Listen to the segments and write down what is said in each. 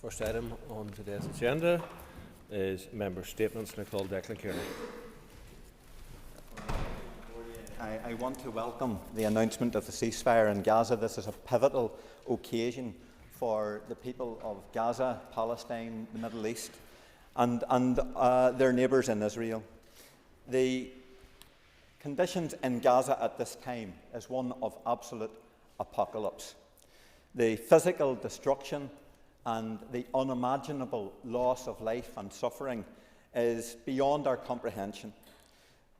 First item on today's agenda is member statements, and I call Declan Kearney. I want to welcome the announcement of the ceasefire in Gaza. This is a pivotal occasion for the people of Gaza, Palestine, the Middle East, and their neighbours in Israel. The conditions in Gaza at this time is one of absolute apocalypse. The physical destruction and the unimaginable loss of life and suffering is beyond our comprehension.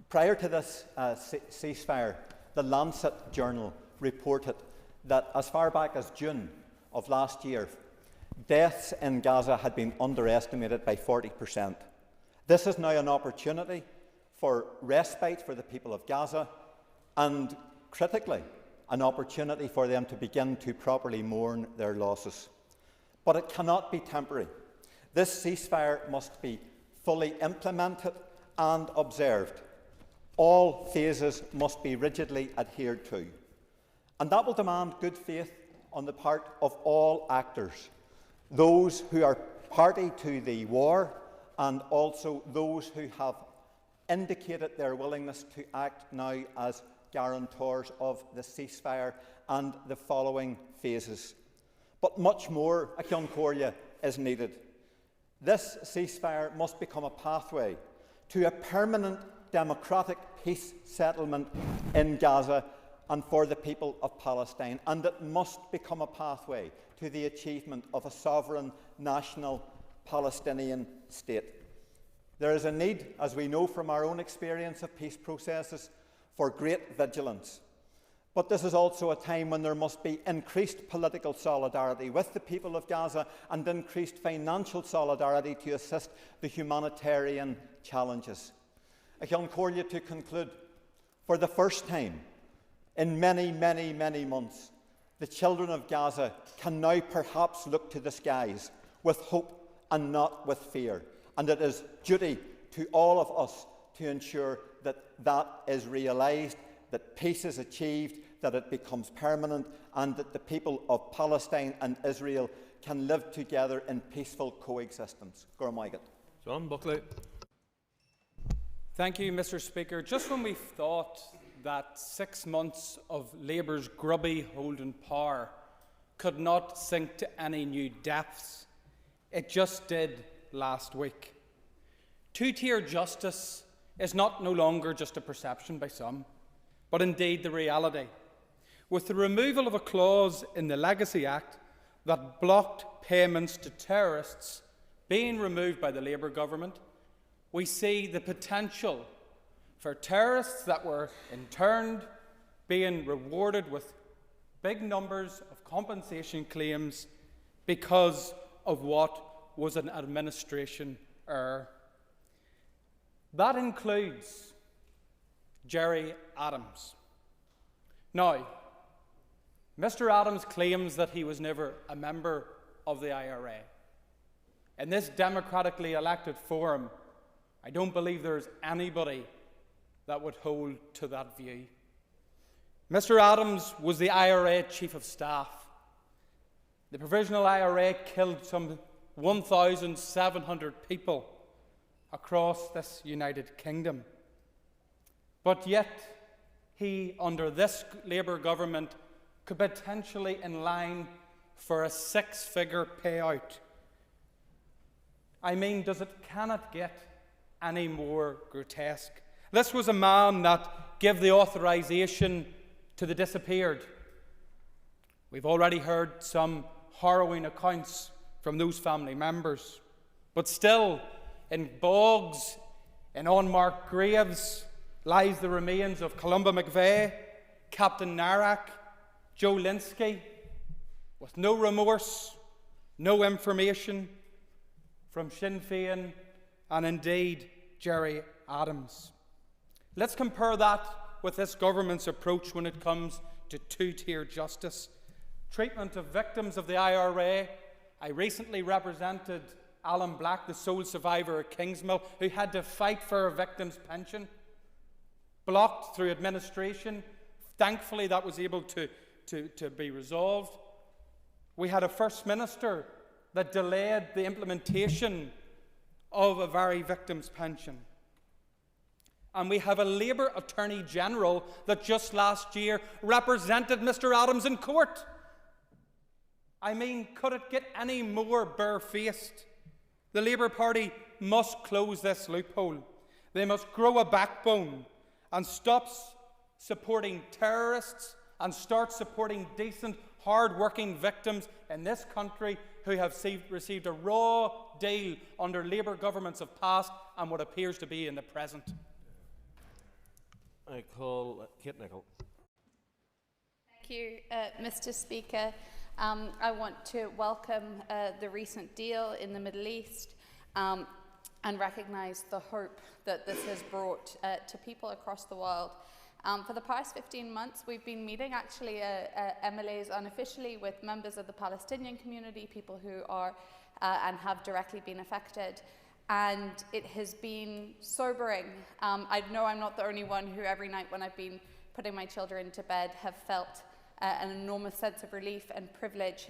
Prior to this ceasefire, the Lancet journal reported that as far back as June of last year, deaths in Gaza had been underestimated by 40%. This is now an opportunity for respite for the people of Gaza and, critically, an opportunity for them to begin to properly mourn their losses. But it cannot be temporary. This ceasefire must be fully implemented and observed. All phases must be rigidly adhered to. And that will demand good faith on the part of all actors, those who are party to the war and also those who have indicated their willingness to act now as guarantors of the ceasefire and the following phases. But much more, Cion Comhairle, is needed. This ceasefire must become a pathway to a permanent democratic peace settlement in Gaza and for the people of Palestine, and it must become a pathway to the achievement of a sovereign national Palestinian state. There is a need, as we know from our own experience of peace processes, for great vigilance. But this is also a time when there must be increased political solidarity with the people of Gaza and increased financial solidarity to assist the humanitarian challenges. Cion Comhairle, to conclude, for the first time in many, many, many months, the children of Gaza can now perhaps look to the skies with hope and not with fear. And it is duty to all of us to ensure that that is realised, that peace is achieved, that it becomes permanent, and that the people of Palestine and Israel can live together in peaceful coexistence. John Buckley. Thank you, Mr. Speaker. Just when we thought that 6 months of Labour's grubby holding power could not sink to any new depths, it just did last week. Two-tier justice is no longer just a perception by some, but indeed the reality. With the removal of a clause in the Legacy Act that blocked payments to terrorists being removed by the Labour government, we see the potential for terrorists that were interned being rewarded with big numbers of compensation claims because of what was an administration error. That includes Gerry Adams. Now, Mr. Adams claims that he was never a member of the IRA. In this democratically elected forum, I don't believe there's anybody that would hold to that view. Mr. Adams was the IRA Chief of Staff. The Provisional IRA killed some 1,700 people across this United Kingdom. But yet, he, under this Labour government, could potentially in line for a 6-figure payout. I mean, can it get any more grotesque? This was a man that gave the authorisation to the disappeared. We've already heard some harrowing accounts from those family members. But still, in bogs, in unmarked graves, lies the remains of Columba McVeigh, Captain Narak, Joe Linsky, with no remorse, no information from Sinn Féin, and indeed Gerry Adams. Let's compare that with this government's approach when it comes to two-tier justice. Treatment of victims of the IRA. I recently represented Alan Black, the sole survivor at Kingsmill, who had to fight for a victim's pension, blocked through administration. Thankfully, that was able to be resolved. We had a First Minister that delayed the implementation of a very victim's pension. And we have a Labour Attorney General that just last year represented Mr. Adams in court. I mean, could it get any more barefaced? The Labour Party must close this loophole. They must grow a backbone and stop supporting terrorists and start supporting decent, hard-working victims in this country who have received a raw deal under Labour governments of past and what appears to be in the present. I call Kate Nicholl. Thank you, Mr. Speaker. I want to welcome the recent deal in the Middle East and recognise the hope that this has brought to people across the world. For the past 15 months, we've been meeting actually MLAs unofficially with members of the Palestinian community, people who are and have directly been affected. And it has been sobering. I know I'm not the only one who every night when I've been putting my children to bed have felt an enormous sense of relief and privilege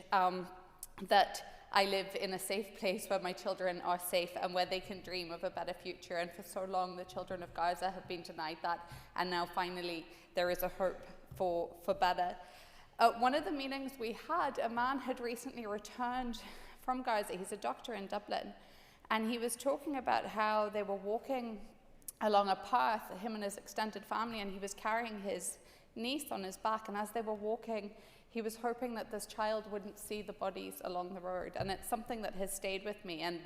that I live in a safe place where my children are safe and where they can dream of a better future. And for so long, the children of Gaza have been denied that. And now finally, there is a hope for better. One of the meetings we had, a man had recently returned from Gaza. He's a doctor in Dublin. And he was talking about how they were walking along a path, him and his extended family, and he was carrying his niece on his back. And as they were walking, he was hoping that this child wouldn't see the bodies along the road. And it's something that has stayed with me. And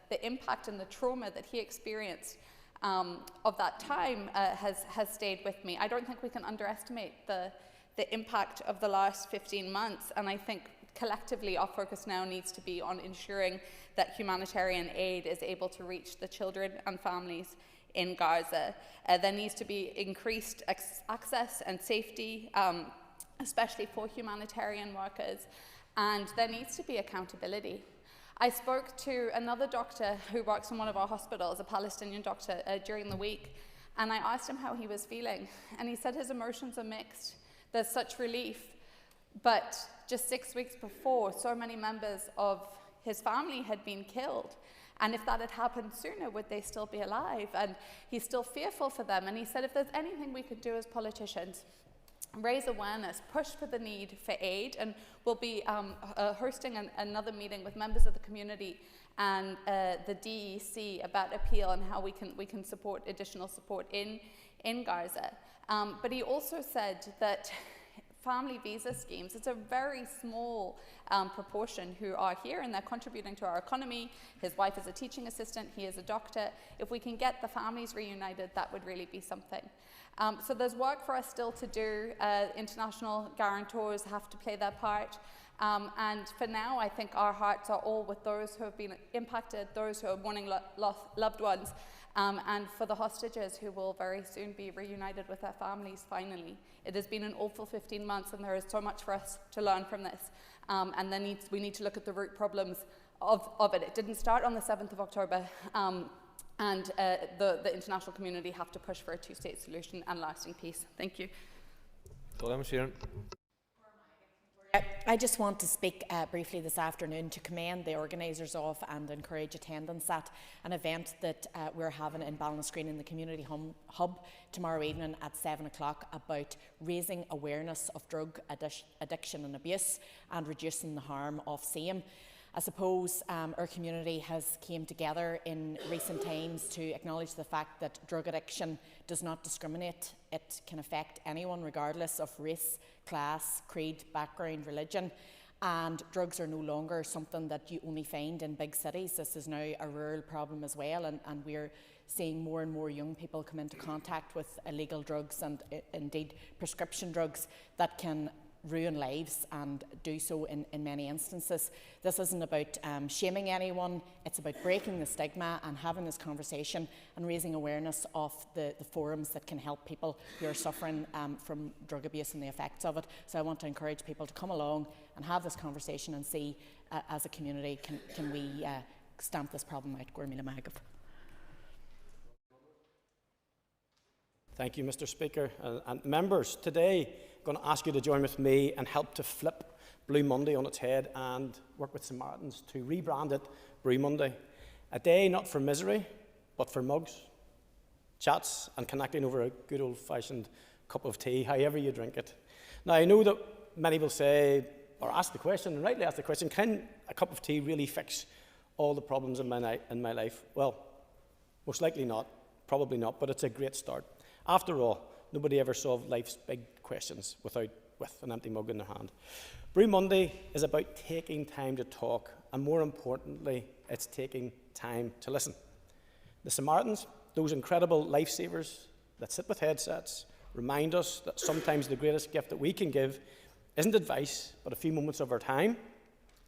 the impact and the trauma that he experienced of that time has stayed with me. I don't think we can underestimate the impact of the last 15 months. And I think collectively our focus now needs to be on ensuring that humanitarian aid is able to reach the children and families in Gaza. There needs to be increased access and safety, especially for humanitarian workers, and there needs to be accountability. I spoke to another doctor who works in one of our hospitals, a Palestinian doctor, during the week, and I asked him how he was feeling, and he said his emotions are mixed. There's such relief, but just 6 weeks before, so many members of his family had been killed. And if that had happened sooner, would they still be alive? And he's still fearful for them. And he said, if there's anything we could do as politicians, raise awareness, push for the need for aid. And we'll be hosting another meeting with members of the community and the DEC about appeal and how we can support additional support in Gaza. But he also said that family visa schemes, it's a very small proportion who are here and they're contributing to our economy. His wife is a teaching assistant, he is a doctor. If we can get the families reunited, that would really be something. So there's work for us still to do. International guarantors have to play their part. And for now, I think our hearts are all with those who have been impacted, those who are mourning loved ones, and for the hostages who will very soon be reunited with their families, finally. It has been an awful 15 months, and there is so much for us to learn from this. And then we need to look at the root problems of it. It didn't start on the 7th of October, and the international community have to push for a two-state solution and lasting peace. Thank you. I just want to speak briefly this afternoon to commend the organisers of and encourage attendance at an event that we're having in Ballinascreen in the Community Hub tomorrow evening at 7 o'clock about raising awareness of drug addiction and abuse and reducing the harm of same. I suppose our community has came together in recent times to acknowledge the fact that drug addiction does not discriminate. It can affect anyone regardless of race, class, creed, background, religion, and drugs are no longer something that you only find in big cities. This is now a rural problem as well, and we're seeing more and more young people come into contact with illegal drugs and indeed prescription drugs that can ruin lives and do so in many instances. This isn't about shaming anyone, it's about breaking the stigma and having this conversation and raising awareness of the forums that can help people who are suffering from drug abuse and the effects of it. So I want to encourage people to come along and have this conversation and see as a community can we stamp this problem out. Gormila Magov. Thank you, Mr. Speaker. And members, today I'm going to ask you to join with me and help to flip Blue Monday on its head and work with Samaritans to rebrand it Brew Monday. A day not for misery, but for mugs, chats, and connecting over a good old-fashioned cup of tea, however you drink it. Now, I know that many will say, or ask the question, and rightly ask the question, can a cup of tea really fix all the problems in my life? Well, most likely not, probably not, but it's a great start. After all, nobody ever solved life's big questions with an empty mug in their hand. Brew Monday is about taking time to talk, and more importantly, it's taking time to listen. The Samaritans, those incredible lifesavers that sit with headsets, remind us that sometimes the greatest gift that we can give isn't advice, but a few moments of our time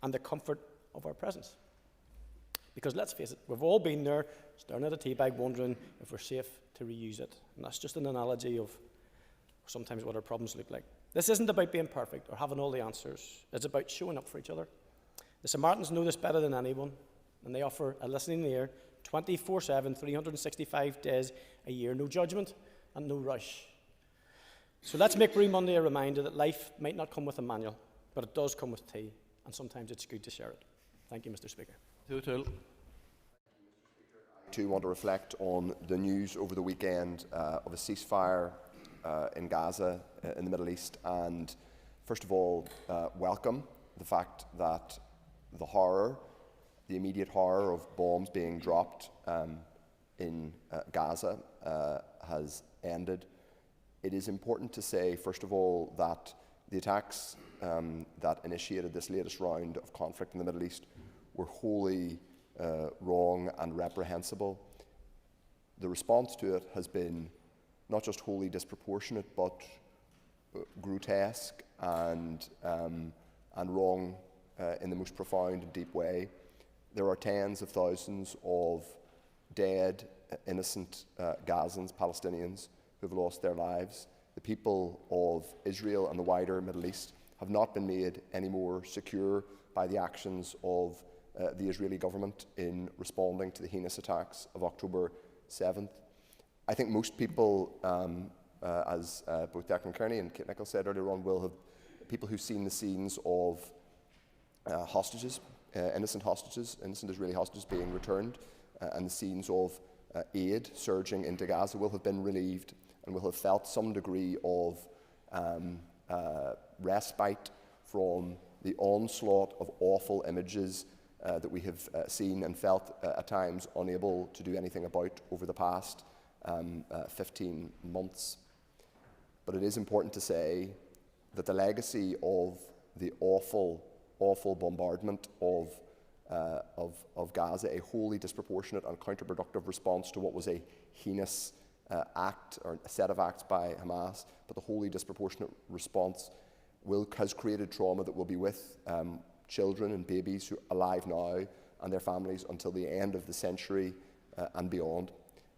and the comfort of our presence. Because let's face it, we've all been there, staring at a tea bag, wondering if we're safe to reuse it. And that's just an analogy of sometimes what our problems look like. This isn't about being perfect or having all the answers. It's about showing up for each other. The Samaritans know this better than anyone, and they offer a listening ear 24/7, 365 days a year. No judgment and no rush. So let's make Brew Monday a reminder that life might not come with a manual, but it does come with tea, and sometimes it's good to share it. Thank you, Mr. Speaker. To want to reflect on the news over the weekend of a ceasefire in Gaza, in the Middle East, and first of all, welcome the fact that the immediate horror of bombs being dropped in Gaza has ended. It is important to say, first of all, that the attacks that initiated this latest round of conflict in the Middle East were wholly wrong and reprehensible. The response to it has been not just wholly disproportionate, but grotesque and wrong in the most profound and deep way. There are tens of thousands of dead, innocent Gazans, Palestinians, who have lost their lives. The people of Israel and the wider Middle East have not been made any more secure by the actions of the Israeli government in responding to the heinous attacks of October 7th. I think most people, as both Declan Kearney and Kate Nichols said earlier on, will have people who've seen the scenes of hostages, innocent Israeli hostages being returned, and the scenes of aid surging into Gaza will have been relieved and will have felt some degree of respite from the onslaught of awful images that we have seen and felt at times unable to do anything about over the past 15 months. But it is important to say that the legacy of the awful bombardment of Gaza, a wholly disproportionate and counterproductive response to what was a heinous act or a set of acts by Hamas, but the wholly disproportionate response has created trauma that will be with children and babies who are alive now and their families until the end of the century and beyond.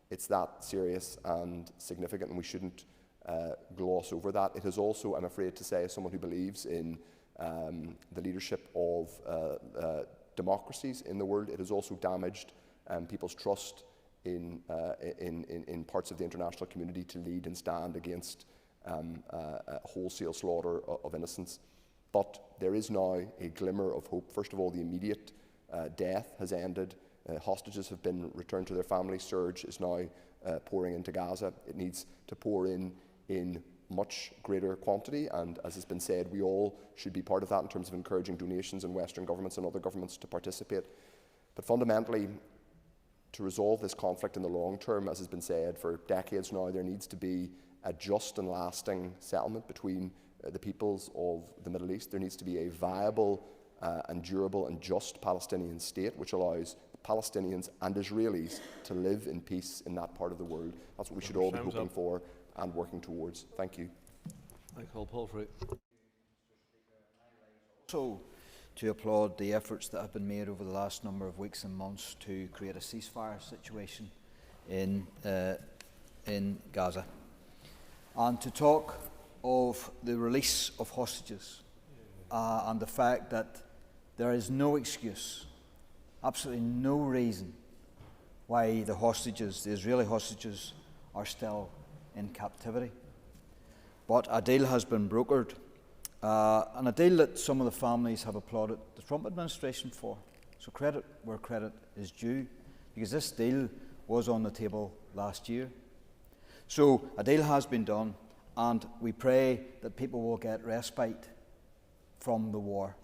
It's that serious and significant, and we shouldn't gloss over that. It has also, I'm afraid to say, as someone who believes in the leadership of democracies in the world, it has also damaged people's trust in parts of the international community to lead and stand against wholesale slaughter of innocents. But there is now a glimmer of hope. First of all, the immediate death has ended. Hostages have been returned to their families. Surge is now pouring into Gaza. It needs to pour in much greater quantity, and as has been said, we all should be part of that in terms of encouraging donations and Western governments and other governments to participate. But fundamentally, to resolve this conflict in the long term, as has been said for decades now, there needs to be a just and lasting settlement between the peoples of the Middle East. There needs to be a viable and durable and just Palestinian state which allows Palestinians and Israelis to live in peace in that part of the world. That's what we should all be hoping for and working towards. Thank you. I call Paul for it. Also, to applaud the efforts that have been made over the last number of weeks and months to create a ceasefire situation in Gaza, and to talk of the release of hostages and the fact that there is no excuse, absolutely no reason why the Israeli hostages, are still in captivity. But a deal has been brokered and a deal that some of the families have applauded the Trump administration for. So credit where credit is due, because this deal was on the table last year. So a deal has been done, and we pray that people will get respite from the war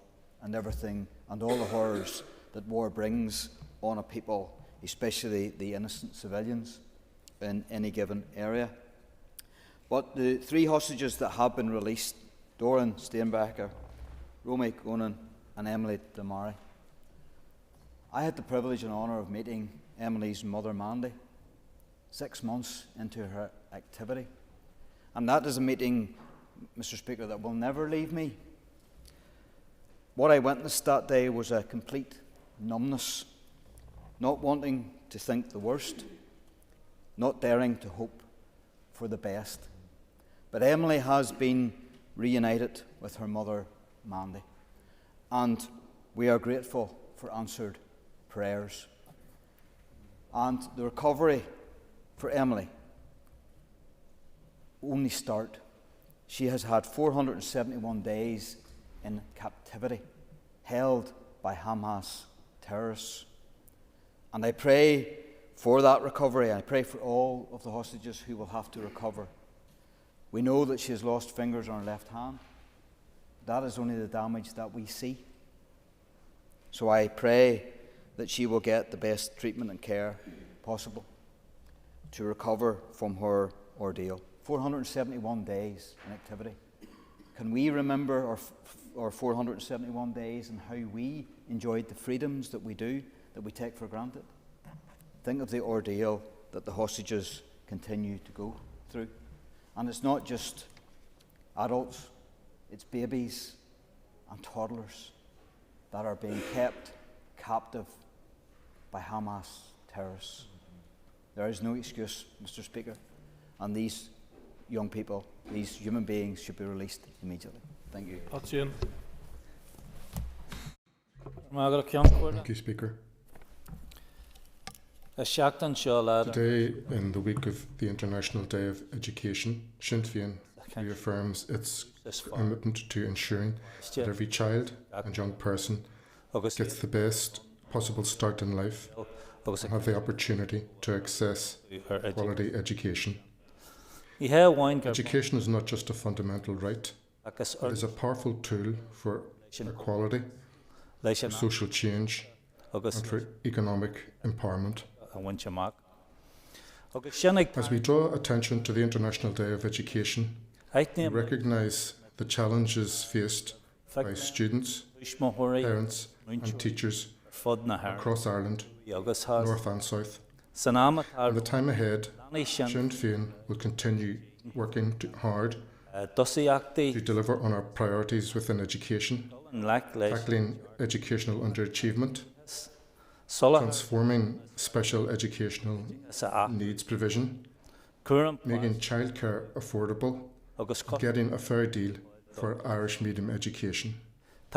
and everything and all the horrors that war brings on a people, especially the innocent civilians in any given area. But the 3 hostages that have been released, Doran Steenbecker, Romy Conan and Emily Damari, I had the privilege and honour of meeting Emily's mother, Mandy, 6 months into her activity. And that is a meeting, Mr. Speaker, that will never leave me. What I witnessed that day was a complete numbness, not wanting to think the worst, not daring to hope for the best. But Emily has been reunited with her mother, Mandy, and we are grateful for answered prayers. And the recovery for Emily only start. She has had 471 days in captivity, held by Hamas terrorists. And I pray for that recovery. I pray for all of the hostages who will have to recover. We know that she has lost fingers on her left hand. That is only the damage that we see. So I pray that she will get the best treatment and care possible to recover from her ordeal. 471 days in activity. Can we remember our 471 days and how we enjoyed the freedoms that we do, that we take for granted? Think of the ordeal that the hostages continue to go through. And it's not just adults, it's babies and toddlers that are being kept captive by Hamas terrorists. There is no excuse, Mr. Speaker, and these young people, these human beings, should be released immediately. Thank you. Thank you, Speaker. Today, in the week of the International Day of Education, Sinn Féin reaffirms its commitment to ensuring that every child and young person gets the best possible start in life and have the opportunity to access quality education. Education is not just a fundamental right, it is a powerful tool for equality, for social change, and for economic empowerment. As we draw attention to the International Day of Education, we recognise the challenges faced by students, parents and teachers across Ireland, north and south. In the time ahead, Sinn Féin will continue working hard to deliver on our priorities within education, tackling educational underachievement, transforming special educational needs provision, making childcare affordable, and getting a fair deal for Irish medium education.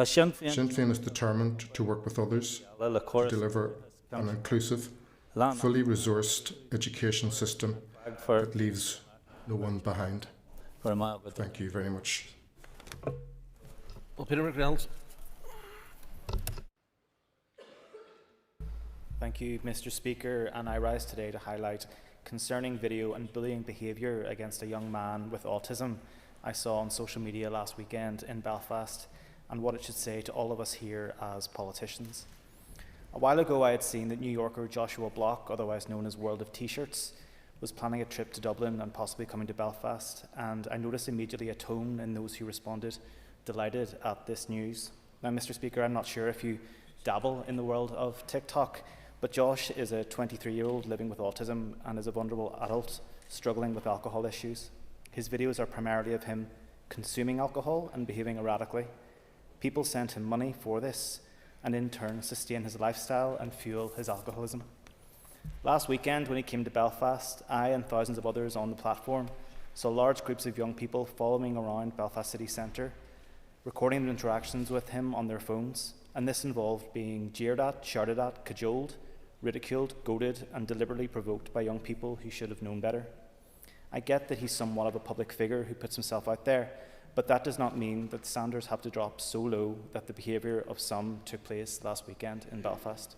Sinn Féin is determined to work with others to deliver an inclusive, fully resourced education system that leaves no one behind. Thank you very much. Peter McReynolds. Thank you, Mr. Speaker, and I rise today to highlight concerning video and bullying behaviour against a young man with autism I saw on social media last weekend in Belfast, and what it should say to all of us here as politicians. A while ago I had seen that New Yorker Joshua Block, otherwise known as World of T-shirts, was planning a trip to Dublin and possibly coming to Belfast, and I noticed immediately a tone in those who responded, delighted at this news. Now, Mr. Speaker, I'm not sure if you dabble in the world of TikTok, but Josh is a 23-year-old living with autism and is a vulnerable adult struggling with alcohol issues. His videos are primarily of him consuming alcohol and behaving erratically. People send him money for this and in turn sustain his lifestyle and fuel his alcoholism. Last weekend when he came to Belfast, I and thousands of others on the platform saw large groups of young people following around Belfast city centre, recording their interactions with him on their phones, and this involved being jeered at, shouted at, cajoled, ridiculed, goaded and deliberately provoked by young people who should have known better. I get that he's somewhat of a public figure who puts himself out there, But that does not mean that the standards have to drop so low that the behaviour of some took place last weekend in Belfast.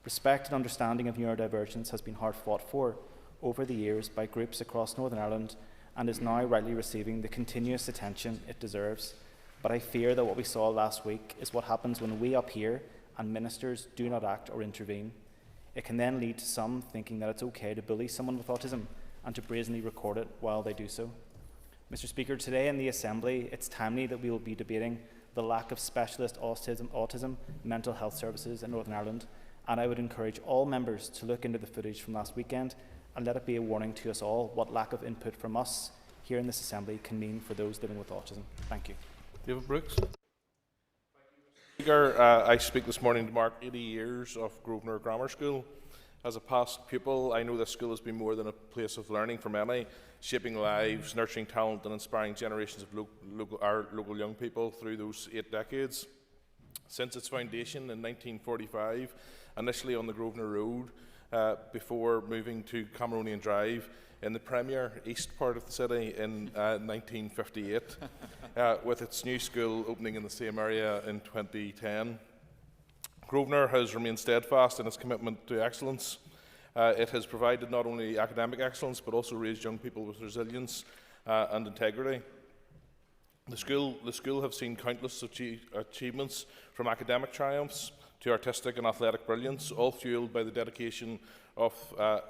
Respect and understanding of neurodivergence has been hard fought for over the years by groups across Northern Ireland and is now rightly receiving the continuous attention it deserves. But I fear that what we saw last week is what happens when we up here and ministers do not act or intervene. It can then lead to some thinking that it's okay to bully someone with autism and to brazenly record it while they do so. Mr. Speaker, today in the Assembly, it's timely that we will be debating the lack of specialist autism mental health services in Northern Ireland, and I would encourage all members to look into the footage from last weekend and let it be a warning to us all what lack of input from us here in this Assembly can mean for those living with autism. Thank you. David Brooks. Speaker, I speak this morning to mark 80 years of Grosvenor Grammar School. As a past pupil, I know this school has been more than a place of learning for many, shaping lives, nurturing talent and inspiring generations of our local young people through those 8 decades. Since its foundation in 1945, initially on the Grosvenor Road, before moving to Cameronian Drive in the Premier East part of the city in 1958, with its new school opening in the same area in 2010. Grosvenor has remained steadfast in its commitment to excellence. It has provided not only academic excellence, but also raised young people with resilience and integrity. The school have seen countless achievements, from academic triumphs to artistic and athletic brilliance, all fuelled by the dedication of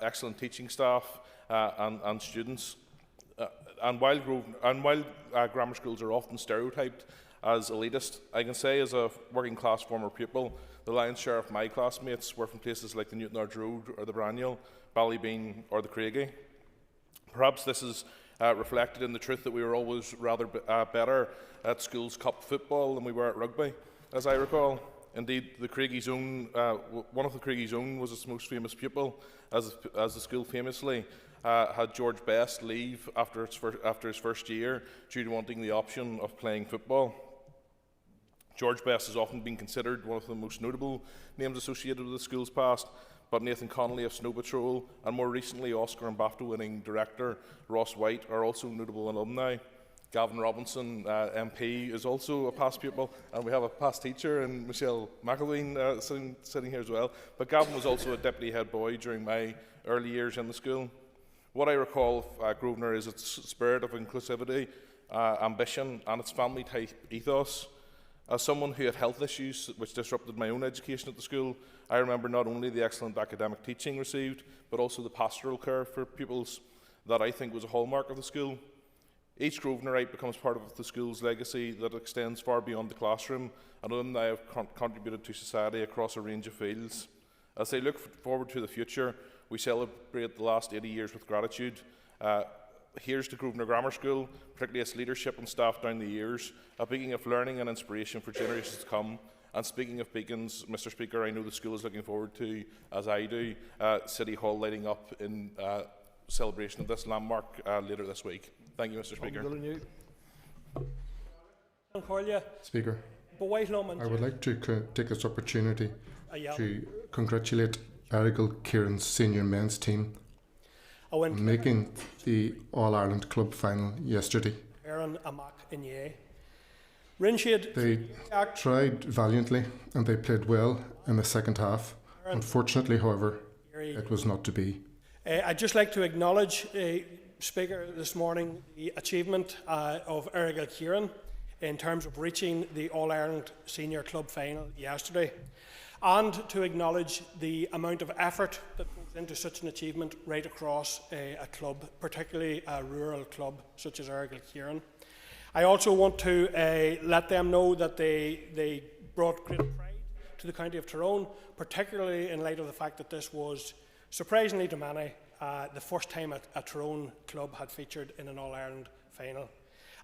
excellent teaching staff and students. And while grammar schools are often stereotyped as elitist, I can say as a working class former pupil, the lion's share of my classmates were from places like the Newtonards Road or the Braniel, Ballybean or the Craigie. Perhaps this is reflected in the truth that we were always rather better at school's cup football than we were at rugby, as I recall. Indeed, the Craigie's own, one of the Craigie's own was its most famous pupil, as the school famously had George Best leave after his first year due to wanting the option of playing football. George Best has often been considered one of the most notable names associated with the school's past, but Nathan Connolly of Snow Patrol and more recently Oscar and BAFTA-winning director Ross White are also notable alumni. Gavin Robinson, MP, is also a past pupil, and we have a past teacher in Michelle McElveen sitting here as well. But Gavin was also a deputy head boy during my early years in the school. What I recall of Grosvenor is its spirit of inclusivity, ambition, and its family-type ethos. As someone who had health issues which disrupted my own education at the school, I remember not only the excellent academic teaching received, but also the pastoral care for pupils that I think was a hallmark of the school. Each Grosvenorite becomes part of the school's legacy that extends far beyond the classroom, and alumni have contributed to society across a range of fields. As they look forward to the future, we celebrate the last 80 years with gratitude. Here's to Grosvenor Grammar School, particularly its leadership and staff down the years, a beacon of learning and inspiration for generations to come. And speaking of beacons, Mr. Speaker, I know the school is looking forward to, as I do, City Hall lighting up in celebration of this landmark later this week. Thank you, Mr. Speaker. Speaker, I would like to take this opportunity to congratulate Errigal Kieran's senior men's team on making the All-Ireland Club final yesterday. They tried valiantly and they played well in the second half. Unfortunately, however, it was not to be. I'd just like to acknowledge, Speaker, this morning the achievement of Errigal Kieran in terms of reaching the All-Ireland Senior Club final yesterday, and to acknowledge the amount of effort that goes into such an achievement right across a club, particularly a rural club such as Errigal Kieran. I also want to let them know that they brought great pride to the County of Tyrone, particularly in light of the fact that this was, surprisingly to many, the first time a Tyrone club had featured in an All-Ireland final.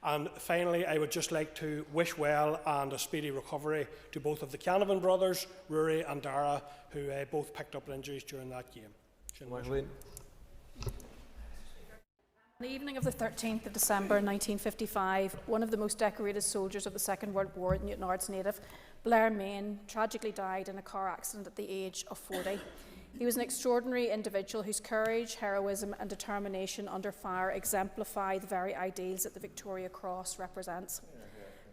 And finally, I would just like to wish well and a speedy recovery to both of the Canavan brothers, Rory and Dara, who both picked up injuries during that game. On the evening of the 13th of December 1955, one of the most decorated soldiers of the Second World War, Newtonards native, Blair Main tragically died in a car accident at the age of 40. He was an extraordinary individual whose courage, heroism and determination under fire exemplify the very ideals that the Victoria Cross represents.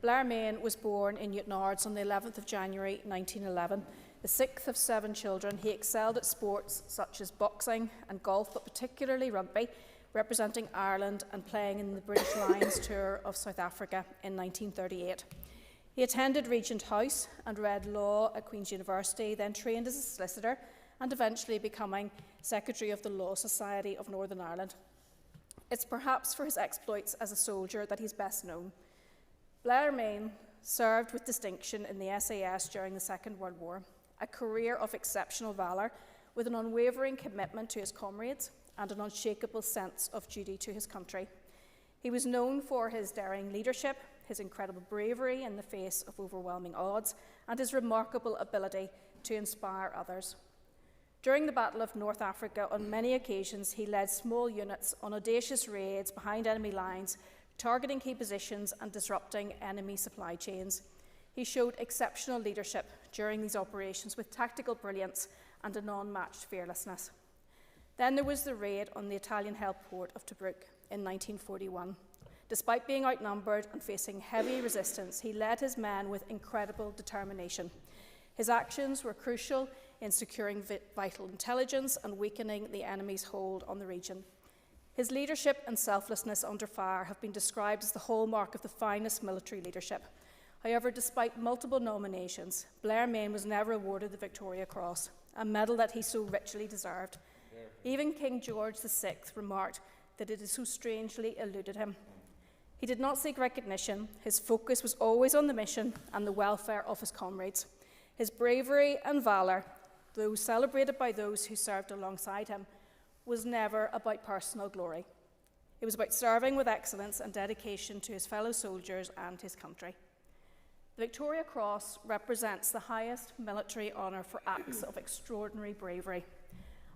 Blair Main was born in Newtownards on the 11th of January 1911. The sixth of 7 children, he excelled at sports such as boxing and golf, but particularly rugby, representing Ireland and playing in the British Lions Tour of South Africa in 1938. He attended Regent House and read law at Queen's University, then trained as a solicitor and eventually becoming Secretary of the Law Society of Northern Ireland. It's perhaps for his exploits as a soldier that he's best known. Blair Main served with distinction in the SAS during the Second World War, a career of exceptional valour with an unwavering commitment to his comrades and an unshakable sense of duty to his country. He was known for his daring leadership, his incredible bravery in the face of overwhelming odds, and his remarkable ability to inspire others. During the Battle of North Africa, on many occasions he led small units on audacious raids behind enemy lines, targeting key positions and disrupting enemy supply chains. He showed exceptional leadership during these operations with tactical brilliance and an unmatched fearlessness. Then there was the raid on the Italian-held port of Tobruk in 1941. Despite being outnumbered and facing heavy resistance, he led his men with incredible determination. His actions were crucial in securing vital intelligence and weakening the enemy's hold on the region. His leadership and selflessness under fire have been described as the hallmark of the finest military leadership. However, despite multiple nominations, Blair Main was never awarded the Victoria Cross, a medal that he so richly deserved. Even King George VI remarked that it had so strangely eluded him. He did not seek recognition. His focus was always on the mission and the welfare of his comrades. His bravery and valour, though celebrated by those who served alongside him, was never about personal glory. It was about serving with excellence and dedication to his fellow soldiers and his country. The Victoria Cross represents the highest military honour for acts of extraordinary bravery.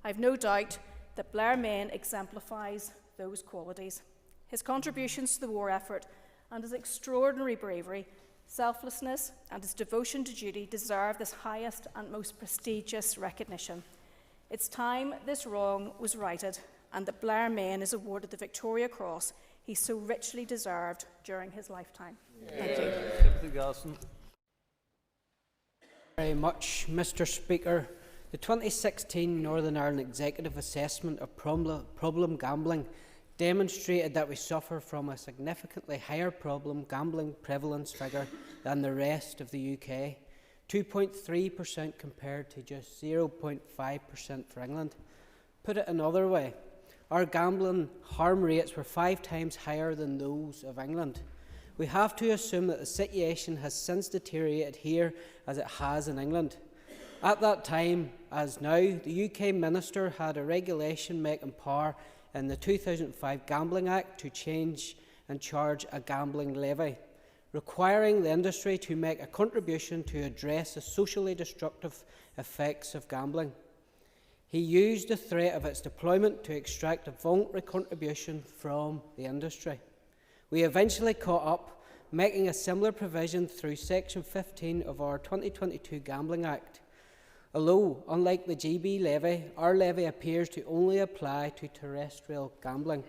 I have no doubt that Blair Main exemplifies those qualities. His contributions to the war effort and his extraordinary bravery, selflessness and his devotion to duty deserve this highest and most prestigious recognition. It's time this wrong was righted and that Blair Main is awarded the Victoria Cross he so richly deserved during his lifetime. Thank you. Very much, Mr. Speaker. The 2016 Northern Ireland Executive Assessment of Problem Gambling demonstrated that we suffer from a significantly higher problem gambling prevalence figure than the rest of the UK, 2.3% compared to just 0.5% for England. Put it another way, our gambling harm rates were 5 times higher than those of England. We have to assume that the situation has since deteriorated here as it has in England. At that time, as now, the UK Minister had a regulation making power in the 2005 Gambling Act to change and charge a gambling levy, requiring the industry to make a contribution to address the socially destructive effects of gambling. He used the threat of its deployment to extract a voluntary contribution from the industry. We eventually caught up, making a similar provision through Section 15 of our 2022 Gambling Act. Although, unlike the GB levy, our levy appears to only apply to terrestrial gambling.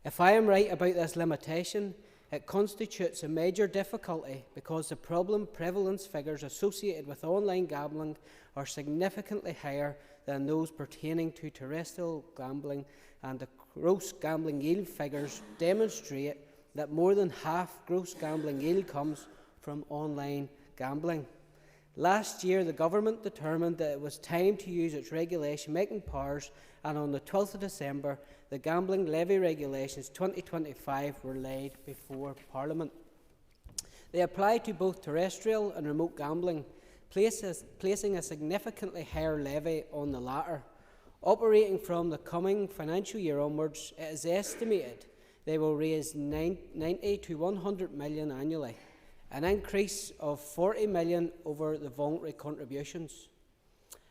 If I am right about this limitation, it constitutes a major difficulty because the problem prevalence figures associated with online gambling are significantly higher than those pertaining to terrestrial gambling, and the gross gambling yield figures demonstrate that more than half gross gambling yield comes from online gambling. Last year, the government determined that it was time to use its regulation-making powers, and on the 12th of December, the Gambling Levy Regulations 2025 were laid before Parliament. They apply to both terrestrial and remote gambling, placing a significantly higher levy on the latter. Operating from the coming financial year onwards, it is estimated they will raise 90 to 100 million annually, an increase of 40 million over the voluntary contributions.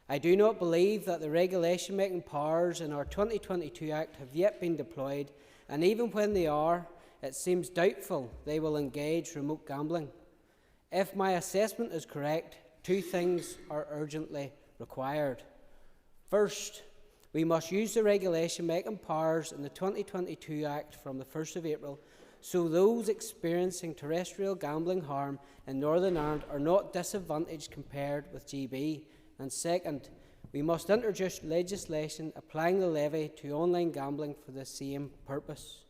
I do not believe that the regulation-making powers in our 2022 Act have yet been deployed, and even when they are, it seems doubtful they will engage remote gambling. If my assessment is correct, two things are urgently required. First, we must use the regulation-making powers in the 2022 Act from the 1st of April so those experiencing terrestrial gambling harm in Northern Ireland are not disadvantaged compared with GB. And second, we must introduce legislation applying the levy to online gambling for the same purpose.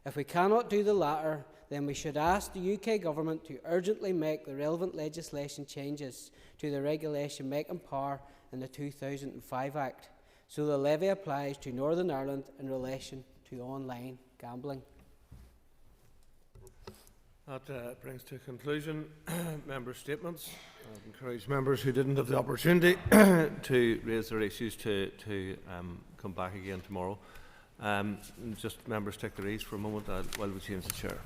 If we cannot do the latter, then we should ask the UK Government to urgently make the relevant legislation changes to the regulation-making power in the 2005 Act, so the levy applies to Northern Ireland in relation to online gambling. That brings to a conclusion member statements. I encourage members who didn't have the opportunity to raise their issues to come back again tomorrow. Just members take their ease for a moment while we change the chair.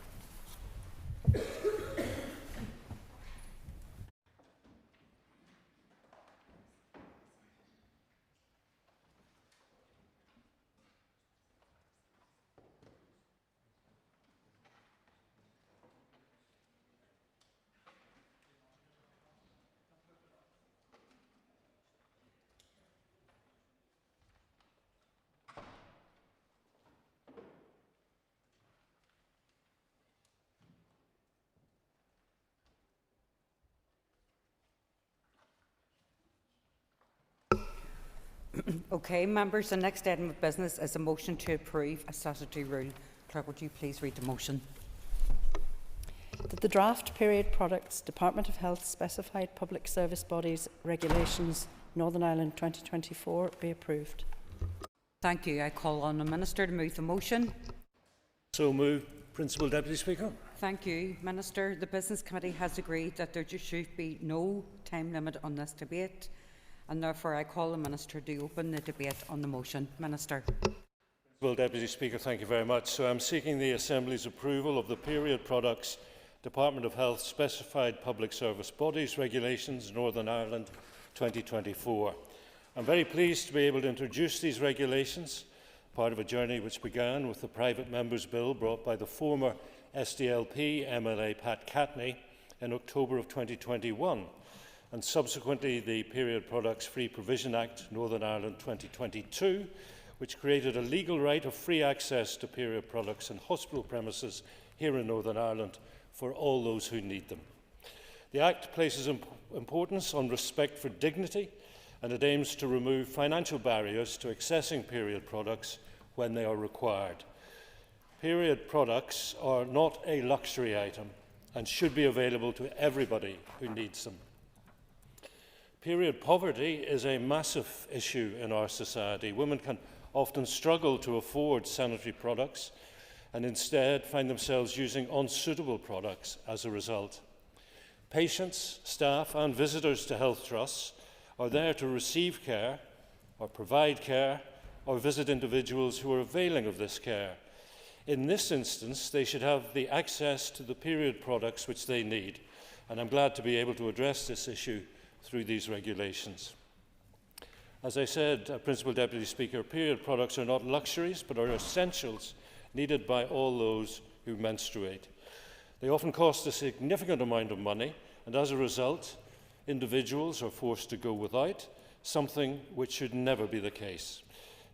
Okay, members, the next item of business is a motion to approve a statutory rule. Clerk, would you please read the motion? That the draft period products Department of Health specified public service bodies regulations Northern Ireland 2024 be approved. Thank you. I call on the Minister to move the motion. So moved, Principal Deputy Speaker. Thank you, Minister. The Business Committee has agreed that there should be no time limit on this debate, and therefore I call the Minister to open the debate on the motion. Minister. Well, Deputy Speaker, thank you very much. So I'm seeking the Assembly's approval of the period products Department of Health specified public service bodies regulations Northern Ireland 2024. I'm very pleased to be able to introduce these regulations, part of a journey which began with the Private Members Bill brought by the former SDLP MLA Pat Catney in October of 2021, and subsequently the Period Products Free Provision Act Northern Ireland 2022, which created a legal right of free access to period products in hospital premises here in Northern Ireland for all those who need them. The Act places importance on respect for dignity, and it aims to remove financial barriers to accessing period products when they are required. Period products are not a luxury item and should be available to everybody who needs them. Period poverty is a massive issue in our society. Women can often struggle to afford sanitary products and instead find themselves using unsuitable products as a result. Patients, staff and visitors to health trusts are there to receive care or provide care or visit individuals who are availing of this care. In this instance, they should have the access to the period products which they need, and I'm glad to be able to address this issue through these regulations. As I said, Principal Deputy Speaker, period products are not luxuries but are essentials needed by all those who menstruate. They often cost a significant amount of money, and as a result, individuals are forced to go without, something which should never be the case.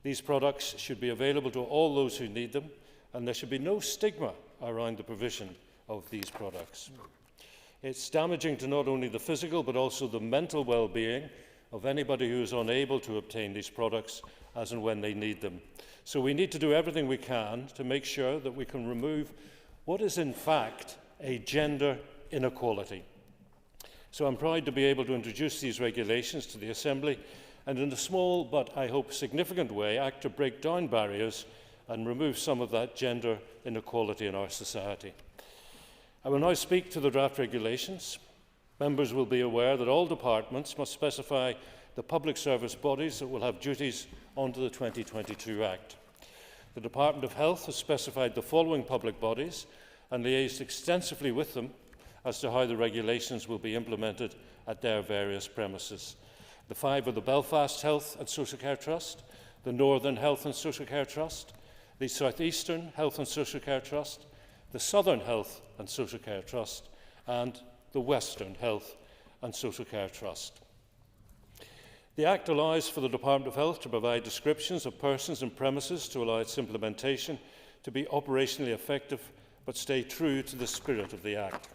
These products should be available to all those who need them, and there should be no stigma around the provision of these products. It's damaging to not only the physical but also the mental well-being of anybody who is unable to obtain these products as and when they need them. So we need to do everything we can to make sure that we can remove what is in fact a gender inequality. So I'm proud to be able to introduce these regulations to the Assembly and in a small but I hope significant way act to break down barriers and remove some of that gender inequality in our society. I will now speak to the draft regulations. Members will be aware that all departments must specify the public service bodies that will have duties under the 2022 Act. The Department of Health has specified the following public bodies and liaised extensively with them as to how the regulations will be implemented at their various premises. The five are the Belfast Health and Social Care Trust, the Northern Health and Social Care Trust, the South Eastern Health and Social Care Trust, the Southern Health and Social Care Trust, and the Western Health and Social Care Trust. The Act allows for the Department of Health to provide descriptions of persons and premises to allow its implementation to be operationally effective but stay true to the spirit of the Act.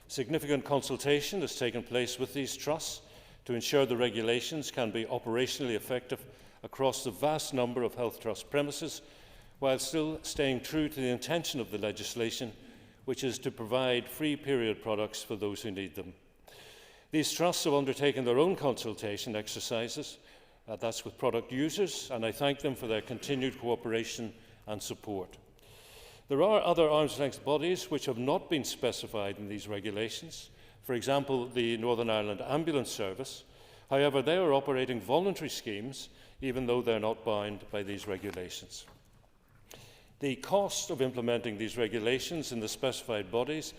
Significant consultation has taken place with these trusts to ensure the regulations can be operationally effective across the vast number of health trust premises, while still staying true to the intention of the legislation, which is to provide free period products for those who need them. These trusts have undertaken their own consultation exercises, that's with product users, and I thank them for their continued cooperation and support. There are other arm's-length bodies which have not been specified in these regulations. For example, the Northern Ireland Ambulance Service. However, they are operating voluntary schemes, even though they're not bound by these regulations. The cost of implementing these regulations in the specified bodies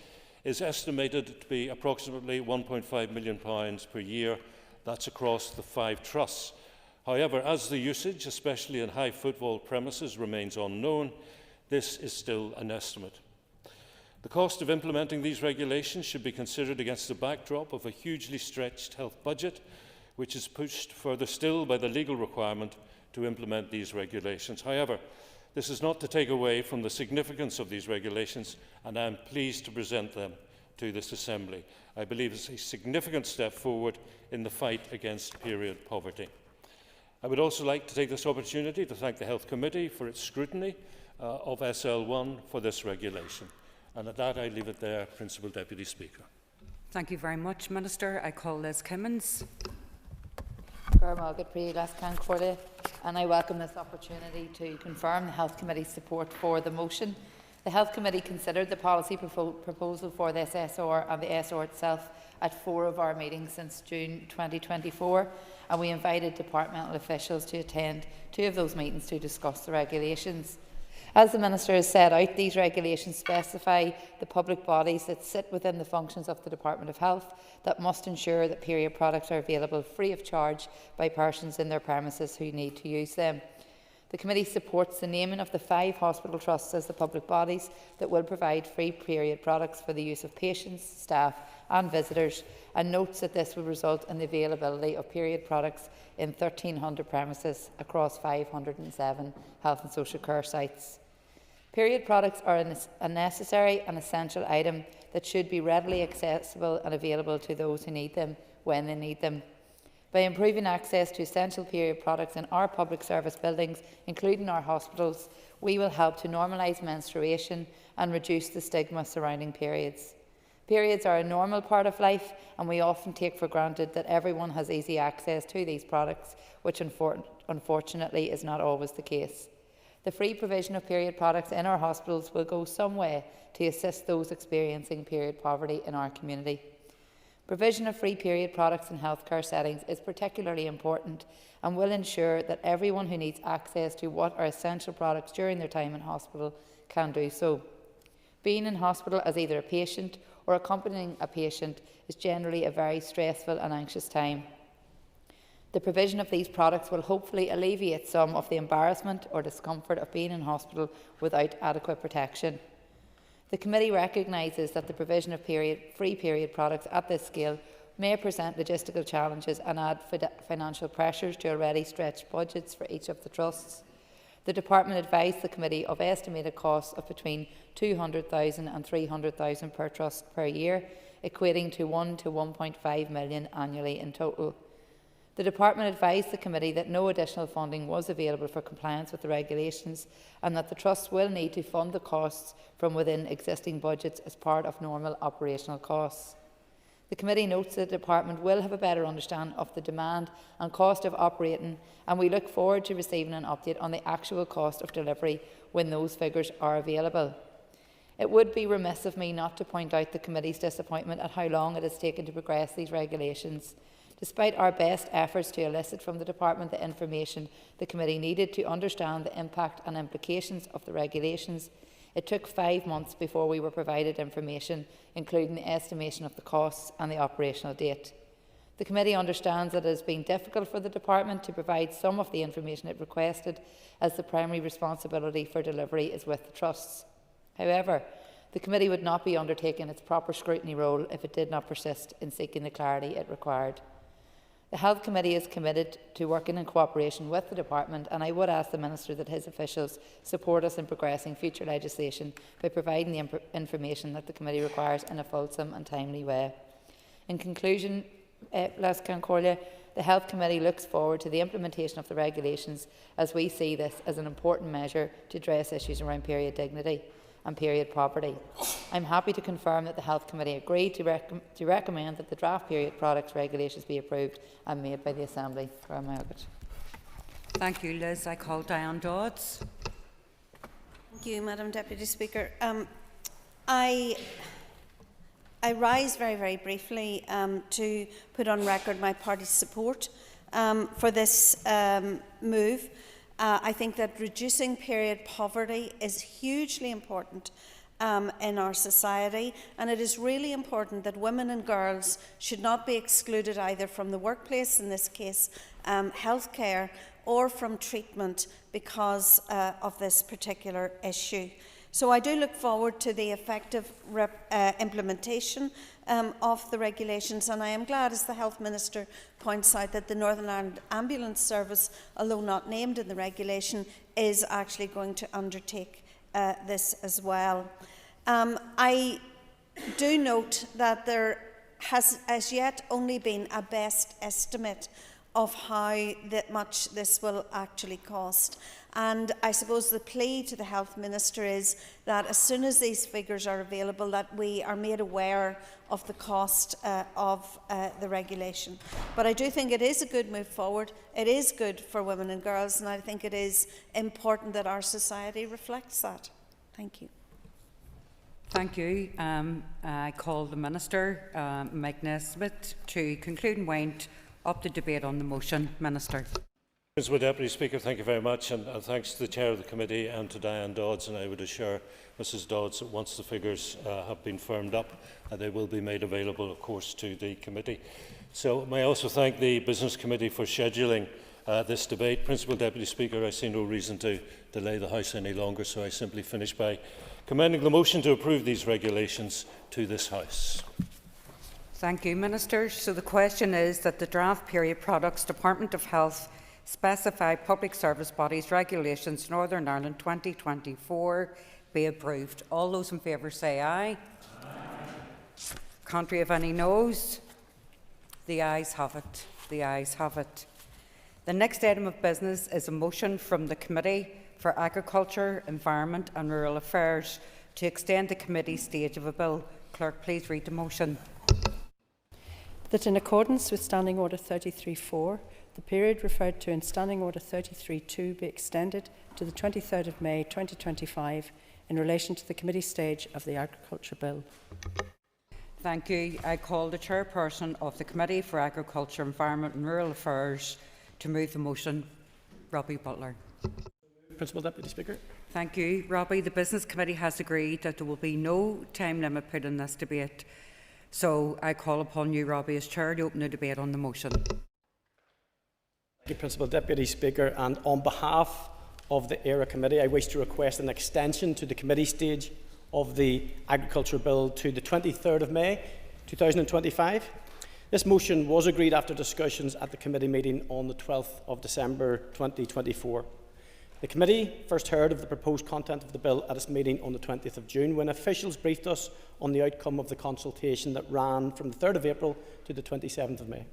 is estimated to be approximately £1.5 million per year. That's across the 5 trusts. However, as the usage, especially in high footfall premises, remains unknown, this is still an estimate. The cost of implementing these regulations should be considered against the backdrop of a hugely stretched health budget, which is pushed further still by the legal requirement to implement these regulations. However, this is not to take away from the significance of these regulations, and I am pleased to present them to this Assembly. I believe it's a significant step forward in the fight against period poverty. I would also like to take this opportunity to thank the Health Committee for its scrutiny of SL1 for this regulation. And at that, I leave it there, Principal Deputy Speaker. Thank you very much, Minister. I call Liz Kimmins. And I welcome this opportunity to confirm the Health Committee's support for the motion. The Health Committee considered the policy proposal for this SR and the SR itself at 4 of our meetings since June 2024, and we invited departmental officials to attend 2 of those meetings to discuss the regulations. As the Minister has set out, these regulations specify the public bodies that sit within the functions of the Department of Health that must ensure that period products are available free of charge by persons in their premises who need to use them. The Committee supports the naming of the 5 hospital trusts as the public bodies that will provide free period products for the use of patients, staff and visitors, and notes that this will result in the availability of period products in 1,300 premises across 507 health and social care sites. Period products are a necessary and essential item that should be readily accessible and available to those who need them when they need them. By improving access to essential period products in our public service buildings, including our hospitals, we will help to normalise menstruation and reduce the stigma surrounding periods. Periods are a normal part of life, and we often take for granted that everyone has easy access to these products, which unfortunately is not always the case. The free provision of period products in our hospitals will go some way to assist those experiencing period poverty in our community. Provision of free period products in healthcare settings is particularly important and will ensure that everyone who needs access to what are essential products during their time in hospital can do so. Being in hospital as either a patient or accompanying a patient is generally a very stressful and anxious time. The provision of these products will hopefully alleviate some of the embarrassment or discomfort of being in hospital without adequate protection. The Committee recognises that the provision of free period products at this scale may present logistical challenges and add financial pressures to already stretched budgets for each of the trusts. The Department advised the Committee of estimated costs of between £200,000 and £300,000 per trust per year, equating to £1 to £1.5 million annually in total. The Department advised the Committee that no additional funding was available for compliance with the regulations and that the Trust will need to fund the costs from within existing budgets as part of normal operational costs. The Committee notes that the Department will have a better understanding of the demand and cost of operating, and we look forward to receiving an update on the actual cost of delivery when those figures are available. It would be remiss of me not to point out the Committee's disappointment at how long it has taken to progress these regulations. Despite our best efforts to elicit from the Department the information the Committee needed to understand the impact and implications of the regulations, it took 5 months before we were provided information, including the estimation of the costs and the operational date. The Committee understands that it has been difficult for the Department to provide some of the information it requested, as the primary responsibility for delivery is with the Trusts. However, The committee would not be undertaking its proper scrutiny role if it did not persist in seeking the clarity it required. The Health Committee is committed to working in cooperation with the Department, and I would ask the Minister that his officials support us in progressing future legislation by providing the information that the Committee requires in a fulsome and timely way. In conclusion, Les Concordia, the Health Committee looks forward to the implementation of the regulations, as we see this as an important measure to address issues around period dignity and period poverty. I am happy to confirm that the Health Committee agreed to recommend that the draft period products regulations be approved and made by the Assembly. Thank you, Liz. I call Diane Dodds. Thank you, Madam Deputy Speaker. I rise very briefly to put on record my party's support for this move. I think that reducing period poverty is hugely important in our society, and it is really important that women and girls should not be excluded either from the workplace, in this case healthcare, or from treatment because of this particular issue. So I do look forward to the effective implementation of the regulations, and I am glad, as the Health Minister points out, that the Northern Ireland Ambulance Service, although not named in the regulation, is actually going to undertake this as well. I do note that there has as yet only been a best estimate of how much this will actually cost. And I suppose the plea to the Health Minister is that as soon as these figures are available, that we are made aware of the cost of the regulation. But I do think it is a good move forward. It is good for women and girls, and I think it is important that our society reflects that. Thank you. Thank you. I call the Minister, Mike Nesbitt, to conclude and wind up the debate on the motion. Minister. Principal Deputy Speaker, thank you very much, and thanks to the Chair of the Committee and to Diane Dodds. And I would assure Mrs Dodds that once the figures have been firmed up, they will be made available, of course, to the Committee. So may I also thank the Business Committee for scheduling this debate. Principal Deputy Speaker, I see no reason to delay the House any longer, so I simply finish by commending the motion to approve these regulations to this House. Thank you, Minister. So the question is that the draft period products Department of Health specified public service bodies regulations Northern Ireland 2024 be approved. All those in favour say aye. Aye. Contrary of any noes? The ayes have it. The ayes have it. The next item of business is a motion from the Committee for Agriculture, Environment and Rural Affairs to extend the committee stage of a bill. Clerk, please read the motion. That in accordance with Standing Order 33.4, the period referred to in Standing Order 33.2 be extended to the 23rd of May 2025 in relation to the committee stage of the Agriculture Bill. Thank you. I call the Chairperson of the Committee for Agriculture, Environment and Rural Affairs to move the motion. Robbie Butler. Principal Deputy Speaker. Thank you. Robbie, the Business Committee has agreed that there will be no time limit put on this debate. So I call upon you, Robbie, as Chair, to open the debate on the motion. Thank you, Principal Deputy Speaker. And on behalf of the ERA Committee, I wish to request an extension to the committee stage of the Agriculture Bill to the 23rd of May 2025. This motion was agreed after discussions at the committee meeting on the 12th of December 2024. The committee first heard of the proposed content of the bill at its meeting on the 20th of June, when officials briefed us on the outcome of the consultation that ran from the 3rd of April to the 27th of May.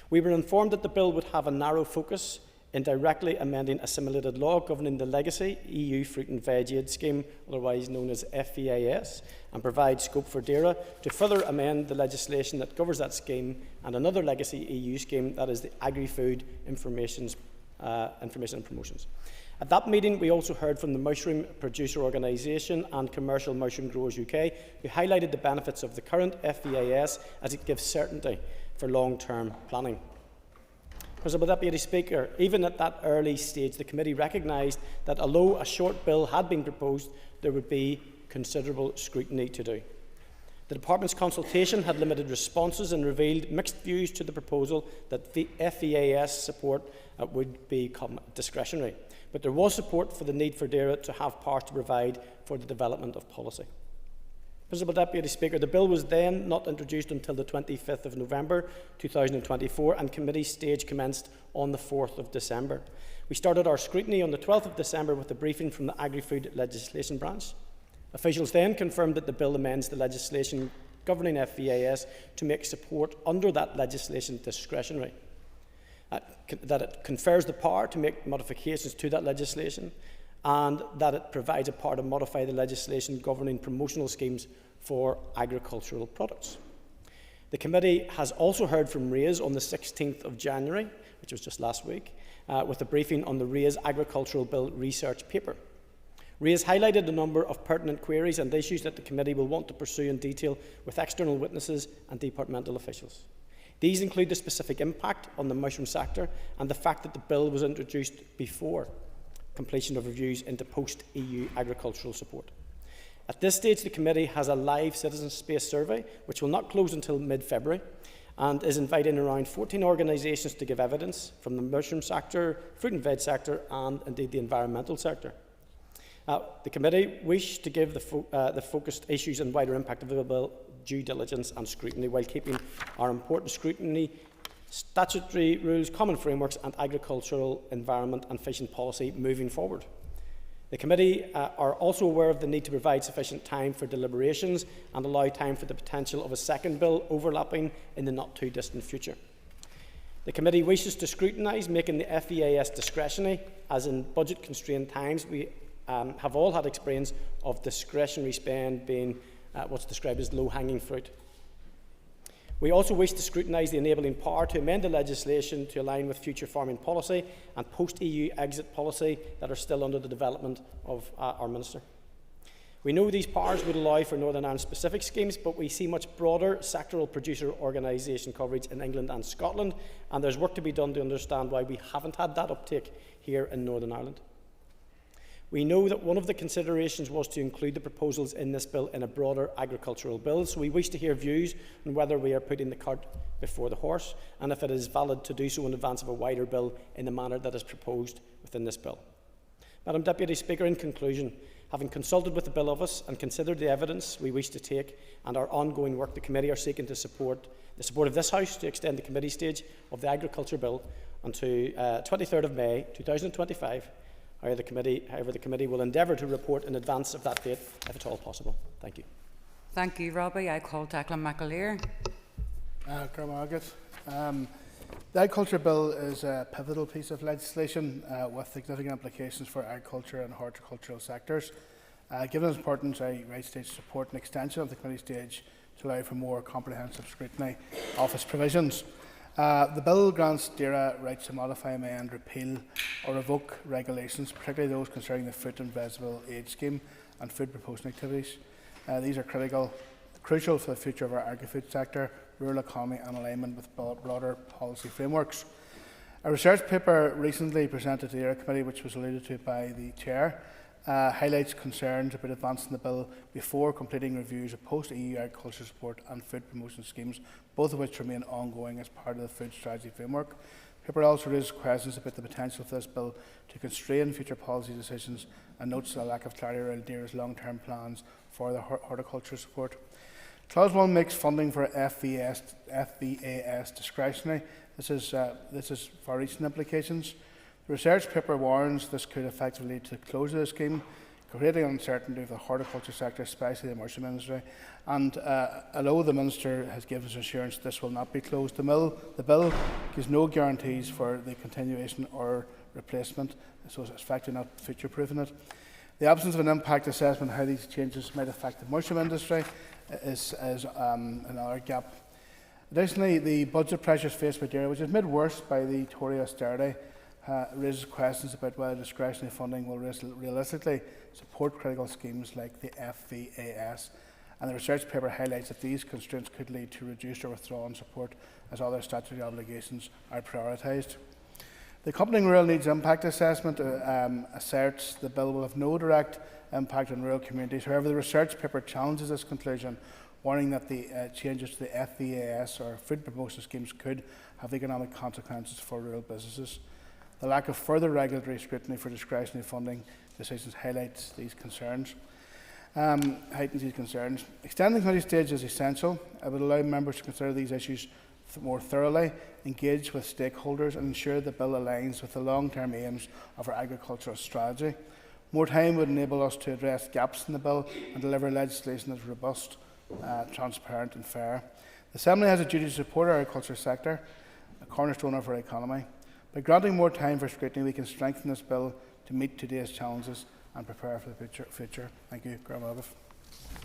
We were informed that the bill would have a narrow focus in directly amending assimilated law governing the legacy EU Fruit and Veg Aid Scheme, otherwise known as FEAS, and provide scope for DERA to further amend the legislation that governs that scheme and another legacy EU scheme, that is the Agri-Food Information and Promotions. At that meeting, we also heard from the Mushroom Producer Organisation and Commercial Mushroom Growers UK, who highlighted the benefits of the current FEAS as it gives certainty for long-term planning. Principal Deputy Speaker, even at that early stage, the committee recognised that although a short bill had been proposed, there would be considerable scrutiny to do. The Department's consultation had limited responses and revealed mixed views to the proposal that the FEAS support would become discretionary. But there was support for the need for DERA to have power to provide for the development of policy. Principal Deputy Speaker, the bill was then not introduced until the 25th of November 2024 and committee stage commenced on the 4th of December. We started our scrutiny on the 12th of December with a briefing from the Agri-Food Legislation Branch. Officials then confirmed that the bill amends the legislation governing FVAS to make support under that legislation discretionary, that it confers the power to make modifications to that legislation, and that it provides a power to modify the legislation governing promotional schemes for agricultural products. The committee has also heard from RAISE on the 16th of January, which was just last week, with a briefing on the RAISE Agricultural Bill research paper. RAISE highlighted a number of pertinent queries and issues that the committee will want to pursue in detail with external witnesses and departmental officials. These include the specific impact on the mushroom sector and the fact that the bill was introduced before completion of reviews into post-EU agricultural support. At this stage, the committee has a live citizen space survey, which will not close until mid-February, and is inviting around 14 organisations to give evidence from the mushroom sector, fruit and veg sector, and indeed the environmental sector. The committee wish to give the focused issues and wider impact of the bill due diligence and scrutiny, while keeping our important scrutiny, statutory rules, common frameworks and agricultural, environment and fishing policy moving forward. The committee are also aware of the need to provide sufficient time for deliberations and allow time for the potential of a second bill overlapping in the not too distant future. The committee wishes to scrutinise making the FEAS discretionary, as in budget constrained times we have all had experience of discretionary spend being what's described as low-hanging fruit. We also wish to scrutinise the enabling power to amend the legislation to align with future farming policy and post-EU exit policy that are still under the development of our Minister. We know these powers would allow for Northern Ireland specific schemes, but we see much broader sectoral producer organisation coverage in England and Scotland, and there's work to be done to understand why we haven't had that uptake here in Northern Ireland. We know that one of the considerations was to include the proposals in this bill in a broader agricultural bill, so we wish to hear views on whether we are putting the cart before the horse, and if it is valid to do so in advance of a wider bill in the manner that is proposed within this bill. Madam Deputy Speaker, in conclusion, having consulted with the Bill Office and considered the evidence we wish to take and our ongoing work, the committee are seeking to support the support of this House to extend the committee stage of the Agriculture Bill until 23rd of May 2025. However, the committee will endeavour to report in advance of that date, if at all possible. Thank you. Thank you, Robbie. I call Declan McAleer. The Agriculture Bill is a pivotal piece of legislation with significant implications for agriculture and horticultural sectors. Given its importance, I rise to support an extension of the committee stage to allow for more comprehensive scrutiny of its provisions. The bill grants DAERA rights to modify, amend, repeal or revoke regulations, particularly those concerning the fruit and vegetable aid scheme and food promotion activities. These are crucial for the future of our agri-food sector, rural economy and alignment with broader policy frameworks. A research paper recently presented to the DAERA Committee, which was alluded to by the Chair, highlights concerns about advancing the bill before completing reviews of post-EU agriculture support and food promotion schemes, both of which remain ongoing as part of the food strategy framework. The paper also raises questions about the potential for this bill to constrain future policy decisions and notes a lack of clarity around DAERA's long-term plans for the horticulture support. Clause 1 makes funding for FVAS discretionary. This is far-reaching implications. The research paper warns this could effectively lead to the closure of the scheme, creating uncertainty for the horticulture sector, especially the mushroom industry. And although the Minister has given us assurance this will not be closed, the bill gives no guarantees for the continuation or replacement, so it's effectively not future-proofing it. The absence of an impact assessment on how these changes might affect the mushroom industry is another gap. Additionally, the budget pressures faced by DAERA, which is made worse by the Tory austerity, raises questions about whether discretionary funding will realistically support critical schemes like the FVAS, and the research paper highlights that these constraints could lead to reduced or withdrawn support as other statutory obligations are prioritised. The accompanying Rural Needs Impact Assessment asserts the bill will have no direct impact on rural communities. However, the research paper challenges this conclusion, warning that the changes to the FVAS or food promotion schemes could have economic consequences for rural businesses. The lack of further regulatory scrutiny for discretionary funding decisions highlights these concerns. heightens these concerns. Extending the committee stage is essential. It would allow members to consider these issues more thoroughly, engage with stakeholders and ensure the bill aligns with the long-term aims of our agricultural strategy. More time would enable us to address gaps in the bill and deliver legislation that is robust, transparent and fair. The Assembly has a duty to support our agriculture sector, a cornerstone of our economy. By granting more time for scrutiny, we can strengthen this bill to meet today's challenges and prepare for the future. Thank you.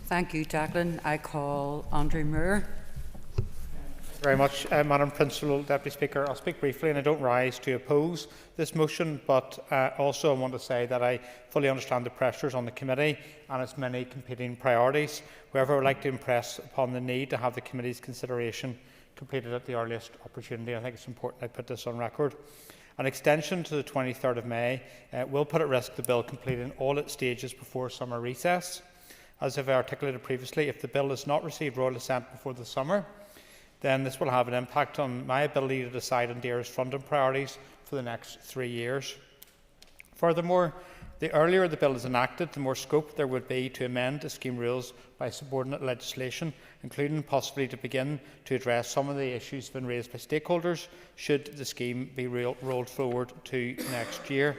Thank you, Jacqueline. I call Andrew Moore. Very much, Madam Principal Deputy Speaker. I'll speak briefly, and I don't rise to oppose this motion, but also I want to say that I fully understand the pressures on the committee and its many competing priorities. However, I would like to impress upon the need to have the committee's consideration completed at the earliest opportunity. I think it's important I put this on record. An extension to the 23rd of May will put at risk the bill completing all its stages before summer recess. As I've articulated previously, if the bill does not receive royal assent before the summer, then this will have an impact on my ability to decide on DAERA's funding priorities for the next 3 years. Furthermore, the earlier the bill is enacted, the more scope there would be to amend the scheme rules by subordinate legislation, including possibly to begin to address some of the issues been raised by stakeholders should the scheme be rolled forward to next year.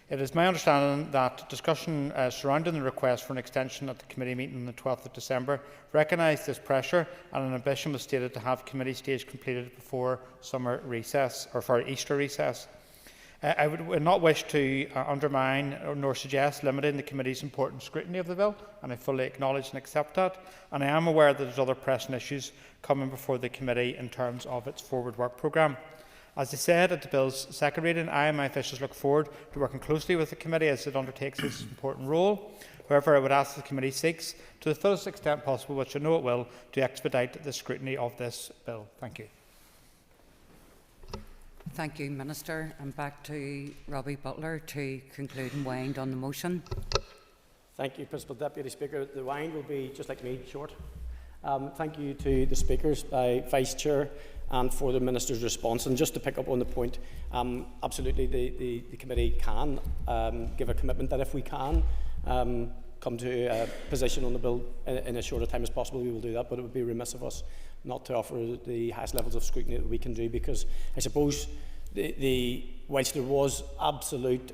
It is my understanding that discussion surrounding the request for an extension at the committee meeting on the 12th of December recognised this pressure, and an ambition was stated to have committee stage completed before summer recess, or for Easter recess. I would not wish to undermine nor suggest limiting the committee's important scrutiny of the bill, and I fully acknowledge and accept that. And I am aware that there are other pressing issues coming before the committee in terms of its forward work programme. As I said at the bill's second reading, I and my officials look forward to working closely with the committee as it undertakes its important role. However, I would ask the committee seeks, to the fullest extent possible, which I know it will, to expedite the scrutiny of this bill. Thank you. Thank you, Minister. And back to Robbie Butler to conclude and wind on the motion. Thank you, Principal Deputy Speaker. The wind will be, just like me, short. Thank you to the speakers, Vice Chair, and for the Minister's response. And just to pick up on the point, absolutely the committee can give a commitment that if we can come to a position on the bill in as short a time as possible, we will do that, but it would be remiss of us not to offer the highest levels of scrutiny that we can do, because I suppose whilst there was absolute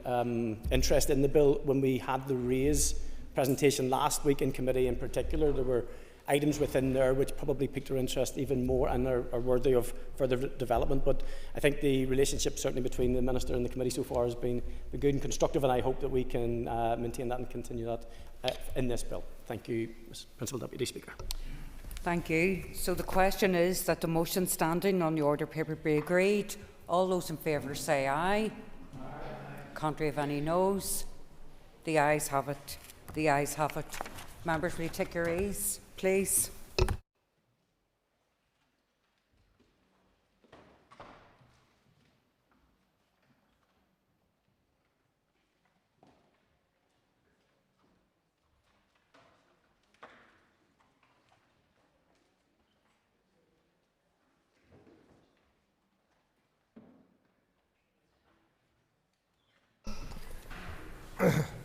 interest in the bill when we had the RAISE presentation last week in committee in particular, there were items within there which probably piqued our interest even more and are worthy of further development. But I think the relationship certainly between the Minister and the committee so far has been good and constructive, and I hope that we can maintain that and continue that in this bill. Thank you, Principal Deputy Speaker. Thank you. So the question is that the motion standing on the order paper be agreed. All those in favour say aye. Aye. Contrary of any noes? The ayes have it. The ayes have it. Members, will you take your ease, please?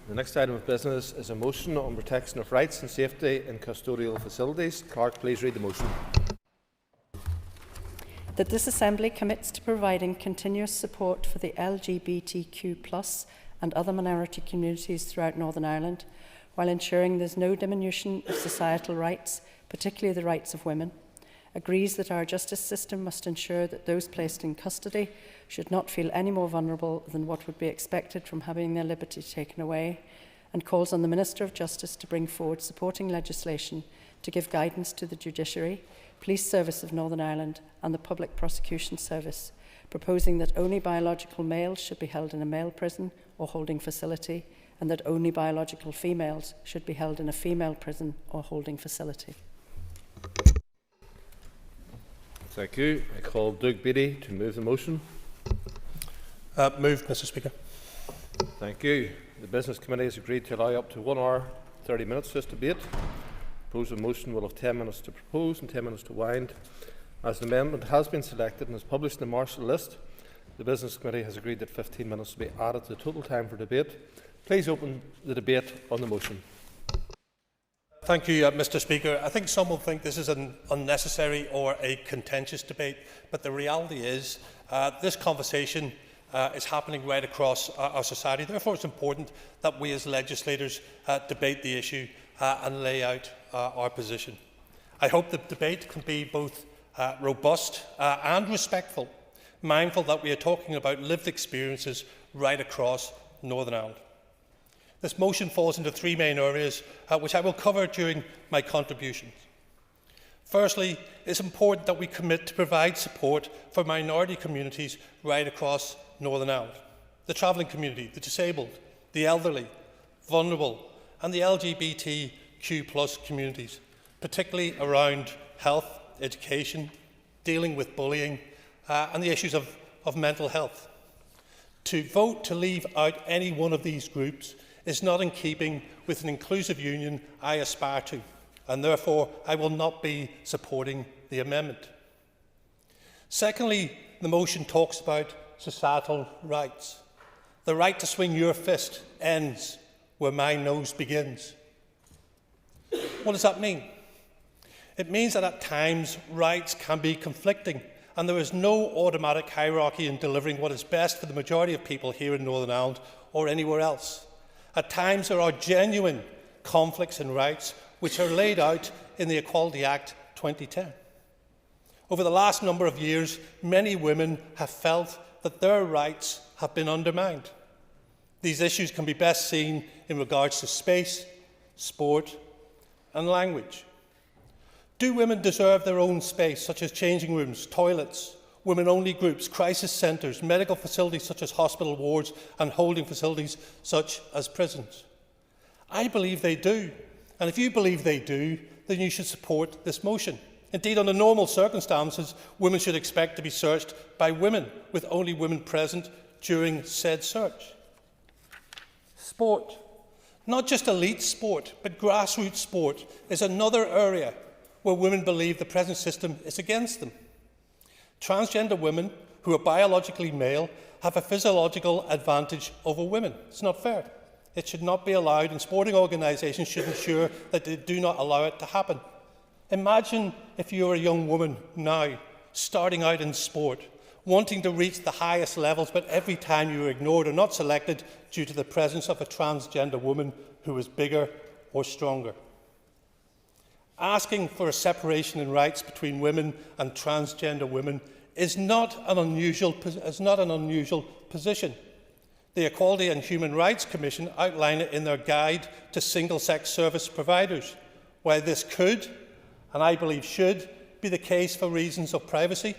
The next item of business is a motion on protection of rights and safety in custodial facilities. Clerk, please read the motion. That this Assembly commits to providing continuous support for the LGBTQ+ and other minority communities throughout Northern Ireland, while ensuring there is no diminution of societal rights, particularly the rights of women. Agrees that our justice system must ensure that those placed in custody should not feel any more vulnerable than what would be expected from having their liberty taken away, and calls on the Minister of Justice to bring forward supporting legislation to give guidance to the Judiciary, Police Service of Northern Ireland and the Public Prosecution Service, proposing that only biological males should be held in a male prison or holding facility, and that only biological females should be held in a female prison or holding facility. Thank you. I call Doug Beattie to move the motion. Move, Mr. Speaker. Thank you. The Business Committee has agreed to allow up to 1 hour 30 minutes for this debate. Proposed motion will have 10 minutes to propose and 10 minutes to wind. As an amendment has been selected and is published in the marshal list, the Business Committee has agreed that 15 minutes will be added to the total time for debate. Please open the debate on the motion. Thank you, Mr. Speaker. I think some will think this is an unnecessary or a contentious debate, but the reality is this conversation is happening right across our society. Therefore, it's important that we as legislators debate the issue and lay out our position. I hope the debate can be both robust and respectful, mindful that we are talking about lived experiences right across Northern Ireland. This motion falls into three main areas, which I will cover during my contributions. Firstly, it's important that we commit to provide support for minority communities right across Northern Ireland. The travelling community, the disabled, the elderly, vulnerable, and the LGBTQ+ communities, particularly around health, education, dealing with bullying, and the issues of mental health. To vote to leave out any one of these groups is not in keeping with an inclusive union I aspire to, and therefore I will not be supporting the amendment. Secondly, the motion talks about societal rights. The right to swing your fist ends where my nose begins. What does that mean? It means that at times rights can be conflicting, and there is no automatic hierarchy in delivering what is best for the majority of people here in Northern Ireland or anywhere else. At times there are genuine conflicts in rights which are laid out in the Equality Act 2010. Over the last number of years, many women have felt that their rights have been undermined. These issues can be best seen in regards to space, sport, and language. Do women deserve their own space, such as changing rooms, toilets, women-only groups, crisis centres, medical facilities such as hospital wards, and holding facilities such as prisons? I believe they do, and if you believe they do, then you should support this motion. Indeed, under normal circumstances, women should expect to be searched by women, with only women present during said search. Sport. Not just elite sport, but grassroots sport is another area where women believe the present system is against them. Transgender women who are biologically male have a physiological advantage over women. It's not fair. It should not be allowed, and sporting organisations should ensure that they do not allow it to happen. Imagine if you are a young woman now, starting out in sport, wanting to reach the highest levels, but every time you are ignored or not selected due to the presence of a transgender woman who is bigger or stronger. Asking for a separation in rights between women and transgender women is not an unusual position. The Equality and Human Rights Commission outline it in their guide to single-sex service providers. While this could, and I believe should, be the case for reasons of privacy,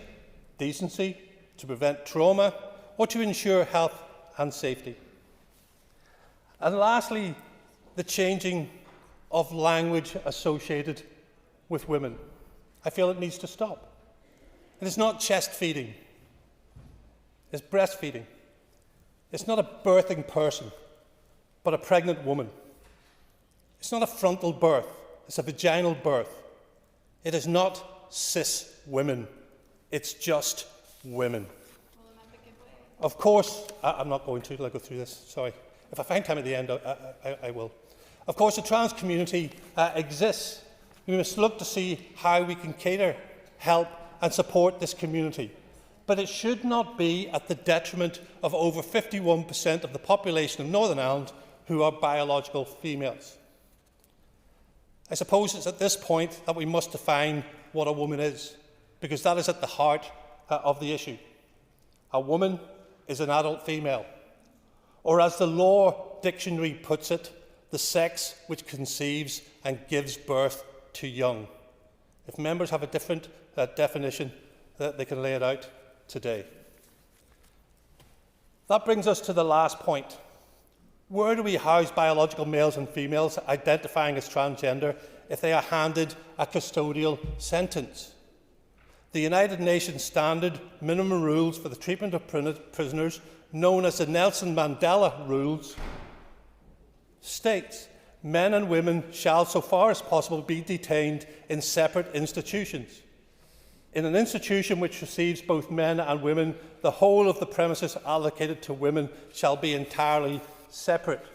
decency, to prevent trauma, or to ensure health and safety. And lastly, the changing of language associated with women. I feel it needs to stop. It is not chest feeding, it's breastfeeding. It's not a birthing person, but a pregnant woman. It's not a frontal birth, it's a vaginal birth. It is not cis women, it's just women. Of course, I'm not going to, I'll go through this, sorry. If I find time at the end, I will. Of course, the trans community exists. We must look to see how we can cater, help and support this community. But it should not be at the detriment of over 51% of the population of Northern Ireland who are biological females. I suppose it's at this point that we must define what a woman is, because that is at the heart of the issue. A woman is an adult female, or as the Law Dictionary puts it, the sex which conceives and gives birth to young. If members have a different definition, they can lay it out today. That brings us to the last point. Where do we house biological males and females identifying as transgender if they are handed a custodial sentence? The United Nations Standard Minimum Rules for the Treatment of Prisoners, known as the Nelson Mandela Rules, states men and women shall, so far as possible, be detained in separate institutions. In an institution which receives both men and women, the whole of the premises allocated to women shall be entirely separate.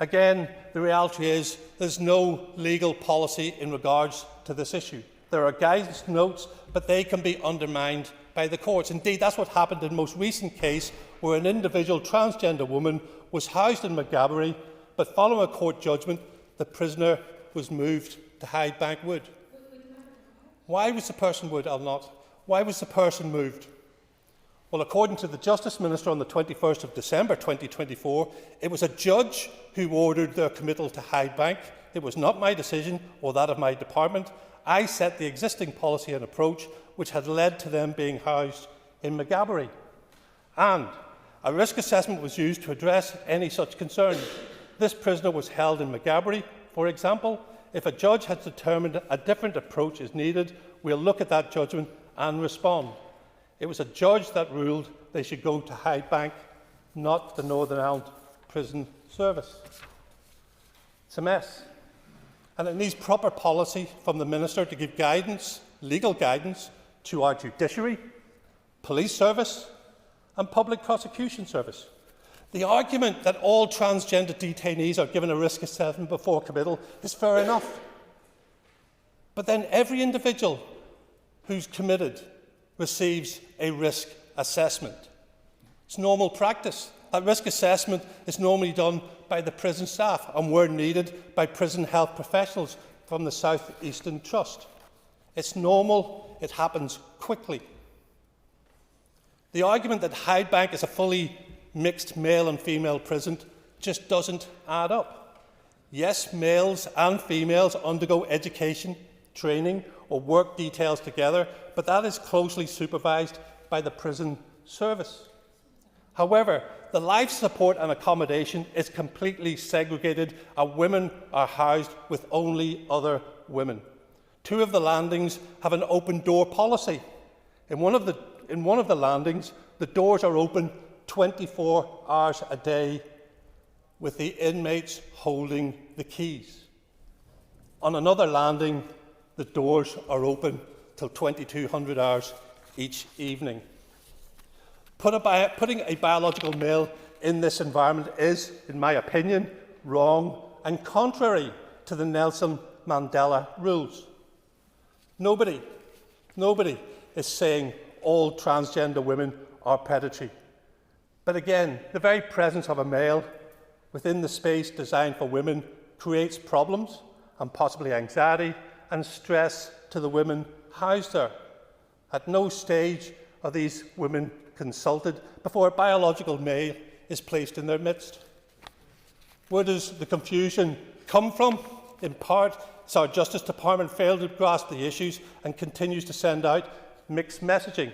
Again, the reality is there's no legal policy in regards to this issue. There are guidance notes, but they can be undermined by the courts. Indeed, that's what happened in the most recent case where an individual transgender woman was housed in Maghaberry, but following a court judgment, the prisoner was moved to Hyde Bank Wood. Why was the person Why was the person moved? Well, according to the Justice Minister on the 21st of December 2024, it was a judge who ordered their committal to Hyde Bank. It was not my decision or that of my department. I set the existing policy and approach which had led to them being housed in Maghaberry. And a risk assessment was used to address any such concerns. This prisoner was held in Maghaberry, for example. If a judge has determined a different approach is needed, we'll look at that judgment and respond. It was a judge that ruled they should go to Hyde Bank, not the Northern Ireland Prison Service. It's a mess. And it needs proper policy from the Minister to give guidance, legal guidance, to our judiciary, police service and public prosecution service. The argument that all transgender detainees are given a risk assessment before committal is fair enough. But then every individual who's committed receives a risk assessment. It's normal practice. That risk assessment is normally done by the prison staff and, where needed, by prison health professionals from the South Eastern Trust. It's normal. It happens quickly. The argument that Hyde Bank is a fully mixed male and female prison just doesn't add up. Yes, males and females undergo education, training or work details together, but that is closely supervised by the prison service. However, the life support and accommodation is completely segregated, and women are housed with only other women. 2 of the landings have an open door policy. In one of the landings, the doors are open 24 hours a day, with the inmates holding the keys. On another landing, the doors are open till 2200 hours each evening. Putting a biological male in this environment is, in my opinion, wrong and contrary to the Nelson Mandela rules. Nobody is saying all transgender women are predatory. But again, the very presence of a male within the space designed for women creates problems and possibly anxiety and stress to the women housed there. At no stage are these women consulted before a biological male is placed in their midst. Where does the confusion come from? In part, it's our Justice Department failed to grasp the issues and continues to send out mixed messaging.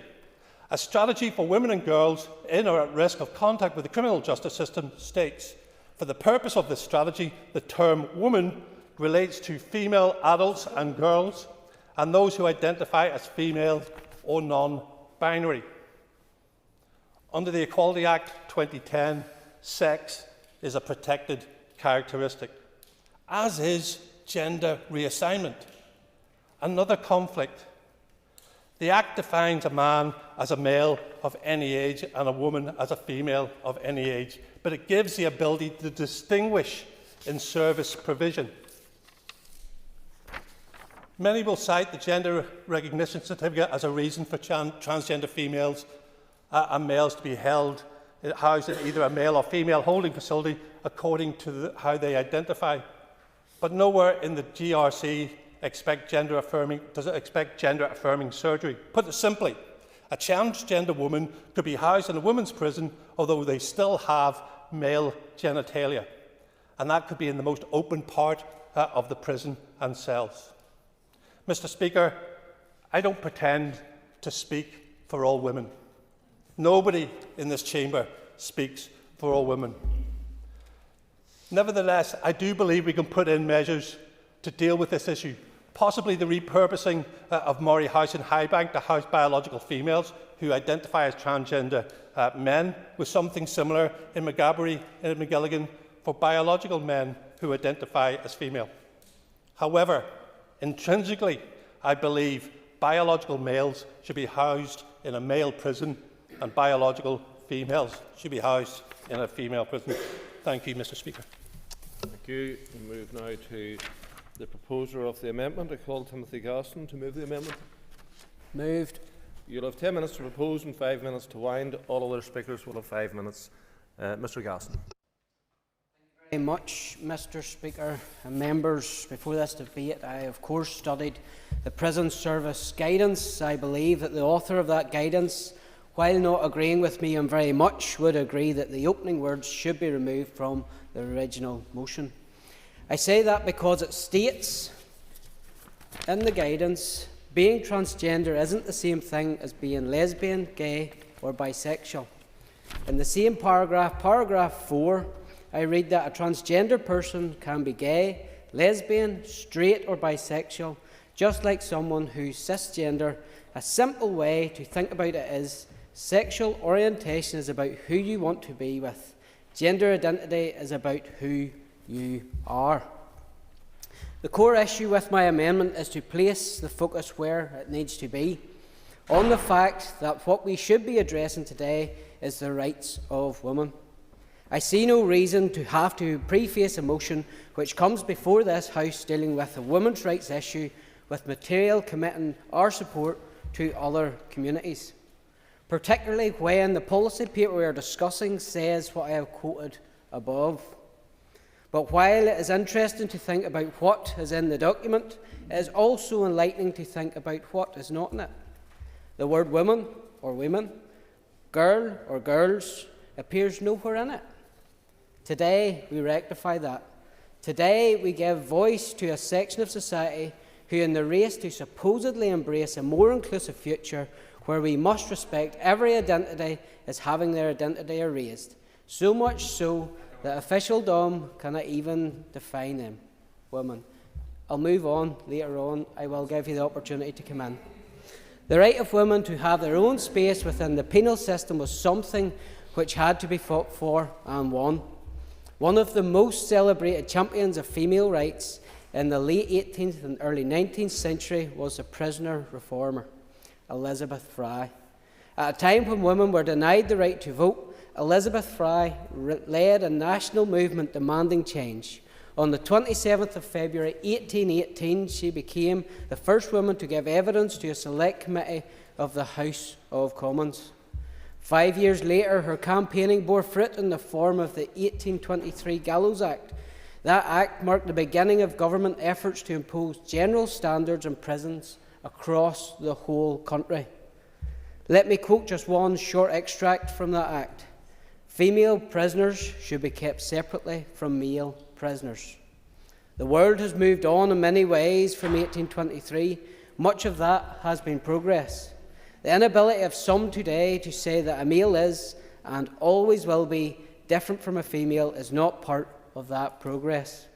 A strategy for women and girls in or at risk of contact with the criminal justice system states, for the purpose of this strategy, the term woman relates to female adults and girls and those who identify as female or non-binary. Under the Equality Act 2010, sex is a protected characteristic, as is gender reassignment. Another conflict. The Act defines a man as a male of any age and a woman as a female of any age, but it gives the ability to distinguish in service provision. Many will cite the gender recognition certificate as a reason for transgender females and males to be housed in either a male or female holding facility according to how they identify. But nowhere in the GRC does it expect gender-affirming surgery. Put it simply, a transgender woman could be housed in a women's prison although they still have male genitalia, and that could be in the most open part of the prison and cells. Mr. Speaker, I don't pretend to speak for all women. Nobody in this chamber speaks for all women. Nevertheless, I do believe we can put in measures to deal with this issue, possibly the repurposing of Murray House in Hyde Bank to house biological females who identify as transgender men, with something similar in Maghaberry and in McGilligan for biological men who identify as female. However, intrinsically, I believe biological males should be housed in a male prison and biological females should be housed in a female prison. Thank you, Mr. Speaker. Thank you. We move now to the proposer of the amendment. I call Timothy Gaston to move the amendment. Moved. You'll have 10 minutes to propose and 5 minutes to wind. All other speakers will have 5 minutes. Mr. Gaston. Thank you very much, Mr. Speaker and members. Before this debate, I of course studied the Prison Service guidance. I believe that the author of that guidance, while not agreeing with me on very much, would agree that the opening words should be removed from the original motion. I say that because it states in the guidance, being transgender isn't the same thing as being lesbian, gay or bisexual. In the same paragraph, paragraph 4, I read that a transgender person can be gay, lesbian, straight or bisexual, just like someone who's cisgender. A simple way to think about it is sexual orientation is about who you want to be with. Gender identity is about who you are. The core issue with my amendment is to place the focus where it needs to be, on the fact that what we should be addressing today is the rights of women. I see no reason to have to preface a motion which comes before this House dealing with a women's rights issue with material committing our support to other communities, particularly when the policy paper we are discussing says what I have quoted above. But while it is interesting to think about what is in the document, it is also enlightening to think about what is not in it. The word woman or women, girl or girls appears nowhere in it. Today we rectify that. Today we give voice to a section of society who, in the race to supposedly embrace a more inclusive future where we must respect every identity as having their identity erased, so much so that official dom cannot even define them, women. I'll move on later on. I will give you the opportunity to come in. The right of women to have their own space within the penal system was something which had to be fought for and won. One of the most celebrated champions of female rights in the late 18th and early 19th century was the prisoner reformer, Elizabeth Fry. At a time when women were denied the right to vote, Elizabeth Fry led a national movement demanding change. On the 27th of February 1818, she became the first woman to give evidence to a select committee of the House of Commons. 5 years later, her campaigning bore fruit in the form of the 1823 Gallows Act. That act marked the beginning of government efforts to impose general standards in prisons across the whole country. Let me quote just one short extract from that act. Female prisoners should be kept separately from male prisoners. The world has moved on in many ways from 1823. Much of that has been progress. The inability of some today to say that a male is, and always will be, different from a female is not part of that progress.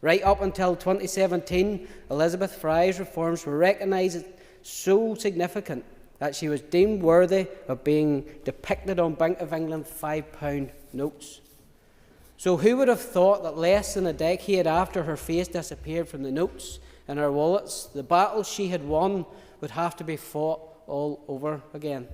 Right up until 2017, Elizabeth Fry's reforms were recognised as so significant that she was deemed worthy of being depicted on Bank of England £5 notes. So who would have thought that less than a decade after her face disappeared from the notes in her wallets, the battle she had won would have to be fought all over again?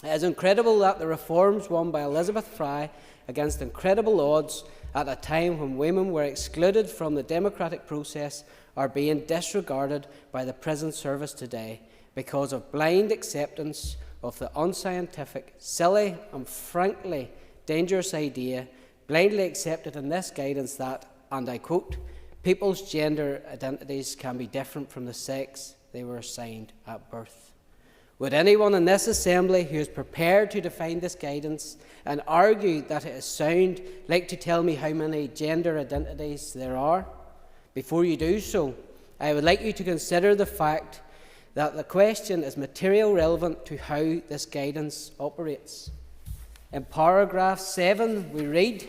It is incredible that the reforms won by Elizabeth Fry against incredible odds at a time when women were excluded from the democratic process are being disregarded by the prison service today, because of blind acceptance of the unscientific, silly and frankly dangerous idea, blindly accepted in this guidance that, and I quote, people's gender identities can be different from the sex they were assigned at birth. Would anyone in this assembly who is prepared to define this guidance and argue that it is sound like to tell me how many gender identities there are? Before you do so, I would like you to consider the fact that the question is material relevant to how this guidance operates. In paragraph 7, we read,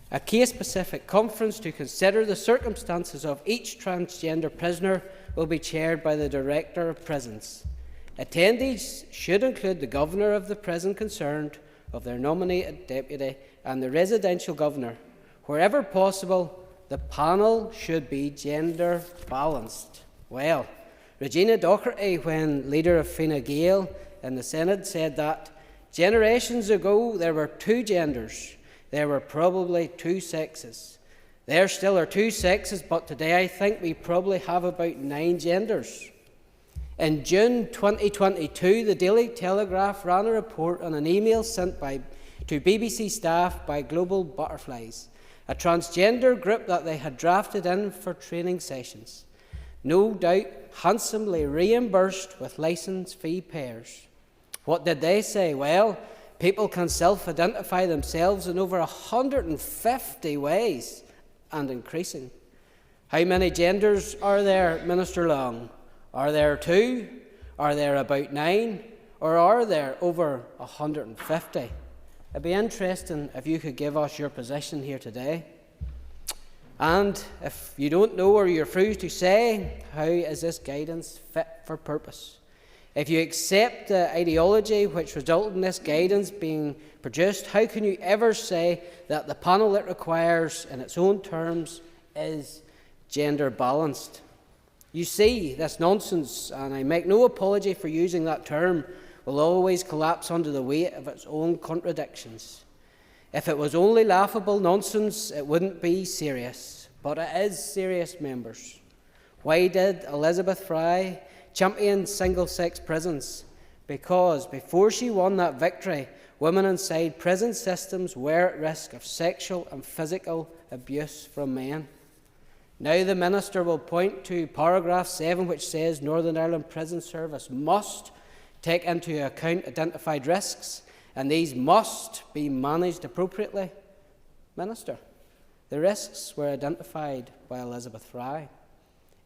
a case-specific conference to consider the circumstances of each transgender prisoner will be chaired by the Director of Prisons. Attendees should include the Governor of the prison concerned, of their nominated deputy, and the residential governor. Wherever possible, the panel should be gender balanced. Well, Regina Docherty, when leader of Fine Gael in the Senate, said that generations ago there were two genders, there were probably two sexes. There still are 2 sexes, but today I think we probably have about 9 genders. In June 2022, the Daily Telegraph ran a report on an email sent to BBC staff by Global Butterflies, a transgender group that they had drafted in for training sessions, no doubt handsomely reimbursed with licence fee payers. What did they say? Well, people can self-identify themselves in over 150 ways and increasing. How many genders are there, Minister Long? Are there 2? Are there about 9? Or are there over 150? It'd be interesting if you could give us your position here today. And if you don't know or you're refuse to say, how is this guidance fit for purpose? If you accept the ideology which resulted in this guidance being produced, how can you ever say that the panel it requires in its own terms is gender balanced? You see, this nonsense, and I make no apology for using that term, will always collapse under the weight of its own contradictions. If it was only laughable nonsense, it wouldn't be serious. But it is serious, members. Why did Elizabeth Fry champion single-sex prisons? Because before she won that victory, women inside prison systems were at risk of sexual and physical abuse from men. Now the Minister will point to paragraph 7, which says Northern Ireland Prison Service must take into account identified risks, and these must be managed appropriately. Minister, the risks were identified by Elizabeth Fry.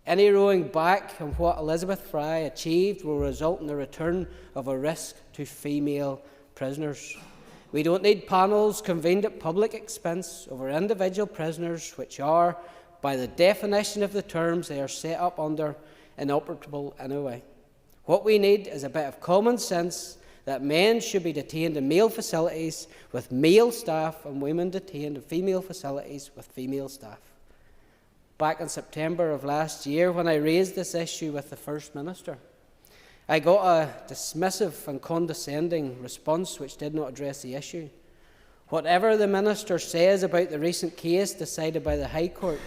Any rowing back on what Elizabeth Fry achieved will result in the return of a risk to female prisoners. We don't need panels convened at public expense over individual prisoners which are, by the definition of the terms they are set up under, inoperable anyway. What we need is a bit of common sense that men should be detained in male facilities with male staff and women detained in female facilities with female staff. Back in September of last year, when I raised this issue with the First Minister, I got a dismissive and condescending response which did not address the issue. Whatever the Minister says about the recent case decided by the High Court,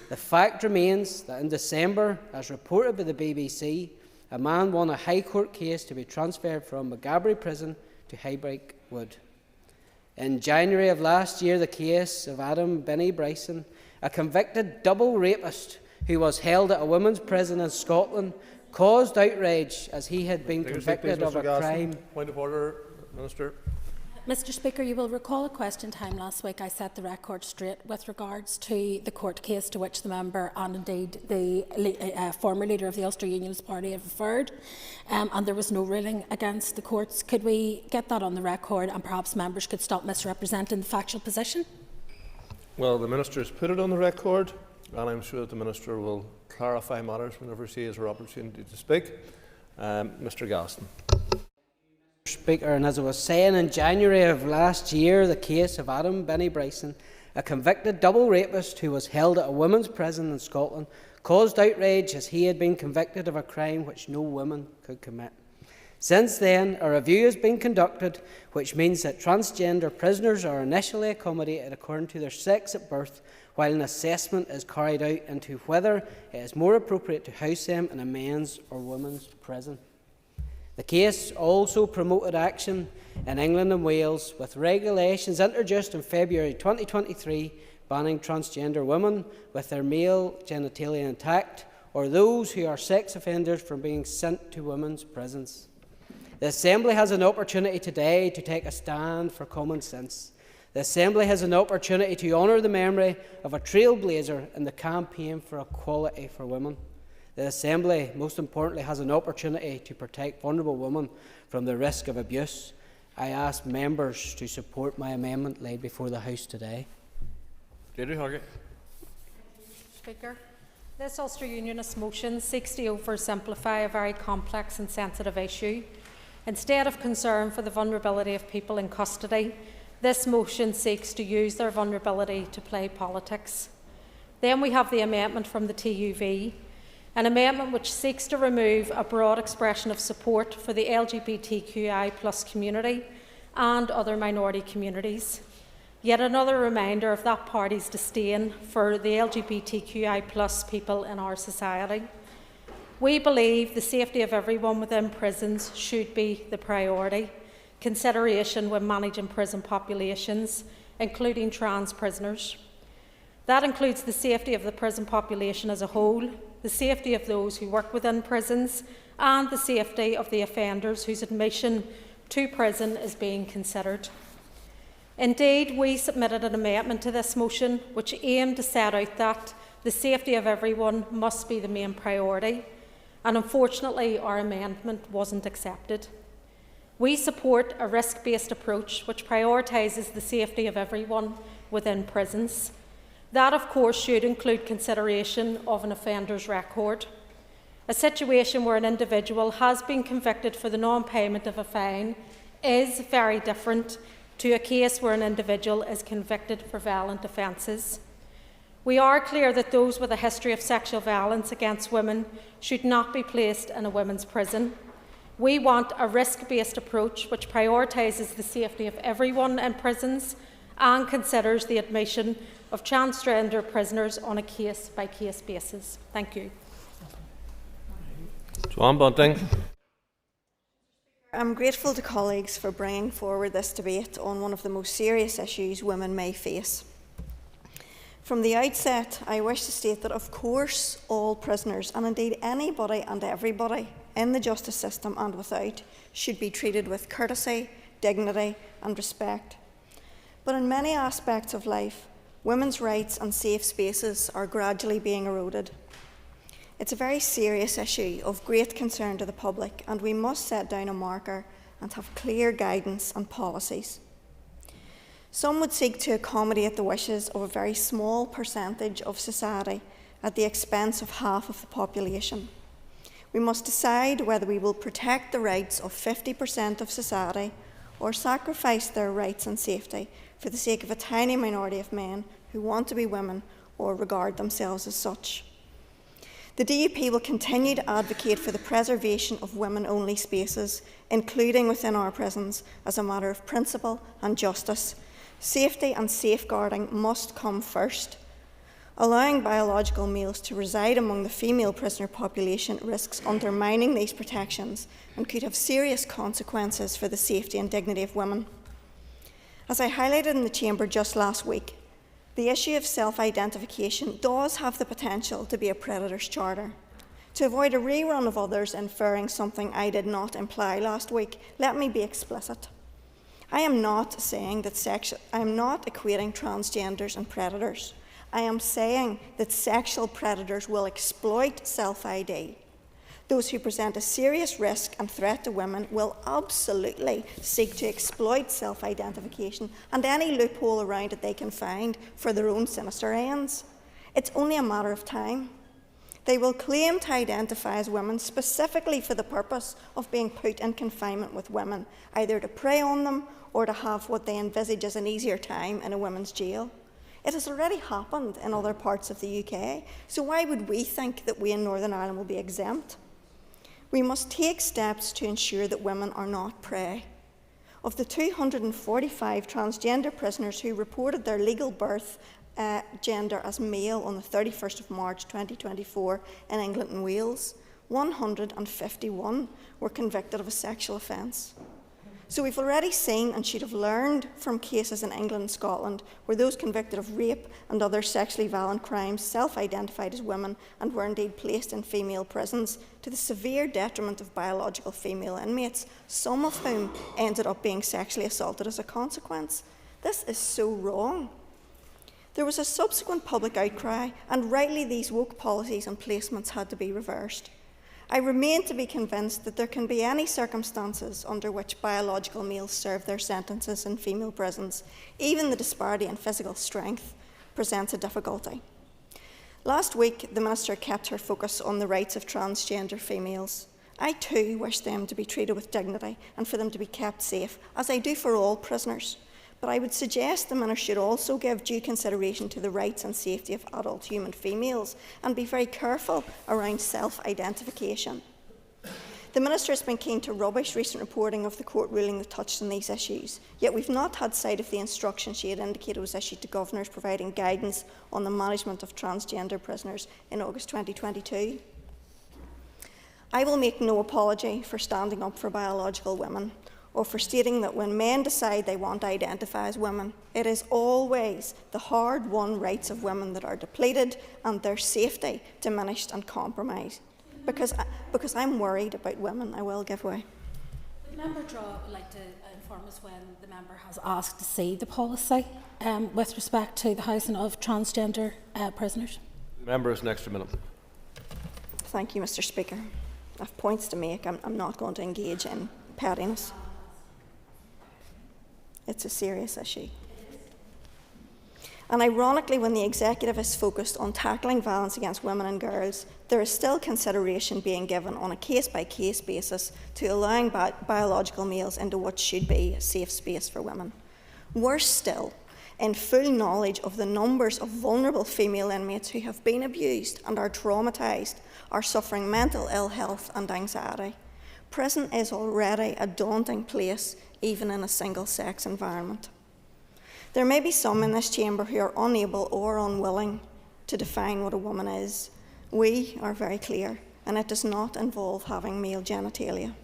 the fact remains that in December, as reported by the BBC, a man won a High Court case to be transferred from Maghaberry Prison to Highbrake Wood. In January of last year, the case of Adam Benny Bryson, a convicted double rapist who was held at a women's prison in Scotland, caused outrage as he had been convicted of a crime. Point of order, Minister. Mr Speaker, you will recall at question time last week I set the record straight with regards to the court case to which the member and indeed the former leader of the Ulster Unionist Party have referred, and there was no ruling against the courts. Could we get that on the record and perhaps members could stop misrepresenting the factual position? Well, the Minister has put it on the record, and I'm sure that the Minister will clarify matters whenever she has her opportunity to speak. Mr Gaston. Speaker, and as I was saying, in January of last year, the case of Adam Benny Bryson, a convicted double rapist who was held at a women's prison in Scotland, caused outrage as he had been convicted of a crime which no woman could commit. Since then, a review has been conducted, which means that transgender prisoners are initially accommodated according to their sex at birth, while an assessment is carried out into whether it is more appropriate to house them in a men's or women's prison. The case also promoted action in England and Wales, with regulations introduced in February 2023 banning transgender women with their male genitalia intact or those who are sex offenders from being sent to women's prisons. The Assembly has an opportunity today to take a stand for common sense. The Assembly has an opportunity to honour the memory of a trailblazer in the campaign for equality for women. The Assembly, most importantly, has an opportunity to protect vulnerable women from the risk of abuse. I ask members to support my amendment laid before the House today. Speaker, this Ulster Unionist motion seeks to oversimplify a very complex and sensitive issue. Instead of concern for the vulnerability of people in custody, this motion seeks to use their vulnerability to play politics. Then we have the amendment from the TUV, an amendment which seeks to remove a broad expression of support for the LGBTQI+ community and other minority communities. Yet another reminder of that party's disdain for the LGBTQI+ people in our society. We believe the safety of everyone within prisons should be the priority consideration when managing prison populations, including trans prisoners. That includes the safety of the prison population as a whole, the safety of those who work within prisons, and the safety of the offenders whose admission to prison is being considered. Indeed, we submitted an amendment to this motion which aimed to set out that the safety of everyone must be the main priority, and unfortunately our amendment wasn't accepted. We support a risk-based approach which prioritises the safety of everyone within prisons. That, of course, should include consideration of an offender's record. A situation where an individual has been convicted for the non-payment of a fine is very different to a case where an individual is convicted for violent offences. We are clear that those with a history of sexual violence against women should not be placed in a women's prison. We want a risk-based approach which prioritises the safety of everyone in prisons and considers the admission of transgender prisoners on a case-by-case basis. Thank you. Joanne Bunting. I'm grateful to colleagues for bringing forward this debate on one of the most serious issues women may face. From the outset, I wish to state that, of course, all prisoners, and indeed anybody and everybody in the justice system and without, should be treated with courtesy, dignity and respect. But in many aspects of life, women's rights and safe spaces are gradually being eroded. It's a very serious issue of great concern to the public, and we must set down a marker and have clear guidance and policies. Some would seek to accommodate the wishes of a very small percentage of society at the expense of half of the population. We must decide whether we will protect the rights of 50% of society or sacrifice their rights and safety for the sake of a tiny minority of men who want to be women or regard themselves as such. The DUP will continue to advocate for the preservation of women-only spaces, including within our prisons, as a matter of principle and justice. Safety and safeguarding must come first. Allowing biological males to reside among the female prisoner population risks undermining these protections and could have serious consequences for the safety and dignity of women. As I highlighted in the Chamber just last week, the issue of self-identification does have the potential to be a predator's charter. To avoid a rerun of others inferring something I did not imply last week, let me be explicit. I am not saying I am not equating transgenders and predators. I am saying that sexual predators will exploit self-ID. Those who present a serious risk and threat to women will absolutely seek to exploit self-identification and any loophole around it they can find for their own sinister ends. It's only a matter of time. They will claim to identify as women specifically for the purpose of being put in confinement with women, either to prey on them or to have what they envisage as an easier time in a women's jail. It has already happened in other parts of the UK, so why would we think that we in Northern Ireland will be exempt? We must take steps to ensure that women are not prey. Of the 245 transgender prisoners who reported their legal birth gender as male on the 31st of March 2024 in England and Wales, 151 were convicted of a sexual offence. So we've already seen and should have learned from cases in England and Scotland where those convicted of rape and other sexually violent crimes self-identified as women and were indeed placed in female prisons to the severe detriment of biological female inmates, some of whom ended up being sexually assaulted as a consequence. This is so wrong. There was a subsequent public outcry, and rightly these woke policies and placements had to be reversed. I remain to be convinced that there can be any circumstances under which biological males serve their sentences in female prisons. Even the disparity in physical strength presents a difficulty. Last week, the Minister kept her focus on the rights of transgender females. I too wish them to be treated with dignity and for them to be kept safe, as I do for all prisoners. But I would suggest the Minister should also give due consideration to the rights and safety of adult human females and be very careful around self-identification. The Minister has been keen to rubbish recent reporting of the court ruling that touched on these issues, yet we've not had sight of the instruction she had indicated was issued to governors providing guidance on the management of transgender prisoners in August 2022. I will make no apology for standing up for biological women or for stating that when men decide they want to identify as women, it is always the hard-won rights of women that are depleted and their safety diminished and compromised. Because I'm worried about women, I will give way. Would Member Draw like to inform us when the member has asked to see the policy with respect to the housing of transgender prisoners? The member has an extra minute. Thank you, Mr. Speaker. I have points to make. I'm not going to engage in pettiness. It's a serious issue. And ironically, when the executive is focused on tackling violence against women and girls, there is still consideration being given on a case-by-case basis to allowing biological males into what should be a safe space for women. Worse still, in full knowledge of the numbers of vulnerable female inmates who have been abused and are traumatised, are suffering mental ill health and anxiety. Prison is already a daunting place, even in a single-sex environment. There may be some in this chamber who are unable or unwilling to define what a woman is. We are very clear, and it does not involve having male genitalia.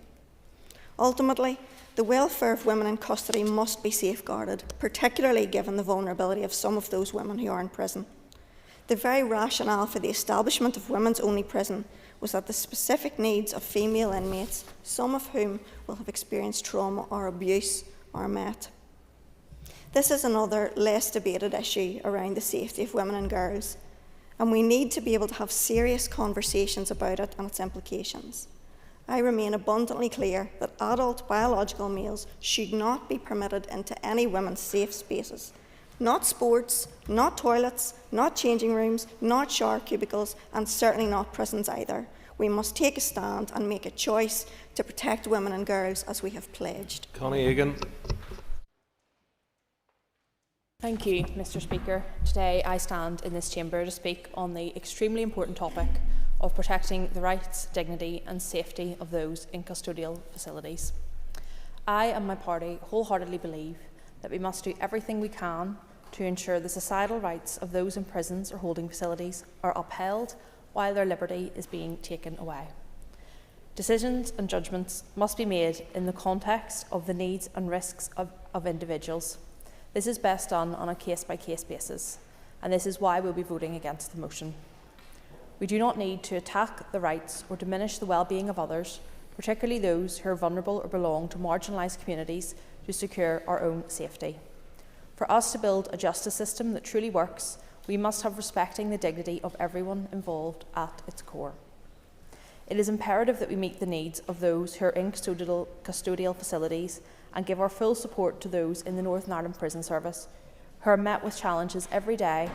Ultimately, the welfare of women in custody must be safeguarded, particularly given the vulnerability of some of those women who are in prison. The very rationale for the establishment of women's-only prison was that the specific needs of female inmates, some of whom will have experienced trauma or abuse, are met. This is another less debated issue around the safety of women and girls, and we need to be able to have serious conversations about it and its implications. I remain abundantly clear that adult biological males should not be permitted into any women's safe spaces. Not sports, not toilets, not changing rooms, not shower cubicles, and certainly not prisons either. We must take a stand and make a choice to protect women and girls as we have pledged. Connie Egan. Thank you, Mr. Speaker. Today I stand in this chamber to speak on the extremely important topic of protecting the rights, dignity and safety of those in custodial facilities. I and my party wholeheartedly believe that we must do everything we can to ensure the societal rights of those in prisons or holding facilities are upheld while their liberty is being taken away. Decisions and judgments must be made in the context of the needs and risks of individuals. This is best done on a case-by-case basis, and this is why we'll be voting against the motion. We do not need to attack the rights or diminish the well-being of others, particularly those who are vulnerable or belong to marginalised communities, to secure our own safety. For us to build a justice system that truly works, we must have respecting the dignity of everyone involved at its core. It is imperative that we meet the needs of those who are in custodial facilities and give our full support to those in the Northern Ireland Prison Service who are met with challenges every day,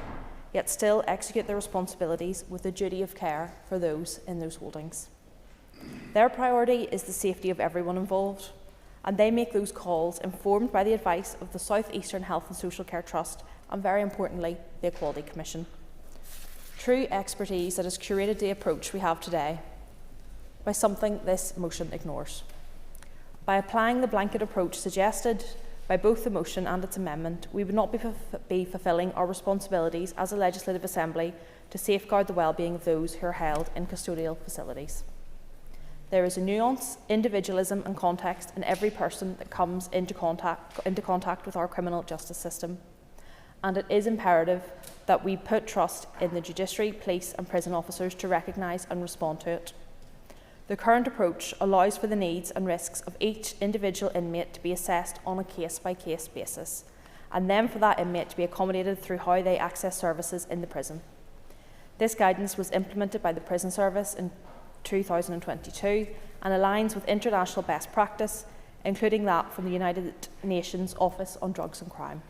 yet still execute their responsibilities with a duty of care for those in those holdings. Their priority is the safety of everyone involved, and they make those calls informed by the advice of the South Eastern Health and Social Care Trust and, very importantly, the Equality Commission. True expertise that has curated the approach we have today by something this motion ignores. By applying the blanket approach suggested by both the motion and its amendment, we would not be fulfilling our responsibilities as a Legislative Assembly to safeguard the well-being of those who are held in custodial facilities. There is a nuance, individualism and context in every person that comes into contact with our criminal justice system, and it is imperative that we put trust in the judiciary, police and prison officers to recognise and respond to it. The current approach allows for the needs and risks of each individual inmate to be assessed on a case-by-case basis, and then for that inmate to be accommodated through how they access services in the prison. This guidance was implemented by the Prison Service in 2022 and aligns with international best practice, including that from the United Nations Office on Drugs and Crime.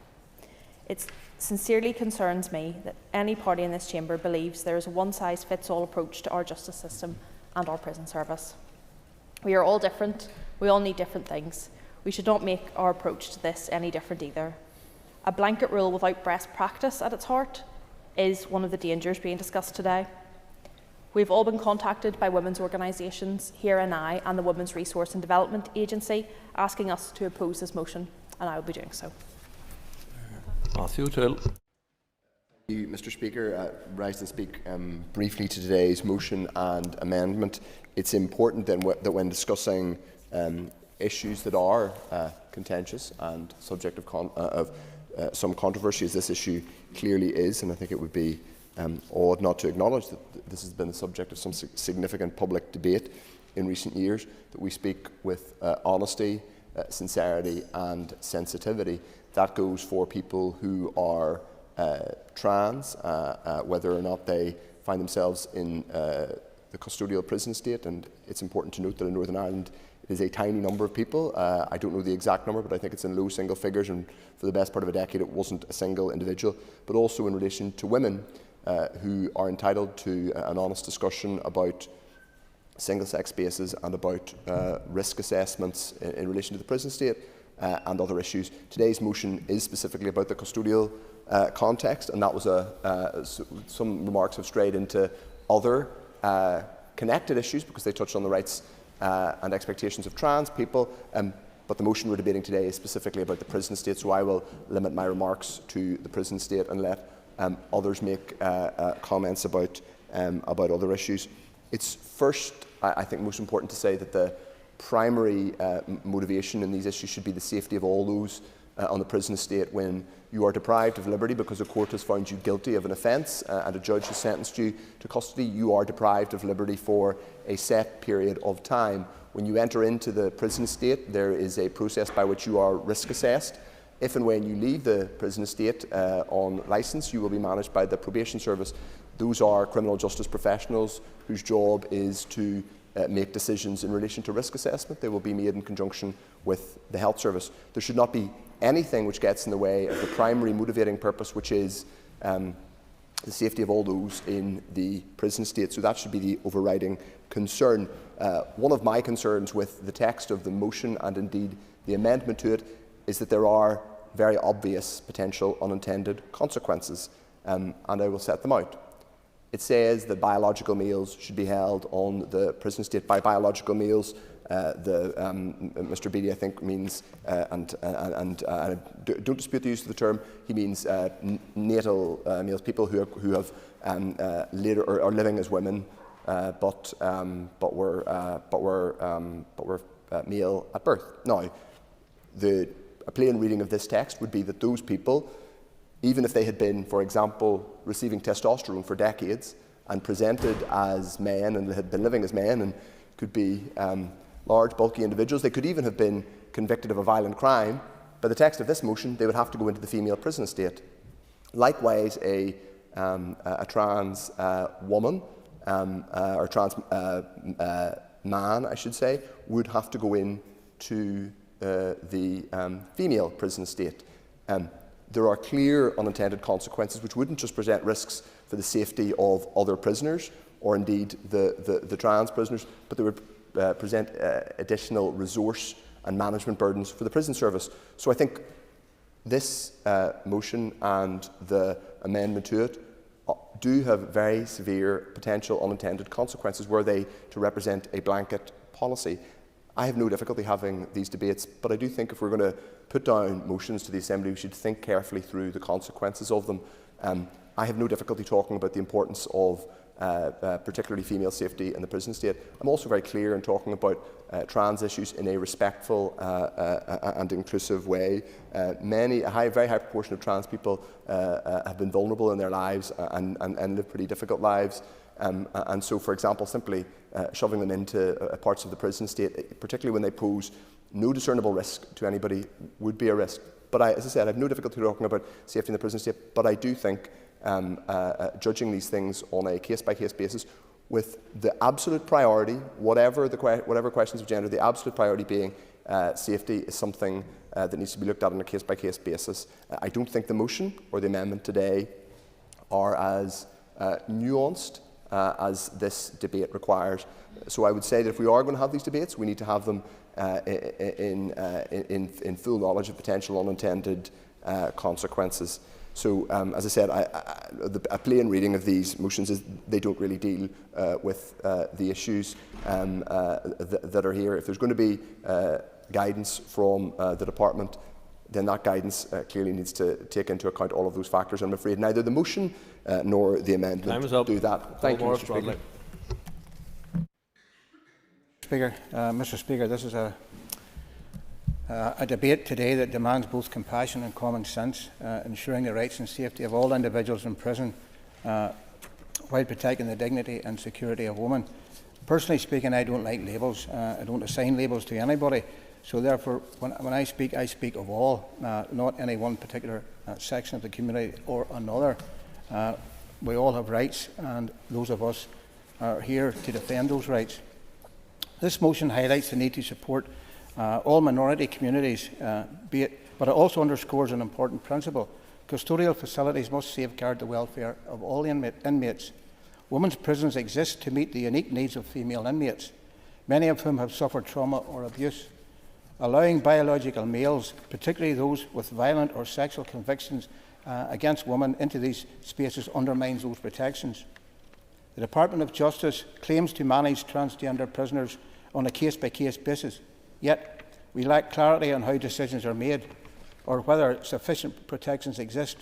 It sincerely concerns me that any party in this chamber believes there is a one-size-fits-all approach to our justice system and our prison service. We are all different, we all need different things. We should not make our approach to this any different either. A blanket rule without best practice at its heart is one of the dangers being discussed today. We've all been contacted by women's organisations, Here and Now and the Women's Resource and Development Agency, asking us to oppose this motion, and I will be doing so. Matthew O'Toole. Thank you, Mr. Speaker. Rise and speak briefly to today's motion and amendment. It's important then that when discussing issues that are contentious and subject of some controversy, as this issue clearly is, and I think it would be odd not to acknowledge that this has been the subject of some significant public debate in recent years, that we speak with honesty, sincerity and sensitivity. That goes for people who are trans, whether or not they find themselves in the custodial prison state, and it's important to note that in Northern Ireland it is a tiny number of people. I don't know the exact number, but I think it's in low single figures, and for the best part of a decade it wasn't a single individual, but also in relation to women who are entitled to an honest discussion about single-sex spaces and about risk assessments in relation to the prison state and other issues. Today's motion is specifically about the custodial context, and that was some remarks have strayed into other connected issues because they touch on the rights and expectations of trans people, but the motion we're debating today is specifically about the prison state, so I will limit my remarks to the prison state and let others make comments about other issues. It's first, I think, most important to say that the primary motivation in these issues should be the safety of all those on the prison estate when you are deprived of liberty because a court has found you guilty of an offence and a judge has sentenced you to custody. You are deprived of liberty for a set period of time. When you enter into the prison estate, there is a process by which you are risk assessed. If and when you leave the prison estate on licence, you will be managed by the probation service. Those are criminal justice professionals whose job is to make decisions in relation to risk assessment. They will be made in conjunction with the health service. There should not be anything which gets in the way of the primary motivating purpose, which is the safety of all those in the prison state. So that should be the overriding concern. One of my concerns with the text of the motion and indeed the amendment to it is that there are very obvious potential unintended consequences, and I will set them out. It says that biological males should be held on the prison estate. By biological males, Mr. Beattie, I think, means, and don't dispute the use of the term, he means natal males, people who have later or are living as women, but were male at birth. Now, a plain reading of this text would be that those people, even if they had been, for example, receiving testosterone for decades and presented as men and had been living as men and could be large, bulky individuals, they could even have been convicted of a violent crime. By the text of this motion, they would have to go into the female prison estate. Likewise, a trans woman or trans man, I should say, would have to go into the female prison estate. There are clear unintended consequences which wouldn't just present risks for the safety of other prisoners or indeed the trans prisoners, but they would present additional resource and management burdens for the prison service. So I think this motion and the amendment to it do have very severe potential unintended consequences were they to represent a blanket policy. I have no difficulty having these debates, but I do think if we're going to put down motions to the Assembly, we should think carefully through the consequences of them. I have no difficulty talking about the importance of particularly female safety in the prison state. I'm also very clear in talking about trans issues in a respectful and inclusive way. A very high proportion of trans people have been vulnerable in their lives and live pretty difficult lives. And so, for example, simply shoving them into parts of the prison state, particularly when they pose no discernible risk to anybody, would be a risk. But as I said, I have no difficulty talking about safety in the prison state, but I do think judging these things on a case-by-case basis with the absolute priority, whatever questions of gender, the absolute priority being safety is something that needs to be looked at on a case-by-case basis. I don't think the motion or the amendment today are as nuanced as this debate requires. So I would say that if we are going to have these debates, we need to have them in full knowledge of potential unintended consequences. So, as I said, a plain reading of these motions is they don't really deal with the issues that are here. If there's going to be guidance from the department, then that guidance clearly needs to take into account all of those factors. I'm afraid neither the motion nor the amendment do that. Thank you, Mr. Speaker. Mr. Speaker, this is a debate today that demands both compassion and common sense, ensuring the rights and safety of all individuals in prison while protecting the dignity and security of women. Personally speaking, I don't like labels. I don't assign labels to anybody. So therefore, when I speak of all, not any one particular section of the community or another. We all have rights, and those of us are here to defend those rights. This motion highlights the need to support all minority communities, but it also underscores an important principle. Custodial facilities must safeguard the welfare of all inmates. Women's prisons exist to meet the unique needs of female inmates, many of whom have suffered trauma or abuse. Allowing biological males, particularly those with violent or sexual convictions against women, into these spaces undermines those protections. The Department of Justice claims to manage transgender prisoners on a case-by-case basis, yet we lack clarity on how decisions are made or whether sufficient protections exist.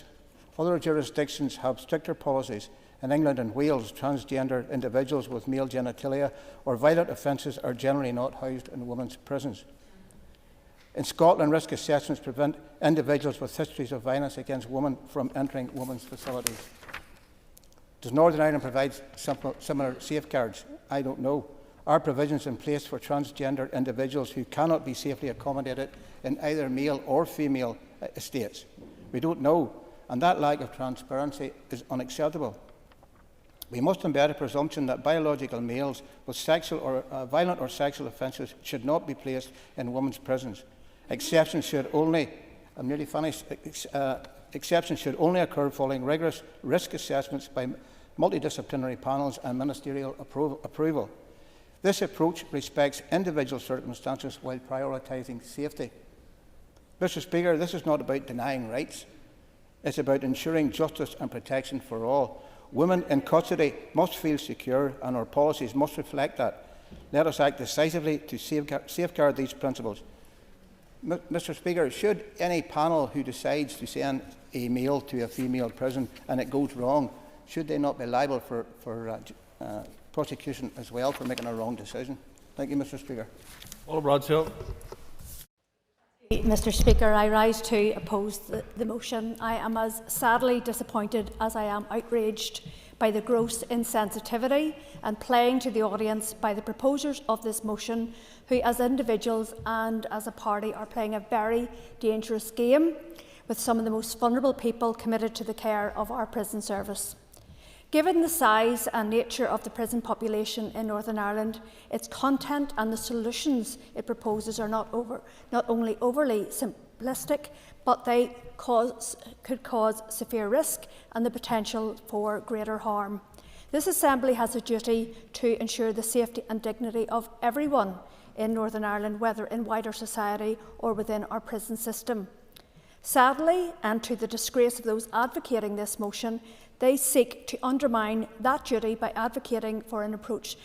Other jurisdictions have stricter policies. In England and Wales, transgender individuals with male genitalia or violent offences are generally not housed in women's prisons. In Scotland, risk assessments prevent individuals with histories of violence against women from entering women's facilities. Does Northern Ireland provide similar safeguards? I don't know. Are provisions in place for transgender individuals who cannot be safely accommodated in either male or female estates? We don't know, and that lack of transparency is unacceptable. We must embed a presumption that biological males with sexual or violent or sexual offences should not be placed in women's prisons. Exceptions should only occur following rigorous risk assessments by multidisciplinary panels and ministerial approval. This approach respects individual circumstances while prioritising safety. Mr. Speaker, this is not about denying rights. It's about ensuring justice and protection for all. Women in custody must feel secure, and our policies must reflect that. Let us act decisively to safeguard these principles. Mr. Speaker, should any panel who decides to send a male to a female prison and it goes wrong, should they not be liable for prosecution as well for making a wrong decision? Thank you, Mr. Speaker. Mr. Speaker, I rise to oppose the motion. I am as sadly disappointed as I am outraged by the gross insensitivity and playing to the audience by the proposers of this motion, who as individuals and as a party are playing a very dangerous game with some of the most vulnerable people committed to the care of our prison service. Given the size and nature of the prison population in Northern Ireland, its content and the solutions it proposes are not only overly simplistic, but they could cause severe risk and the potential for greater harm. This Assembly has a duty to ensure the safety and dignity of everyone in Northern Ireland, whether in wider society or within our prison system. Sadly, and to the disgrace of those advocating this motion, they seek to undermine that duty by advocating for an approach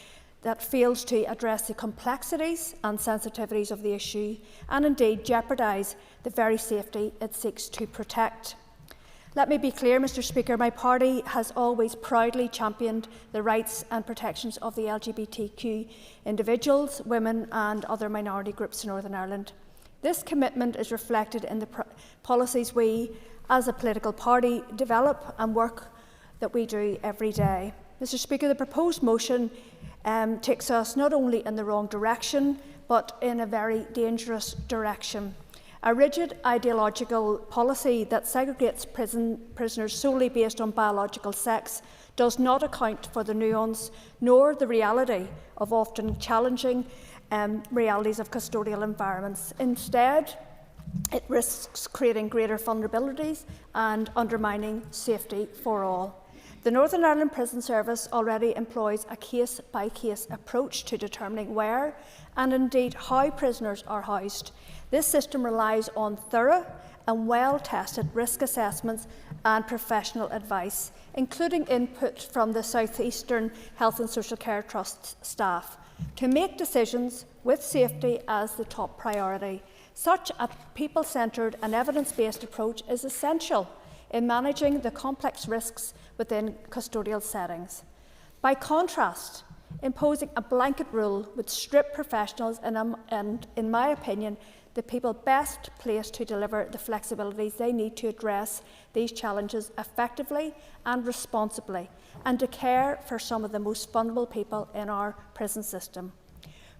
that fails to address the complexities and sensitivities of the issue and indeed jeopardise the very safety it seeks to protect. Let me be clear, Mr. Speaker, my party has always proudly championed the rights and protections of the LGBTQ individuals, women and other minority groups in Northern Ireland. This commitment is reflected in the policies we, as a political party, develop and work that we do every day. Mr. Speaker, the proposed motion takes us not only in the wrong direction, but in a very dangerous direction. A rigid ideological policy that segregates prisoners solely based on biological sex does not account for the nuance nor the reality of often challenging realities of custodial environments. Instead, it risks creating greater vulnerabilities and undermining safety for all. The Northern Ireland Prison Service already employs a case-by-case approach to determining where and indeed how prisoners are housed. This system relies on thorough and well-tested risk assessments and professional advice, including input from the South Eastern Health and Social Care Trust staff, to make decisions with safety as the top priority. Such a people-centred and evidence-based approach is essential in managing the complex risks within custodial settings. By contrast, imposing a blanket rule would strip professionals and, in my opinion, the people best placed to deliver the flexibilities they need to address these challenges effectively and responsibly, and to care for some of the most vulnerable people in our prison system.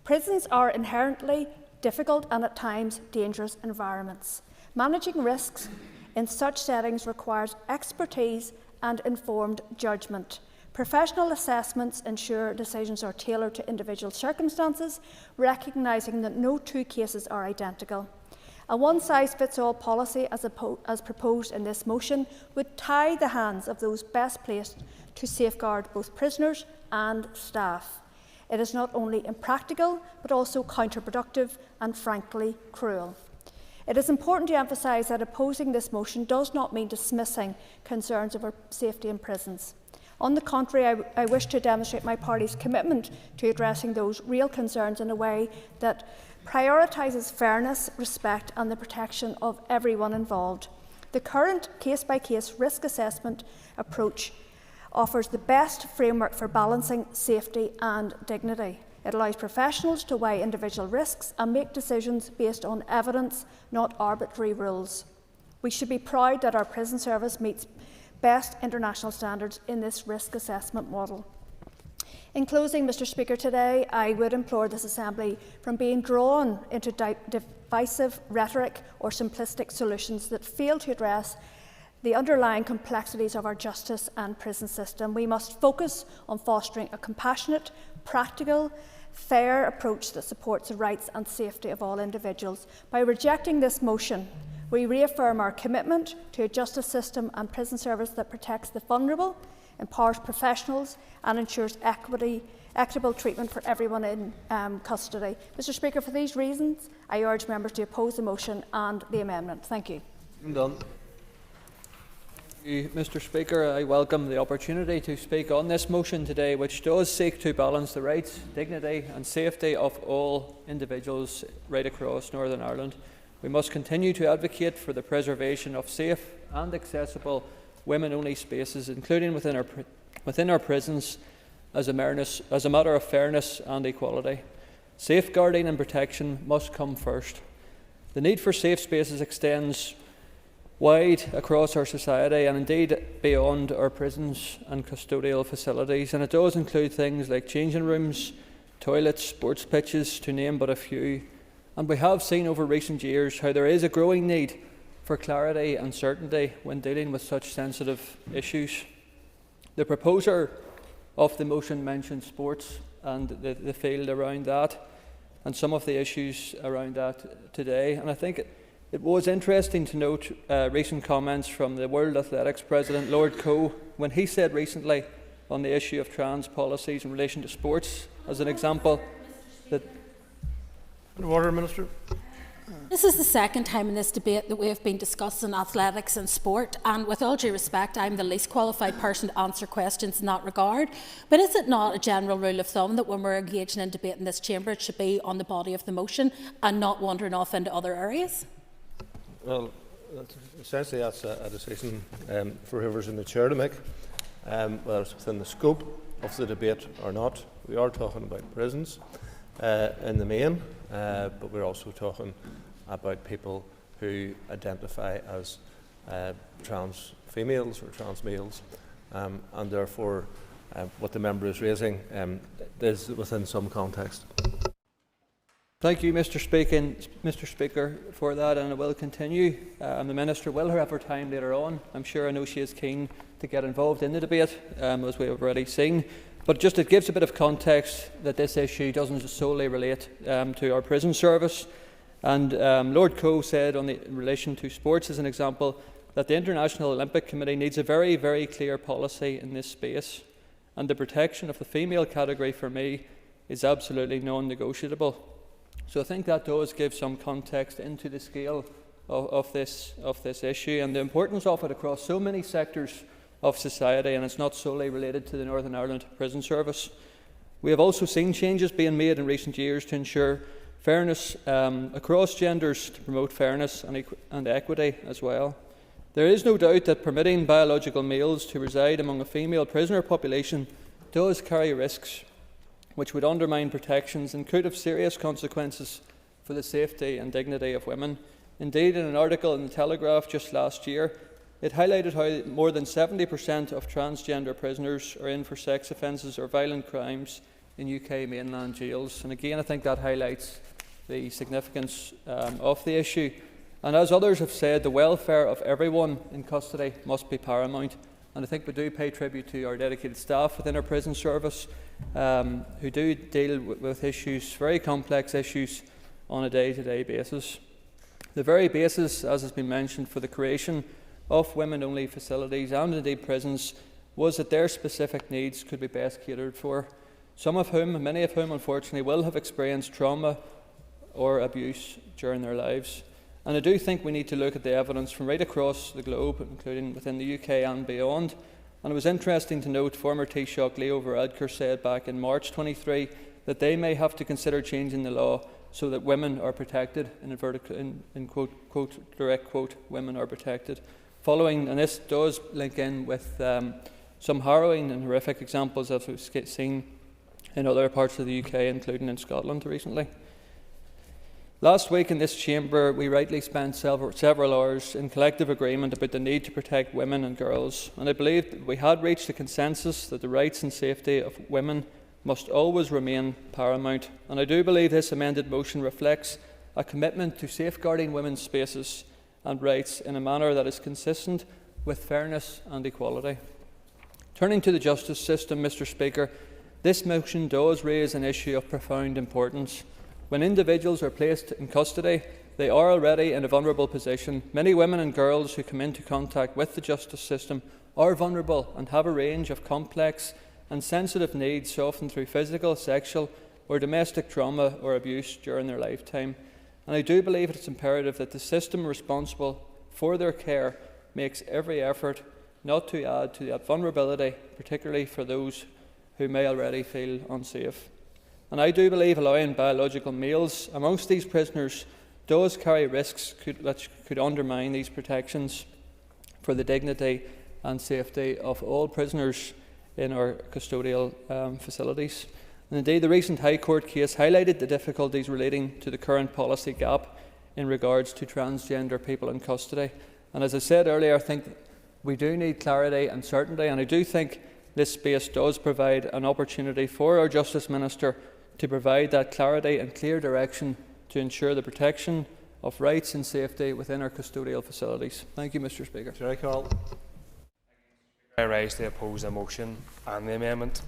Prisons are inherently difficult and at times dangerous environments. Managing risks in such settings requires expertise and informed judgment. Professional assessments ensure decisions are tailored to individual circumstances, recognising that no two cases are identical. A one-size-fits-all policy, as proposed in this motion, would tie the hands of those best placed to safeguard both prisoners and staff. It is not only impractical, but also counterproductive and frankly cruel. It is important to emphasise that opposing this motion does not mean dismissing concerns over safety in prisons. On the contrary, I wish to demonstrate my party's commitment to addressing those real concerns in a way that prioritises fairness, respect and the protection of everyone involved. The current case-by-case risk assessment approach offers the best framework for balancing safety and dignity. It allows professionals to weigh individual risks and make decisions based on evidence, not arbitrary rules. We should be proud that our prison service meets best international standards in this risk assessment model. In closing, Mr Speaker, today I would implore this Assembly from being drawn into divisive rhetoric or simplistic solutions that fail to address the underlying complexities of our justice and prison system. We must focus on fostering a compassionate, practical, fair approach that supports the rights and safety of all individuals. By rejecting this motion, we reaffirm our commitment to a justice system and prison service that protects the vulnerable, empowers professionals and ensures equitable treatment for everyone in custody. Mr Speaker, for these reasons, I urge members to oppose the motion and the amendment. Thank you. Done. Mr Speaker, I welcome the opportunity to speak on this motion today, which does seek to balance the rights, dignity and safety of all individuals right across Northern Ireland. We must continue to advocate for the preservation of safe and accessible women-only spaces, including within our prisons, as a matter of fairness and equality. Safeguarding and protection must come first. The need for safe spaces extends wide across our society and indeed beyond our prisons and custodial facilities, and it does include things like changing rooms, toilets, sports pitches, to name but a few. And we have seen over recent years how there is a growing need for clarity and certainty when dealing with such sensitive issues. The proposer of the motion mentioned sports and the field around that and some of the issues around that today, and I think it was interesting to note recent comments from the World Athletics President, Lord Coe, when he said recently on the issue of trans policies in relation to sports, as an example, that... Order, Minister. This is the second time in this debate that we have been discussing athletics and sport, and with all due respect, I'm the least qualified person to answer questions in that regard. But is it not a general rule of thumb that when we're engaging in debate in this chamber, it should be on the body of the motion and not wandering off into other areas? Well, essentially that's a decision for whoever's in the chair to make, whether it's within the scope of the debate or not. We are talking about prisons in the main, but we're also talking about people who identify as trans females or trans males, and therefore what the member is raising is within some context. Thank you, Mr. Speaker, for that, and I will continue. The Minister will have her time later on. I'm sure, I know she is keen to get involved in the debate, as we have already seen. But just it gives a bit of context that this issue doesn't solely relate to our prison service. And Lord Coe said in relation to sports, as an example, that the International Olympic Committee needs a very, very clear policy in this space. And the protection of the female category, for me, is absolutely non-negotiable. So I think that does give some context into the scale of this issue and the importance of it across so many sectors of society, and it's not solely related to the Northern Ireland Prison Service. We have also seen changes being made in recent years to ensure fairness across genders, to promote fairness and equity as well. There is no doubt that permitting biological males to reside among a female prisoner population does carry risks which would undermine protections and could have serious consequences for the safety and dignity of women. Indeed, in an article in the Telegraph just last year, it highlighted how more than 70% of transgender prisoners are in for sex offences or violent crimes in UK mainland jails. And again, I think that highlights the significance of the issue. And as others have said, the welfare of everyone in custody must be paramount. And I think we do pay tribute to our dedicated staff within our prison service who do deal with issues, very complex issues, on a day-to-day basis. The very basis, as has been mentioned, for the creation of women-only facilities and indeed prisons was that their specific needs could be best catered for. Many of whom, unfortunately, will have experienced trauma or abuse during their lives. And I do think we need to look at the evidence from right across the globe, including within the UK and beyond. And it was interesting to note former Taoiseach Leo Varadkar said back in March 23 that they may have to consider changing the law so that women are protected, in quote, direct quote, women are protected. Following, and this does link in with some harrowing and horrific examples as we've seen in other parts of the UK, including in Scotland recently. Last week in this chamber, we rightly spent several hours in collective agreement about the need to protect women and girls, and I believe that we had reached a consensus that the rights and safety of women must always remain paramount, and I do believe this amended motion reflects a commitment to safeguarding women's spaces and rights in a manner that is consistent with fairness and equality. Turning to the justice system, Mr. Speaker, this motion does raise an issue of profound importance. When individuals are placed in custody, they are already in a vulnerable position. Many women and girls who come into contact with the justice system are vulnerable and have a range of complex and sensitive needs, often through physical, sexual or domestic trauma or abuse during their lifetime. And I do believe it's imperative that the system responsible for their care makes every effort not to add to that vulnerability, particularly for those who may already feel unsafe. And I do believe allowing biological males amongst these prisoners does carry risks which could undermine these protections for the dignity and safety of all prisoners in our custodial facilities. And indeed, the recent High Court case highlighted the difficulties relating to the current policy gap in regards to transgender people in custody. And as I said earlier, I think we do need clarity and certainty, and I do think this space does provide an opportunity for our Justice Minister to provide that clarity and clear direction to ensure the protection of rights and safety within our custodial facilities. Thank you, Mr. Speaker. I rise to oppose the motion and the amendment.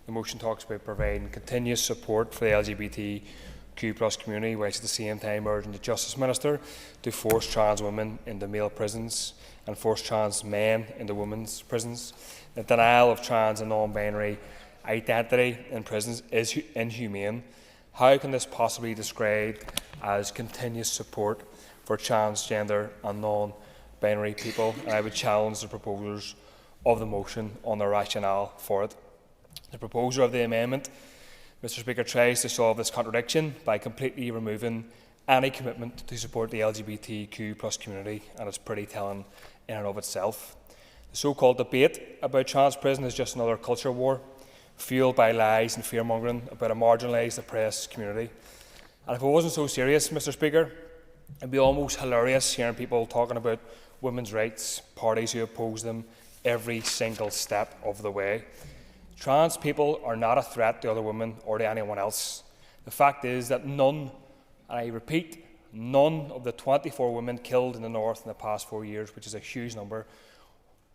The motion talks about providing continuous support for the LGBTQ+ community, whilst at the same time urging the Justice Minister to force trans women into male prisons and force trans men into women's prisons. The denial of trans and non-binary identity in prisons is inhumane. How can this possibly be described as continuous support for transgender and non-binary people? And I would challenge the proposers of the motion on the rationale for it. The proposer of the amendment, Mr. Speaker, tries to solve this contradiction by completely removing any commitment to support the LGBTQ+ community, and it's pretty telling in and of itself. The so-called debate about trans prison is just another culture war, fueled by lies and fear-mongering about a marginalised, oppressed community. And if it wasn't so serious, Mr. Speaker, it'd be almost hilarious hearing people talking about women's rights, parties who oppose them every single step of the way. Trans people are not a threat to other women or to anyone else. The fact is that none, and I repeat, none of the 24 women killed in the North in the past 4 years, which is a huge number,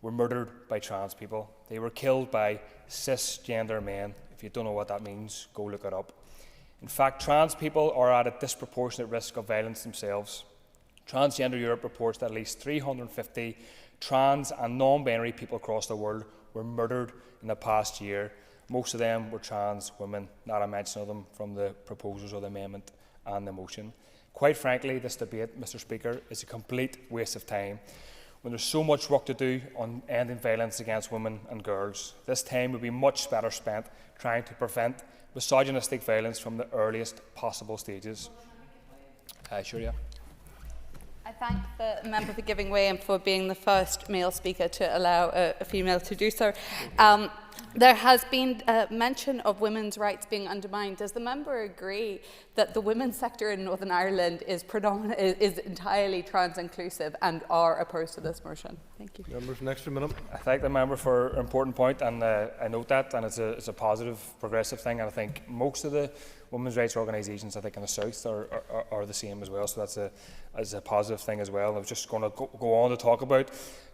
were murdered by trans people. They were killed by cisgender men. If you don't know what that means, go look it up. In fact, trans people are at a disproportionate risk of violence themselves. Transgender Europe reports that at least 350 trans and non-binary people across the world were murdered in the past year. Most of them were trans women, not a mention of them from the proposers of the amendment and the motion. Quite frankly, this debate, Mr Speaker, is a complete waste of time. When there's so much work to do on ending violence against women and girls, this time would be much better spent trying to prevent misogynistic violence from the earliest possible stages. Sure, yeah. I thank the member for giving way and for being the first male speaker to allow a female to do so. There has been mention of women's rights being undermined. Does the member agree that the women's sector in Northern Ireland is entirely trans-inclusive and are opposed to this motion? Thank you. Members, next minute. I thank the member for an important point, and I note that, and it's a positive, progressive thing. And I think most of the women's rights organisations, I think in the south, are the same as well. So that's a positive thing as well. I was just going to go on to talk about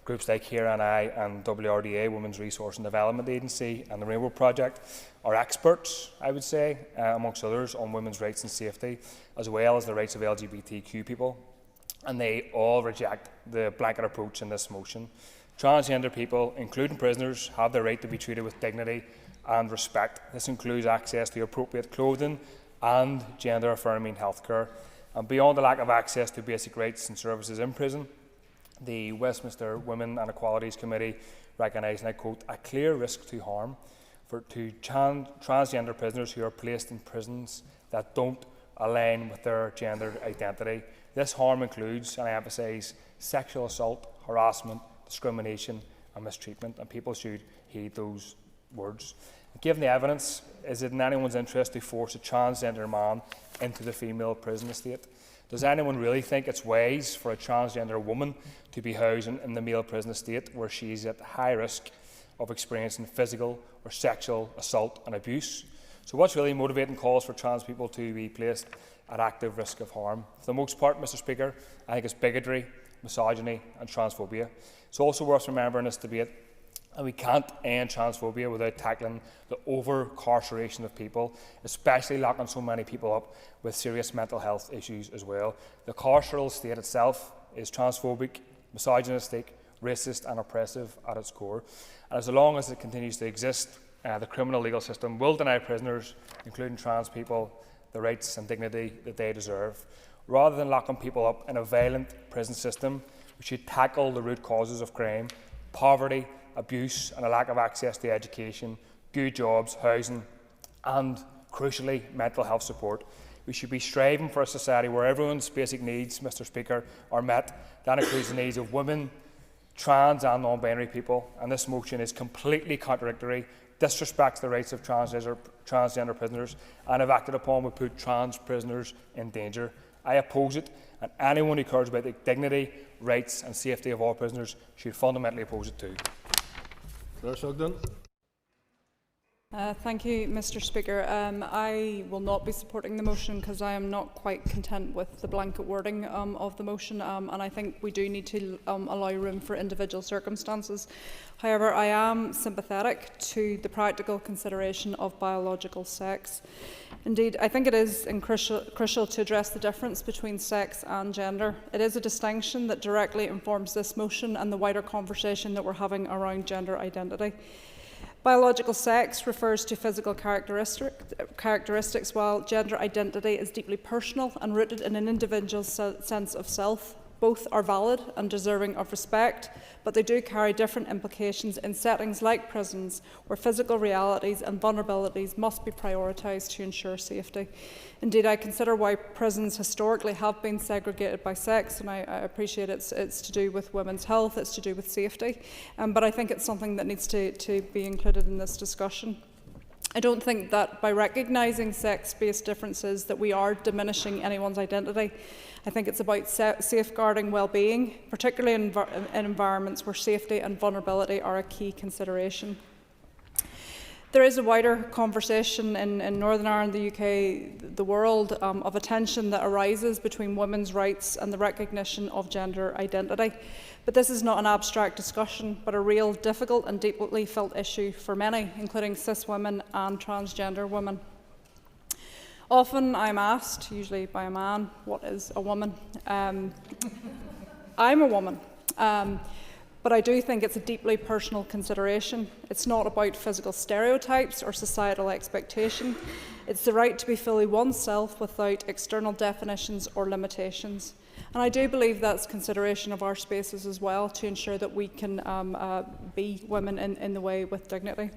groups like Here and I and WRDA, Women's Resource and Development Agency, and the Rainbow Project are experts, I would say, amongst others, on women's rights and safety, as well as the rights of LGBTQ people. And they all reject the blanket approach in this motion. Transgender people, including prisoners, have the right to be treated with dignity and respect. This includes access to appropriate clothing and gender-affirming healthcare. And beyond the lack of access to basic rights and services in prison, the Westminster Women and Equalities Committee recognised, and I quote, a clear risk to harm to transgender prisoners who are placed in prisons that don't align with their gender identity. This harm includes, and I emphasise, sexual assault, harassment, discrimination and mistreatment, and people should heed those words. Given the evidence, is it in anyone's interest to force a transgender man into the female prison estate? Does anyone really think it's wise for a transgender woman to be housed in the male prison estate where she is at high risk of experiencing physical or sexual assault and abuse? So what's really motivating calls for trans people to be placed at active risk of harm? For the most part, Mr Speaker, I think it's bigotry, misogyny and transphobia. It's also worth remembering this debate, and we can't end transphobia without tackling the over-carceration of people, especially locking so many people up with serious mental health issues as well. The carceral state itself is transphobic, misogynistic, racist and oppressive at its core. And as long as it continues to exist, the criminal legal system will deny prisoners, including trans people, the rights and dignity that they deserve. Rather than locking people up in a violent prison system, we should tackle the root causes of crime, poverty, abuse and a lack of access to education, good jobs, housing and, crucially, mental health support. We should be striving for a society where everyone's basic needs, Mr Speaker, are met. That includes the needs of women, trans and non-binary people, and this motion is completely contradictory, disrespects the rights of transgender prisoners, and if acted upon would put trans prisoners in danger. I oppose it, and anyone who cares about the dignity, rights and safety of all prisoners should fundamentally oppose it too. Thank you, Mr Speaker. I will not be supporting the motion because I am not quite content with the blanket wording of the motion, and I think we do need to allow room for individual circumstances. However, I am sympathetic to the practical consideration of biological sex. Indeed, I think it is crucial to address the difference between sex and gender. It is a distinction that directly informs this motion and the wider conversation that we're having around gender identity. Biological sex refers to physical characteristics, while gender identity is deeply personal and rooted in an individual's sense of self. Both are valid and deserving of respect, but they do carry different implications in settings like prisons, where physical realities and vulnerabilities must be prioritised to ensure safety. Indeed, I consider why prisons historically have been segregated by sex, and I appreciate it's to do with women's health, it's to do with safety, but I think it's something that needs to be included in this discussion. I don't think that by recognising sex-based differences that we are diminishing anyone's identity. I think it's about safeguarding well-being, particularly in environments where safety and vulnerability are a key consideration. There is a wider conversation in Northern Ireland, the UK, the world, of a tension that arises between women's rights and the recognition of gender identity. But this is not an abstract discussion, but a real, difficult and deeply felt issue for many, including cis women and transgender women. Often I'm asked, usually by a man, what is a woman? I'm a woman. But I do think it's a deeply personal consideration. It's not about physical stereotypes or societal expectation. It's the right to be fully oneself without external definitions or limitations. And I do believe that's consideration of our spaces as well, to ensure that we can be women in the way with dignity.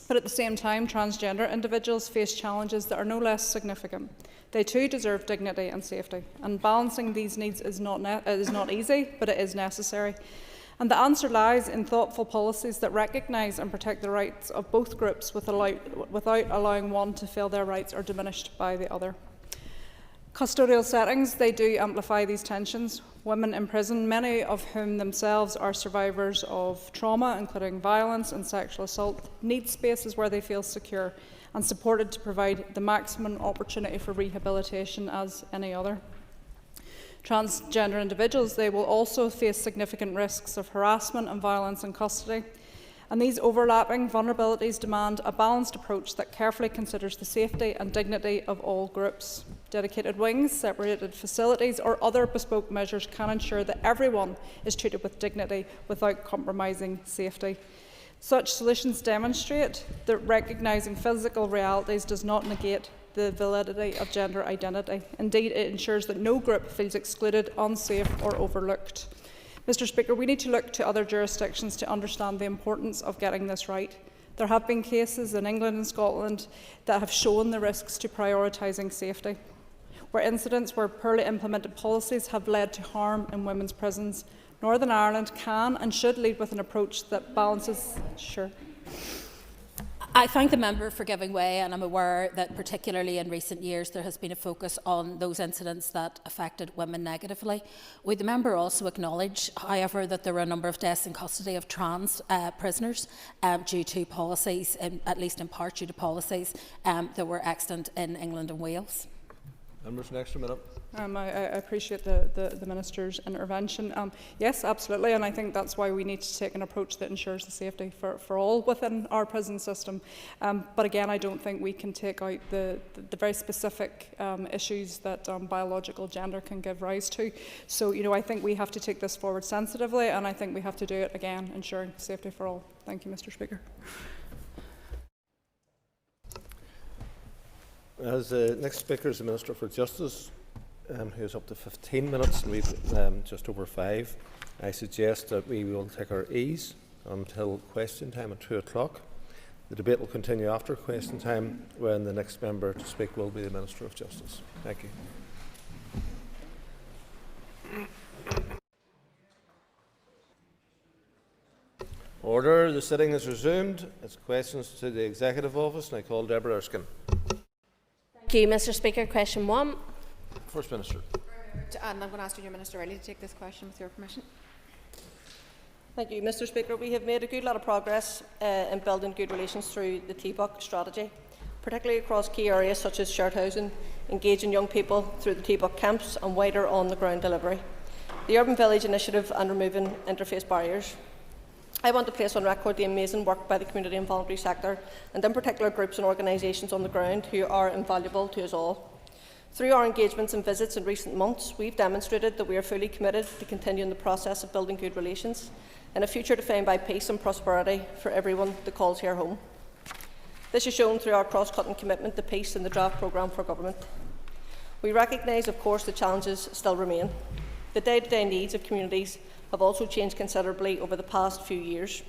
But at the same time, transgender individuals face challenges that are no less significant. They too deserve dignity and safety, and balancing these needs is not easy, but it is necessary. And the answer lies in thoughtful policies that recognise and protect the rights of both groups without allowing one to feel their rights are diminished by the other. Custodial settings, they do amplify these tensions. Women in prison, many of whom themselves are survivors of trauma, including violence and sexual assault, need spaces where they feel secure and supported to provide the maximum opportunity for rehabilitation as any other. Transgender individuals, they will also face significant risks of harassment and violence in custody. And these overlapping vulnerabilities demand a balanced approach that carefully considers the safety and dignity of all groups. Dedicated wings, separated facilities or other bespoke measures can ensure that everyone is treated with dignity without compromising safety. Such solutions demonstrate that recognising physical realities does not negate the validity of gender identity. Indeed, it ensures that no group feels excluded, unsafe or overlooked. Mr. Speaker, we need to look to other jurisdictions to understand the importance of getting this right. There have been cases in England and Scotland that have shown the risks to prioritising safety, where incidents where poorly implemented policies have led to harm in women's prisons. Northern Ireland can and should lead with an approach that balances. I thank the member for giving way, and I'm aware that particularly in recent years there has been a focus on those incidents that affected women negatively. Would the member also acknowledge, however, that there were a number of deaths in custody of trans prisoners due to policies, at least in part due to policies that were extant in England and Wales? Members, an extra minute. I appreciate the Minister's intervention. Yes, absolutely, and I think that's why we need to take an approach that ensures the safety for all within our prison system. But again, I don't think we can take out the very specific issues that biological gender can give rise to. So, I think we have to take this forward sensitively, and I think we have to do it again, ensuring safety for all. Thank you, Mr. Speaker. As the next speaker is the Minister for Justice, who is up to 15 minutes, and we've just over 5. I suggest that we will take our ease until question time at 2 o'clock. The debate will continue after question time, when the next member to speak will be the Minister of Justice. Thank you. Order. The sitting is resumed. It's questions to the Executive Office, and I call Deborah Erskine. Thank you, Mr. Speaker. Question 1. First Minister. And I'm going to ask Junior Minister Riley to take this question with your permission. Thank you, Mr. Speaker. We have made a good lot of progress in building good relations through the TBUC strategy, particularly across key areas such as shared housing, engaging young people through the TBUC camps and wider on-the-ground delivery, the Urban Village Initiative and removing interface barriers. I want to place on record the amazing work by the community and voluntary sector, and in particular groups and organisations on the ground who are invaluable to us all. Through our engagements and visits in recent months, we've demonstrated that we are fully committed to continuing the process of building good relations in a future defined by peace and prosperity for everyone that calls here home. This is shown through our cross-cutting commitment to peace in the draft programme for government. We recognise, of course, that challenges still remain. The day-to-day needs of communities have also changed considerably over the past few years.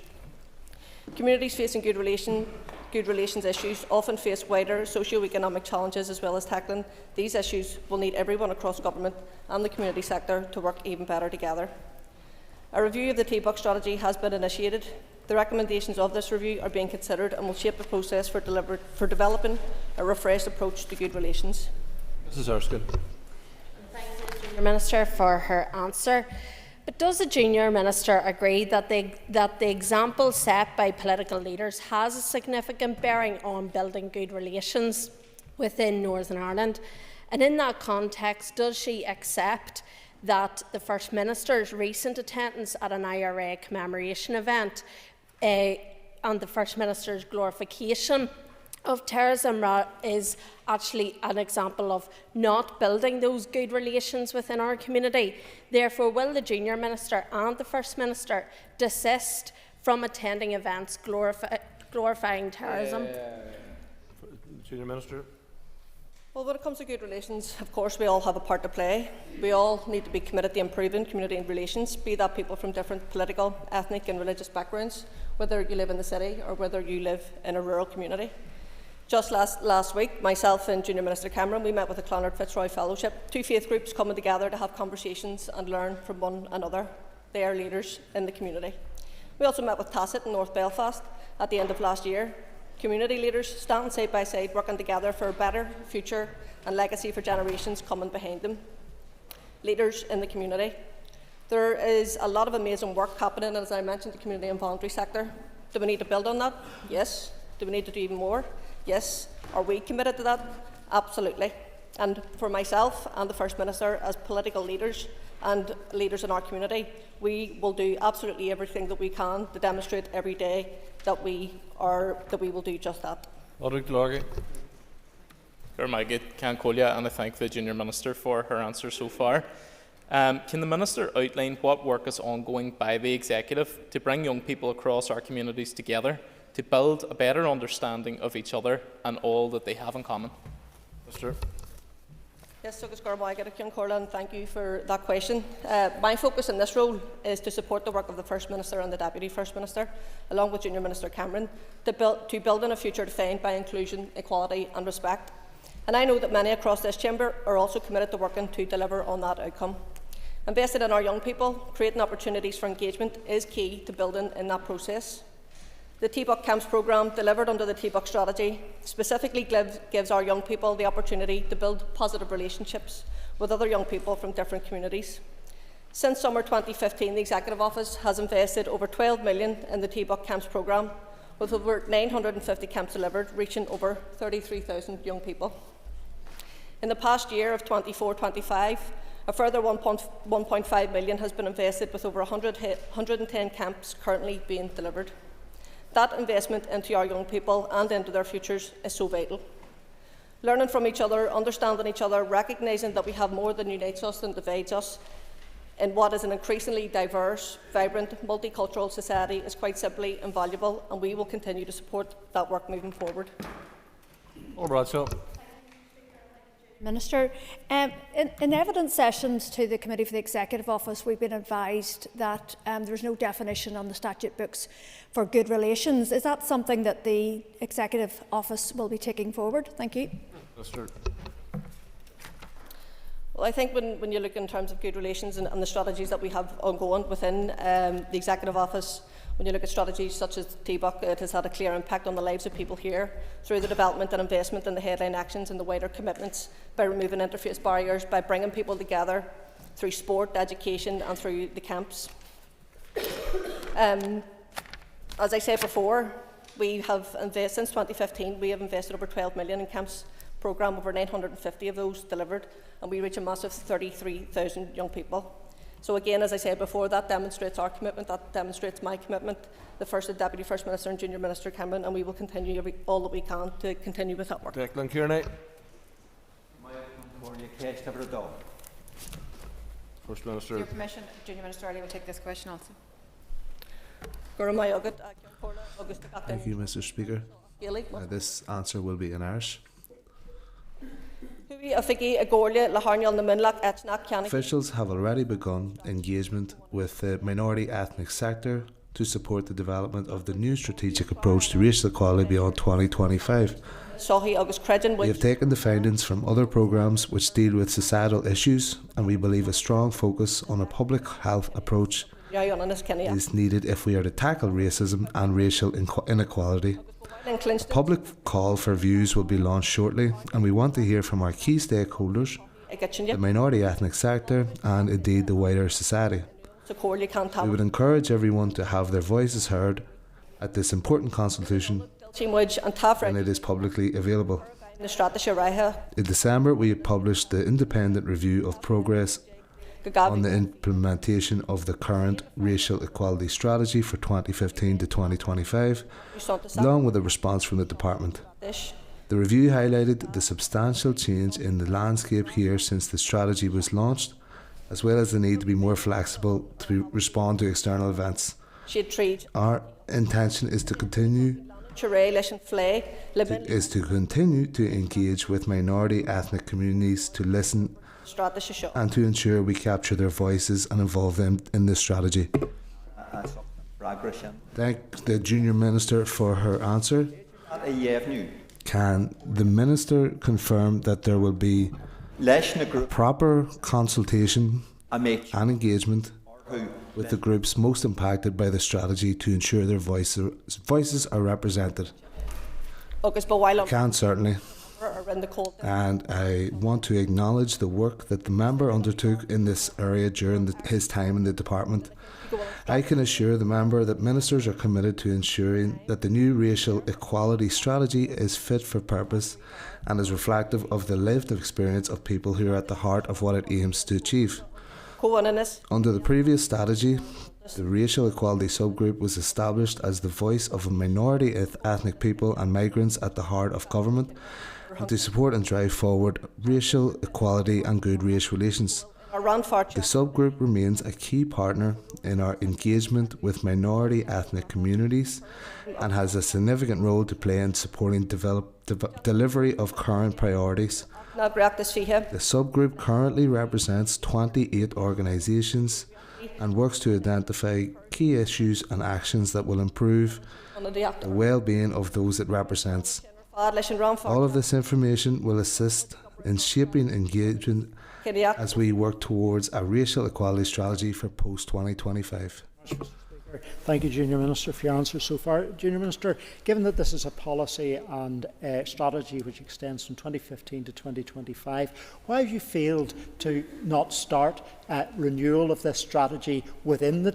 Communities facing good relations issues often face wider socio-economic challenges, as well as tackling these issues will need everyone across government and the community sector to work even better together. A review of the TBUC strategy has been initiated. The recommendations of this review are being considered and will shape the process for developing a refreshed approach to good relations. Mrs. Erskine. Thank you, Junior Minister, for her answer. But does the Junior Minister agree that the example set by political leaders has a significant bearing on building good relations within Northern Ireland? And in that context, does she accept that the First Minister's recent attendance at an IRA commemoration event and the First Minister's glorification of terrorism is actually an example of not building those good relations within our community. Therefore, will the Junior Minister and the First Minister desist from attending events glorifying terrorism? Junior Minister. Well, when it comes to good relations, of course, we all have a part to play. We all need to be committed to improving community relations, be that people from different political, ethnic and religious backgrounds, whether you live in the city or whether you live in a rural community. Just last week, myself and Junior Minister Cameron, we met with the Clonard Fitzroy Fellowship, 2 faith groups coming together to have conversations and learn from one another. They are leaders in the community. We also met with Tacit in North Belfast at the end of last year. Community leaders standing side by side, working together for a better future and legacy for generations coming behind them. Leaders in the community. There is a lot of amazing work happening, as I mentioned, the community and voluntary sector. Do we need to build on that? Yes. Do we need to do even more? Yes. Are we committed to that? Absolutely. And for myself and the First Minister, as political leaders and leaders in our community, we will do absolutely everything that we can to demonstrate every day that we will do just that. And I thank the Junior Minister for her answer so far. Can the Minister outline what work is ongoing by the Executive to bring young people across our communities together to build a better understanding of each other and all that they have in common? Minister. Yes, and thank you for that question. My focus in this role is to support the work of the First Minister and the Deputy First Minister, along with Junior Minister Cameron, to build in a future defined by inclusion, equality and respect. And I know that many across this chamber are also committed to working to deliver on that outcome. Investing in our young people, creating opportunities for engagement is key to building in that process. The TBUC Camps programme, delivered under the TBUC strategy, specifically gives our young people the opportunity to build positive relationships with other young people from different communities. Since summer 2015, the Executive Office has invested over $12 million in the TBUC Camps programme, with over 950 camps delivered, reaching over 33,000 young people. In the past year of 24-25, a further $1.5 million has been invested, with over 110 camps currently being delivered. That investment into our young people and into their futures is so vital. Learning from each other, understanding each other, recognising that we have more that unites us than divides us in what is an increasingly diverse, vibrant, multicultural society is quite simply invaluable, and we will continue to support that work moving forward. All right, so. Minister, in evidence sessions to the Committee for the Executive Office, we've been advised that there's no definition on the statute books for good relations. Is that something that the Executive Office will be taking forward? Thank you. Minister. Well, I think when you look in terms of good relations and the strategies that we have ongoing within the Executive Office, when you look at strategies such as TBUC, it has had a clear impact on the lives of people here through the development and investment in the headline actions and the wider commitments, by removing interface barriers, by bringing people together through sport, education and through the camps. As I said before, we have since 2015 we have invested over $12 million in camps programme, over 950 of those delivered, and we reach a massive 33,000 young people. So again, as I said before, that demonstrates our commitment, that demonstrates my commitment, the First and Deputy First Minister and Junior Minister Cameron, and we will continue all that we can to continue with that work. Declan Kearney. First Minister. With your permission, Junior Minister Early will take this question also. Thank you, Mr. Speaker. This answer will be in Irish. Officials have already begun engagement with the minority ethnic sector to support the development of the new strategic approach to racial equality beyond 2025. We have taken the findings from other programmes which deal with societal issues, and we believe a strong focus on a public health approach is needed if we are to tackle racism and racial inequality. A public call for views will be launched shortly, and we want to hear from our key stakeholders, the minority ethnic sector and indeed the wider society. We would encourage everyone to have their voices heard at this important consultation when it is publicly available. In December, we published the independent review of progress on the implementation of the current racial equality strategy for 2015 to 2025, along with a response from the department. The review highlighted the substantial change in the landscape here since the strategy was launched, as well as the need to be more flexible to respond to external events. Our intention is to continue to engage with minority ethnic communities, to listen and to ensure we capture their voices and involve them in this strategy. Thank the Junior Minister for her answer. Can the Minister confirm that there will be proper consultation and engagement with the groups most impacted by the strategy to ensure their voices are represented? I can, certainly. And I want to acknowledge the work that the member undertook in this area during his time in the department. I can assure the member that ministers are committed to ensuring that the new racial equality strategy is fit for purpose and is reflective of the lived experience of people who are at the heart of what it aims to achieve. Under the previous strategy, the racial equality subgroup was established as the voice of a minority ethnic people and migrants at the heart of government, and to support and drive forward racial equality and good race relations. The subgroup remains a key partner in our engagement with minority ethnic communities and has a significant role to play in supporting delivery of current priorities. The subgroup currently represents 28 organisations and works to identify key issues and actions that will improve the well-being of those it represents. All of this information will assist in shaping engagement as we work towards a racial equality strategy for post-2025. Thank you, Junior Minister, for your answers so far. Junior Minister, given that this is a policy and strategy which extends from 2015 to 2025, why have you failed to not start renewal of this strategy within the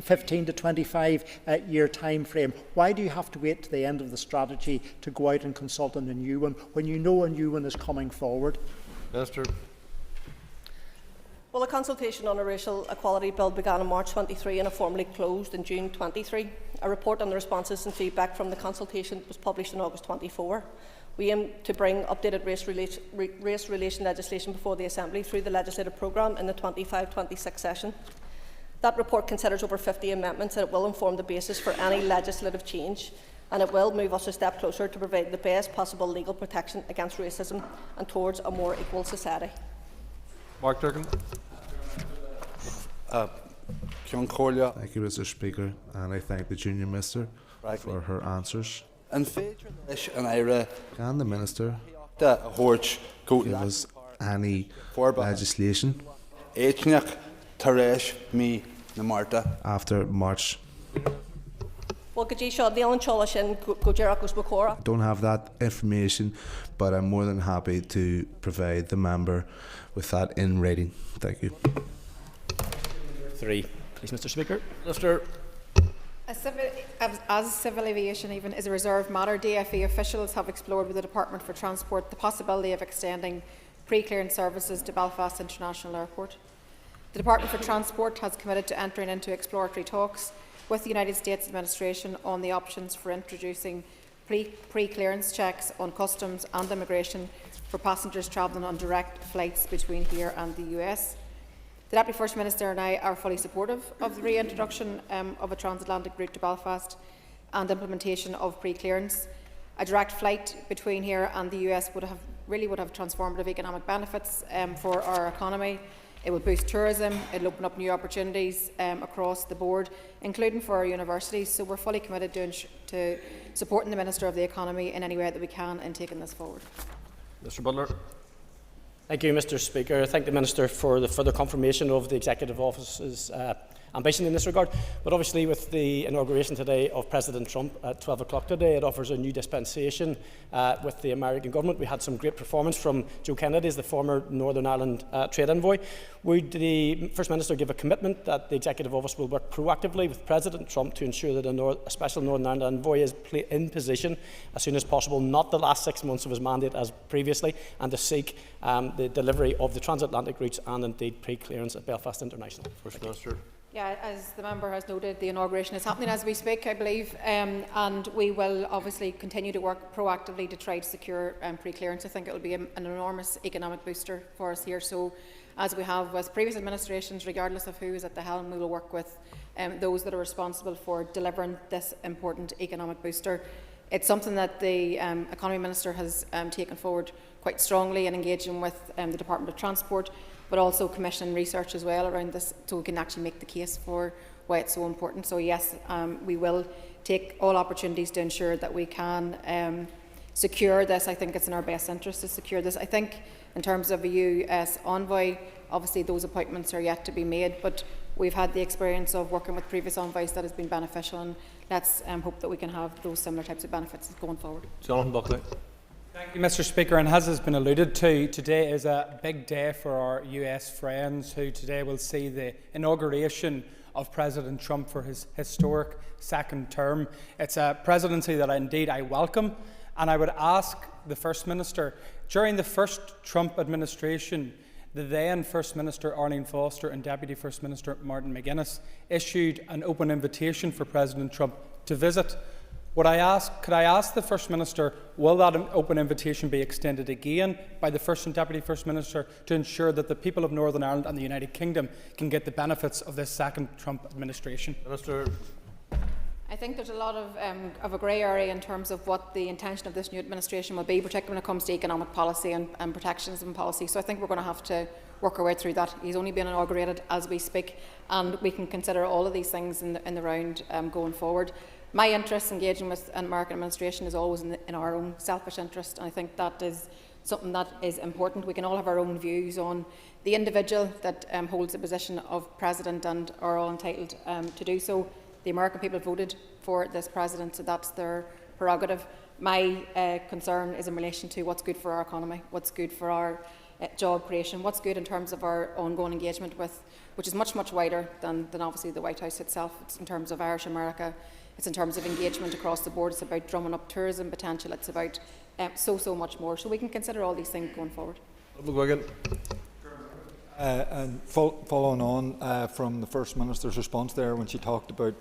15 to 25 year time frame? Why do you have to wait to the end of the strategy to go out and consult on a new one when you know a new one is coming forward? Minister. Well, the consultation on a racial equality bill began in March 23 and formally closed in June 23. A report on the responses and feedback from the consultation was published in August 24. We aim to bring updated race relation legislation before the Assembly through the legislative programme in the 25-26 session. That report considers over 50 amendments, and it will inform the basis for any legislative change, and it will move us a step closer to providing the best possible legal protection against racism and towards a more equal society. Mark Durkin. Thank you, Mr. Speaker, and I thank the Junior Minister for her answers. Can the Minister give us any legislation after March? Well, I don't have that information, but I'm more than happy to provide the member with that in writing. Thank you. 3, please, Mr. Speaker. Minister. As civil aviation even is a reserved matter, DFE officials have explored with the Department for Transport the possibility of extending pre-clearance services to Belfast International Airport. The Department for Transport has committed to entering into exploratory talks with the United States administration on the options for introducing pre-clearance checks on customs and immigration for passengers travelling on direct flights between here and the US. The Deputy First Minister and I are fully supportive of the reintroduction of a transatlantic route to Belfast and implementation of pre-clearance. A direct flight between here and the US would have transformative economic benefits for our economy. It would boost tourism, it will open up new opportunities across the board, including for our universities. So we're fully committed to supporting the Minister of the Economy in any way that we can in taking this forward. Mr. Butler. Thank you, Mr. Speaker. I thank the Minister for the further confirmation of the Executive Office's ambition in this regard. But obviously with the inauguration today of President Trump at 12 o'clock today, it offers a new dispensation with the American government. We had some great performance from Joe Kennedy as the former Northern Ireland trade envoy. Would the First Minister give a commitment that the Executive Office will work proactively with President Trump to ensure that a special Northern Ireland envoy is in position as soon as possible, not the last 6 months of his mandate as previously, and to seek the delivery of the transatlantic routes and indeed pre-clearance at Belfast International? First Minister. Yeah, as the member has noted, the inauguration is happening as we speak, I believe, and we will obviously continue to work proactively to try to secure pre-clearance. I think it will be an enormous economic booster for us here. So, as we have with previous administrations, regardless of who is at the helm, we will work with those that are responsible for delivering this important economic booster. It's something that the Economy Minister has taken forward quite strongly in engaging with the Department of Transport, but also commissioning research as well around this, so we can actually make the case for why it's so important. So yes, we will take all opportunities to ensure that we can secure this. I think it's in our best interest to secure this. I think in terms of a US envoy, obviously those appointments are yet to be made, but we've had the experience of working with previous envoys that has been beneficial, and let's hope that we can have those similar types of benefits going forward. Jonathan Buckley. Thank you, Mr. Speaker. And as has been alluded to, today is a big day for our US friends, who today will see the inauguration of President Trump for his historic second term. It's a presidency that indeed I welcome, and I would ask the First Minister, during the first Trump administration, the then First Minister Arlene Foster and Deputy First Minister Martin McGuinness issued an open invitation for President Trump to visit. Could I ask the First Minister, will that open invitation be extended again by the First and Deputy First Minister to ensure that the people of Northern Ireland and the United Kingdom can get the benefits of this second Trump administration? Minister. I think there's a lot of a grey area in terms of what the intention of this new administration will be, particularly when it comes to economic policy and protectionism policy. So I think we're going to have to work our way through that. He's only been inaugurated as we speak, and we can consider all of these things in the round going forward. My interest engaging with an American administration is always in our own selfish interest, and I think that is something that is important. We can all have our own views on the individual that holds the position of president and are all entitled to do so. The American people voted for this president, so that's their prerogative. My concern is in relation to what's good for our economy, what's good for our job creation, what's good in terms of our ongoing engagement with, which is much, much wider than obviously the White House itself. It's in terms of Irish America, it's in terms of engagement across the board, it's about drumming up tourism potential, it's about so much more. So we can consider all these things going forward. And following on from the First Minister's response there when she talked about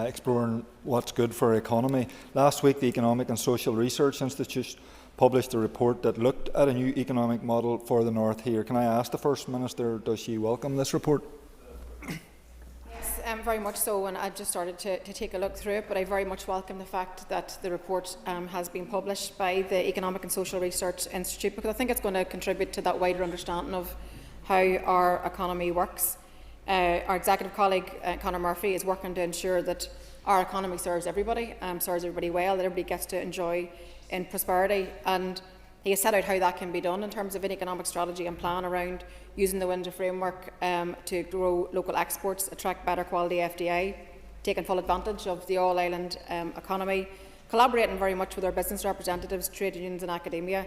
exploring what's good for our economy, last week the Economic and Social Research Institute published a report that looked at a new economic model for the North here. Can I ask the First Minister, does she welcome this report? Yes, very much so, and I just started to take a look through it, but I very much welcome the fact that the report has been published by the Economic and Social Research Institute, because I think it's going to contribute to that wider understanding of how our economy works. Our executive colleague, Conor Murphy, is working to ensure that our economy serves everybody well, that everybody gets to enjoy in prosperity, and he has set out how that can be done in terms of an economic strategy and plan around using the window framework to grow local exports, attract better quality FDI, taking full advantage of the all-island economy, collaborating very much with our business representatives, trade unions and academia,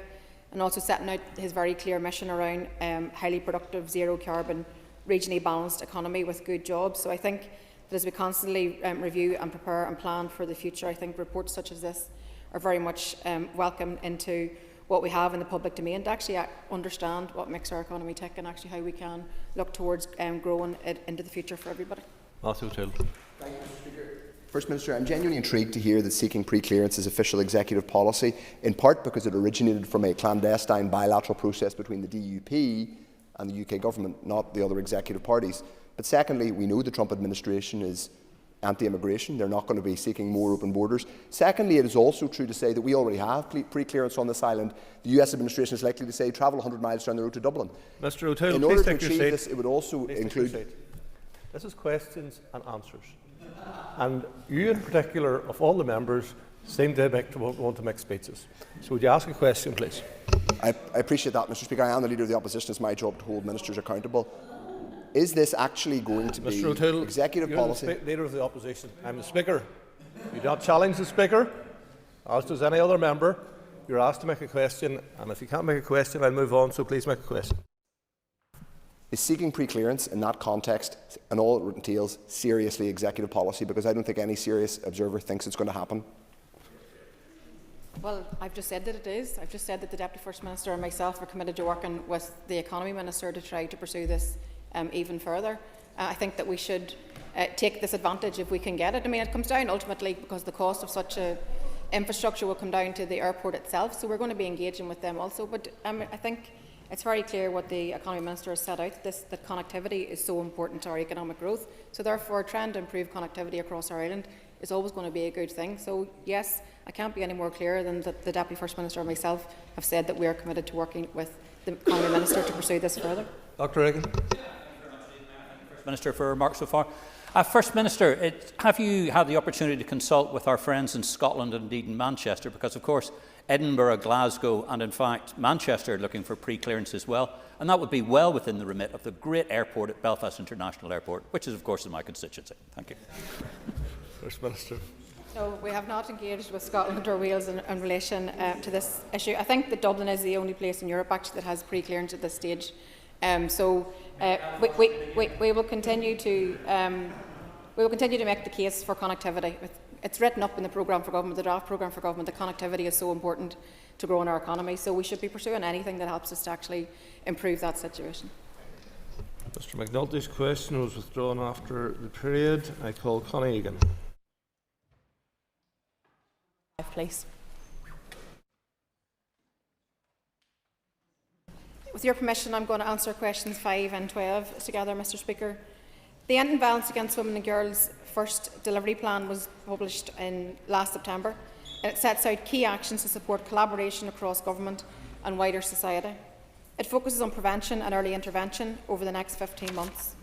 and also setting out his very clear mission around highly productive, zero-carbon, regionally balanced economy with good jobs. So I think that as we constantly review and prepare and plan for the future, I think reports such as this are very much welcome into what we have in the public domain to actually understand what makes our economy tick and actually how we can look towards growing it into the future for everybody. Matthew O'Toole. Thank you, Mr. Speaker. First Minister, I'm genuinely intrigued to hear that seeking pre-clearance is official executive policy, in part because it originated from a clandestine bilateral process between the DUP and the UK government, not the other executive parties. But secondly, we know the Trump administration is anti-immigration. They're not going to be seeking more open borders. Secondly, it is also true to say that we already have pre-clearance on this island. The US administration is likely to say travel 100 miles down the road to Dublin. Mr. O'Toole, in order to achieve this, it would also include... This is questions and answers. And you in particular, of all the members, seem to want to make speeches. So would you ask a question, please? I appreciate that, Mr. Speaker. I am the Leader of the Opposition. It's my job to hold ministers accountable. Is this actually going to Mr. be O'Toole, executive you're policy? the Leader of the Opposition. I'm the Speaker. You do not challenge the Speaker, as does any other member. You're asked to make a question, and if you can't make a question, I'll move on, so please make a question. Is seeking pre-clearance in that context and all it entails seriously executive policy? Because I don't think any serious observer thinks it's going to happen. Well, I've just said that it is. I've just said that the Deputy First Minister and myself are committed to working with the Economy Minister to try to pursue this even further. I think that we should take this advantage if we can get it. I mean, it comes down ultimately because the cost of such a infrastructure will come down to the airport itself, so we're going to be engaging with them also. But I think it's very clear what the Economy Minister has set out, that connectivity is so important to our economic growth. So therefore, trying to improve connectivity across our island is always going to be a good thing. So yes, I can't be any more clear than that the Deputy First Minister and myself have said that we are committed to working with the Economy Minister to pursue this further. Dr. Reagan. Minister for remarks so far. First Minister, have you had the opportunity to consult with our friends in Scotland and indeed in Manchester? Because of course Edinburgh, Glasgow and in fact Manchester are looking for pre-clearance as well, and that would be well within the remit of the great airport at Belfast International Airport, which is of course in my constituency. Thank you. First Minister. No, we have not engaged with Scotland or Wales in relation to this issue. I think that Dublin is the only place in Europe actually that has pre-clearance at this stage. We will continue to make the case for connectivity. It's written up in the programme for government, the draft programme for government. The connectivity is so important to growing our economy, so we should be pursuing anything that helps us to actually improve that situation. Mr. McNulty's question was withdrawn after the period. I call Connie Egan. Please. With your permission, I'm going to answer questions 5 and 12 together, Mr. Speaker. The Ending Violence Against Women and Girls first delivery plan was published in last September, and it sets out key actions to support collaboration across government and wider society. It focuses on prevention and early intervention over the next 15 months.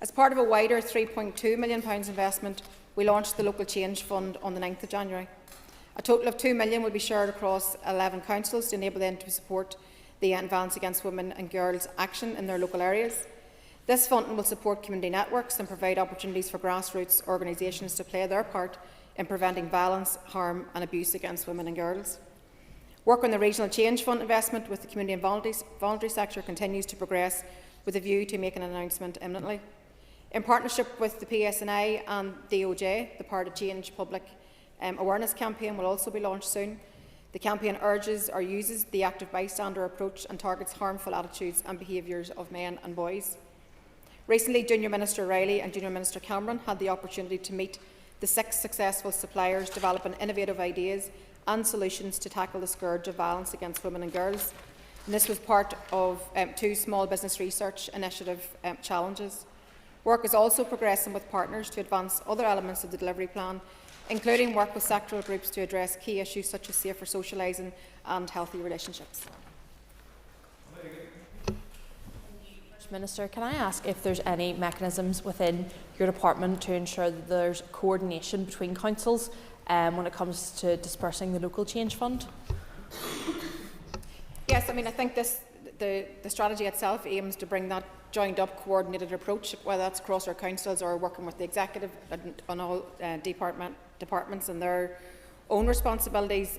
As part of a wider £3.2 million investment, we launched the Local Change Fund on the 9th of January. A total of £2 million will be shared across 11 councils to enable them to support the End Violence Against Women and Girls action in their local areas. This funding will support community networks and provide opportunities for grassroots organisations to play their part in preventing violence, harm and abuse against women and girls. Work on the Regional Change Fund investment with the community and voluntary sector continues to progress with a view to making an announcement imminently. In partnership with the PSNI and DOJ, the Part of Change public awareness campaign will also be launched soon. The campaign urges or uses the active bystander approach and targets harmful attitudes and behaviours of men and boys. Recently, Junior Minister Riley and Junior Minister Cameron had the opportunity to meet the 6 successful suppliers developing innovative ideas and solutions to tackle the scourge of violence against women and girls. And this was part of 2 small business research initiative challenges. Work is also progressing with partners to advance other elements of the delivery plan, including work with sectoral groups to address key issues such as safer socialising and healthy relationships. Minister, can I ask if there's any mechanisms within your department to ensure that there's coordination between councils when it comes to dispersing the local change fund? Yes, I mean, I think the strategy itself aims to bring that joined up, coordinated approach, whether that's across our councils or working with the executive on all departments and their own responsibilities.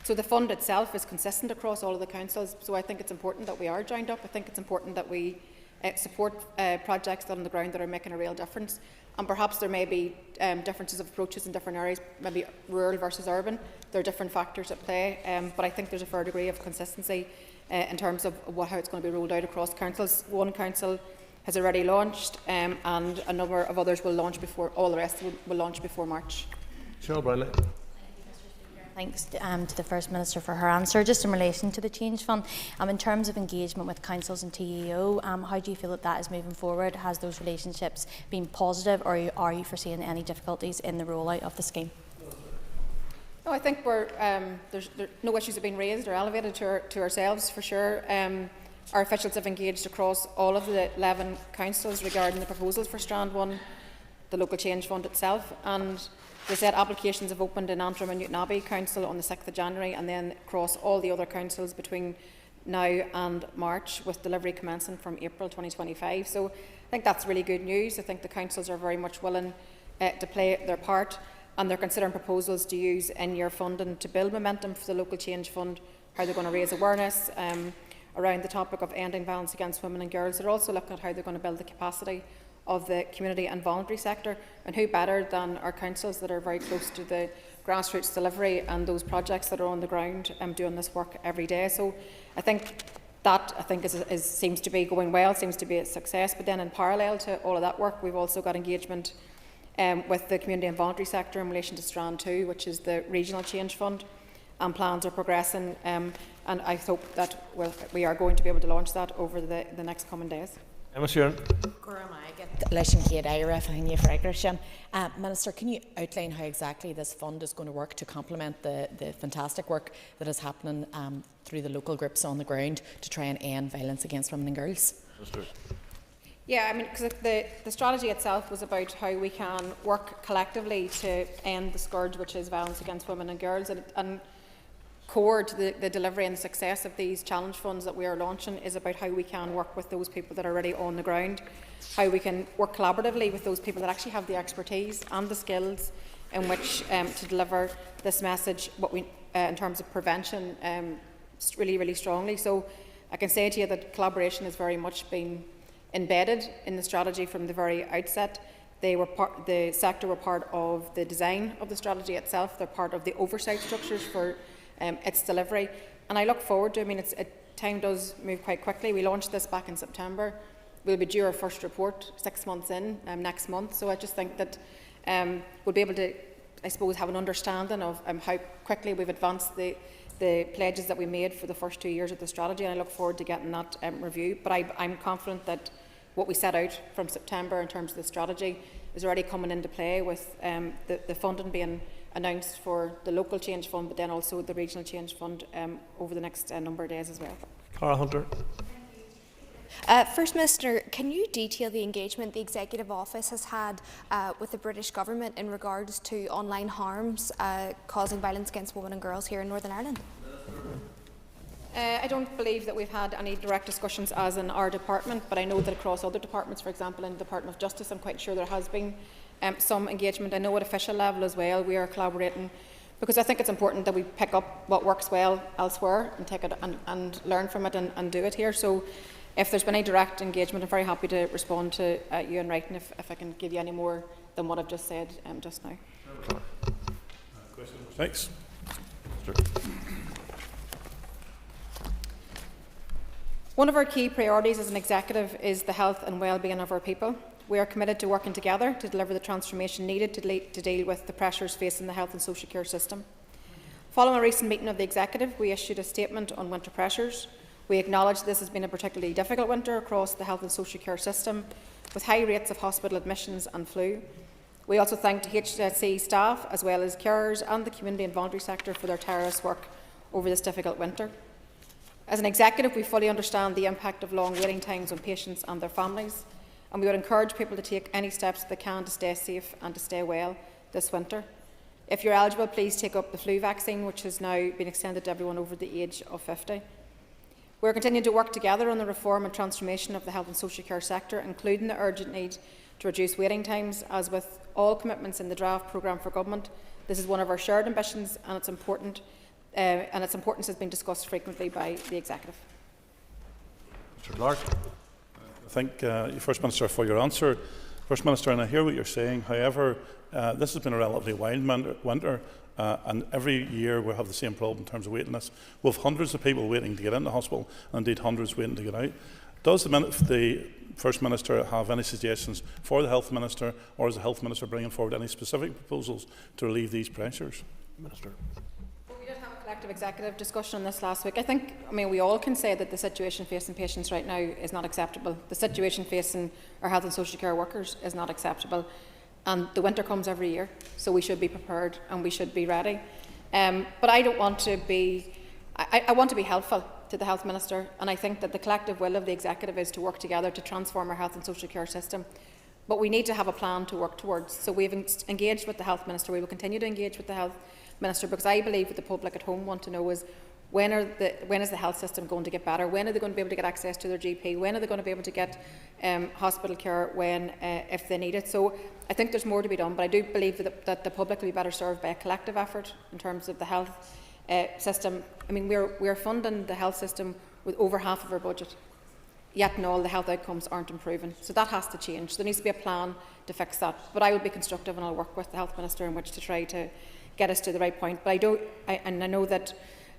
So the fund itself is consistent across all of the councils, so I think it's important that we are joined up. I think it's important that we support projects on the ground that are making a real difference. And perhaps there may be differences of approaches in different areas, maybe rural versus urban. There are different factors at play, but I think there's a fair degree of consistency in terms of how it's going to be rolled out across councils. One council has already launched, and a number of others will launch before, all the rest will launch before March. Cheryl Brownlee. Thanks to the First Minister for her answer. Just in relation to the Change Fund, in terms of engagement with councils and TEO, how do you feel that is moving forward? Has those relationships been positive, or are you foreseeing any difficulties in the rollout of the scheme? No, I think there's no issues have been raised or elevated to ourselves for sure. Our officials have engaged across all of the 11 councils regarding the proposals for Strand 1, the Local Change Fund itself, and they said applications have opened in Antrim and Newtonabbey Council on the 6th of January, and then across all the other councils between now and March, with delivery commencing from April 2025. So I think that's really good news. I think the councils are very much willing to play their part, and they're considering proposals to use in-year funding to build momentum for the local change fund, how they're going to raise awareness around the topic of ending violence against women and girls. They're also looking at how they're going to build the capacity of the community and voluntary sector, and who better than our councils that are very close to the grassroots delivery and those projects that are on the ground doing this work every day. So I think that seems to be going well, seems to be a success. But then in parallel to all of that work, we've also got engagement with the community and voluntary sector in relation to Strand 2, which is the regional change fund, and plans are progressing, and I hope that we are going to be able to launch that over the next coming days. Emma Sheeran. Minister, can you outline how exactly this fund is going to work to complement the fantastic work that is happening through the local groups on the ground to try and end violence against women and girls? Yeah, I mean, because the strategy itself was about how we can work collectively to end the scourge which is violence against women and girls, and core to the delivery and the success of these challenge funds that we are launching is about how we can work with those people that are already on the ground, how we can work collaboratively with those people that actually have the expertise and the skills in which to deliver this message, in terms of prevention, really, really strongly. So I can say to you that collaboration has very much been embedded in the strategy from the very outset. The sector were part of the design of the strategy itself. They're part of the oversight structures for its delivery, and I look forward to. I mean, time does move quite quickly. We launched this back in September. We'll be due our first report 6 months in next month. So I just think that we'll be able to, I suppose, have an understanding of how quickly we've advanced the pledges that we made for the first 2 years of the strategy, and I look forward to getting that review. But I'm confident that what we set out from September in terms of the strategy is already coming into play, with the funding being announced for the local change fund, but then also the regional change fund over the next number of days as well. Cara Hunter. First Minister, can you detail the engagement the Executive Office has had with the British Government in regards to online harms causing violence against women and girls here in Northern Ireland? I don't believe that we've had any direct discussions as in our department, but I know that across other departments, for example in the Department of Justice, I'm quite sure there has been some engagement. I know at official level as well we are collaborating, because I think it's important that we pick up what works well elsewhere and take it and learn from it and do it here. So if there's been any direct engagement, I'm very happy to respond to you in writing if I can give you any more than what I've just said just now. Thanks. One of our key priorities as an executive is the health and well-being of our people. We are committed to working together to deliver the transformation needed to deal with the pressures facing the health and social care system. Following a recent meeting of the Executive, we issued a statement on winter pressures. We acknowledge this has been a particularly difficult winter across the health and social care system, with high rates of hospital admissions and flu. We also thanked HSE staff, as well as carers and the community and voluntary sector, for their tireless work over this difficult winter. As an executive, we fully understand the impact of long waiting times on patients and their families, and we would encourage people to take any steps they can to stay safe and to stay well this winter. If you're eligible, please take up the flu vaccine, which has now been extended to everyone over the age of 50. We are continuing to work together on the reform and transformation of the health and social care sector, including the urgent need to reduce waiting times. As with all commitments in the draft programme for government, this is one of our shared ambitions, and its importance has been discussed frequently by the Executive. Mr. Clark. Thank you, First Minister, for your answer. First Minister, and I hear what you're saying. However, this has been a relatively wild winter, and every year we have the same problem in terms of waiting lists. We have hundreds of people waiting to get into hospital, and indeed hundreds waiting to get out. Does the First Minister have any suggestions for the Health Minister, or is the Health Minister bringing forward any specific proposals to relieve these pressures? Minister. We did have a collective executive discussion on this last week. I mean, we all can say that the situation facing patients right now is not acceptable. The situation facing our health and social care workers is not acceptable. And the winter comes every year, so we should be prepared and we should be ready. But I don't want to be... I want to be helpful to the Health Minister, and I think that the collective will of the Executive is to work together to transform our health and social care system. But we need to have a plan to work towards. So we've engaged with the Health Minister. We will continue to engage with the Health Minister, because I believe what the public at home want to know is When is the health system going to get better? When are they going to be able to get access to their GP? When are they going to be able to get hospital care if they need it? So I think there's more to be done, but I do believe that the public will be better served by a collective effort in terms of the health system. I mean, we're funding the health system with over half of our budget, yet and all the health outcomes aren't improving. So that has to change. There needs to be a plan to fix that. But I will be constructive and I'll work with the Health Minister in which to try to get us to the right point. But I know that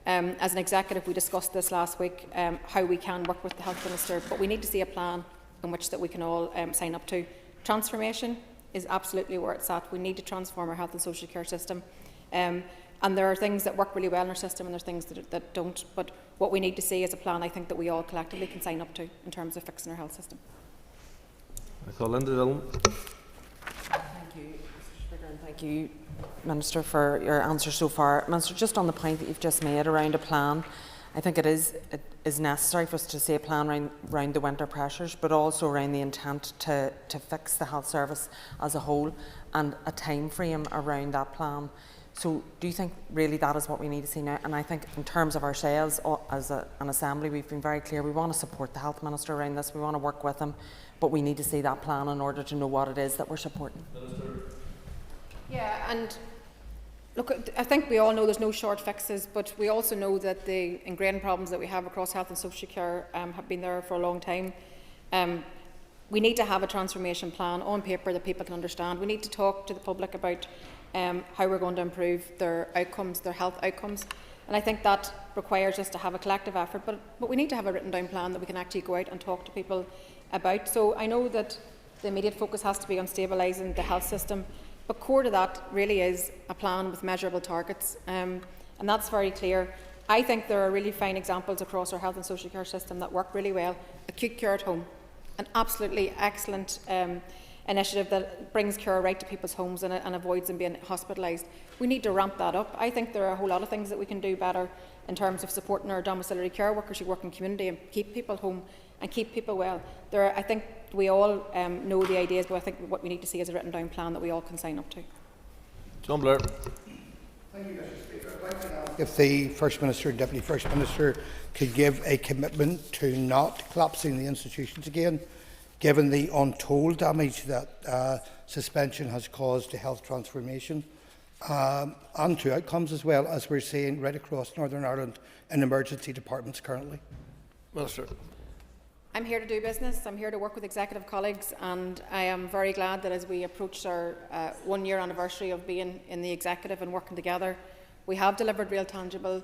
as an executive we discussed this last week, how we can work with the Health Minister, but we need to see a plan in which that we can all sign up to. Transformation is absolutely where it's at. We need to transform our health and social care system. And there are things that work really well in our system and there are things that don't. But what we need to see is a plan, I think, that we all collectively can sign up to in terms of fixing our health system. I call Linda Dillon. Thank you, Mr. Speaker, and thank you, Minister, for your answer so far. Minister, just on the point that you've just made around a plan, I think it is necessary for us to see a plan around the winter pressures, but also around the intent to fix the health service as a whole and a time frame around that plan. So do you think really that is what we need to see now? And I think in terms of ourselves as an Assembly, we've been very clear. We want to support the Health Minister around this. We want to work with him, but we need to see that plan in order to know what it is that we're supporting. Yeah, and look, I think we all know there's no short fixes, but we also know that the ingrained problems that we have across health and social care have been there for a long time. We need to have a transformation plan on paper that people can understand. We need to talk to the public about how we're going to improve their outcomes, their health outcomes. And I think that requires us to have a collective effort, but we need to have a written down plan that we can actually go out and talk to people about. So I know that the immediate focus has to be on stabilising the health system, but core to that really is a plan with measurable targets, and that's very clear. I think there are really fine examples across our health and social care system that work really well. Acute care at home, an absolutely excellent initiative that brings care right to people's homes and avoids them being hospitalised. We need to ramp that up. I think there are a whole lot of things that we can do better in terms of supporting our domiciliary care workers who work in community and keep people home and keep people well. I think we all know the ideas, but I think what we need to see is a written down plan that we all can sign up to. John Blair. Thank you, Mr. Speaker. I'd like to ask if the First Minister and Deputy First Minister could give a commitment to not collapsing the institutions again, given the untold damage that suspension has caused to health transformation and to outcomes as well, as we're seeing right across Northern Ireland in emergency departments currently. Minister. I'm here to do business. I'm here to work with executive colleagues, and I am very glad that as we approach our 1 year anniversary of being in the executive and working together, we have delivered real tangible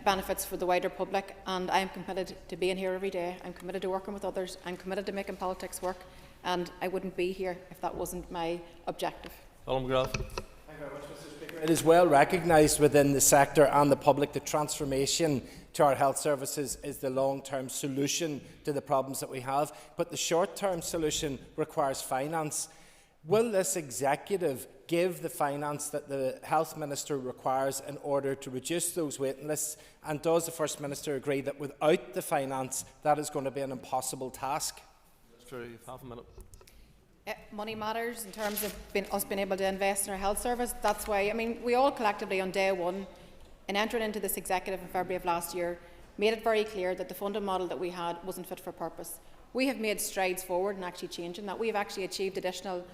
benefits for the wider public, and I am committed to being here every day. I'm committed to working with others. I'm committed to making politics work, and I wouldn't be here if that wasn't my objective. Colin McGrath. Thank you very much, Mr. Speaker. It is well recognised within the sector and the public that transformation to our health services is the long-term solution to the problems that we have, but the short-term solution requires finance. Will this executive give the finance that the Health Minister requires in order to reduce those waiting lists? And does the First Minister agree that without the finance, that is going to be an impossible task? Minister, half a minute. Money matters in terms of us being able to invest in our health service. That's why, I mean, we all collectively on day one, in entering into this executive in February of last year, made it very clear that the funding model that we had wasn't fit for purpose. We have made strides forward in actually changing that. We have actually achieved additional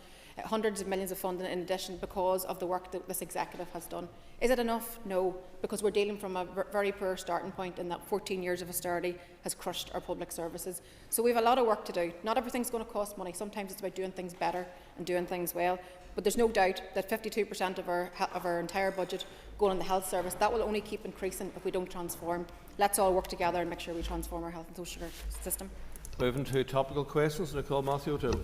hundreds of millions of funding in addition because of the work that this executive has done. Is it enough? No, because we're dealing from a very poor starting point in that 14 years of austerity has crushed our public services. So we have a lot of work to do. Not everything's going to cost money. Sometimes it's about doing things better and doing things well. But there's no doubt that 52% of our entire budget going on the health service, that will only keep increasing if we don't transform. Let's all work together and make sure we transform our health and social care system. Moving to topical questions, Nicole Matthew O'Toole.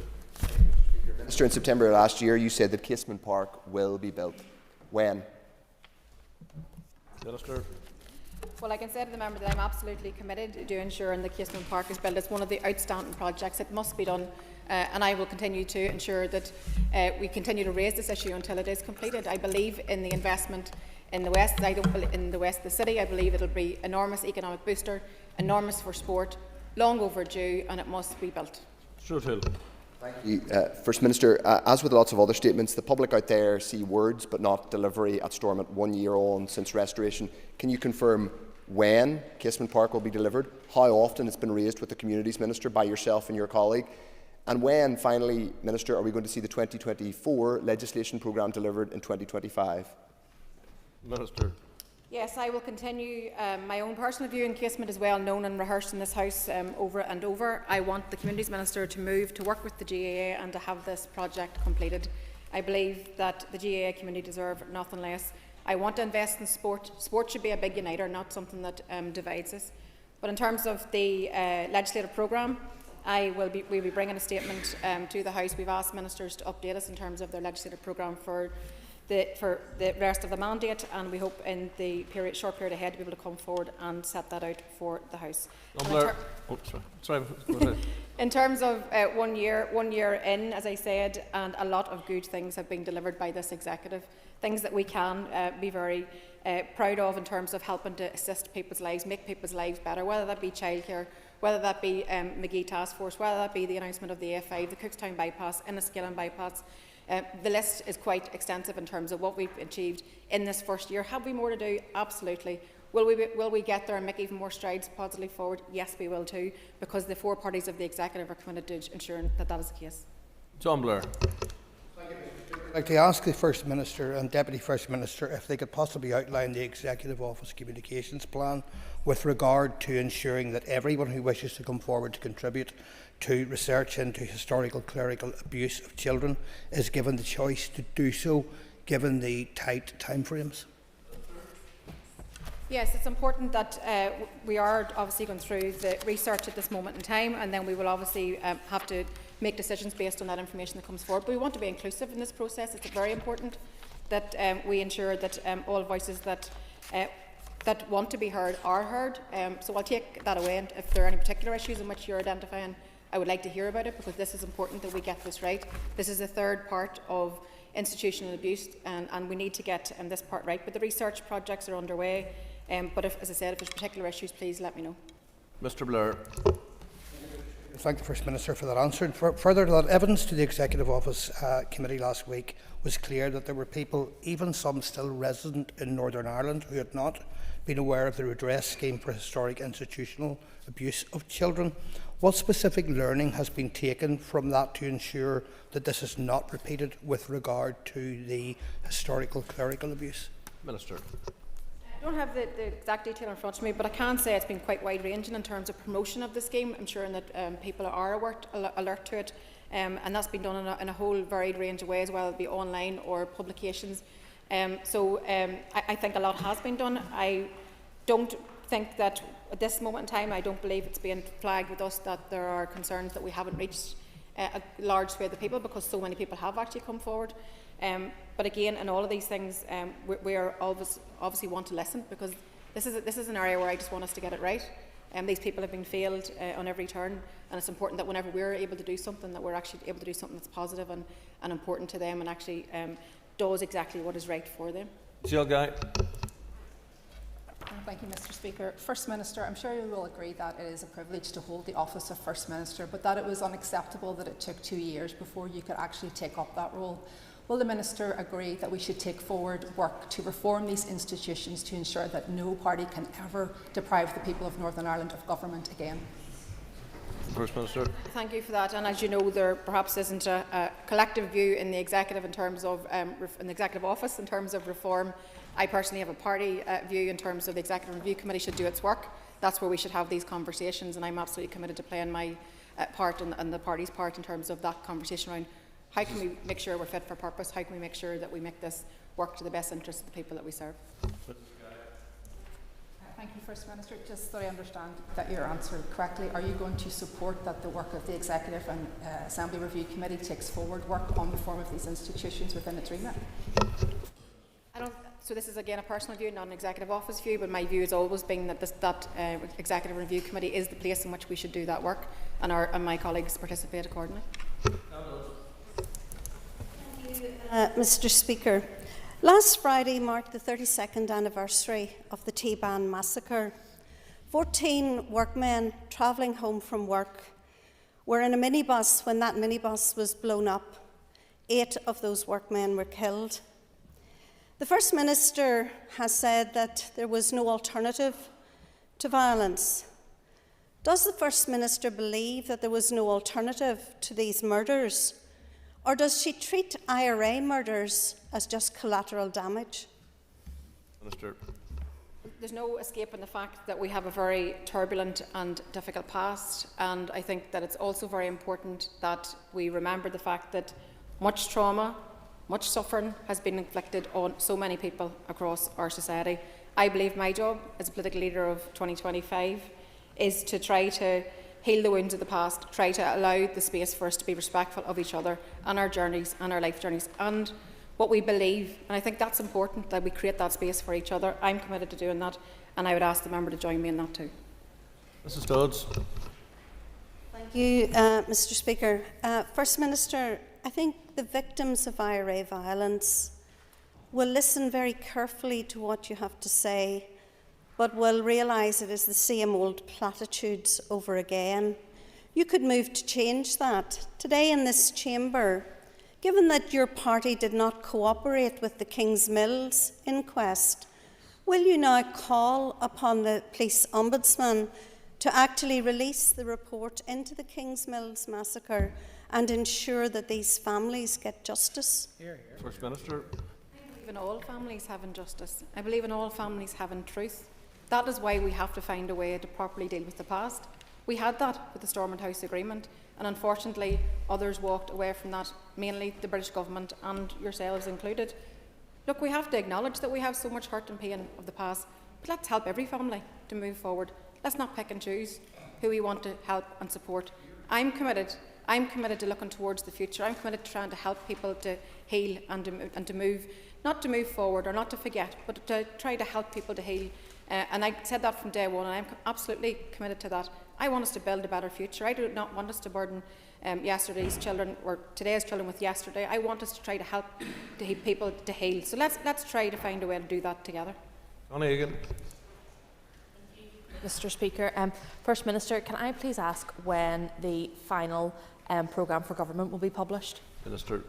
Minister, in September last year, you said that Casement Park will be built. When? Minister. Well, I can say to the member that I'm absolutely committed to ensuring that Casement Park is built. It's one of the outstanding projects. It must be done, and I will continue to ensure that we continue to raise this issue until it is completed. I believe in the investment in the West. I don't believe in the West of the city. I believe it will be enormous economic booster, enormous for sport, long overdue, and it must be built. Mr. O'Toole. Thank you. First Minister, as with lots of other statements, the public out there see words but not delivery at Stormont 1 year on since restoration. Can you confirm when Casement Park will be delivered, how often it's been raised with the Communities Minister by yourself and your colleague, and when, finally, Minister, are we going to see the 2024 legislation programme delivered in 2025? Minister. Yes, I will continue my own personal view, and Casement is well known and rehearsed in this House over and over. I want the Communities Minister to move to work with the GAA and to have this project completed. I believe that the GAA community deserve nothing less. I want to invest in sport. Sport should be a big uniter, not something that divides us. But in terms of the legislative programme, we'll be bringing a statement to the House. We've asked ministers to update us in terms of their legislative programme for the rest of the mandate, and we hope in the short period ahead to be able to come forward and set that out for the House. In terms of 1 year in, as I said, and a lot of good things have been delivered by this executive, things that we can be very proud of in terms of helping to assist people's lives, make people's lives better, whether that be childcare, whether that be McGee Task Force, whether that be the announcement of the A5, the Cookstown bypass, Enniskillen bypass. The list is quite extensive in terms of what we've achieved in this first year. Have we more to do? Absolutely. Will we get there and make even more strides positively forward? Yes, we will too, because the four parties of the executive are committed to ensuring that that is the case. John Blair. I'd like to ask the First Minister and Deputy First Minister if they could possibly outline the Executive Office communications plan with regard to ensuring that everyone who wishes to come forward to contribute to research into historical clerical abuse of children is given the choice to do so, given the tight timeframes. Yes, it's important that we are obviously going through the research at this moment in time, and then we will obviously have to make decisions based on that information that comes forward. But we want to be inclusive in this process. It's very important that we ensure that all voices that want to be heard are heard. So I'll take that away, and if there are any particular issues in which you're identifying, I would like to hear about it, because this is important that we get this right. This is the third part of institutional abuse, and we need to get this part right. But the research projects are underway. But as I said, if there's particular issues, please let me know. Mr. Blair. Thank the First Minister for that answer. Further to that, evidence to the Executive Office Committee last week was clear that there were people, even some still resident in Northern Ireland, who had not been aware of the redress scheme for historic institutional abuse of children. What specific learning has been taken from that to ensure that this is not repeated with regard to the historical clerical abuse? Minister. I don't have the exact detail in front of me, but I can say it's been quite wide-ranging in terms of promotion of the scheme, ensuring that people are alert to it, and that's been done in a whole varied range of ways, whether it be online or publications. I think a lot has been done. I don't think that at this moment in time, I don't believe it's being flagged with us that there are concerns that we haven't reached a large swathe of people, because so many people have actually come forward. But again, in all of these things, we are obviously want to listen, because this is an area where I just want us to get it right. These people have been failed on every turn, and it's important that whenever we're able to do something, that we're actually able to do something that's positive and important to them, and actually does exactly what is right for them. Jill Guy. Thank you, Mr. Speaker. First Minister, I'm sure you will agree that it is a privilege to hold the office of First Minister, but that it was unacceptable that it took 2 years before you could actually take up that role. Will the Minister agree that we should take forward work to reform these institutions to ensure that no party can ever deprive the people of Northern Ireland of government again? First Minister. Thank you for that. And as you know, there perhaps isn't a collective view in the executive in terms of in the executive office in terms of reform. I personally have a party view in terms of the Executive Review Committee should do its work. That's where we should have these conversations, and I'm absolutely committed to playing my part and the party's part in terms of that conversation around how can we make sure we're fit for purpose, how can we make sure that we make this work to the best interest of the people that we serve. Thank you, First Minister. Just so I understand that you're answered correctly, are you going to support that the work of the Executive and Assembly Review Committee takes forward work on reform of these institutions within its remit? So this is again a personal view, not an Executive Office view, but my view has always been that Executive Review Committee is the place in which we should do that work, and my colleagues participate accordingly. Mr. Speaker, last Friday marked the 32nd anniversary of the T-Ban massacre. 14 workmen travelling home from work were in a minibus when that minibus was blown up. 8 of those workmen were killed. The First Minister has said that there was no alternative to violence. Does the First Minister believe that there was no alternative to these murders, or does she treat IRA murders as just collateral damage? Minister. There's no escaping the fact that we have a very turbulent and difficult past, and I think that it's also very important that we remember the fact that much trauma, much suffering has been inflicted on so many people across our society. I believe my job as a political leader of 2025 is to try to heal the wounds of the past, try to allow the space for us to be respectful of each other and our journeys and our life journeys and what we believe. And I think that's important, that we create that space for each other. I'm committed to doing that, and I would ask the member to join me in that too. Mrs. Dodds. Thank you, Mr. Speaker. First Minister, I think the victims of IRA violence will listen very carefully to what you have to say, but will realise it is the same old platitudes over again. You could move to change that. Today in this chamber, given that your party did not cooperate with the King's Mills inquest, will you now call upon the police ombudsman to actually release the report into the King's Mills massacre and ensure that these families get justice? First Minister. I believe in all families having justice. I believe in all families having truth. That is why we have to find a way to properly deal with the past. We had that with the Stormont House Agreement, and unfortunately others walked away from that, mainly the British Government and yourselves included. Look, we have to acknowledge that we have so much hurt and pain of the past, but let's help every family to move forward. Let's not pick and choose who we want to help and support. I'm committed to looking towards the future. I'm committed to trying to help people to heal and to move, not to move forward or not to forget, but to try to help people to heal. And I said that from day one, and I'm absolutely committed to that. I want us to build a better future. I do not want us to burden yesterday's children or today's children with yesterday. I want us to try to help people to heal. So let's try to find a way to do that together. Connie Egan. Mr. Speaker, First Minister, can I please ask when the final programme for government will be published? Minister.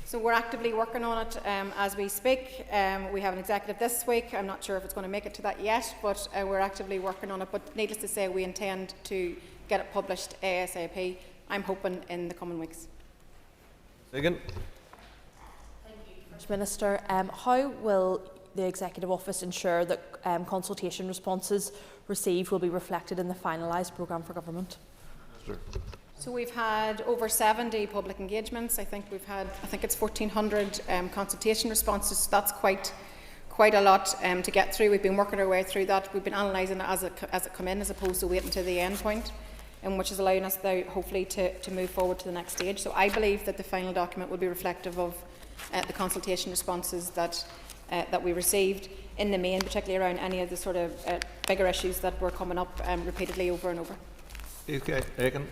So we're actively working on it as we speak. We have an executive this week. I'm not sure if it's going to make it to that yet, but we're actively working on it. But needless to say, we intend to get it published ASAP. I'm hoping in the coming weeks. Egan. Thank you, First Minister. How will the Executive Office ensure that consultation responses received will be reflected in the finalised programme for government? Minister. So we've had over 70 public engagements. I think it's 1,400 consultation responses. So that's quite a lot to get through. We've been working our way through that. We've been analysing it as it come in, as opposed to waiting to the end point, which is allowing us now hopefully to move forward to the next stage. So I believe that the final document will be reflective of the consultation responses that we received in the main, particularly around any of the sort of bigger issues that were coming up repeatedly over and over. Okay, Egan.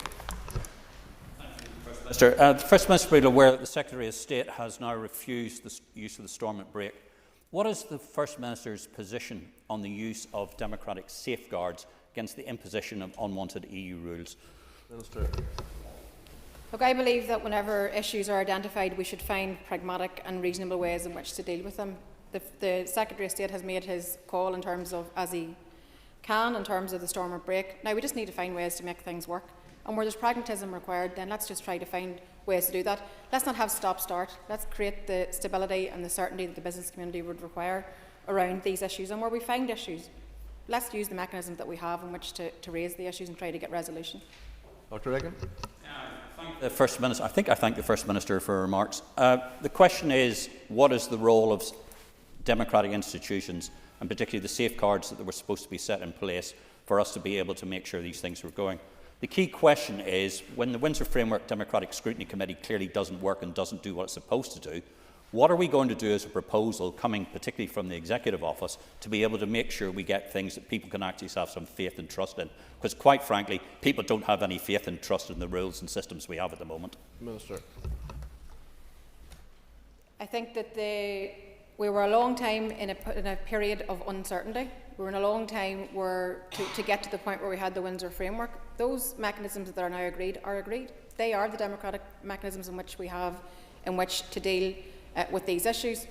Minister, the First Minister will be aware that the Secretary of State has now refused the use of the Stormont break. What is the First Minister's position on the use of democratic safeguards against the imposition of unwanted EU rules? Minister. Look, I believe that whenever issues are identified, we should find pragmatic and reasonable ways in which to deal with them. The Secretary of State has made his call in terms of, as he can, in terms of the Stormont break. Now, we just need to find ways to make things work. And where there's pragmatism required, then let's just try to find ways to do that. Let's not have stop-start. Let's create the stability and the certainty that the business community would require around these issues. And where we find issues, let's use the mechanisms that we have in which to raise the issues and try to get resolution. Dr. Egan. I thank the First Minister for her remarks. The question is, what is the role of democratic institutions, and particularly the safeguards that were supposed to be set in place for us to be able to make sure these things were going? The key question is, when the Windsor Framework Democratic Scrutiny Committee clearly doesn't work and doesn't do what it's supposed to do, what are we going to do as a proposal, coming particularly from the Executive Office, to be able to make sure we get things that people can actually have some faith and trust in? Because quite frankly, people don't have any faith and trust in the rules and systems we have at the moment. Minister. I think that we were a long time in a period of uncertainty. We were in a long time to get to the point where we had the Windsor Framework. Those mechanisms that are now agreed are agreed. They are the democratic mechanisms in which we have in which to deal with these issues.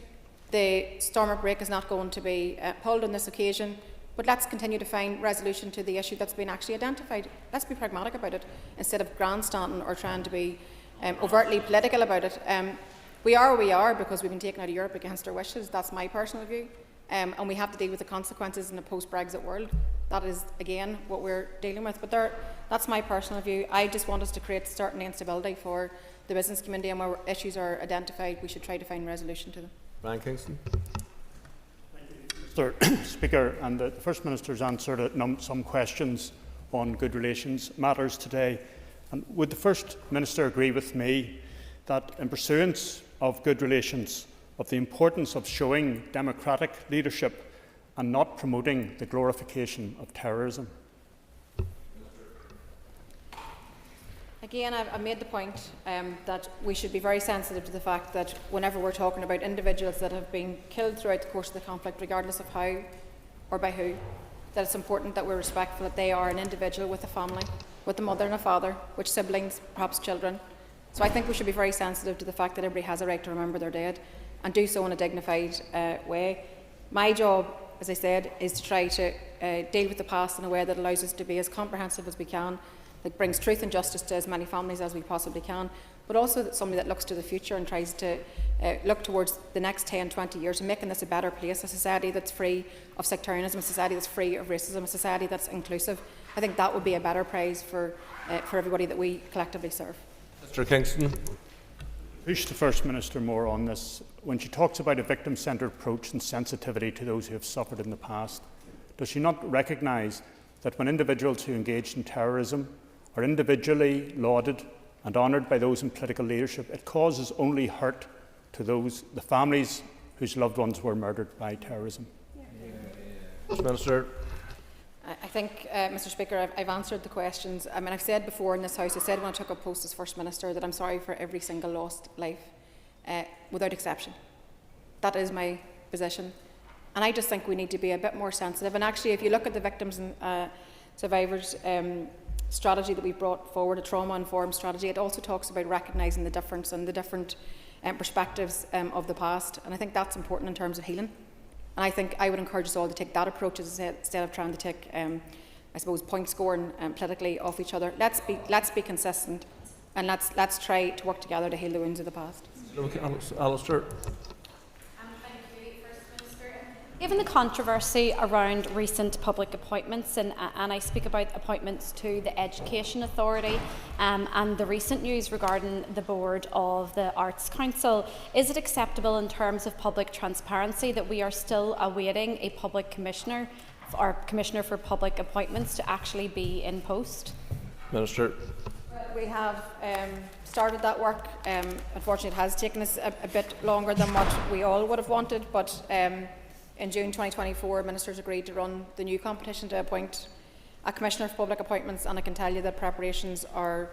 The Stormont break is not going to be pulled on this occasion. But let's continue to find resolution to the issue that's been actually identified. Let's be pragmatic about it instead of grandstanding or trying to be overtly political about it. We are where we are because we've been taken out of Europe against our wishes. That's my personal view. And we have to deal with the consequences in a post-Brexit world. That is, again, what we're dealing with. But that's my personal view. I just want us to create certainty and stability for the business community, and where issues are identified, we should try to find resolution to them. Brian Kingston. Mr Speaker, and the First Minister's answered some questions on good relations matters today. And would the First Minister agree with me that in pursuance of good relations, of the importance of showing democratic leadership and not promoting the glorification of terrorism? Again, I've made the point that we should be very sensitive to the fact that whenever we're talking about individuals that have been killed throughout the course of the conflict, regardless of how or by who, that it's important that we're respectful that they are an individual with a family, with a mother and a father, with siblings, perhaps children. So I think we should be very sensitive to the fact that everybody has a right to remember their dead and do so in a dignified way. My job, as I said, is to try to deal with the past in a way that allows us to be as comprehensive as we can, that brings truth and justice to as many families as we possibly can, but also that somebody that looks to the future and tries to look towards the next 10, 20 years and making this a better place, a society that's free of sectarianism, a society that's free of racism, a society that's inclusive. I think that would be a better prize for everybody that we collectively serve. Mr Kingston. Push the First Minister more on this. When she talks about a victim-centred approach and sensitivity to those who have suffered in the past, does she not recognise that when individuals who engaged in terrorism are individually lauded and honoured by those in political leadership, it causes only hurt to the families whose loved ones were murdered by terrorism? Mr Minister. I think, Mr Speaker, I've answered the questions. I mean, I've said before in this House, I said when I took up post as First Minister that I'm sorry for every single lost life, without exception. That is my position. And I just think we need to be a bit more sensitive. And actually, if you look at the victims and survivors strategy that we brought forward, a trauma-informed strategy, it also talks about recognising the difference and the different perspectives of the past. And I think that's important in terms of healing. And I think I would encourage us all to take that approach instead of trying to take, I suppose, point scoring politically off each other. Let's be consistent, and let's try to work together to heal the wounds of the past. Alistair. Given the controversy around recent public appointments, and I speak about appointments to the Education Authority and the recent news regarding the board of the Arts Council, is it acceptable in terms of public transparency that we are still awaiting a public commissioner or commissioner for public appointments to actually be in post? Minister. We have started that work. Unfortunately, it has taken us a bit longer than what we all would have wanted, but in June 2024, ministers agreed to run the new competition to appoint a Commissioner for Public Appointments, and I can tell you that preparations are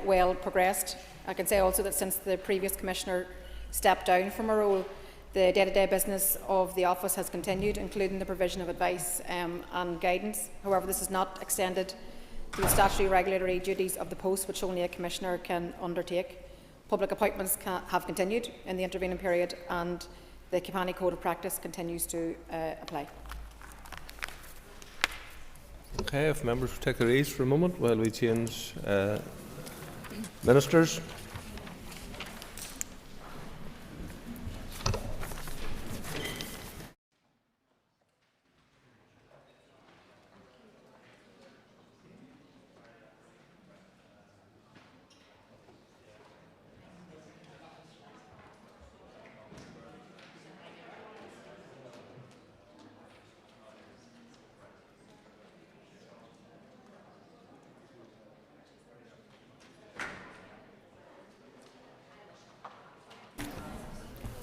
well progressed. I can say also that since the previous Commissioner stepped down from her role, the day-to-day business of the office has continued, including the provision of advice and guidance. However, this is not extended to the statutory regulatory duties of the post, which only a Commissioner can undertake. Public appointments have continued in the intervening period, and the Capani Code of Practice continues to apply. Okay, if members will take their ease for a moment while we change ministers.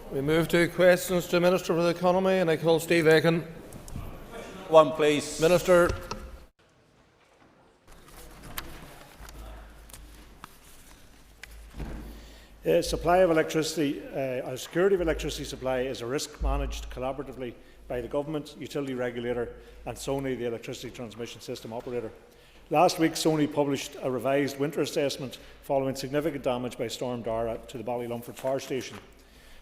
We move to questions to the Minister for the Economy, and I call Steve Aiken. One, please. Minister. Supply of electricity, security of electricity supply is a risk managed collaboratively by the Government, utility regulator and Sony, the electricity transmission system operator. Last week, Sony published a revised winter assessment following significant damage by Storm Dara to the Ballylumford Power Station.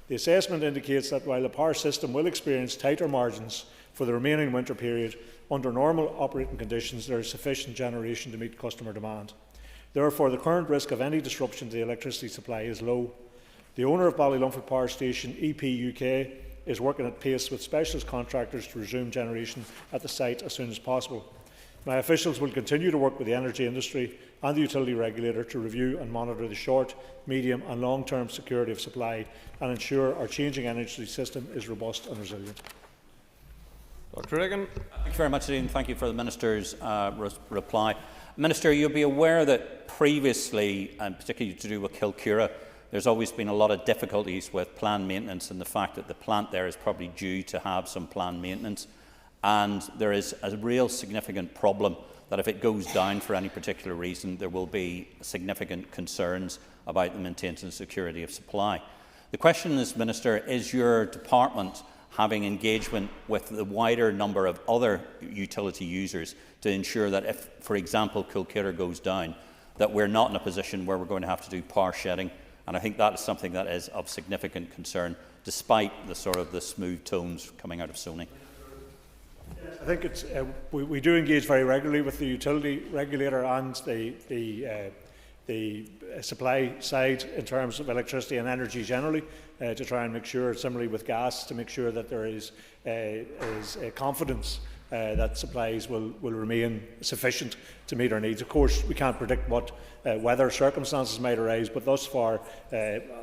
The assessment indicates that while the power system will experience tighter margins for the remaining winter period, under normal operating conditions there is sufficient generation to meet customer demand. Therefore, the current risk of any disruption to the electricity supply is low. The owner of Ballylumford Power Station, EP UK, is working at pace with specialist contractors to resume generation at the site as soon as possible. My officials will continue to work with the energy industry and the utility regulator to review and monitor the short, medium and long-term security of supply and ensure our changing energy system is robust and resilient. Dr. Regan. Thank you very much, Ian. Thank you for the Minister's reply. Minister, you'll be aware that previously, and particularly to do with Kilcura, there's always been a lot of difficulties with planned maintenance and the fact that the plant there is probably due to have some planned maintenance. And there is a real significant problem that if it goes down for any particular reason, there will be significant concerns about the maintenance and security of supply. The question is, Minister, is your department having engagement with the wider number of other utility users to ensure that if, for example, Kilcura goes down, that we're not in a position where we're going to have to do power shedding? And I think that is something that is of significant concern, despite the smooth tones coming out of Sony. I think it's, we do engage very regularly with the utility regulator and the supply side in terms of electricity and energy generally, to try and make sure, similarly with gas, to make sure that there is confidence that supplies will remain sufficient to meet our needs. Of course, we can't predict what weather circumstances might arise, but thus far,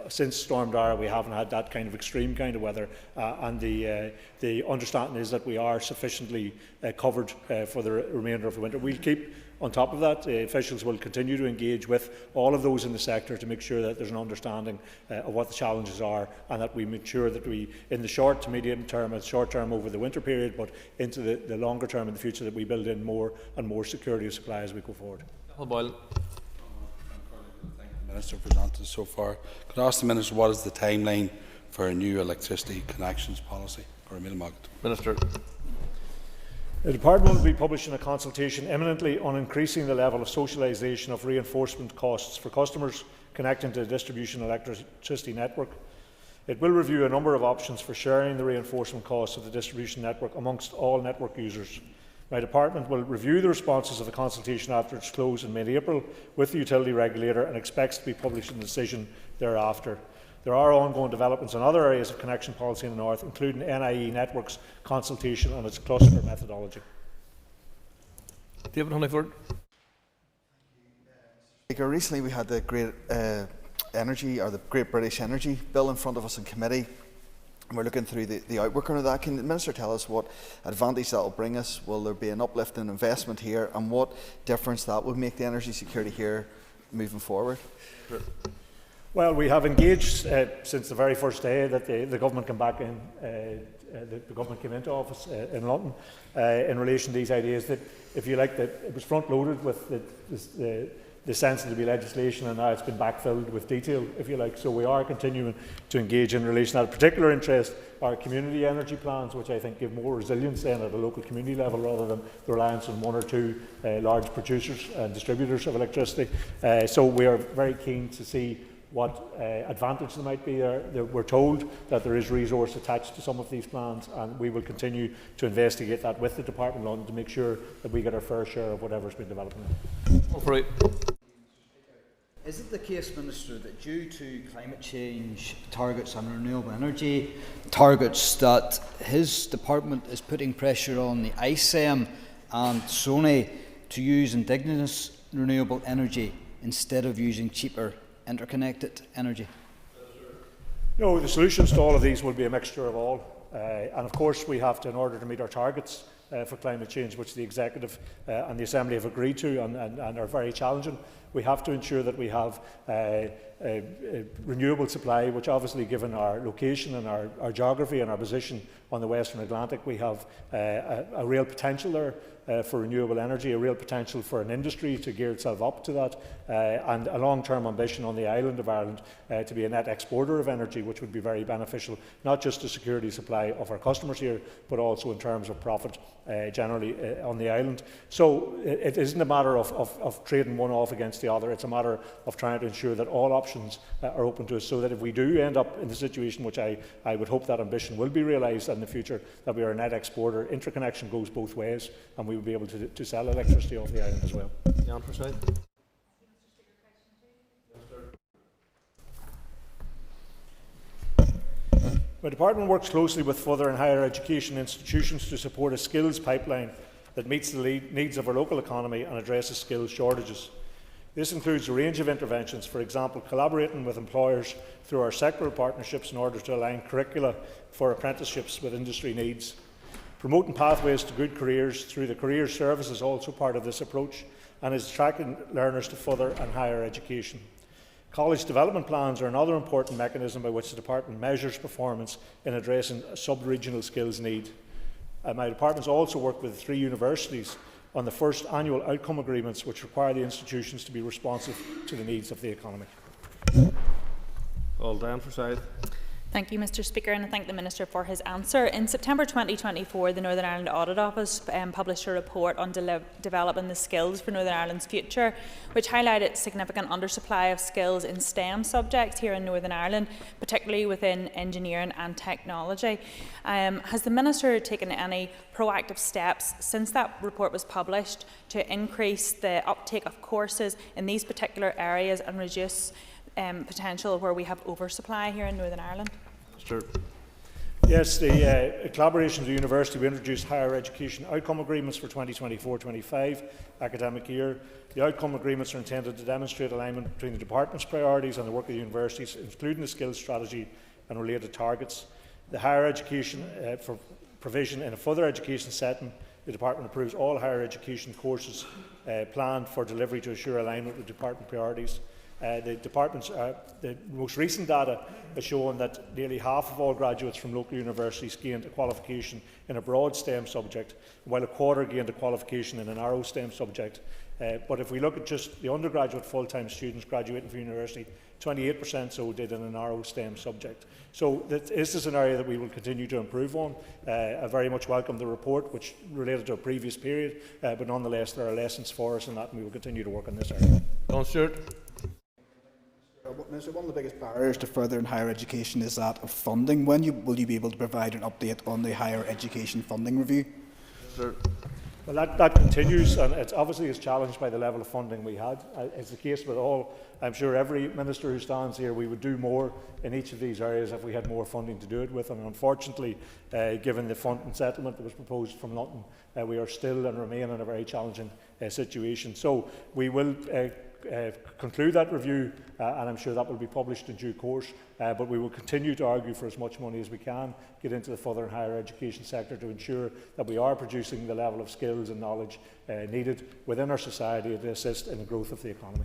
since Storm Dara, we haven't had that kind of extreme kind of weather, and the understanding is that we are sufficiently covered for the remainder of the winter. We'll keep on top of that. Officials will continue to engage with all of those in the sector to make sure that there's an understanding of what the challenges are, and that we make sure that we, in the short to medium term and short term over the winter period, but into the longer term in the future, that we build in more and more security of supply as we go forward. Minister for his answers so far. Could I ask the Minister what is the timeline for a new electricity connections policy for Emil Market? Minister. The Department will be publishing a consultation imminently on increasing the level of socialisation of reinforcement costs for customers connecting to the distribution electricity network. It will review a number of options for sharing the reinforcement costs of the distribution network amongst all network users. My department will review the responses of the consultation after its close in mid-April with the utility regulator and expects to be publishing a decision thereafter. There are ongoing developments in other areas of connection policy in the North, including NIE Network's consultation on its cluster methodology. David Honeyford. Recently we had the Great Great British Energy Bill in front of us in committee. We're looking through the outworking of that. Can the Minister tell us what advantage that will bring us? Will there be an uplift in investment here, and what difference that will make to energy security here moving forward? Sure. Well, we have engaged since the very first day that the government came back in, the government came into office in London, in relation to these ideas that, if you like, that it was front-loaded with the sensitivity legislation, and now it's been backfilled with detail, if you like. So we are continuing to engage in relation to that. Of particular interest are community energy plans, which I think give more resilience then at a local community level rather than the reliance on one or two large producers and distributors of electricity. So we are very keen to see what advantage there might be there. We're told that there is resource attached to some of these plans, and we will continue to investigate that with the Department of London to make sure that we get our fair share of whatever's been developing. Is it the case, Minister, that due to climate change targets and renewable energy targets, that his department is putting pressure on the ICEM and Sony to use indigenous renewable energy instead of using cheaper interconnected energy? No, the solutions to all of these will be a mixture of all. And of course we have to, in order to meet our targets for climate change, which the Executive and the Assembly have agreed to and are very challenging, we have to ensure that we have renewable supply, which obviously, given our location and our geography and our position on the Western Atlantic, we have a real potential there for renewable energy, a real potential for an industry to gear itself up to that, and a long-term ambition on the island of Ireland to be a net exporter of energy, which would be very beneficial, not just to security supply of our customers here, but also in terms of profit generally on the island. So it isn't a matter of trading one off against the other. It's a matter of trying to ensure that all options options are open to us, so that if we do end up in the situation, which I would hope that ambition will be realised in the future, that we are a net exporter, interconnection goes both ways, and we will be able to sell electricity off the island as well. Jan Forsyth. My department works closely with further and higher education institutions to support a skills pipeline that meets the needs of our local economy and addresses skills shortages. This includes a range of interventions, for example, collaborating with employers through our sectoral partnerships in order to align curricula for apprenticeships with industry needs. Promoting pathways to good careers through the career service is also part of this approach and is attracting learners to further and higher education. College development plans are another important mechanism by which the department measures performance in addressing a sub-regional skills need. My department has also worked with 3 universities on the first annual outcome agreements, which require the institutions to be responsive to the needs of the economy. All down for side. Thank you, Mr Speaker, and I thank the Minister for his answer. In September 2024, the Northern Ireland Audit Office published a report on developing the skills for Northern Ireland's future, which highlighted significant undersupply of skills in STEM subjects here in Northern Ireland, particularly within engineering and technology. Has the Minister taken any proactive steps since that report was published to increase the uptake of courses in these particular areas and reduce potential where we have oversupply here in Northern Ireland? Sure. Yes, the collaboration with the university, we introduced higher education outcome agreements for 2024-25 academic year. The outcome agreements are intended to demonstrate alignment between the department's priorities and the work of the universities, including the skills strategy and related targets. The higher education for provision in a further education setting, the department approves all higher education courses planned for delivery to assure alignment with department priorities. The most recent data has shown that nearly half of all graduates from local universities gained a qualification in a broad STEM subject, while a quarter gained a qualification in a narrow STEM subject. But if we look at just the undergraduate full-time students graduating from university, 28% so did in a narrow STEM subject. So this is an area that we will continue to improve on. I very much welcome the report, which related to a previous period, but nonetheless there are lessons for us in that, and we will continue to work on this area. Don Stewart. Minister, one of the biggest barriers to further and higher education is that of funding. When will you be able to provide an update on the higher education funding review? Sir. Well, that continues, and it's obviously is challenged by the level of funding we had. It's the case with all. I'm sure every minister who stands here, we would do more in each of these areas if we had more funding to do it with. And unfortunately, given the funding settlement that was proposed from London, we are still and remain in a very challenging situation. So we will conclude that review, and I'm sure that will be published in due course, but we will continue to argue for as much money as we can, get into the further and higher education sector to ensure that we are producing the level of skills and knowledge needed within our society to assist in the growth of the economy.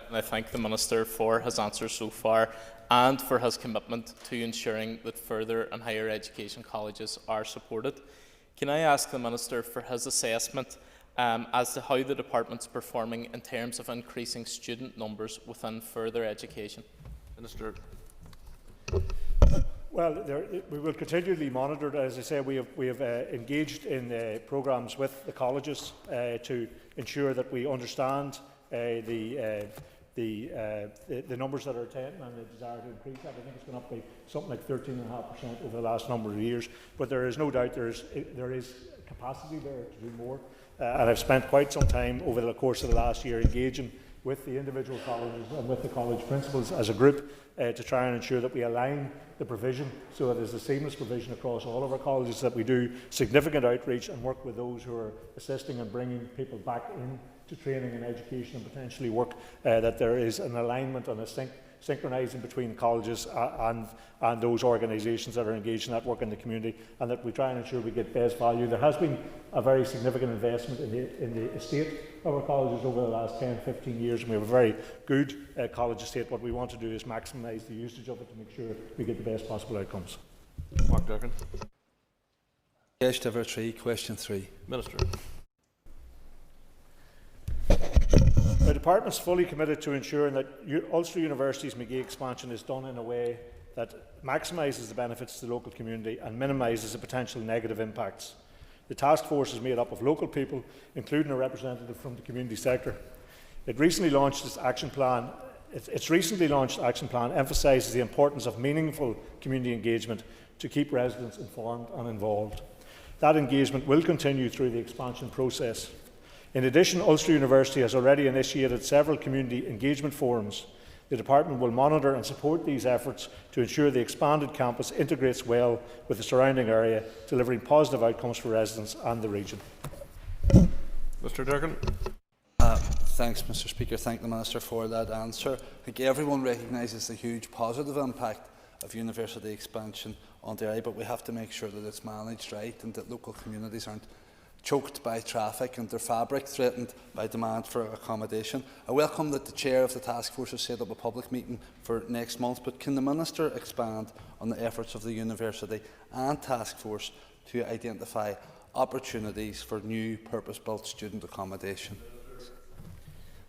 And I thank the Minister for his answers so far and for his commitment to ensuring that further and higher education colleges are supported. Can I ask the Minister for his assessment as to how the department is performing in terms of increasing student numbers within further education? Minister. Well, we will continually monitor it. As I say, we have engaged in programmes with the colleges to ensure that we understand the numbers that are attending and the desire to increase that. I think it's gone up by something like 13.5% over the last number of years. But there is no doubt there is capacity there to do more. And I've spent quite some time over the course of the last year engaging with the individual colleges and with the college principals as a group to try and ensure that we align the provision so that there's a seamless provision across all of our colleges, that we do significant outreach and work with those who are assisting and bringing people back in to training and education and potentially work that there is an alignment and a synchronising between colleges and those organisations that are engaged in that work in the community, and that we try and ensure we get best value. There has been a very significant investment in the estate of our colleges over the last 10-15 years, and we have a very good college estate. What we want to do is maximise the usage of it to make sure we get the best possible outcomes. Mark Durkin. Yes, number 3, question 3. Minister. The department is fully committed to ensuring that Ulster University's McGee expansion is done in a way that maximises the benefits to the local community and minimises the potential negative impacts. The task force is made up of local people, including a representative from the community sector. Its recently launched action plan emphasises the importance of meaningful community engagement to keep residents informed and involved. That engagement will continue through the expansion process. In addition, Ulster University has already initiated several community engagement forums. The Department will monitor and support these efforts to ensure the expanded campus integrates well with the surrounding area, delivering positive outcomes for residents and the region. Mr Durkin. Thanks, Mr Speaker. Thank the Minister for that answer. I think everyone recognises the huge positive impact of university expansion on the area, but we have to make sure that it's managed right and that local communities aren't choked by traffic and their fabric threatened by demand for accommodation. I welcome that the chair of the task force has set up a public meeting for next month, but can the Minister expand on the efforts of the university and task force to identify opportunities for new purpose-built student accommodation?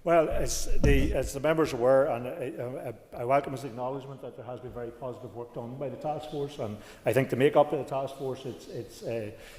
Well, as the members are aware, and I welcome his acknowledgement that there has been very positive work done by the task force, and I think the make-up of the task force,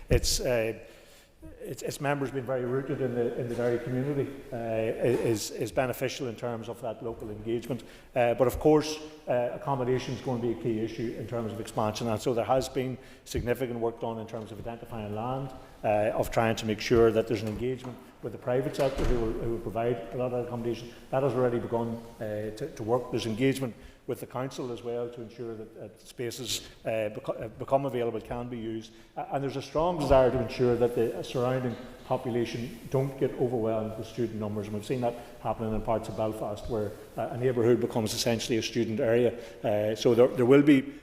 its members being very rooted in the Derry community is beneficial in terms of that local engagement. But of course, accommodation is going to be a key issue in terms of expansion, and so there has been significant work done in terms of identifying land, of trying to make sure that there's an engagement with the private sector who will provide a lot of accommodation. That has already begun to work. There's engagement with the council as well to ensure that spaces become available, can be used. And there's a strong desire to ensure that the surrounding population don't get overwhelmed with student numbers. And we've seen that happening in parts of Belfast where a neighbourhood becomes essentially a student area. So there will be,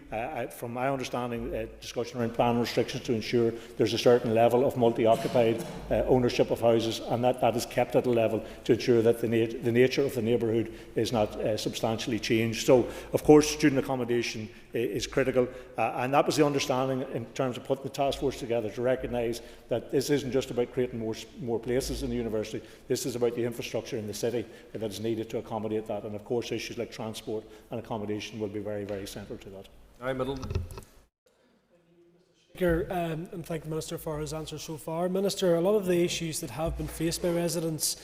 from my understanding, discussion around plan restrictions to ensure there's a certain level of multi-occupied ownership of houses, and that is kept at a level to ensure that the nature of the neighbourhood is not substantially changed. So, of course, student accommodation is critical, and that was the understanding in terms of putting the task force together, to recognise that this isn't just about creating more places in the university. This is about the infrastructure in the city that is needed to accommodate that, and of course issues like transport and accommodation will be very, very central to that. Speaker, and thank the Minister for his answer so far. Minister, a lot of the issues that have been faced by residents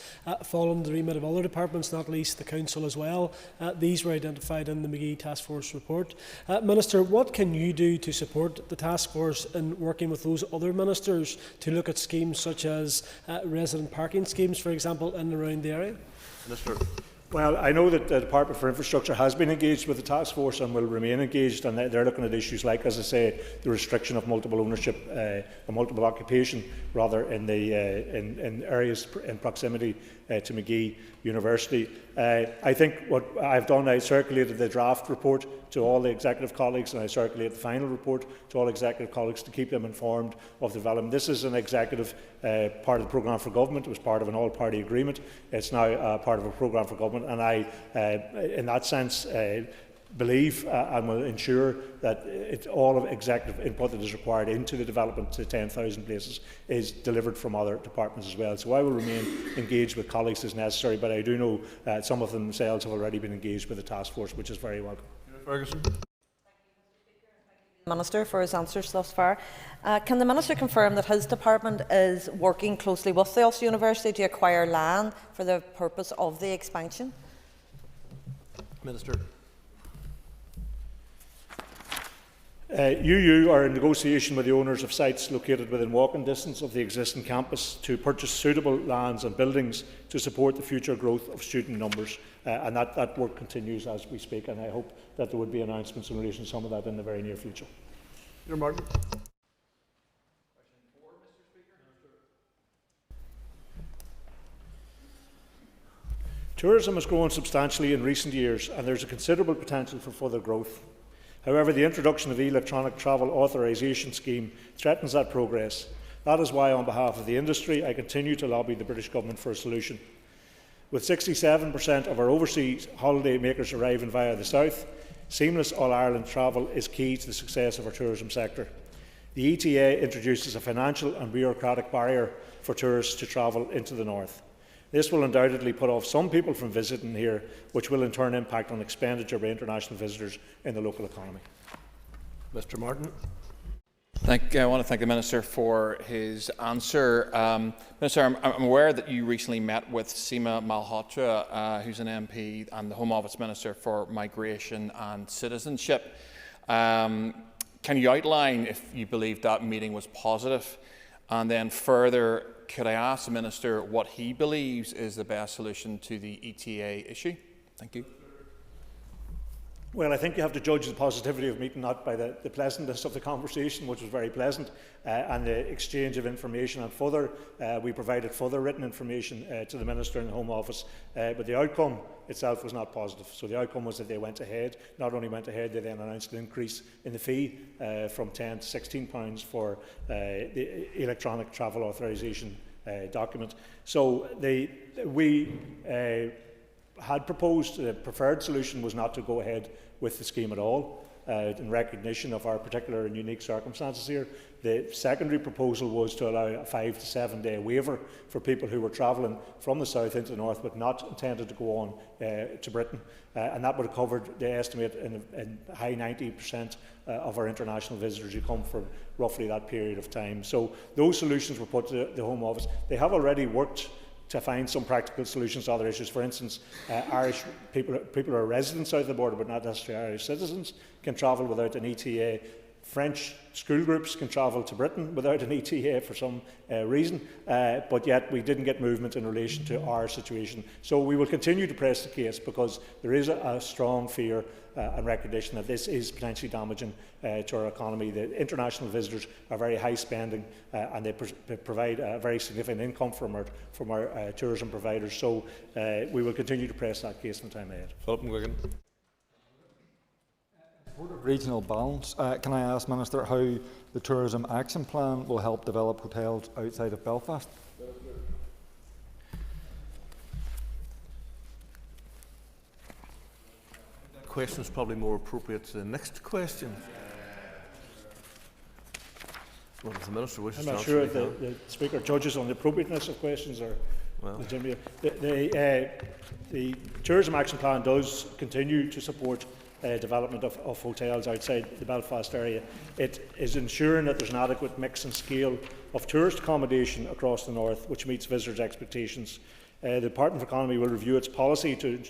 fall under the remit of other departments, not least the Council as well. These were identified in the McGee Task Force report. Minister, what can you do to support the Task Force in working with those other ministers to look at schemes such as resident parking schemes, for example, in and around the area? Minister. Well, I know that the Department for Infrastructure has been engaged with the task force and will remain engaged, and they're looking at issues like, as I say, the restriction of multiple ownership and multiple occupation, rather, in areas in proximity to McGee University. I think what I've done, I circulated the draft report to all the executive colleagues, and I circulated the final report to all executive colleagues to keep them informed of the development. This is an executive part of the programme for government. It was part of an all-party agreement. It's now part of a programme for government, and I, in that sense, believe and will ensure that all of executive input that is required into the development to 10,000 places is delivered from other departments as well. So I will remain engaged with colleagues as necessary, but I do know some of them themselves have already been engaged with the task force, which is very welcome. Ferguson. Minister for his answers thus far. Can the Minister confirm that his department is working closely with the Ulster University to acquire land for the purpose of the expansion? Minister. UU are in negotiation with the owners of sites located within walking distance of the existing campus to purchase suitable lands and buildings to support the future growth of student numbers, and that work continues as we speak, and I hope that there would be announcements in relation to some of that in the very near future. Martin. Tourism has grown substantially in recent years, and there is a considerable potential for further growth. However, the introduction of the electronic travel authorisation scheme threatens that progress. That is why, on behalf of the industry, I continue to lobby the British Government for a solution. With 67% of our overseas holiday makers arriving via the south, seamless All-Ireland travel is key to the success of our tourism sector. The ETA introduces a financial and bureaucratic barrier for tourists to travel into the north. This will undoubtedly put off some people from visiting here, which will in turn impact on expenditure by international visitors in the local economy. Mr. Martin. I want to thank the Minister for his answer. Minister, I'm aware that you recently met with Seema Malhotra, who's an MP and the Home Office Minister for Migration and Citizenship. Can you outline if you believe that meeting was positive? And then further, could I ask the Minister what he believes is the best solution to the ETA issue? Thank you. Well, I think you have to judge the positivity of meeting not by the pleasantness of the conversation, which was very pleasant, and the exchange of information. And further, we provided further written information to the Minister and the Home Office, but the outcome itself was not positive. So the outcome was that they went ahead, not only went ahead, they then announced an increase in the fee from £10 to £16 for the electronic travel authorisation document. So we had proposed, the preferred solution was not to go ahead with the scheme at all, in recognition of our particular and unique circumstances here. The secondary proposal was to allow a 5 to 7 day waiver for people who were travelling from the south into the north but not intended to go on to Britain, and that would have covered, they estimate, in high 90% of our international visitors who come for roughly that period of time. So those solutions were put to the Home Office. They have already worked to find some practical solutions to other issues. For instance, Irish people who are residents south of the border but not necessarily Irish citizens can travel without an ETA. French school groups can travel to Britain without an ETA for some reason, but yet we didn't get movement in relation to our situation. So we will continue to press the case because there is a strong fear and recognition that this is potentially damaging to our economy. The international visitors are very high spending and they provide a very significant income from our tourism providers. So we will continue to press that case in the time ahead. Philip McGuigan. Regional balance. Can I ask, Minister, how the Tourism Action Plan will help develop hotels outside of Belfast? That question is probably more appropriate to the next question. Well, if the Minister wishes I'm not to sure answer if the Speaker judges on the appropriateness of questions or legitimate. The Tourism Action Plan does continue to support development of hotels outside the Belfast area. It is ensuring that there's an adequate mix and scale of tourist accommodation across the north, which meets visitors' expectations. The Department of Economy will review its policy to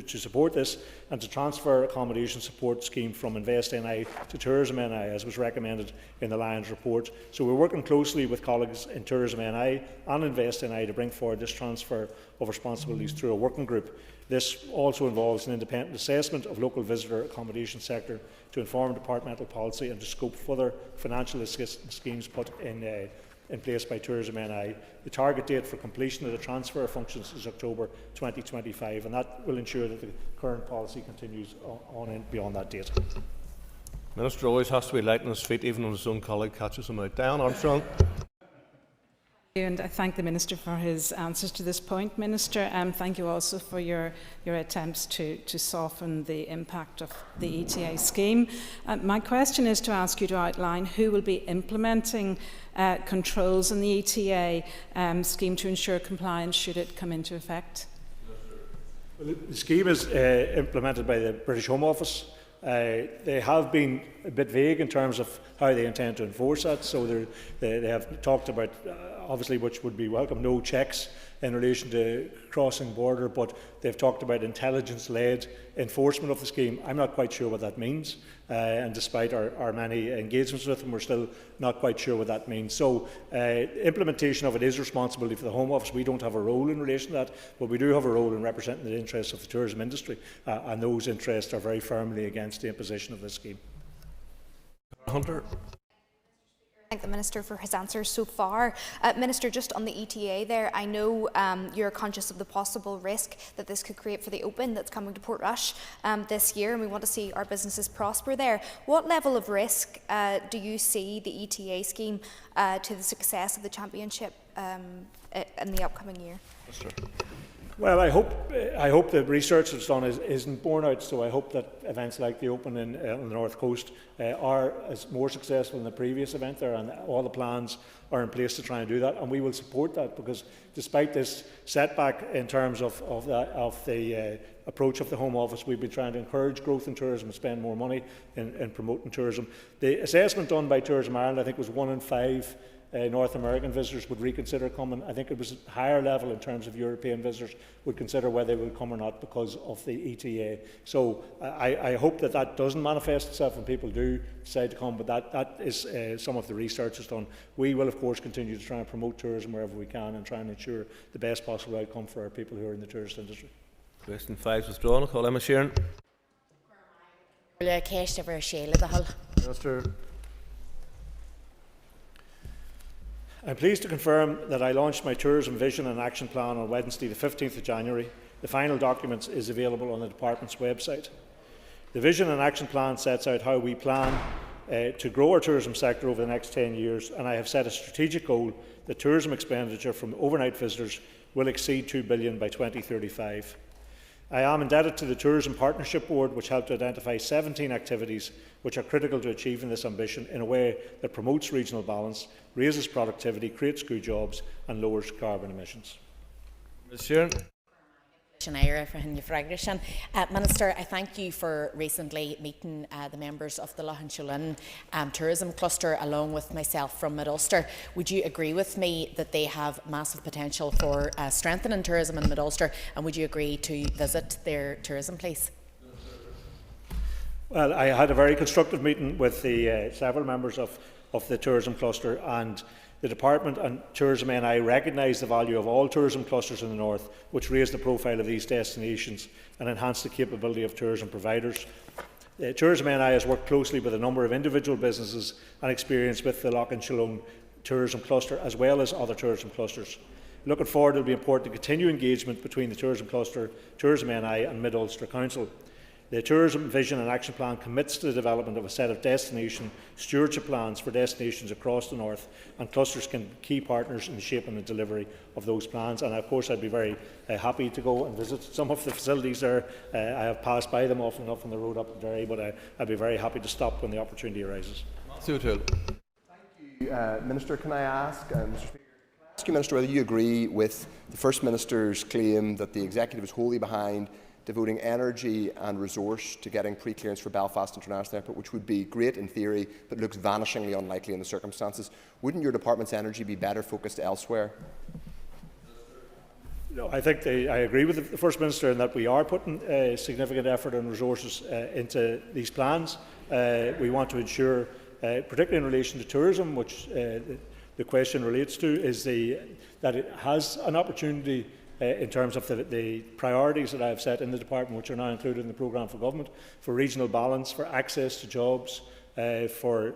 support this and to transfer accommodation support scheme from Invest NI to Tourism NI, as was recommended in the Lyons report. So we're working closely with colleagues in Tourism NI and Invest NI to bring forward this transfer of responsibilities through a working group. This also involves an independent assessment of local visitor accommodation sector to inform departmental policy and to scope further financial assistance schemes put in place by Tourism NI. The target date for completion of the transfer of functions is October 2025, and that will ensure that the current policy continues on and beyond that date. Minister always has to be light on his feet, even when his own colleague catches him out. Diane Armstrong. And I thank the Minister for his answers to this point. Minister, thank you also for your attempts to soften the impact of the ETA scheme. My question is to ask you to outline who will be implementing controls in the ETA scheme to ensure compliance should it come into effect. Well, the scheme is implemented by the British Home Office. They have been a bit vague in terms of how they intend to enforce that, so they have talked about, obviously, which would be welcome, no checks in relation to crossing border, but they've talked about intelligence-led enforcement of the scheme. I'm not quite sure what that means, and despite our many engagements with them, we're still not quite sure what that means. So implementation of it is responsibility for the Home Office. We don't have a role in relation to that, but we do have a role in representing the interests of the tourism industry, and those interests are very firmly against the imposition of this scheme. Hunter. Thank the Minister for his answers so far. Minister, just on the ETA there, I know you're conscious of the possible risk that this could create for the Open that's coming to Portrush this year, and we want to see our businesses prosper there. What level of risk do you see the ETA scheme to the success of the Championship in the upcoming year? Well, I hope the research that's done isn't borne out. So I hope that events like the Open on the North Coast are more successful than the previous event there, and all the plans are in place to try and do that. And we will support that, because despite this setback in terms of the approach of the Home Office, we've been trying to encourage growth in tourism and spend more money in promoting tourism. The assessment done by Tourism Ireland, I think, was 1 in 5 North American visitors would reconsider coming. I think it was a higher level in terms of European visitors would consider whether they would come or not because of the ETA. So I hope that doesn't manifest itself when people do decide to come, but that is some of the research that's done. We will, of course, continue to try and promote tourism wherever we can and try and ensure the best possible outcome for our people who are in the tourist industry. Question 5 is withdrawn. I'll call Emma Sheeran. Minister. I'm pleased to confirm that I launched my Tourism Vision and Action Plan on Wednesday the 15th of January. The final document is available on the Department's website. The Vision and Action Plan sets out how we plan to grow our tourism sector over the next 10 years, and I have set a strategic goal that tourism expenditure from overnight visitors will exceed $2 billion by 2035. I am indebted to the Tourism Partnership Board, which helped to identify 17 activities which are critical to achieving this ambition in a way that promotes regional balance, raises productivity, creates good jobs and lowers carbon emissions. Ms. Sheeran. Minister, I thank you for recently meeting the members of the Lough-in-Chulin Tourism Cluster along with myself from Mid-Ulster. Would you agree with me that they have massive potential for strengthening tourism in Mid-Ulster, and would you agree to visit their tourism place? Well, I had a very constructive meeting with the several members of the tourism cluster, and the Department and Tourism NI recognise the value of all tourism clusters in the North, which raise the profile of these destinations and enhance the capability of tourism providers. Tourism NI has worked closely with a number of individual businesses and experience with the Lough-in-Chulin tourism cluster as well as other tourism clusters. Looking forward, it will be important to continue engagement between the tourism cluster, Tourism NI and Mid-Ulster Council. The Tourism Vision and Action Plan commits to the development of a set of destination stewardship plans for destinations across the North, and clusters can be key partners in the shape and the delivery of those plans. And of course I'd be very happy to go and visit some of the facilities there. I have passed by them often enough on the road up to Derry, but I'd be very happy to stop when the opportunity arises. Thank you, Minister. Can I ask, Mr. Speaker, ask you, Minister, whether you agree with the First Minister's claim that the Executive is wholly behind devoting energy and resource to getting pre-clearance for Belfast International Airport, which would be great in theory, but looks vanishingly unlikely in the circumstances. Wouldn't your department's energy be better focused elsewhere? No, I think I agree with the First Minister in that we are putting significant effort and resources into these plans. We want to ensure, particularly in relation to tourism, which the question relates to, is that it has an opportunity in terms of the priorities that I have set in the department, which are now included in the programme for government, for regional balance, for access to jobs, for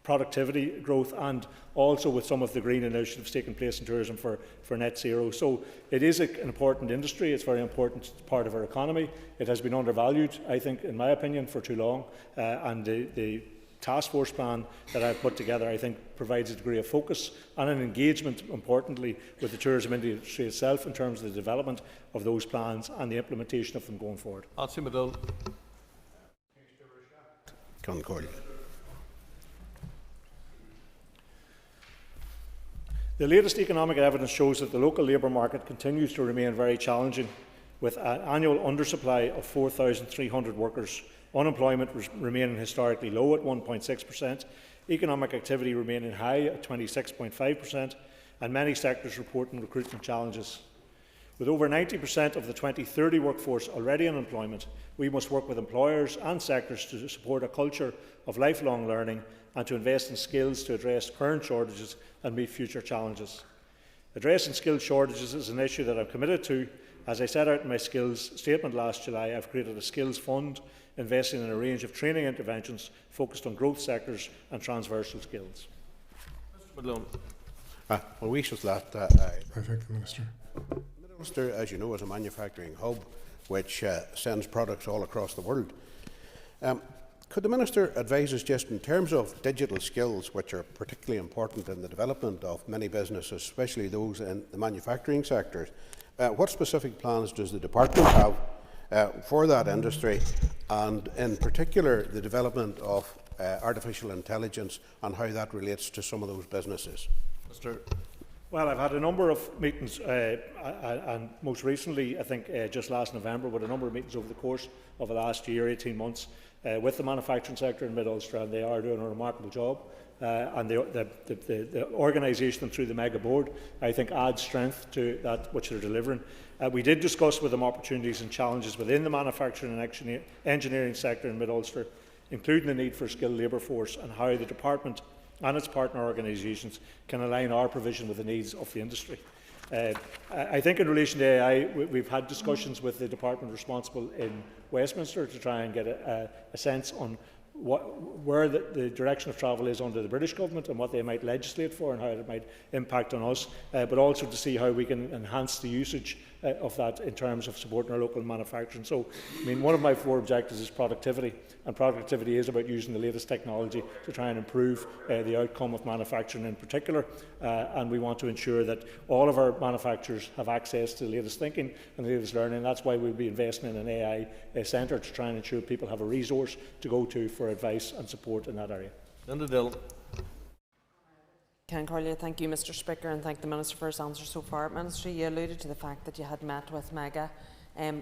productivity growth, and also with some of the green initiatives taking place in tourism for net zero. So it is an important industry. It's a very important part of our economy. It has been undervalued, I think, in my opinion, for too long, and the task force plan that I've put together, I think, provides a degree of focus and an engagement, importantly, with the tourism industry itself in terms of the development of those plans and the implementation of them going forward. Concord. The latest economic evidence shows that the local labour market continues to remain very challenging, with an annual undersupply of 4,300 workers. Unemployment remaining historically low at 1.6%, economic activity remaining high at 26.5%, and many sectors reporting recruitment challenges. With over 90% of the 2030 workforce already in employment, we must work with employers and sectors to support a culture of lifelong learning and to invest in skills to address current shortages and meet future challenges. Addressing skills shortages is an issue that I'm committed to. As I set out in my skills statement last July, I've created a skills fund investing in a range of training interventions focused on growth sectors and transversal skills. Well, we should that. Perfect, Minister. Minister, as you know, is a manufacturing hub which sends products all across the world. Could the Minister advise us just in terms of digital skills, which are particularly important in the development of many businesses, especially those in the manufacturing sectors, What specific plans does the department have for that industry, and in particular the development of artificial intelligence and how that relates to some of those businesses? Well, I've had a number of meetings, and most recently, I think just last November, with a number of meetings over the course of the last year, 18 months, with the manufacturing sector in Mid-Ulster, and they are doing a remarkable job. And the organisation through the Mega Board, I think, adds strength to that which they're delivering. We did discuss with them opportunities and challenges within the manufacturing and engineering sector in Mid-Ulster, including the need for a skilled labour force, and how the department and its partner organisations can align our provision with the needs of the industry. I think in relation to AI, we've had discussions with the department responsible in Westminster to try and get a sense on where the direction of travel is under the British government and what they might legislate for and how it might impact on us, but also to see how we can enhance the usage of that in terms of supporting our local manufacturing. So, I mean, one of my 4 objectives is productivity, and productivity is about using the latest technology to try and improve the outcome of manufacturing in particular, and we want to ensure that all of our manufacturers have access to the latest thinking and the latest learning. That's why we'll be investing in an AI centre to try and ensure people have a resource to go to for advice and support in that area. Linda Dillon. Ken Corley, thank you, Mr. Speaker, and thank the Minister for his answer so far. Minister, you alluded to the fact that you had met with Mega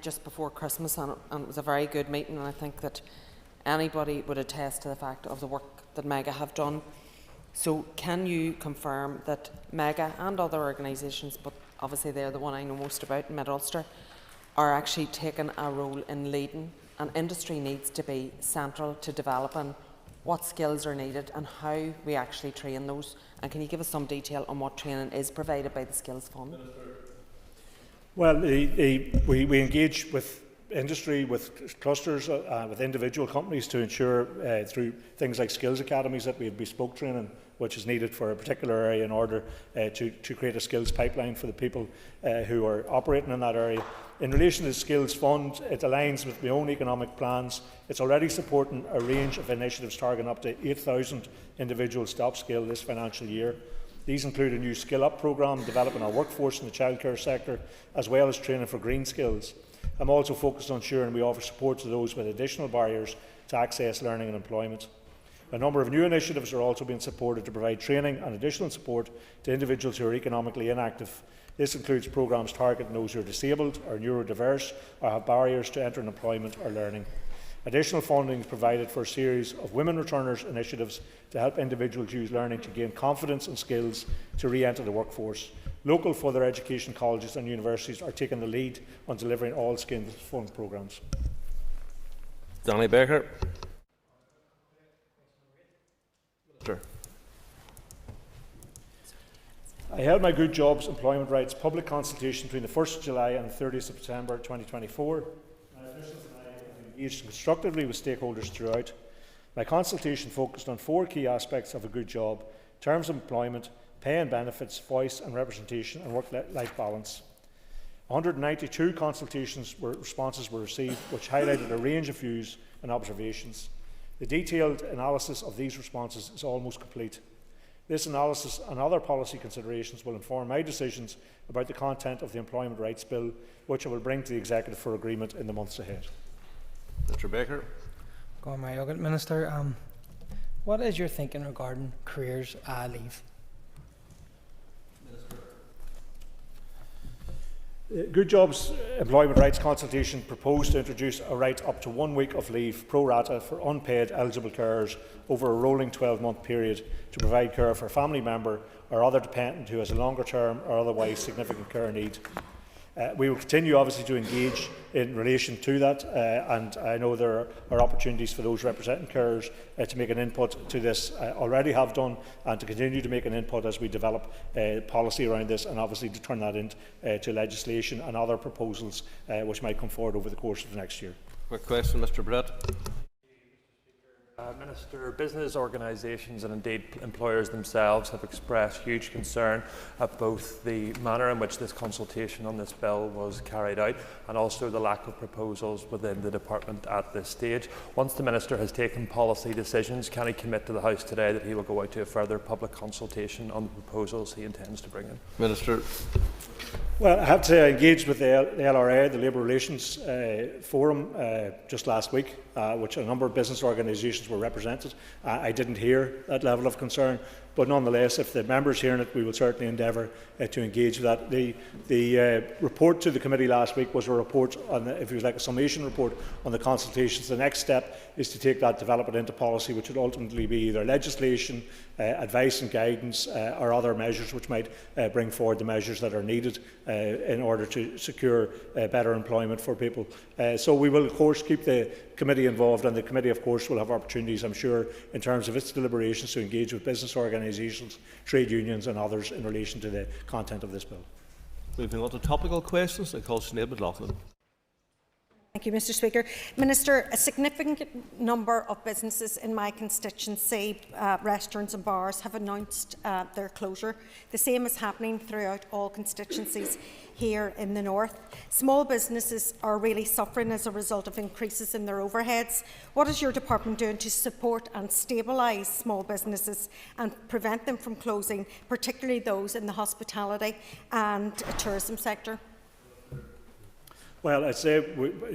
just before Christmas, and it was a very good meeting, and I think that anybody would attest to the fact of the work that Mega have done. So can you confirm that Mega and other organisations, but obviously they're the one I know most about in Mid-Ulster, are actually taking a role in leading, and industry needs to be central to developing what skills are needed and how we actually train those? And can you give us some detail on what training is provided by the Skills Fund? Well, we engage with industry, with clusters, with individual companies to ensure through things like skills academies that we have bespoke training which is needed for a particular area in order to create a skills pipeline for the people who are operating in that area. In relation to the Skills Fund, it aligns with my own economic plans. It's already supporting a range of initiatives targeting up to 8,000 individuals to upskill this financial year. These include a new Skill Up programme, developing our workforce in the childcare sector, as well as training for green skills. I'm also focused on ensuring we offer support to those with additional barriers to access learning and employment. A number of new initiatives are also being supported to provide training and additional support to individuals who are economically inactive. This includes programmes targeting those who are disabled or neurodiverse or have barriers to entering employment or learning. Additional funding is provided for a series of women returners initiatives to help individuals use learning to gain confidence and skills to re-enter the workforce. Local further education colleges and universities are taking the lead on delivering all Skills Fund programmes. Danny Baker. Sure. I held my Good Jobs Employment Rights public consultation between the 1st of July and the 30th of September 2024. My officials and I have engaged constructively with stakeholders throughout. My consultation focused on 4 key aspects of a good job: terms of employment, pay and benefits, voice and representation, and work-life balance. 192 responses were received, which highlighted a range of views and observations. The detailed analysis of these responses is almost complete. This analysis and other policy considerations will inform my decisions about the content of the Employment Rights Bill, which I will bring to the Executive for agreement in the months ahead. Mr. Baker. Minister, what is your thinking regarding careers leave? Good Jobs Employment Rights consultation proposed to introduce a right up to 1 week of leave pro rata for unpaid eligible carers over a rolling 12-month period to provide care for a family member or other dependent who has a longer term or otherwise significant care need. We will continue obviously to engage in relation to that, and I know there are opportunities for those representing carers to make an input to this, already have done, and to continue to make an input as we develop policy around this, and obviously to turn that into legislation and other proposals which might come forward over the course of the next year. Quick question, Mr. Brett. Minister, business organisations and indeed employers themselves have expressed huge concern at both the manner in which this consultation on this bill was carried out and also the lack of proposals within the department at this stage. Once the Minister has taken policy decisions, can he commit to the House today that he will go out to a further public consultation on the proposals he intends to bring in? Minister. Well, I have to say I engaged with the LRA, the Labour Relations Forum, just last week, which a number of business organisations were represented. I didn't hear that level of concern, but nonetheless, if the members hearing it, we will certainly endeavour to engage with that. The report to the committee last week was a report on, if you like, a summation report on the consultations. The next step is to take that development into policy, which would ultimately be either legislation, advice and guidance, or other measures which might bring forward the measures that are needed in order to secure better employment for people. So we will, of course, keep the committee involved, and the committee, of course, will have opportunities, I'm sure, in terms of its deliberations to engage with business organisations, trade unions and others in relation to the content of this bill. Moving on to topical questions, I call Sinead McLaughlin. Thank you, Mr. Speaker. Minister, a significant number of businesses in my constituency, restaurants and bars, have announced their closure. The same is happening throughout all constituencies here in the north. Small businesses are really suffering as a result of increases in their overheads. What is your department doing to support and stabilise small businesses and prevent them from closing, particularly those in the hospitality and tourism sector? Well, I'd say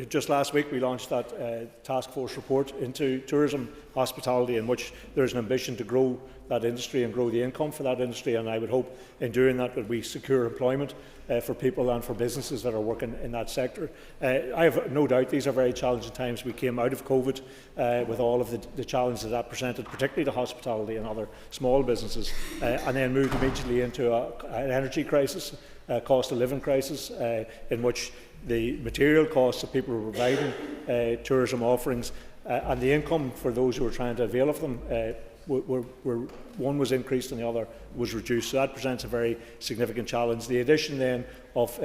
just last week we launched that task force report into tourism hospitality, in which there is an ambition to grow that industry and grow the income for that industry, and I would hope in doing that we secure employment for people and for businesses that are working in that sector. I have no doubt these are very challenging times. We came out of COVID with all of the challenges that presented, particularly to hospitality and other small businesses, and then moved immediately into an energy crisis, a cost of living crisis, in which the material costs that people were providing tourism offerings and the income for those who were trying to avail of them one was increased and the other was reduced. So that presents a very significant challenge. The addition then of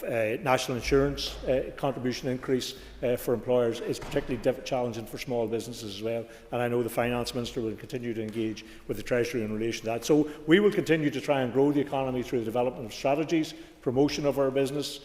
national insurance contribution increase for employers is particularly challenging for small businesses as well, and I know the Finance Minister will continue to engage with the Treasury in relation to that. So we will continue to try and grow the economy through the development of strategies, promotion of our business,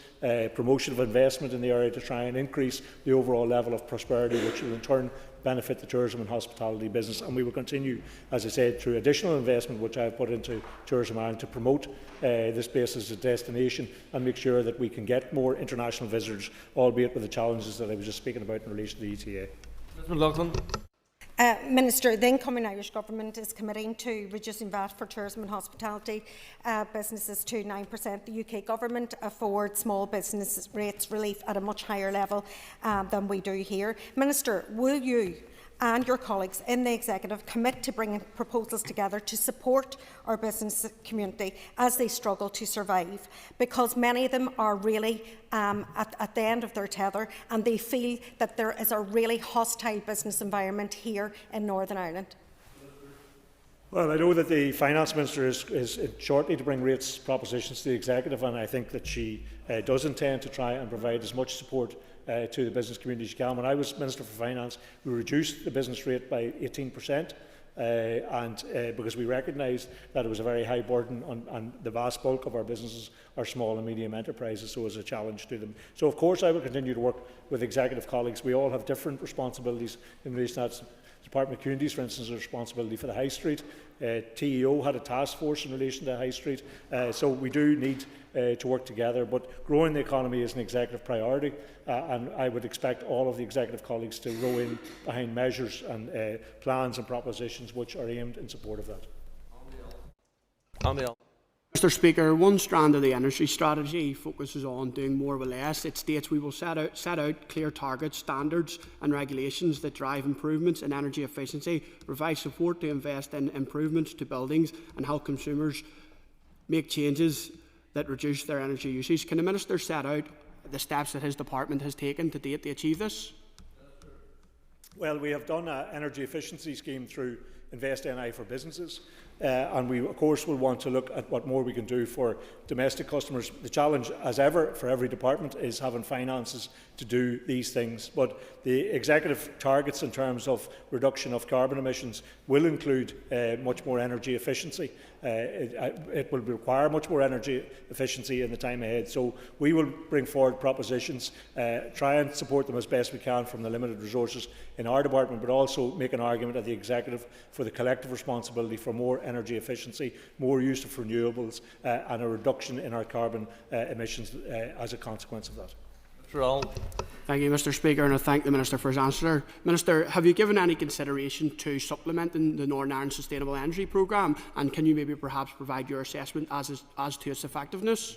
promotion of investment in the area to try and increase the overall level of prosperity, which will in turn benefit the tourism and hospitality business. And we will continue, as I said, through additional investment which I have put into Tourism Ireland to promote this place as a destination and make sure that we can get more international visitors, albeit with the challenges that I was just speaking about in relation to the ETA. Ms McLaughlin. Minister, the incoming Irish Government is committing to reducing VAT for tourism and hospitality businesses to 9%. The UK Government affords small business rates relief at a much higher level than we do here. Minister, will you and your colleagues in the Executive commit to bringing proposals together to support our business community as they struggle to survive? Because many of them are really at the end of their tether, and they feel that there is a really hostile business environment here in Northern Ireland. Well, I know that the Finance Minister is shortly to bring rates propositions to the Executive, and I think that she does intend to try and provide as much support to the business community as she can. When I was Minister for Finance, we reduced the business rate by 18%, because we recognised that it was a very high burden on the vast bulk of our businesses are small and medium enterprises, so it was a challenge to them. So of course I will continue to work with Executive colleagues. We all have different responsibilities in relation to that. Department of Communities, for instance, has responsibility for the High Street. TEO had a task force in relation to High Street. So we do need to work together, but growing the economy is an Executive priority, and I would expect all of the Executive colleagues to row in behind measures and plans and propositions which are aimed in support of that. Mr. Speaker, one strand of the energy strategy focuses on doing more with less. It states we will set out clear targets, standards and regulations that drive improvements in energy efficiency, provide support to invest in improvements to buildings and help consumers make changes that reduce their energy usage. Can the Minister set out the steps that his department has taken to date to achieve this? Well, we have done an energy efficiency scheme through Invest NI for businesses. And we, of course, will want to look at what more we can do for domestic customers. The challenge, as ever, for every department is having finances to do these things. But the Executive targets in terms of reduction of carbon emissions will include much more energy efficiency. It will require much more energy efficiency in the time ahead. So we will bring forward propositions, try and support them as best we can from the limited resources in our department, but also make an argument at the Executive for the collective responsibility for more energy efficiency, more use of renewables, and a reduction in our carbon emissions as a consequence of that. Thank you, Mr. Speaker, and I thank the Minister for his answer. Minister, have you given any consideration to supplementing the Northern Ireland Sustainable Energy Programme, and can you maybe perhaps provide your assessment as to its effectiveness?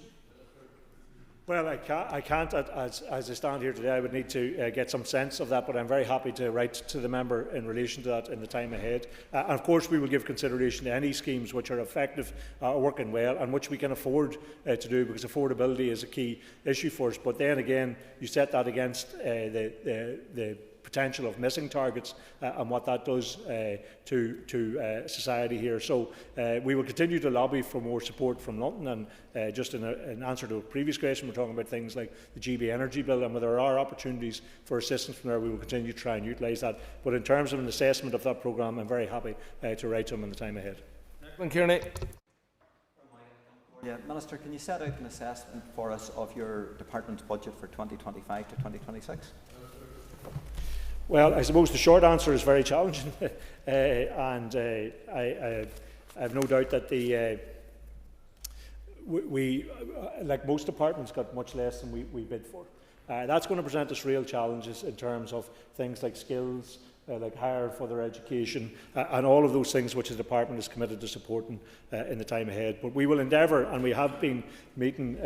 Well, I can't as I stand here today. I would need to get some sense of that, but I'm very happy to write to the member in relation to that in the time ahead. And of course, we will give consideration to any schemes which are effective, working well, and which we can afford to do, because affordability is a key issue for us. But then again, you set that against the potential of missing targets and what that does to society here. So we will continue to lobby for more support from London, and just in answer to a previous question, we're talking about things like the GB Energy Bill, and where there are opportunities for assistance from there, we will continue to try and utilise that. But in terms of an assessment of that programme, I'm very happy to write to him in the time ahead. Yeah, Minister, can you set out an assessment for us of your department's budget for 2025 to 2026? Well, I suppose the short answer is very challenging, and I have no doubt that we, like most departments, got much less than we bid for. That's going to present us real challenges in terms of things like skills, like higher further education, and all of those things which the department is committed to supporting in the time ahead. But we will endeavour, and we have been meeting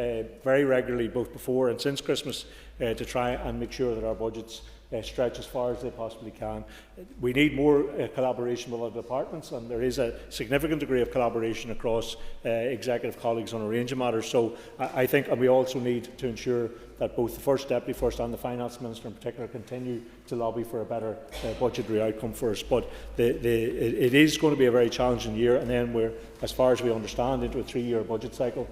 very regularly, both before and since Christmas, to try and make sure that our budgets stretch as far as they possibly can. We need more collaboration with other departments, and there is a significant degree of collaboration across executive colleagues on a range of matters. So I think, and we also need to ensure that both the First Deputy First and the Finance Minister in particular continue to lobby for a better budgetary outcome for us. But it is going to be a very challenging year, and then we're, as far as we understand, into a 3-year budget cycle.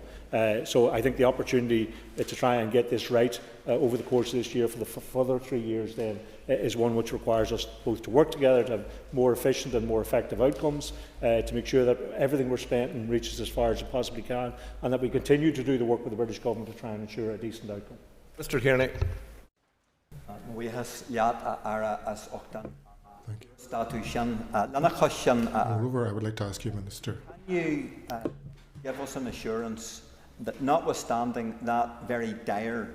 So I think the opportunity to try and get this right over the course of this year for the further 3 years then is one which requires us both to work together to have more efficient and more effective outcomes, to make sure that everything we're spending reaches as far as it possibly can, and that we continue to do the work with the British Government to try and ensure a decent outcome. Mr. Kearney. Moreover, I would like to ask you, Minister. Can you give us an assurance that, notwithstanding that very dire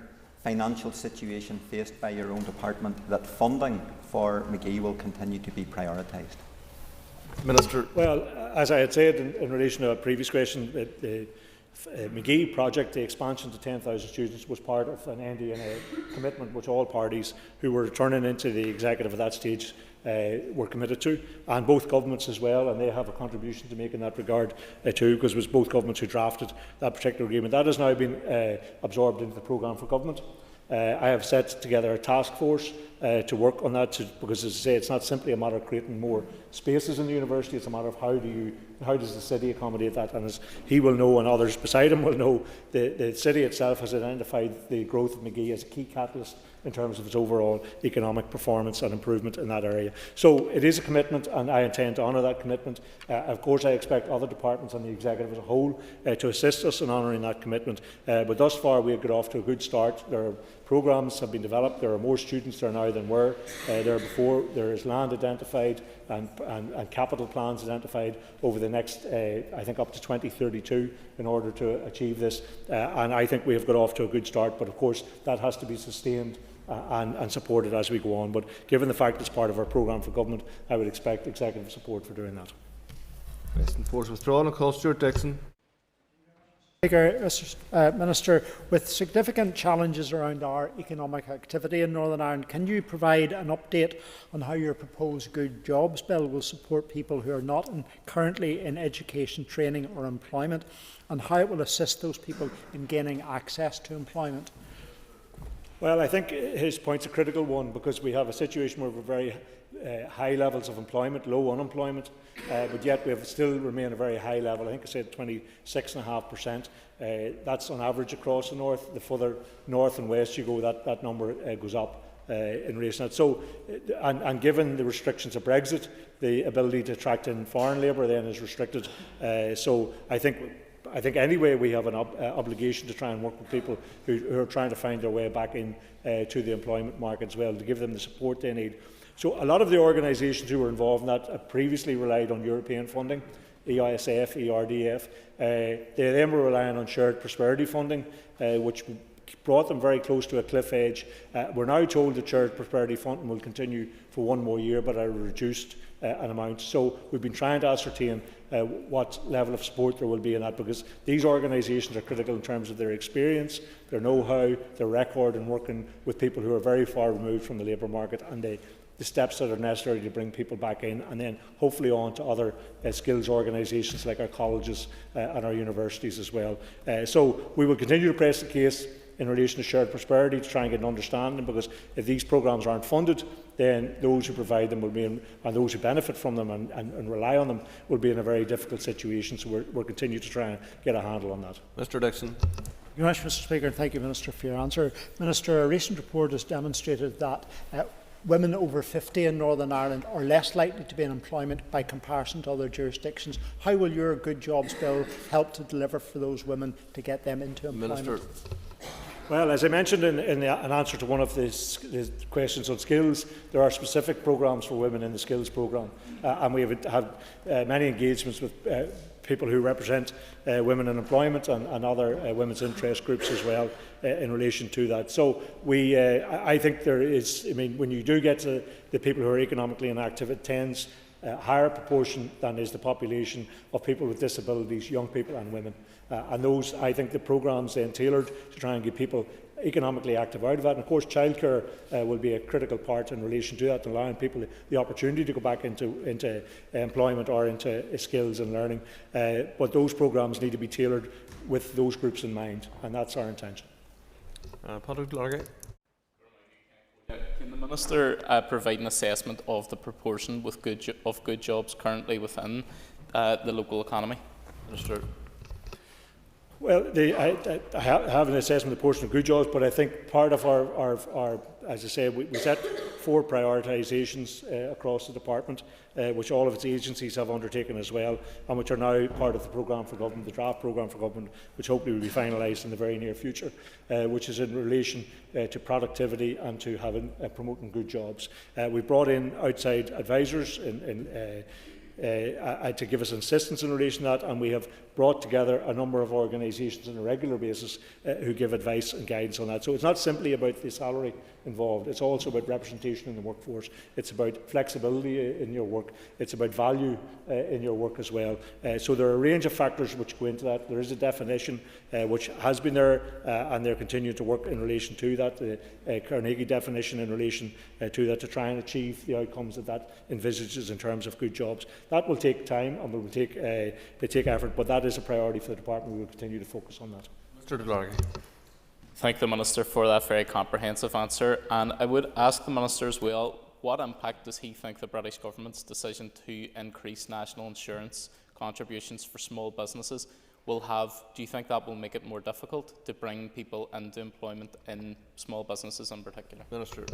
financial situation faced by your own department, that funding for McGee will continue to be prioritised? Minister. Well, as I had said in relation to a previous question, the McGee project, the expansion to 10,000 students, was part of an NDNA commitment which all parties who were returning into the executive at that stage were committed to, and both governments as well, and they have a contribution to make in that regard too, because it was both governments who drafted that particular agreement. That has now been absorbed into the programme for government. I have set together a task force to work on that, because, as I say, it's not simply a matter of creating more spaces in the university, it's a matter of how does the city accommodate that, and as he will know and others beside him will know, the city itself has identified the growth of McGee as a key catalyst in terms of its overall economic performance and improvement in that area. So it is a commitment, and I intend to honour that commitment. Of course, I expect other departments and the executive as a whole to assist us in honouring that commitment. But thus far, we have got off to a good start. There are programmes have been developed. There are more students there now than were there before. There is land identified and capital plans identified over the next, I think, up to 2032 in order to achieve this. And I think we have got off to a good start. But of course, that has to be sustained and supported as we go on. But given the fact it's part of our programme for government, I would expect executive support for doing that. Question 4 is withdrawn. I'll call Stuart Dixon. Minister, with significant challenges around our economic activity in Northern Ireland, can you provide an update on how your proposed Good Jobs Bill will support people who are not currently in education, training or employment, and how it will assist those people in gaining access to employment? Well, I think his point's a critical one, because we have a situation where we have very high levels of employment, low unemployment, but yet we have still remain a very high level. I think I said 26.5%. That's on average across the north. The further north and west you go, that number goes up in relation to that. So, and given the restrictions of Brexit, the ability to attract in foreign labour then is restricted. So I think anyway we have an obligation to try and work with people who are trying to find their way back in to the employment market as well, to give them the support they need. So a lot of the organisations who were involved in that previously relied on European funding. EISF, ERDF. They then were relying on shared prosperity funding, which brought them very close to a cliff edge. We're now told that shared prosperity funding will continue for 1 more year, but at a reduced an amount. So we've been trying to ascertain what level of support there will be in that, because these organisations are critical in terms of their experience, their know-how, their record in working with people who are very far removed from the labour market, and the steps that are necessary to bring people back in, and then hopefully on to other skills organisations like our colleges and our universities as well. So we will continue to press the case in relation to shared prosperity to try and get an understanding, because if these programmes aren't funded, then those who provide them will be in, and those who benefit from them and rely on them will be in a very difficult situation. So we'll continue to try and get a handle on that. Mr Dixon. Thank you much, Mr Speaker, and thank you, Minister, for your answer. Minister, a recent report has demonstrated that women over 50 in Northern Ireland are less likely to be in employment by comparison to other jurisdictions. How will your Good Jobs Bill help to deliver for those women to get them into employment? Minister. Well, as I mentioned in an answer to one of the questions on skills, there are specific programmes for women in the skills programme, and we have had many engagements with people who represent women in employment and other women's interest groups as well in relation to that. So I think there is, I mean, when you do get to the people who are economically inactive, it tends a higher proportion than is the population of people with disabilities, young people and women. And those, I think the programmes then tailored to try and get people economically active out of that. And of course, childcare will be a critical part in relation to that, allowing people the opportunity to go back into employment or into skills and learning. But those programmes need to be tailored with those groups in mind, and that's our intention. Patrick Largate. Can the Minister provide an assessment of the proportion of good jobs currently within the local economy? Minister. Well, I have an assessment of the portion of good jobs, but I think part of our as I say, we set 4 prioritisations across the department, which all of its agencies have undertaken as well, and which are now part of the programme for government, the draft programme for government, which hopefully will be finalised in the very near future, which is in relation to productivity and to promoting good jobs. We've brought in outside advisors to give us assistance in relation to that, and we have brought together a number of organisations on a regular basis who give advice and guidance on that. So it's not simply about the salary involved, it's also about representation in the workforce, it's about flexibility in your work, it's about value in your work as well. So there are a range of factors which go into that. There is a definition which has been there and they're continuing to work in relation to that, the Carnegie definition in relation to that, to try and achieve the outcomes that envisages in terms of good jobs. That will take time and will take effort, but that is a priority for the department. We will continue to focus on that. Mr Delargy. Thank the Minister for that very comprehensive answer, and I would ask the Minister as well, what impact does he think the British Government's decision to increase national insurance contributions for small businesses will have? Do you think that will make it more difficult to bring people into employment in small businesses in particular? Minister.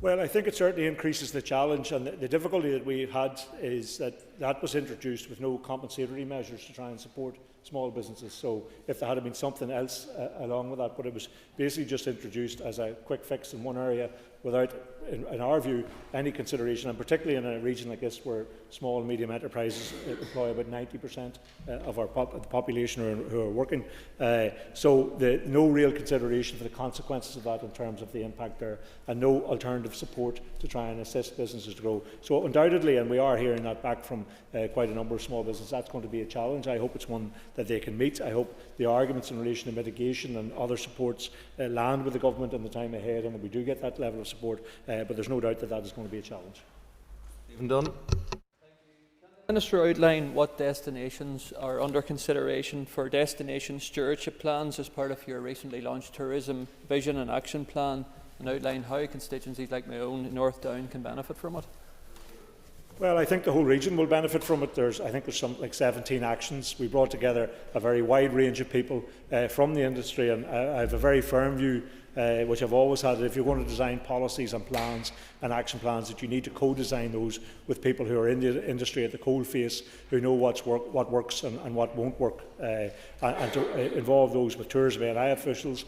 Well, I think it certainly increases the challenge, and the difficulty that we had is that was introduced with no compensatory measures to try and support small businesses. So if there had been something else along with that, but it was basically just introduced as a quick fix in one area without, in our view, any consideration, and particularly in a region like this where small and medium enterprises employ about 90% of our the population who are working. So no real consideration for the consequences of that in terms of the impact there, and no alternative support to try and assist businesses to grow. So undoubtedly, and we are hearing that back from quite a number of small businesses, that's going to be a challenge. I hope it's one that they can meet. I hope the arguments in relation to mitigation and other supports land with the government in the time ahead, and that we do get that level of support, but there's no doubt that that is going to be a challenge. Stephen Dunn. Minister outline what destinations are under consideration for destination stewardship plans as part of your recently launched tourism vision and action plan, and outline how constituencies like my own in North Down can benefit from it? Well, I think the whole region will benefit from it. I think there's some like 17 actions. We brought together a very wide range of people from the industry, and I have a very firm view, which I've always had, that if you're going to design policies and plans and action plans, that you need to co-design those with people who are in the industry at the coalface, who know what works and what won't work, and to involve those with tourism and officials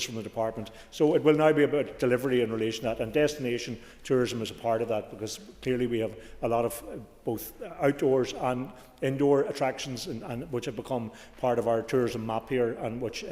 from the department. So it will now be about delivery in relation to that, and destination tourism is a part of that, because clearly we have a lot of both outdoors and indoor attractions, and which have become part of our tourism map here, and which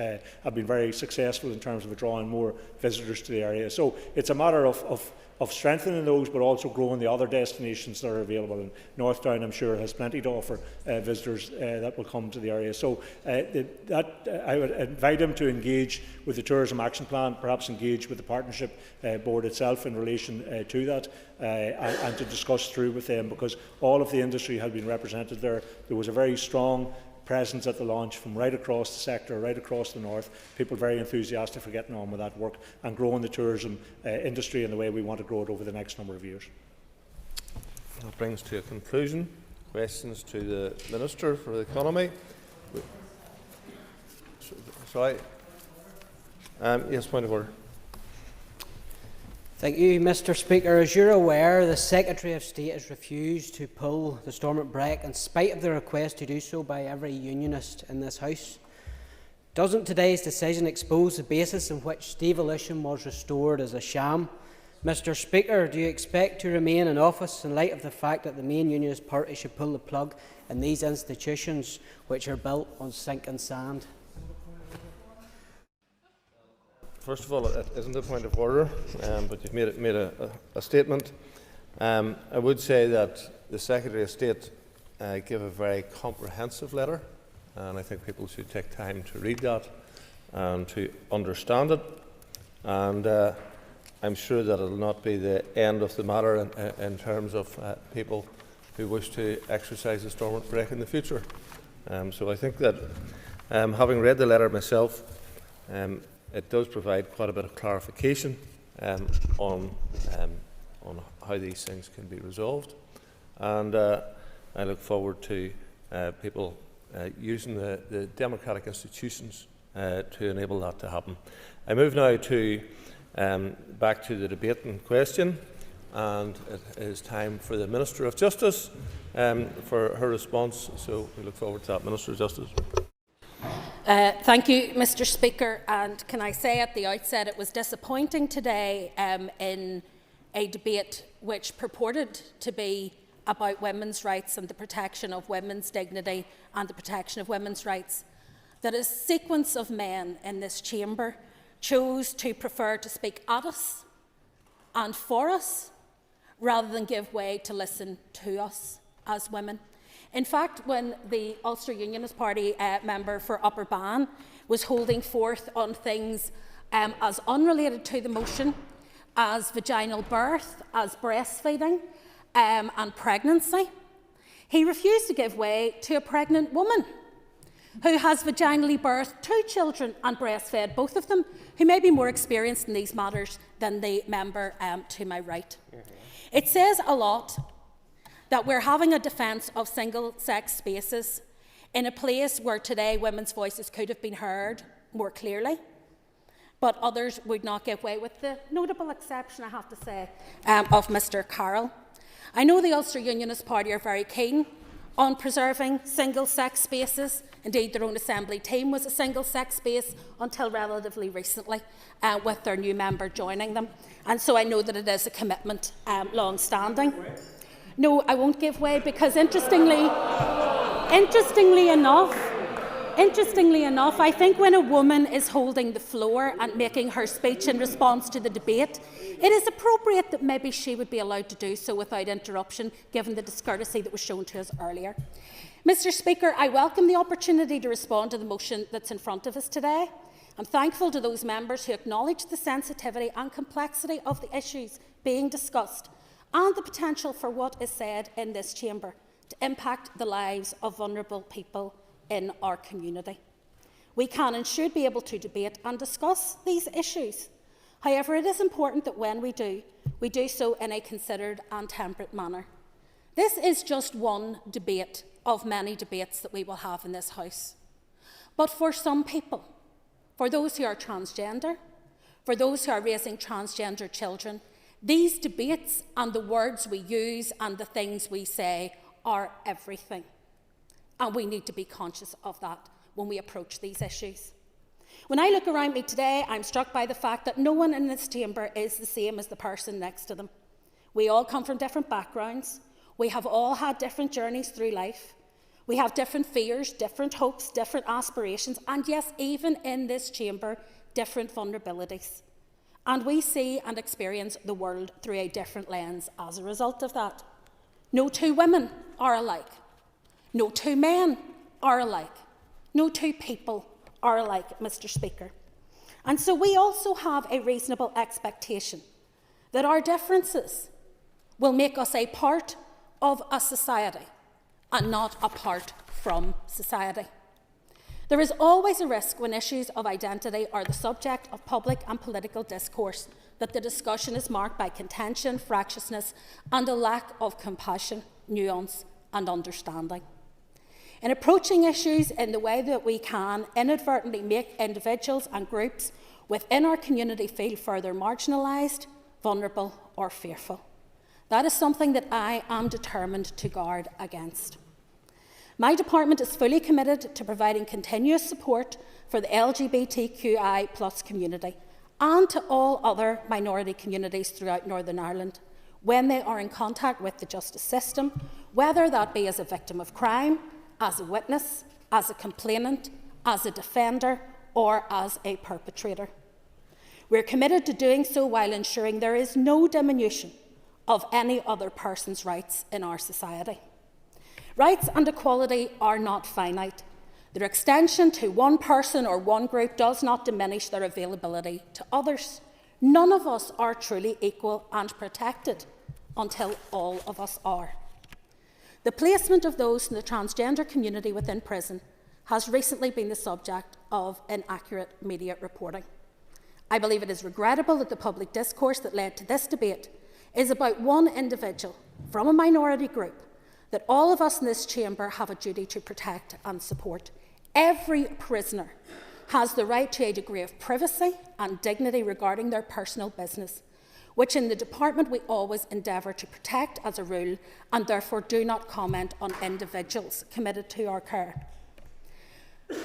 have been very successful in terms of drawing more visitors to the area. So it's a matter of strengthening those, but also growing the other destinations that are available. And Northdown, I'm sure, has plenty to offer visitors that will come to the area. So I would invite him to engage with the Tourism Action Plan, perhaps engage with the Partnership Board itself in relation to that, and to discuss through with them, because all of the industry had been represented there. There was a very strong presence at the launch from right across the sector, right across the north. People very enthusiastic for getting on with that work and growing the tourism industry in the way we want to grow it over the next number of years. That brings to a conclusion questions to the Minister for the Economy. Sorry. Yes, point of order. Thank you, Mr. Speaker. As you're aware, the Secretary of State has refused to pull the Stormont brake in spite of the request to do so by every unionist in this House. Doesn't today's decision expose the basis on which devolution was restored as a sham? Mr. Speaker, do you expect to remain in office in light of the fact that the main unionist party should pull the plug in these institutions which are built on sinking sand? First of all, it isn't a point of order, but you've made a statement. I would say that the Secretary of State gave a very comprehensive letter, and I think people should take time to read that and to understand it. And I'm sure that it will not be the end of the matter in terms of people who wish to exercise the Stormont brake in the future. So I think that, having read the letter myself, it does provide quite a bit of clarification on how these things can be resolved, and I look forward to people using the democratic institutions to enable that to happen. I move now to back to the debate in question, and it is time for the Minister of Justice for her response. So we look forward to that. Minister of Justice. Thank you, Mr. Speaker, and can I say at the outset it was disappointing today in a debate which purported to be about women's rights and the protection of women's dignity and the protection of women's rights, that a sequence of men in this chamber chose to prefer to speak at us and for us rather than give way to listen to us as women. In fact, when the Ulster Unionist Party member for Upper Bann was holding forth on things as unrelated to the motion as vaginal birth, as breastfeeding and pregnancy, he refused to give way to a pregnant woman who has vaginally birthed 2 children and breastfed both of them, who may be more experienced in these matters than the member to my right. It says a lot that we're having a defence of single-sex spaces in a place where today women's voices could have been heard more clearly, but others would not give way, with the notable exception, I have to say, of Mr Carroll. I know the Ulster Unionist Party are very keen on preserving single-sex spaces. Indeed, their own Assembly team was a single-sex space until relatively recently, with their new member joining them. And so I know that it is a commitment long-standing. No, I won't give way, because interestingly enough, I think when a woman is holding the floor and making her speech in response to the debate, it is appropriate that maybe she would be allowed to do so without interruption, given the discourtesy that was shown to us earlier. Mr Speaker, I welcome the opportunity to respond to the motion that's in front of us today. I'm thankful to those members who acknowledge the sensitivity and complexity of the issues being discussed and the potential for what is said in this chamber to impact the lives of vulnerable people in our community. We can and should be able to debate and discuss these issues. However, it is important that when we do so in a considered and temperate manner. This is just one debate of many debates that we will have in this House. But for some people, for those who are transgender, for those who are raising transgender children, these debates and the words we use and the things we say are everything. And we need to be conscious of that when we approach these issues. When I look around me today, I'm struck by the fact that no one in this chamber is the same as the person next to them. We all come from different backgrounds. We have all had different journeys through life. We have different fears, different hopes, different aspirations, and yes, even in this chamber, different vulnerabilities. And we see and experience the world through a different lens as a result of that. No two women are alike. No two men are alike. No two people are alike, Mr. Speaker. And so we also have a reasonable expectation that our differences will make us a part of a society and not apart from society. There is always a risk when issues of identity are the subject of public and political discourse that the discussion is marked by contention, fractiousness, and a lack of compassion, nuance, and understanding. In approaching issues in the way that we can inadvertently make individuals and groups within our community feel further marginalised, vulnerable, or fearful. That is something that I am determined to guard against. My department is fully committed to providing continuous support for the LGBTQI+ community and to all other minority communities throughout Northern Ireland when they are in contact with the justice system, whether that be as a victim of crime, as a witness, as a complainant, as a defender, or as a perpetrator. We're committed to doing so while ensuring there is no diminution of any other person's rights in our society. Rights and equality are not finite. Their extension to one person or one group does not diminish their availability to others. None of us are truly equal and protected until all of us are. The placement of those in the transgender community within prison has recently been the subject of inaccurate media reporting. I believe it is regrettable that the public discourse that led to this debate is about one individual from a minority group that all of us in this chamber have a duty to protect and support. Every prisoner has the right to a degree of privacy and dignity regarding their personal business, which in the department we always endeavour to protect as a rule and therefore do not comment on individuals committed to our care.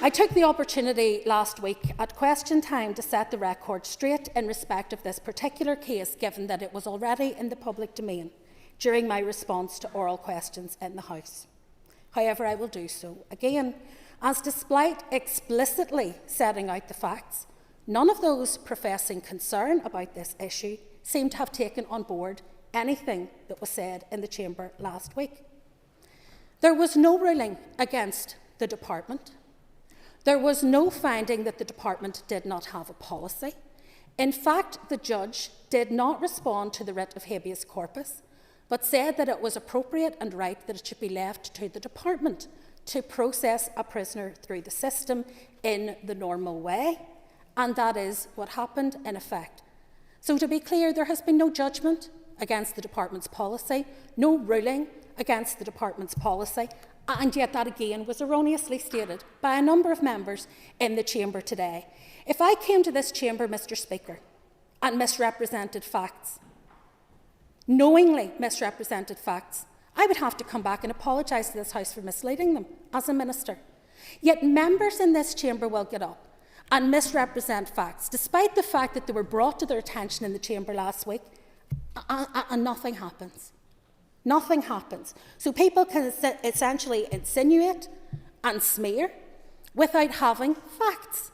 I took the opportunity last week at question time to set the record straight in respect of this particular case, given that it was already in the public domain during my response to oral questions in the House. However, I will do so again, as despite explicitly setting out the facts, none of those professing concern about this issue seem to have taken on board anything that was said in the chamber last week. There was no ruling against the department. There was no finding that the department did not have a policy. In fact, the judge did not respond to the writ of habeas corpus, but said that it was appropriate and right that it should be left to the department to process a prisoner through the system in the normal way, and that is what happened in effect. So to be clear, there has been no judgment against the department's policy, no ruling against the department's policy, and yet that again was erroneously stated by a number of members in the chamber today. If I came to this chamber, Mr. Speaker, and misrepresented facts, knowingly misrepresented facts, I would have to come back and apologise to this House for misleading them as a minister. Yet members in this chamber will get up and misrepresent facts, despite the fact that they were brought to their attention in the chamber last week, and nothing happens. Nothing happens. So people can essentially insinuate and smear without having facts.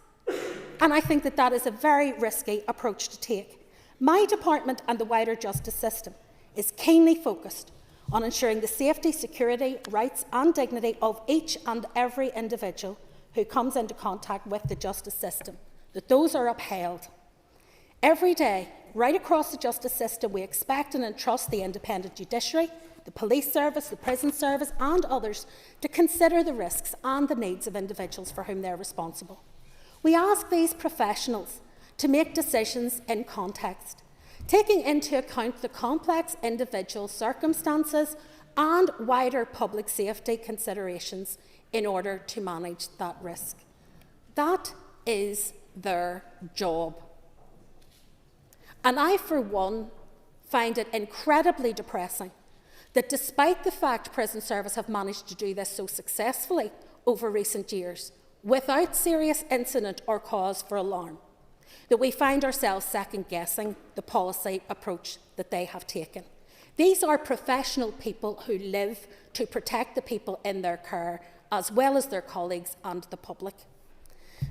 And I think that that is a very risky approach to take. My department and the wider justice system is keenly focused on ensuring the safety, security, rights and dignity of each and every individual who comes into contact with the justice system, that those are upheld. Every day, right across the justice system, we expect and entrust the independent judiciary, the police service, the prison service and others to consider the risks and the needs of individuals for whom they are responsible. We ask these professionals to make decisions in context, taking into account the complex individual circumstances and wider public safety considerations in order to manage that risk. That is their job. And I, for one, find it incredibly depressing that despite the fact prison service have managed to do this so successfully over recent years, without serious incident or cause for alarm, that we find ourselves second-guessing the policy approach that they have taken. These are professional people who live to protect the people in their care, as well as their colleagues and the public.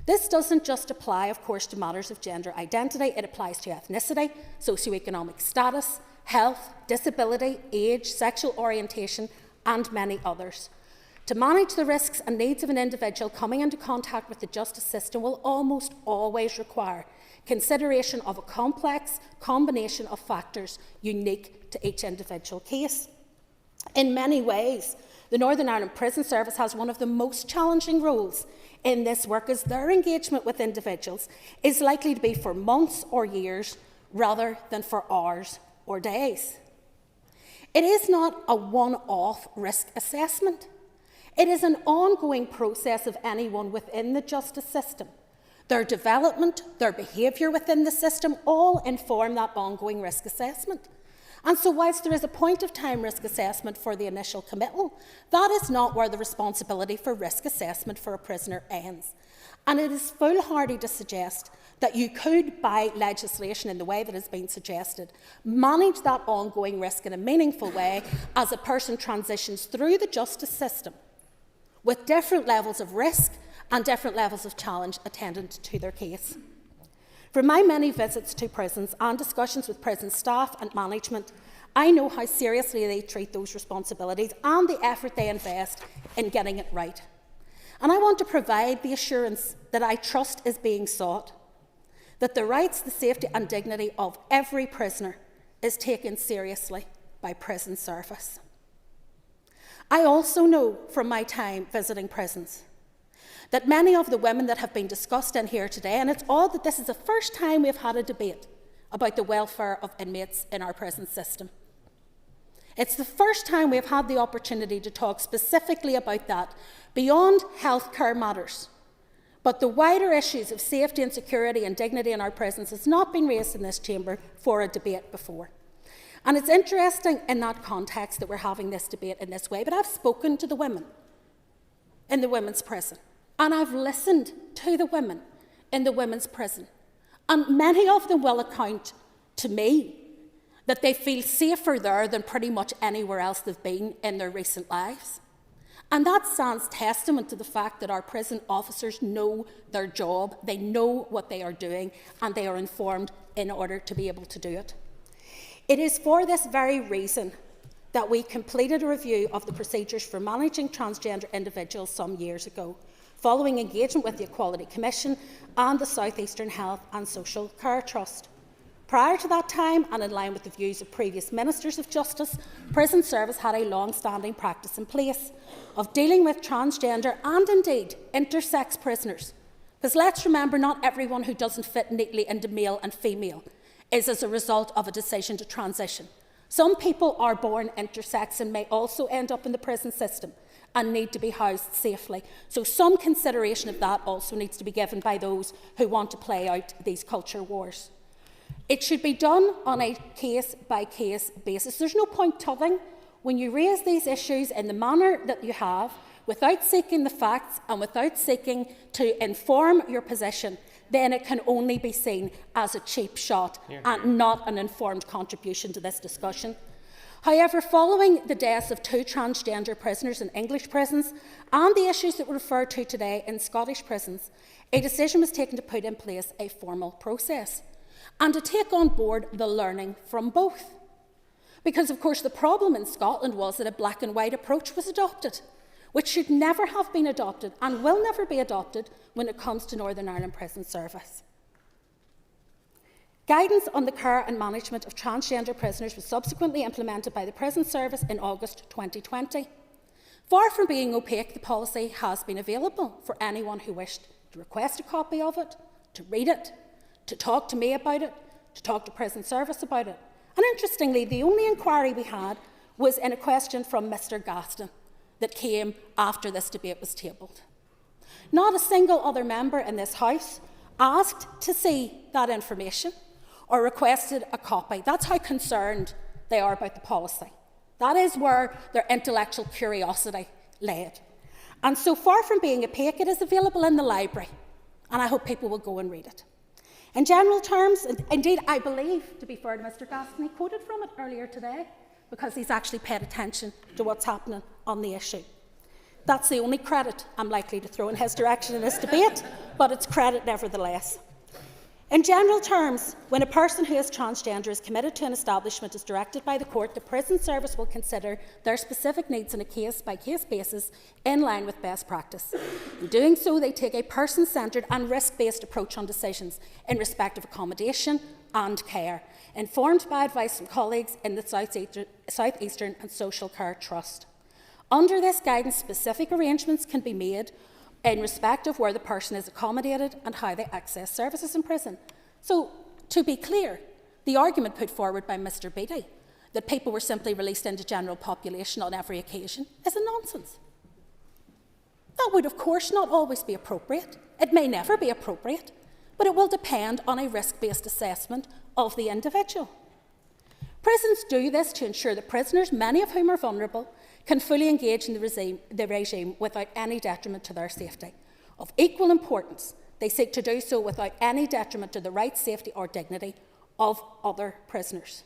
This doesn't just apply, of course, to matters of gender identity. It applies to ethnicity, socioeconomic status, health, disability, age, sexual orientation, and many others. To manage the risks and needs of an individual coming into contact with the justice system will almost always require consideration of a complex combination of factors unique to each individual case. In many ways, the Northern Ireland Prison Service has one of the most challenging roles in this work, as their engagement with individuals is likely to be for months or years rather than for hours or days. It is not a one-off risk assessment. It is an ongoing process of anyone within the justice system. Their development, their behaviour within the system all inform that ongoing risk assessment. And so whilst there is a point-of-time risk assessment for the initial committal, that is not where the responsibility for risk assessment for a prisoner ends. And it is foolhardy to suggest that you could, by legislation in the way that has been suggested, manage that ongoing risk in a meaningful way as a person transitions through the justice system with different levels of risk and different levels of challenge attendant to their case. From my many visits to prisons and discussions with prison staff and management, I know how seriously they treat those responsibilities and the effort they invest in getting it right. And I want to provide the assurance that I trust is being sought, that the rights, the safety and dignity of every prisoner is taken seriously by prison service. I also know from my time visiting prisons that many of the women that have been discussed in here today, and it's odd that this is the first time we've had a debate about the welfare of inmates in our prison system. It's the first time we've had the opportunity to talk specifically about that, beyond healthcare matters. But the wider issues of safety and security and dignity in our prisons has not been raised in this chamber for a debate before. And it's interesting in that context that we're having this debate in this way, but I've spoken to the women in the women's prison, and I've listened to the women in the women's prison, and many of them will account to me that they feel safer there than pretty much anywhere else they've been in their recent lives. And that stands testament to the fact that our prison officers know their job, they know what they are doing, and they are informed in order to be able to do it. It is for this very reason that we completed a review of the procedures for managing transgender individuals some years ago, following engagement with the Equality Commission and the South Eastern Health and Social Care Trust. Prior to that time, and in line with the views of previous Ministers of Justice, Prison Service had a long-standing practice in place of dealing with transgender and indeed intersex prisoners. Because let's remember, not everyone who doesn't fit neatly into male and female is as a result of a decision to transition. Some people are born intersex and may also end up in the prison system and need to be housed safely. So some consideration of that also needs to be given by those who want to play out these culture wars. It should be done on a case-by-case basis. There's no point tubbing when you raise these issues in the manner that you have, without seeking the facts and without seeking to inform your position. Then it can only be seen as a cheap shot and not an informed contribution to this discussion. However, following the deaths of 2 transgender prisoners in English prisons and the issues that were referred to today in Scottish prisons, a decision was taken to put in place a formal process and to take on board the learning from both. Because, of course, the problem in Scotland was that a black and white approach was adopted, which should never have been adopted and will never be adopted when it comes to Northern Ireland Prison Service. Guidance on the care and management of transgender prisoners was subsequently implemented by the Prison Service in August 2020. Far from being opaque, the policy has been available for anyone who wished to request a copy of it, to read it, to talk to me about it, to talk to Prison Service about it. And interestingly, the only inquiry we had was in a question from Mr Gaston that came after this debate was tabled. Not a single other member in this House asked to see that information or requested a copy. That's how concerned they are about the policy. That is where their intellectual curiosity led. And so far from being opaque, it is available in the library, and I hope people will go and read it. In general terms, indeed, I believe, to be fair to Mr Gaston, he quoted from it earlier today, because he's actually paid attention to what's happening on the issue. That's the only credit I'm likely to throw in his direction in this debate, but it's credit nevertheless. In general terms, when a person who is transgender is committed to an establishment as directed by the court, the prison service will consider their specific needs on a case-by-case basis in line with best practice. In doing so, they take a person-centred and risk-based approach on decisions in respect of accommodation and care, informed by advice from colleagues in the South Eastern and Social Care Trust. Under this guidance, specific arrangements can be made in respect of where the person is accommodated and how they access services in prison. So, to be clear, the argument put forward by Mr Beattie that people were simply released into general population on every occasion is a nonsense. That would, of course, not always be appropriate. It may never be appropriate, but it will depend on a risk-based assessment of the individual. Prisons do this to ensure that prisoners, many of whom are vulnerable, can fully engage in the regime without any detriment to their safety. Of equal importance, they seek to do so without any detriment to the rights, safety or dignity of other prisoners.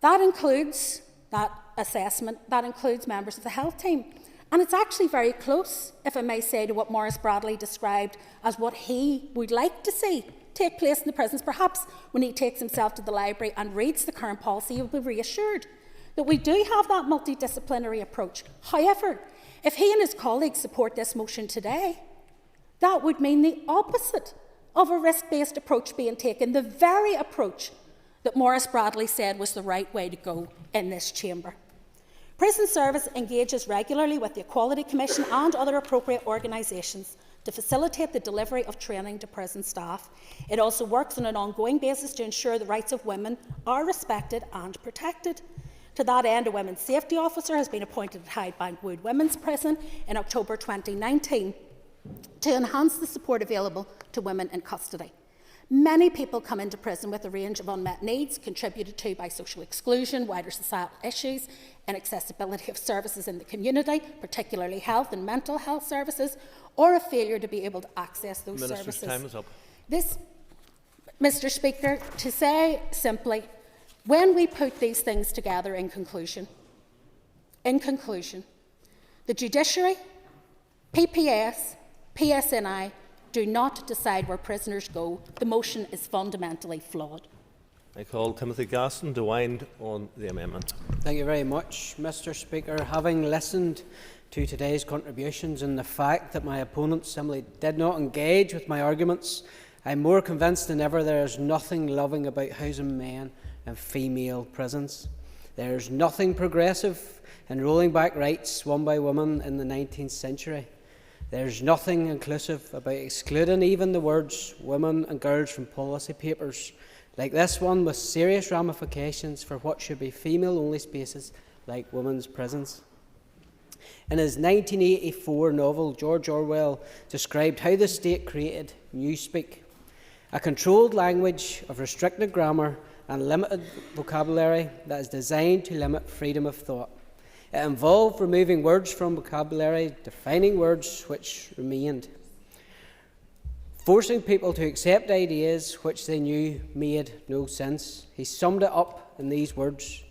That includes that assessment, that includes members of the health team. And it's actually very close, if I may say, to what Maurice Bradley described as what he would like to see take place in the prisons. Perhaps when he takes himself to the library and reads the current policy, he'll be reassured that we do have that multidisciplinary approach. However, if he and his colleagues support this motion today, that would mean the opposite of a risk-based approach being taken, the very approach that Maurice Bradley said was the right way to go in this chamber. Prison Service engages regularly with the Equality Commission and other appropriate organisations to facilitate the delivery of training to prison staff. It also works on an ongoing basis to ensure the rights of women are respected and protected. To that end, a Women's Safety Officer has been appointed at Highbank Wood Women's Prison in October 2019 to enhance the support available to women in custody. Many people come into prison with a range of unmet needs contributed to by social exclusion, wider societal issues, inaccessibility of services in the community, particularly health and mental health services, or a failure to be able to access those services. Time is up. This, Mr Speaker, to say simply, when we put these things together in conclusion, the judiciary, PPS, PSNI do not decide where prisoners go. The motion is fundamentally flawed. I call Timothy Gaston to wind on the amendment. Thank you very much, Mr Speaker. Having listened to today's contributions and the fact that my opponents simply did not engage with my arguments, I'm more convinced than ever there is nothing loving about housing men and female prisons. There is nothing progressive in rolling back rights won by women in the 19th century. There's nothing inclusive about excluding even the words women and girls from policy papers like this one, with serious ramifications for what should be female-only spaces like women's prisons. In his 1984 novel, George Orwell described how the state created Newspeak, a controlled language of restricted grammar and limited vocabulary that is designed to limit freedom of thought. It involved removing words from vocabulary, defining words which remained, forcing people to accept ideas which they knew made no sense. He summed it up in these words: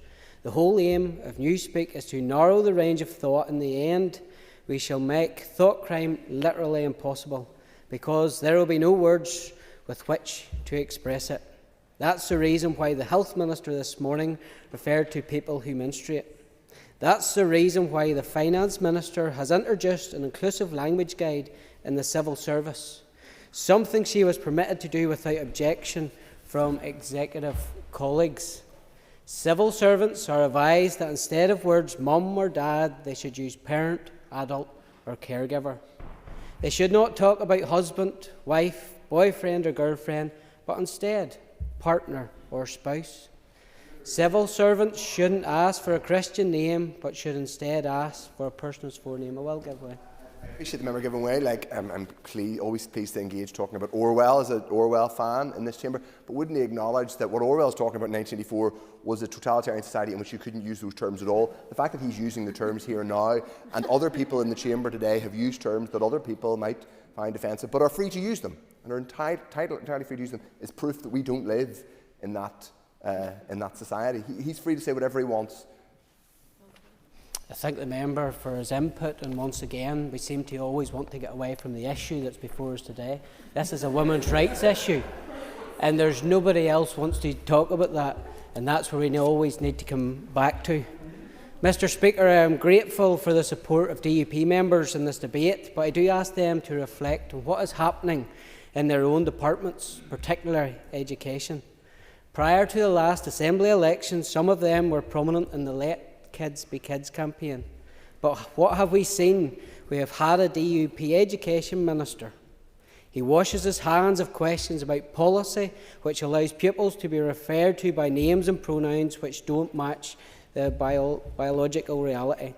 the whole aim of Newspeak is to narrow the range of thought. In the end, we shall make thought crime literally impossible, because there will be no words with which to express it. That's the reason why the Health Minister this morning referred to people who menstruate. That's the reason why the Finance Minister has introduced an inclusive language guide in the civil service, something she was permitted to do without objection from executive colleagues. Civil servants are advised that instead of words mum or dad, they should use parent, adult or caregiver. They should not talk about husband, wife, boyfriend or girlfriend, but instead partner or spouse. Civil servants shouldn't ask for a Christian name, but should instead ask for a person's forename. I will give way. I appreciate the member giving way. I'm always pleased to engage talking about Orwell as an Orwell fan in this chamber, but wouldn't he acknowledge that what Orwell was talking about in 1984 was a totalitarian society in which you couldn't use those terms at all? The fact that he's using the terms here now, and other people in the chamber today have used terms that other people might find offensive, but are free to use them, and are entirely free to use them, is proof that we don't live in that in that society. He's free to say whatever he wants. I thank the member for his input, and once again, we seem to always want to get away from the issue that's before us today. This is a women's rights issue, and there's nobody else wants to talk about that, and that's where we always need to come back to. Mr. Speaker, I am grateful for the support of DUP members in this debate, but I do ask them to reflect on what is happening in their own departments, particularly education. Prior to the last Assembly election, some of them were prominent in the Let Kids Be Kids campaign. But what have we seen? We have had a DUP education minister. He washes his hands of questions about policy which allows pupils to be referred to by names and pronouns which don't match the biological reality.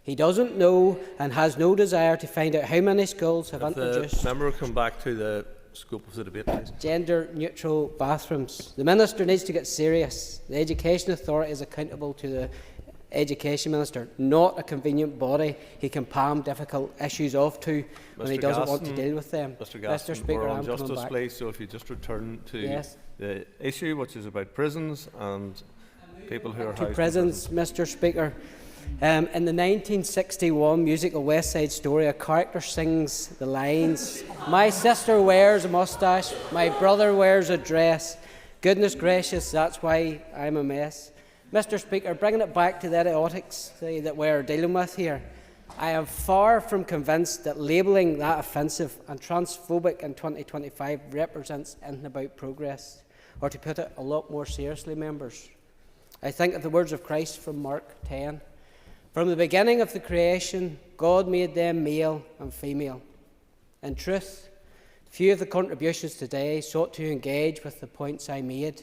He doesn't know and has no desire to find out how many schools have introduced... The member will come back to the scope of the debate, please. Gender-neutral bathrooms. The minister needs to get serious. The Education Authority is accountable to the Education Minister, not a convenient body he can palm difficult issues off to when he doesn't want to deal with them. Mr. Speaker, we're on I'm coming justice, back. please, so if you just return to Yes. the issue, which is about prisons and people who are housed in prisons, Mr. Speaker. In the 1961 musical West Side Story, a character sings the lines, "My sister wears a moustache, my brother wears a dress. Goodness gracious, that's why I'm a mess." Mr. Speaker, bringing it back to the idiotics that we're dealing with here, I am far from convinced that labelling that offensive and transphobic in 2025 represents anything about progress. Or to put it a lot more seriously, members, I think of the words of Christ from Mark 10. From the beginning of the creation, God made them male and female. In truth, few of the contributions today sought to engage with the points I made,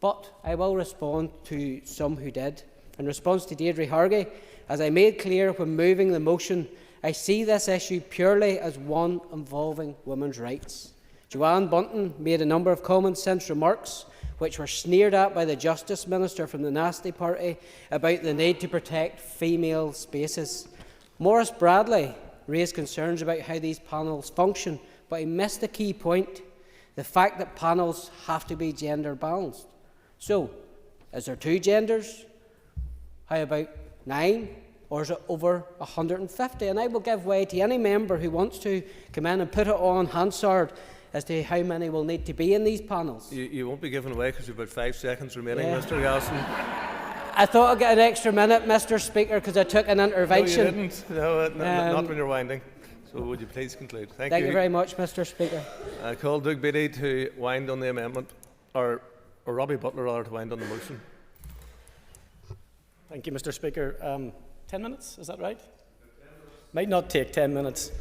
but I will respond to some who did. In response to Deirdre Hargey, as I made clear when moving the motion, I see this issue purely as one involving women's rights. Joanne Bunton made a number of common sense remarks which were sneered at by the Justice Minister from the Nasty Party about the need to protect female spaces. Maurice Bradley raised concerns about how these panels function, but he missed a key point, the fact that panels have to be gender balanced. So, is there 2 genders? How about 9? Or is it over 150? And I will give way to any member who wants to come in and put it on Hansard as to how many will need to be in these panels. You won't be given away because you've about 5 seconds remaining, Yeah. Mr. Gallison. I thought I'd get an extra minute, Mr. Speaker, because I took an intervention. No, you didn't. No, not when you're winding. So would you please conclude? Thank you very much, Mr. Speaker. I call Doug Beattie to wind on the amendment, or Robbie Butler rather, to wind on the motion. Thank you, Mr. Speaker. 10 minutes, is that right? Might not take 10 minutes.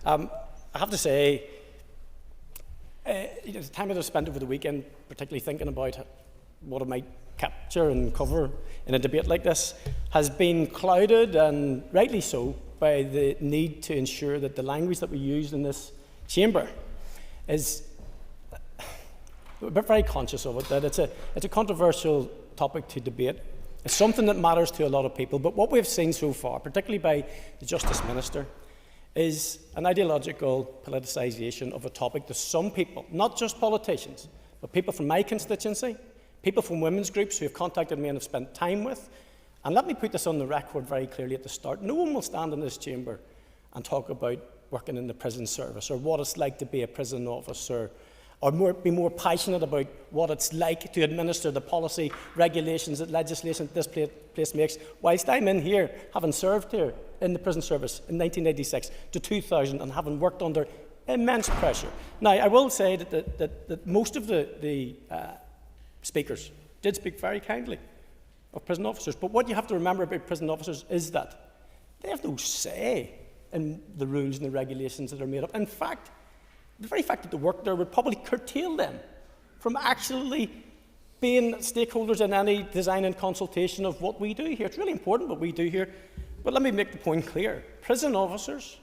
I have to say, the time that I've spent over the weekend, particularly thinking about what I might capture and cover in a debate like this, has been clouded, and rightly so, by the need to ensure that the language that we use in this chamber is, we're very conscious of it, that it's a controversial topic to debate. It's something that matters to a lot of people, but what we've seen so far, particularly by the Justice Minister, is an ideological politicisation of a topic that some people, not just politicians, but people from my constituency, people from women's groups who have contacted me and have spent time with. And let me put this on the record very clearly at the start. No one will stand in this chamber and talk about working in the prison service or what it's like to be a prison officer, or be more passionate about what it's like to administer the policy, regulations, and legislation that this place makes, whilst I'm in here, having served here in the prison service in 1986 to 2000 and having worked under immense pressure. Now, I will say that most of the speakers did speak very kindly of prison officers, but what you have to remember about prison officers is that they have no say in the rules and the regulations that are made up. In fact, the very fact that they work there would probably curtail them from actually being stakeholders in any design and consultation of what we do here. It's really important what we do here, but let me make the point clear. Prison officers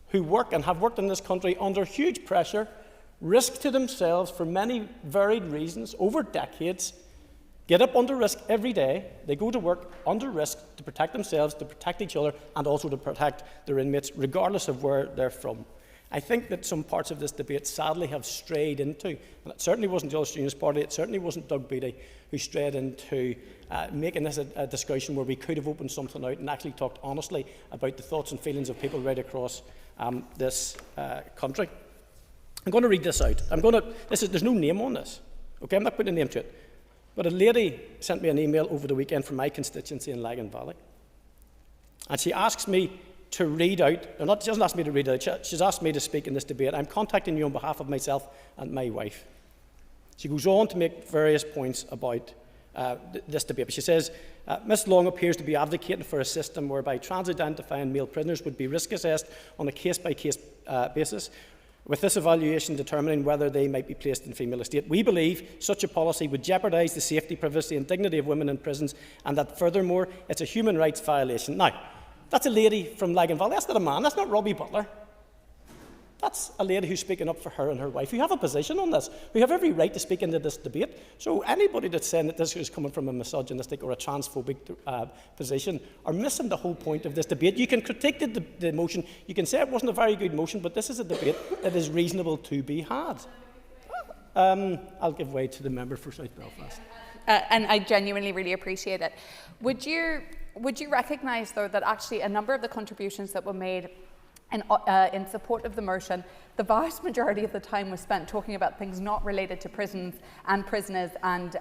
who work and have worked in this country under huge pressure, risk to themselves for many varied reasons over decades, get up under risk every day. They go to work under risk to protect themselves, to protect each other, and also to protect their inmates, regardless of where they're from. I think that some parts of this debate sadly have strayed into, and it certainly wasn't the Ulster Unionist Party, it certainly wasn't Doug Beattie who strayed into making this a discussion where we could have opened something out and actually talked honestly about the thoughts and feelings of people right across this country. I'm going to read this out. There's no name on this. Okay, I'm not putting a name to it. But a lady sent me an email over the weekend from my constituency in Lagan Valley. And she asks me to read out, she doesn't ask me to read out, she's asked me to speak in this debate. I'm contacting you on behalf of myself and my wife. She goes on to make various points about this debate. But she says, Ms Long appears to be advocating for a system whereby trans-identifying male prisoners would be risk assessed on a case-by-case basis, with this evaluation determining whether they might be placed in female estate. We believe such a policy would jeopardise the safety, privacy and dignity of women in prisons, and that furthermore it's a human rights violation. Now, that's a lady from Lagan Valley. That's not a man. That's not Robbie Butler. That's a lady who's speaking up for her and her wife, who have a position on this, who have every right to speak into this debate. So anybody that's saying that this is coming from a misogynistic or a transphobic position are missing the whole point of this debate. You can critique the motion. You can say it wasn't a very good motion, but this is a debate that is reasonable to be had. I'll give way to the member for South Belfast. And I genuinely really appreciate it. Would you recognise, though, that actually a number of the contributions that were made in support of the motion, the vast majority of the time was spent talking about things not related to prisons and prisoners and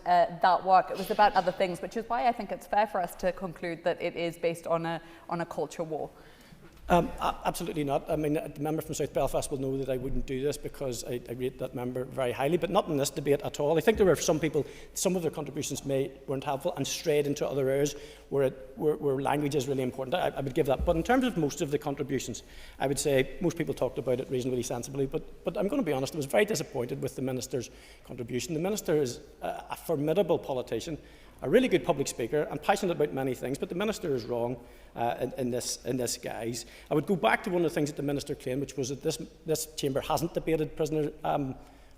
that work. It was about other things, which is why I think it's fair for us to conclude that it is based on a culture war. Absolutely not. I mean, the member from South Belfast will know that I wouldn't do this because I rate that member very highly, but not in this debate at all. I think there were some people, some of their contributions weren't helpful and strayed into other areas where language is really important. I would give that. But in terms of most of the contributions, I would say most people talked about it reasonably sensibly, but I'm going to be honest, I was very disappointed with the Minister's contribution. The Minister is a formidable politician, a really good public speaker and passionate about many things, but the Minister is wrong in this guise. I would go back to one of the things that the Minister claimed, which was that this chamber hasn't debated prisoner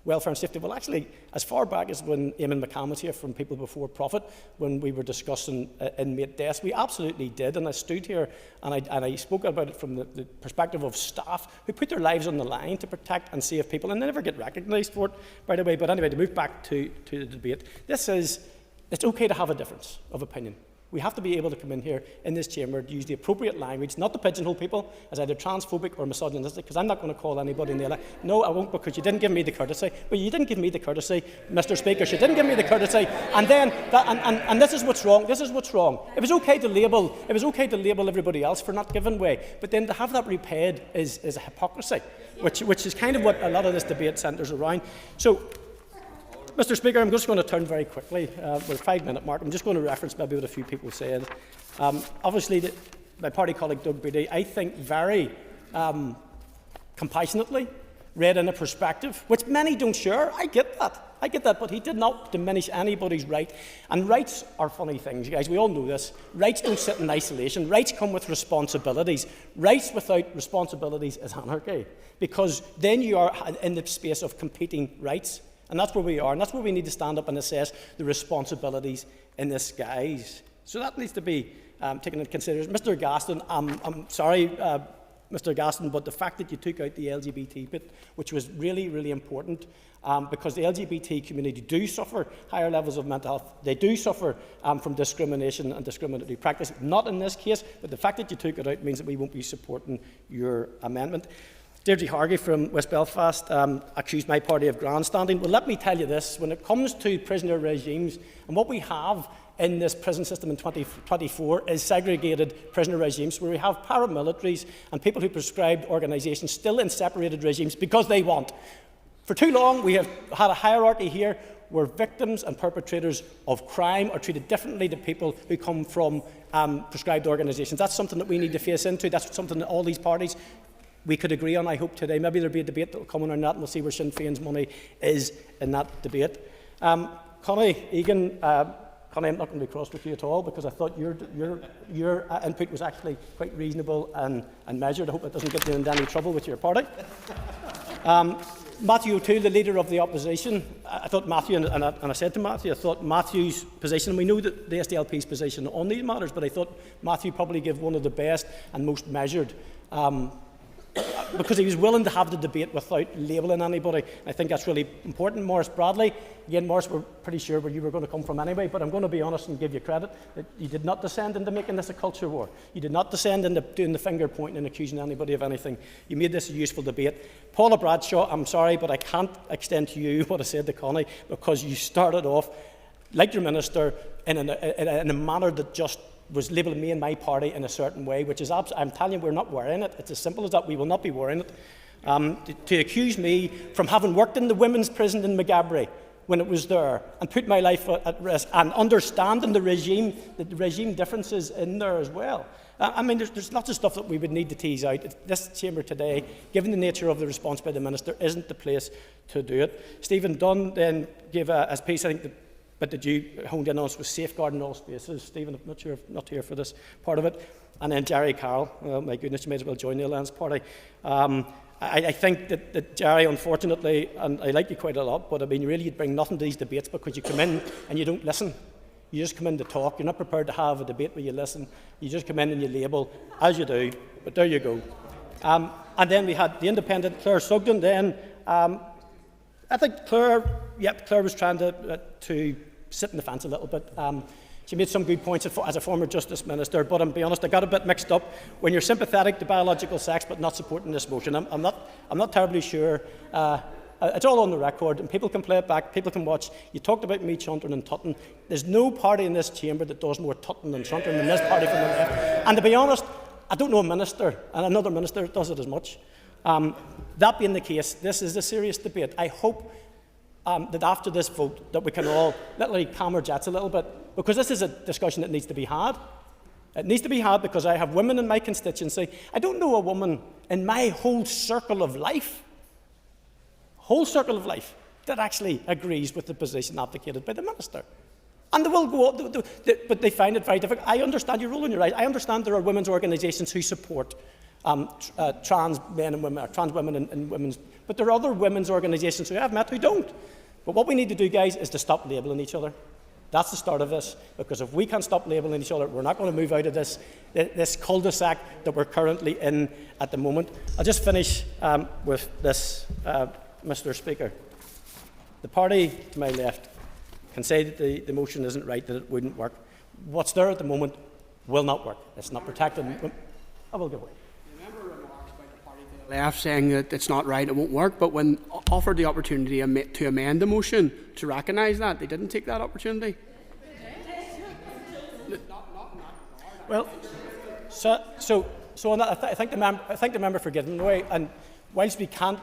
welfare and safety. Well, actually, as far back as when Eamon McCann was here from People Before Profit, when we were discussing inmate deaths, we absolutely did. And I stood here and I spoke about it from the perspective of staff who put their lives on the line to protect and save people, and they never get recognised for it, by the way. But anyway, to move back to the debate, it's okay to have a difference of opinion. We have to be able to come in here in this chamber to use the appropriate language, not to pigeonhole people as either transphobic or misogynistic, because I'm not going to call anybody in the election. No, I won't, because you didn't give me the courtesy. But you didn't give me the courtesy, Mr. Speaker. You didn't give me the courtesy. And then, and this is what's wrong. This is what's wrong. It was okay to label everybody else for not giving way, but then to have that repaid is a hypocrisy, which is kind of what a lot of this debate centres around. So, Mr. Speaker, I'm just going to turn very quickly, with a 5-minute mark. I'm just going to reference maybe what a few people said. Obviously, my party colleague Doug Beattie, I think very compassionately read in a perspective which many don't share. I get that, but he did not diminish anybody's right. And rights are funny things, you guys. We all know this. Rights don't sit in isolation. Rights come with responsibilities. Rights without responsibilities is anarchy, because then you are in the space of competing rights. And that's where we are, and that's where we need to stand up and assess the responsibilities in this guise. So that needs to be taken into consideration. Mr. Gaston, I'm sorry, Mr. Gaston, but the fact that you took out the LGBT bit, which was really, really important, because the LGBT community do suffer higher levels of mental health. They do suffer from discrimination and discriminatory practice. Not in this case, but the fact that you took it out means that we won't be supporting your amendment. Deirdre Hargey from West Belfast accused my party of grandstanding. Well, let me tell you this. When it comes to prisoner regimes, and what we have in this prison system in 2024 is segregated prisoner regimes, where we have paramilitaries and people who prescribed organisations still in separated regimes because they want. For too long, we have had a hierarchy here where victims and perpetrators of crime are treated differently to people who come from prescribed organisations. That's something that we need to face into. That's something that all these parties we could agree on, I hope, today. Maybe there'll be a debate that will come on that, and we'll see where Sinn Féin's money is in that debate. Connie Egan, Connie, I'm not going to be cross with you at all, because I thought your input was actually quite reasonable and measured. I hope it doesn't get you into any trouble with your party. Matthew O'Toole, the leader of the opposition, I thought Matthew, and I said to Matthew, I thought Matthew's position, and we know that the SDLP's position on these matters, but I thought Matthew probably gave one of the best and most measured because he was willing to have the debate without labelling anybody. I think that's really important. Maurice Bradley, again, Maurice, we're pretty sure where you were going to come from anyway, but I'm going to be honest and give you credit that you did not descend into making this a culture war. You did not descend into doing the finger pointing and accusing anybody of anything. You made this a useful debate. Paula Bradshaw, I'm sorry, but I can't extend to you what I said to Connie, because you started off, like your minister, in a manner that just was labelling me and my party in a certain way, which is I'm telling you, we're not wearing it. It's as simple as that. We will not be wearing it. To accuse me from having worked in the women's prison in Maghaberry when it was there and put my life at risk, and understanding the regime differences in there as well. I mean, there's lots of stuff that we would need to tease out. This chamber today, given the nature of the response by the minister, isn't the place to do it. Stephen Dunn then gave a piece, I think, but that you honed in on was safeguarding all spaces. Stephen, I'm not sure, not here for this part of it. And then Jerry Carroll, oh my goodness, you may as well join the Alliance Party. I think that Jerry, unfortunately, and I like you quite a lot, but I mean, really, you'd bring nothing to these debates because you come in and you don't listen. You just come in to talk. You're not prepared to have a debate where you listen. You just come in and you label, as you do, but there you go. And then we had the independent Claire Sugden then. I think Claire was trying to sit in the fence a little bit. She made some good points as a former Justice Minister, but I'll be honest, I got a bit mixed up. When you're sympathetic to biological sex but not supporting this motion, I'm not terribly sure. It's all on the record, and people can play it back, people can watch. You talked about me, Chuntering and Tutton. There's no party in this chamber that does more Tutton and Chuntering than this party from the left. And to be honest, I don't know a minister, and another minister does it as much. That being the case, this is a serious debate. I hope that after this vote that we can all literally calm our jets a little bit, because this is a discussion that needs to be had. It needs to be had because I have women in my constituency. I don't know a woman in my whole circle of life that actually agrees with the position advocated by the minister. And they will go on, but they find it very difficult. I understand, you're rolling your eyes. I understand there are women's organisations who support trans men and women, or trans women and women's, but there are other women's organisations who I've met who don't. But what we need to do, guys, is to stop labelling each other. That's the start of this, because if we can't stop labelling each other, we're not going to move out of this cul-de-sac that we're currently in at the moment. I'll just finish with this, Mr. Speaker. The party to my left can say that the motion isn't right, that it wouldn't work. What's there at the moment will not work. It's not protected. I will give way. Left saying that it's not right, it won't work, but when offered the opportunity to amend the motion to recognise that, they didn't take that opportunity. Well, so on that, I thank the member for giving way. And whilst we can't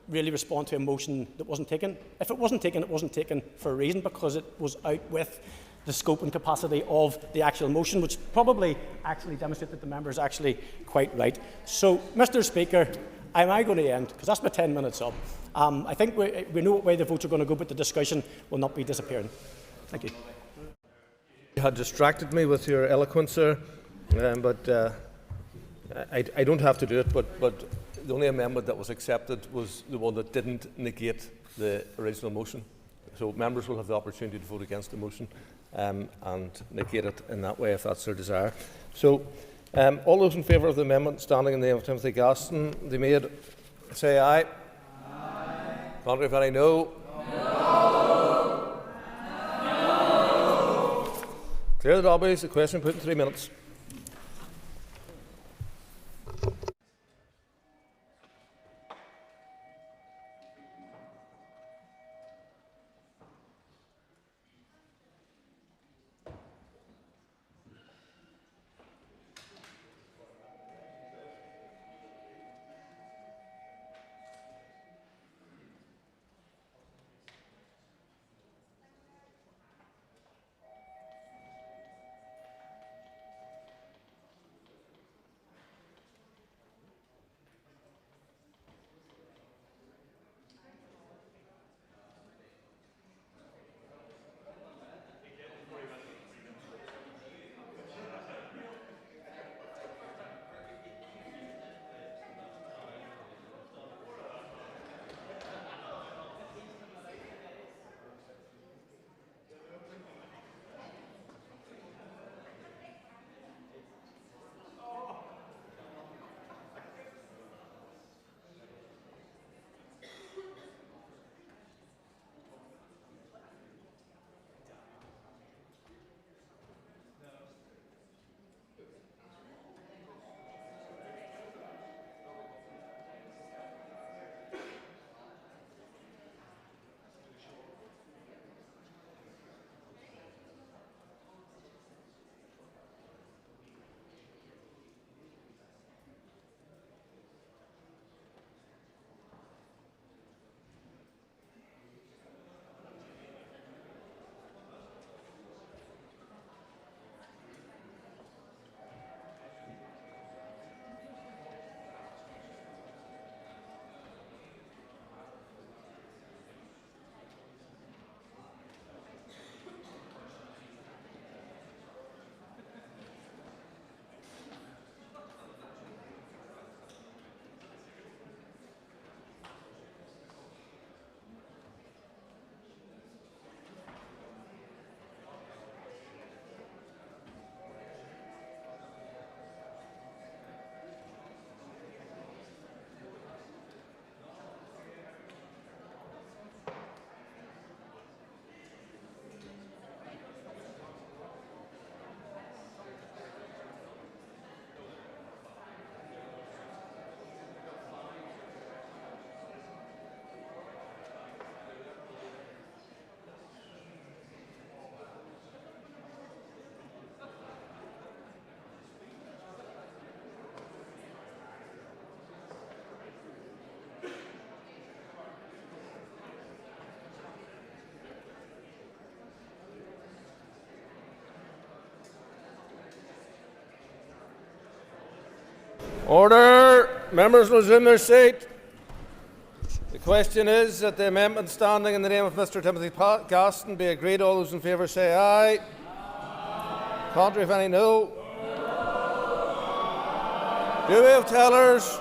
really respond to a motion that wasn't taken, if it wasn't taken, it wasn't taken for a reason, because it was out with the scope and capacity of the actual motion, which probably actually demonstrates that the member is actually quite right. So, Mr. Speaker, am I going to end? Because that's my 10 minutes up. I think we know what way the votes are going to go, but the discussion will not be disappearing. Thank you. You had distracted me with your eloquence, sir, but I don't have to do it, but the only amendment that was accepted was the one that didn't negate the original motion. So members will have the opportunity to vote against the motion and negate it in that way if that's their desire. So all those in favour of the amendment standing in the name of Timothy Gaston, the maid, say aye. Aye. Contrary, if any, no. No. No. Clear the lobbies. The question put in 3 minutes. Order. Members will resume their seat. The question is that the amendment standing in the name of Mr Timothy Gaston be agreed. All those in favour say aye. Contrary, if any, no. Do we have tellers?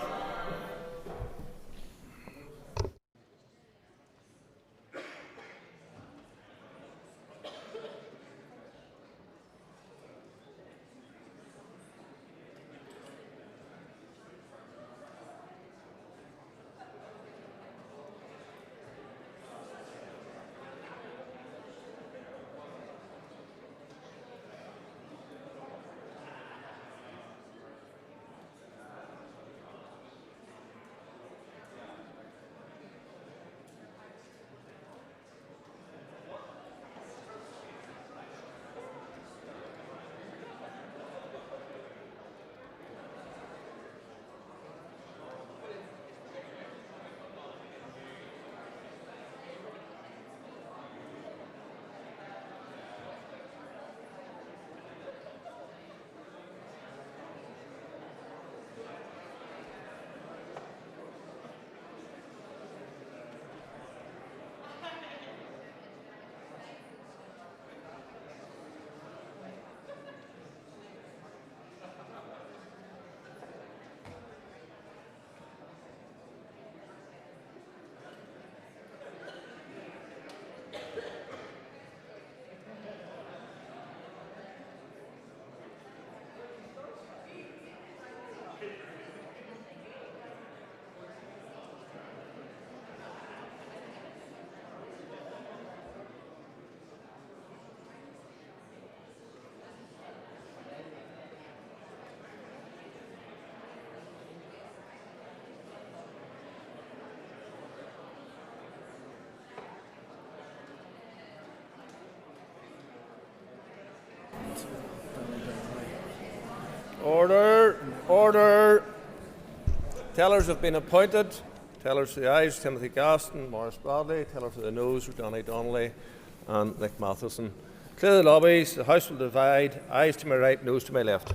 Order. Order. Tellers have been appointed. Tellers for the ayes, Timothy Gaston, Maurice Bradley. Teller for the noes, Johnny Donnelly and Nick Matheson. Clear the lobbies. The House will divide. Ayes to my right, noes to my left.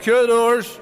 Secure the doors.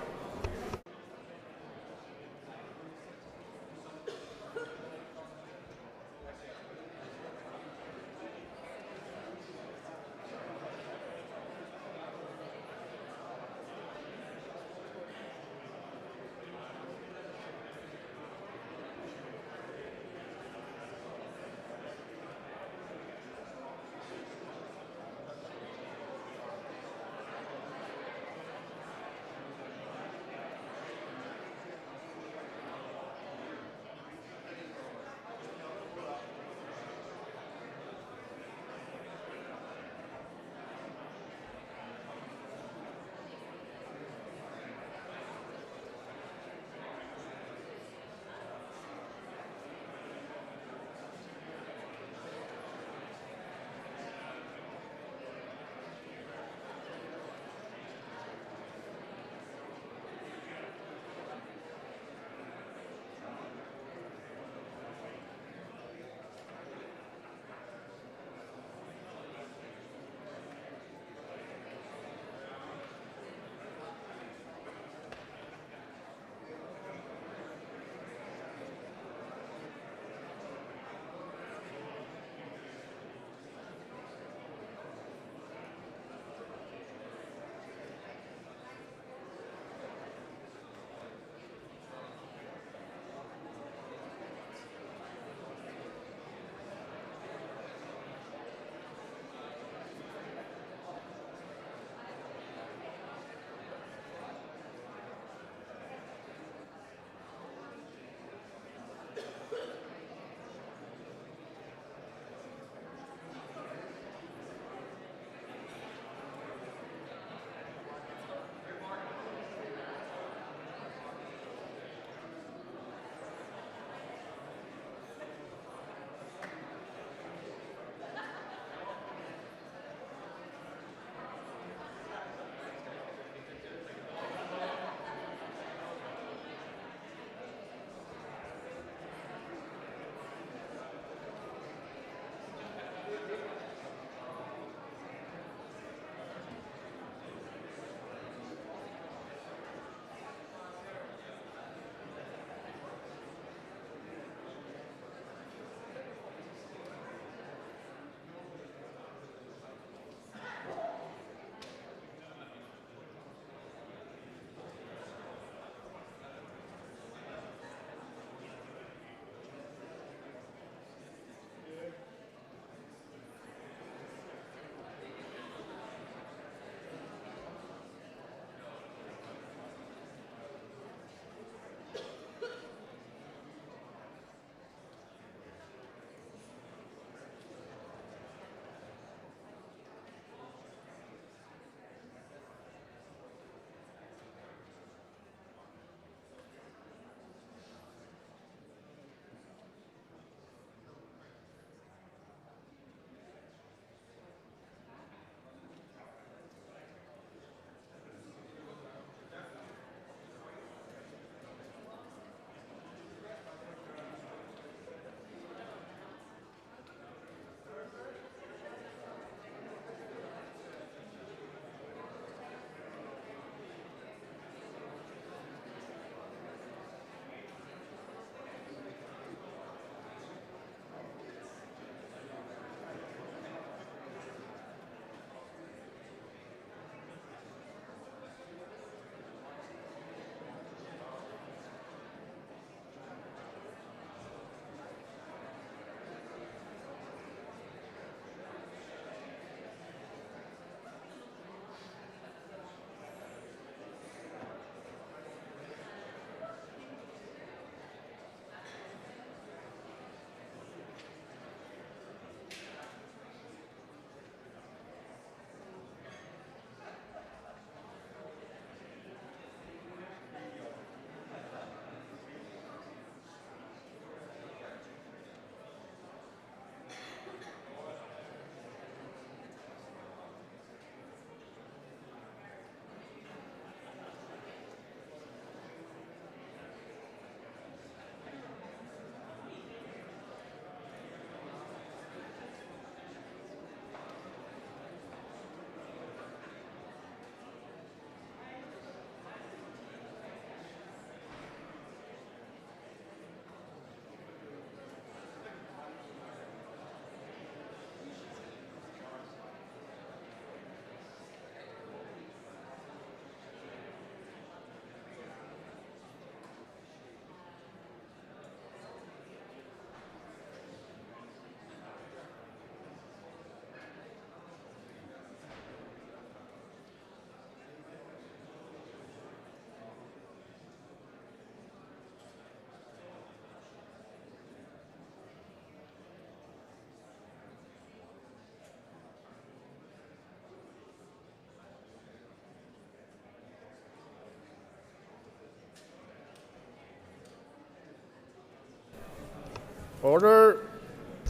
Order.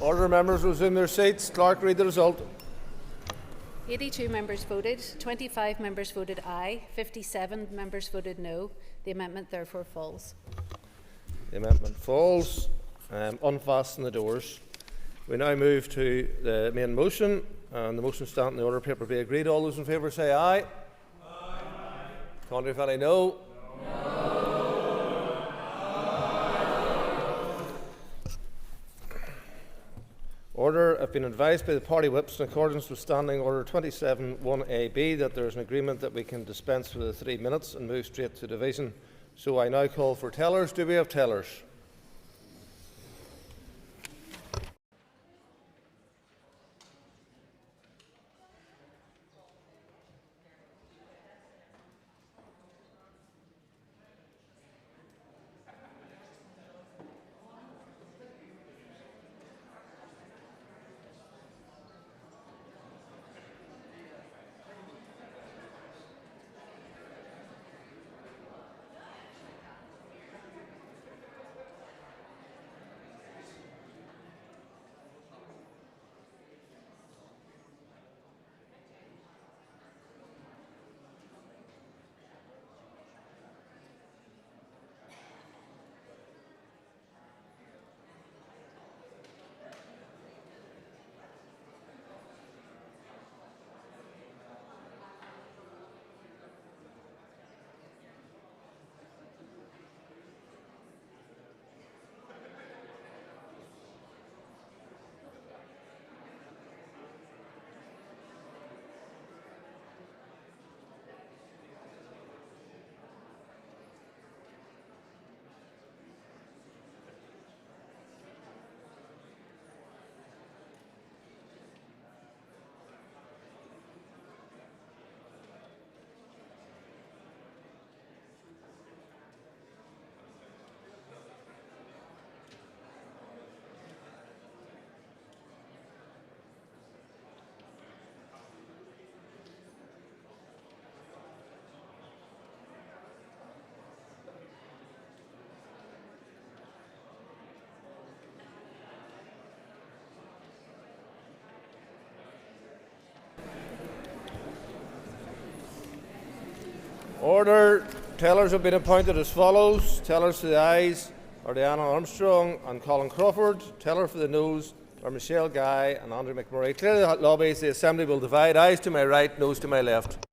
Order, members resume their seats. Clerk, read the result. 82 members voted, 25 members voted aye, 57 members voted no. The amendment therefore falls. The amendment falls. Unfasten the doors. We now move to the main motion, and the motion standing in the order paper be agreed. All those in favour say aye. Aye. Contrary, if any, no. Order. I've been advised by the party whips in accordance with Standing Order 27(1)AB that there is an agreement that we can dispense with the 3 minutes and move straight to division. So I now call for tellers. Do we have tellers? Order. Tellers have been appointed as follows. Tellers for the ayes are Diana Armstrong and Colin Crawford. Teller for the noes are Michelle Guy and Andrew McMurray. Clear the lobbies. The Assembly will divide. Ayes to my right, noes to my left.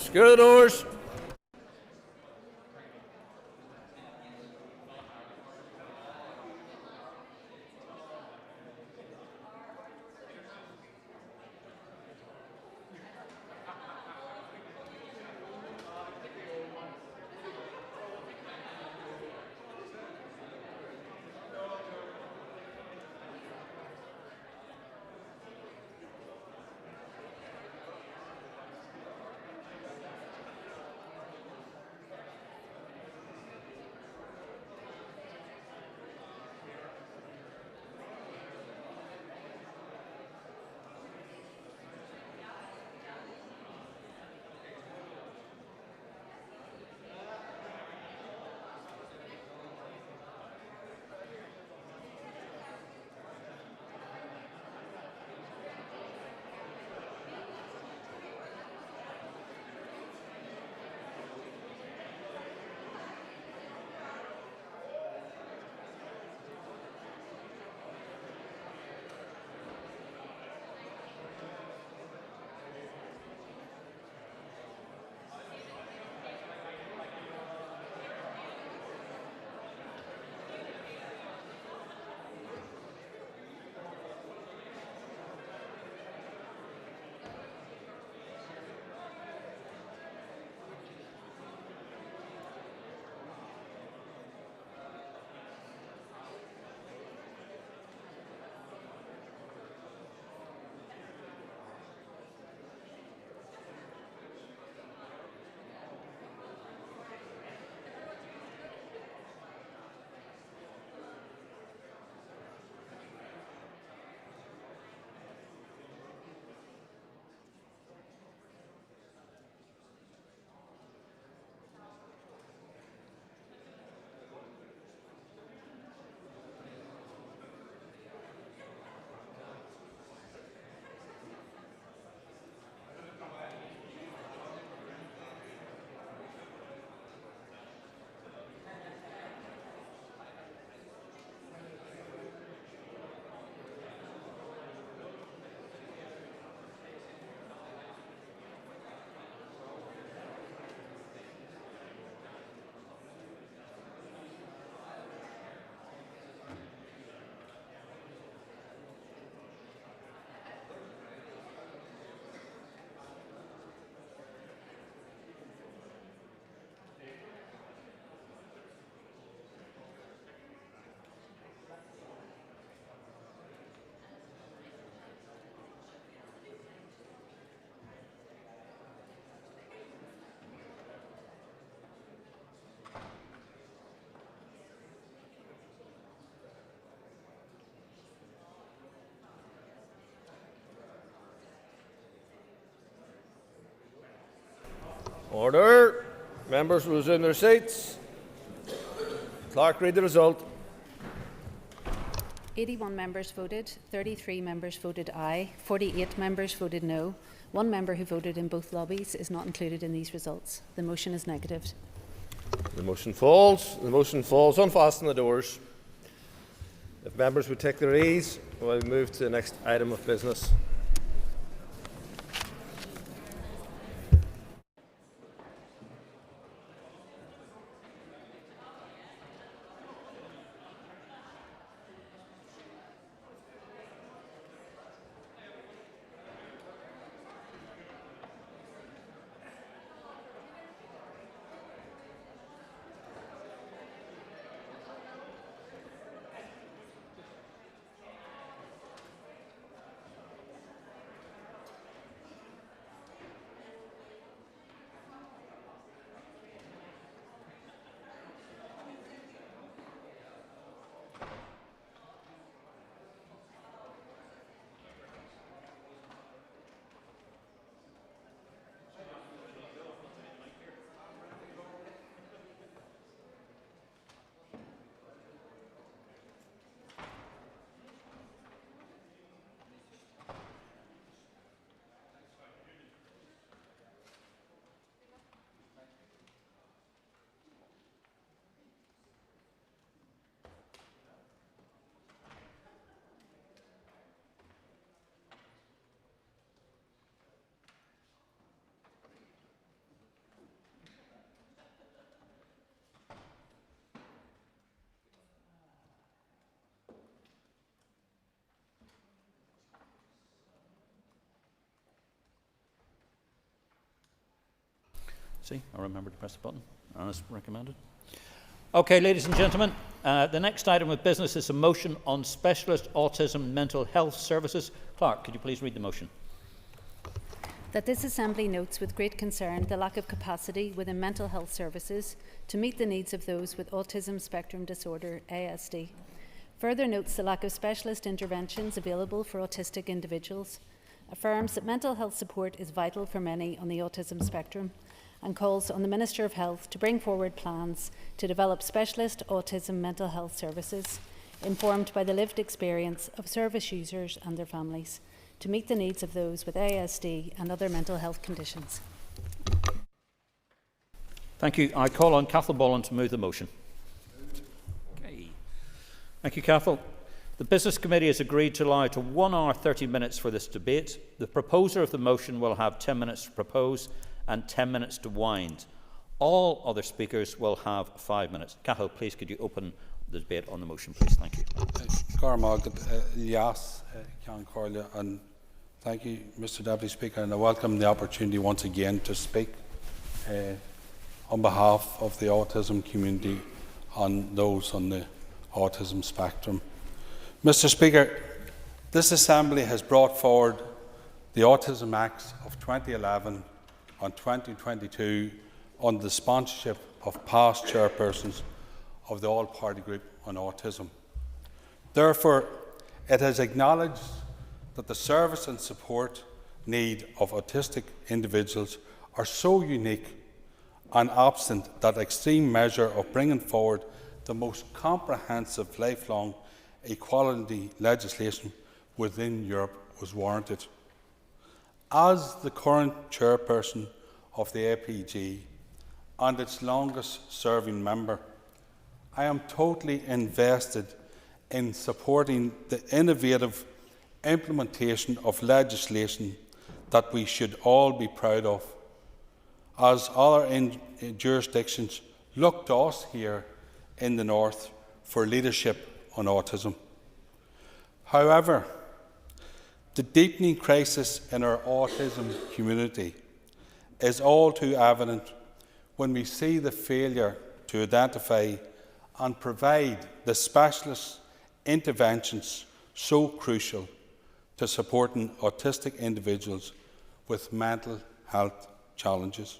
Secure the doors. Order. Members will resume their seats. Clerk, read the result. 81 members voted, 33 members voted aye, 48 members voted no. One member who voted in both lobbies is not included in these results. The motion is negatived. The motion falls. The motion falls. Unfasten the doors. If members would take their ease, we'll move to the next item of business. See, I remember to press the button, as recommended. Okay, ladies and gentlemen, the next item of business is a motion on specialist autism mental health services. Clerk, could you please read the motion? That this Assembly notes with great concern the lack of capacity within mental health services to meet the needs of those with autism spectrum disorder, ASD. Further notes the lack of specialist interventions available for autistic individuals, affirms that mental health support is vital for many on the autism spectrum, and calls on the Minister of Health to bring forward plans to develop specialist autism mental health services, informed by the lived experience of service users and their families, to meet the needs of those with ASD and other mental health conditions. Thank you. I call on Cathal Boland to move the motion. Okay. Thank you, Cathal. The Business Committee has agreed to allow to 1 hour 30 minutes for this debate. The proposer of the motion will have 10 minutes to propose and 10 minutes to wind. All other speakers will have 5 minutes. Cathal, please could you open the debate on the motion, please? Thank you. And thank you, Mr. Deputy Speaker, and I welcome the opportunity once again to speak on behalf of the autism community and those on the autism spectrum. Mr. Speaker, this Assembly has brought forward the Autism Acts of 2011 and 2022 under the sponsorship of past chairpersons of the All-Party Group on Autism. Therefore, it has acknowledged that the service and support need of autistic individuals are so unique and absent that extreme measure of bringing forward the most comprehensive lifelong equality legislation within Europe was warranted. As the current chairperson of the APG and its longest serving member, I am totally invested in supporting the innovative implementation of legislation that we should all be proud of, as other jurisdictions look to us here in the North for leadership on autism. However, the deepening crisis in our autism community is all too evident when we see the failure to identify and provide the specialist interventions so crucial to supporting autistic individuals with mental health challenges.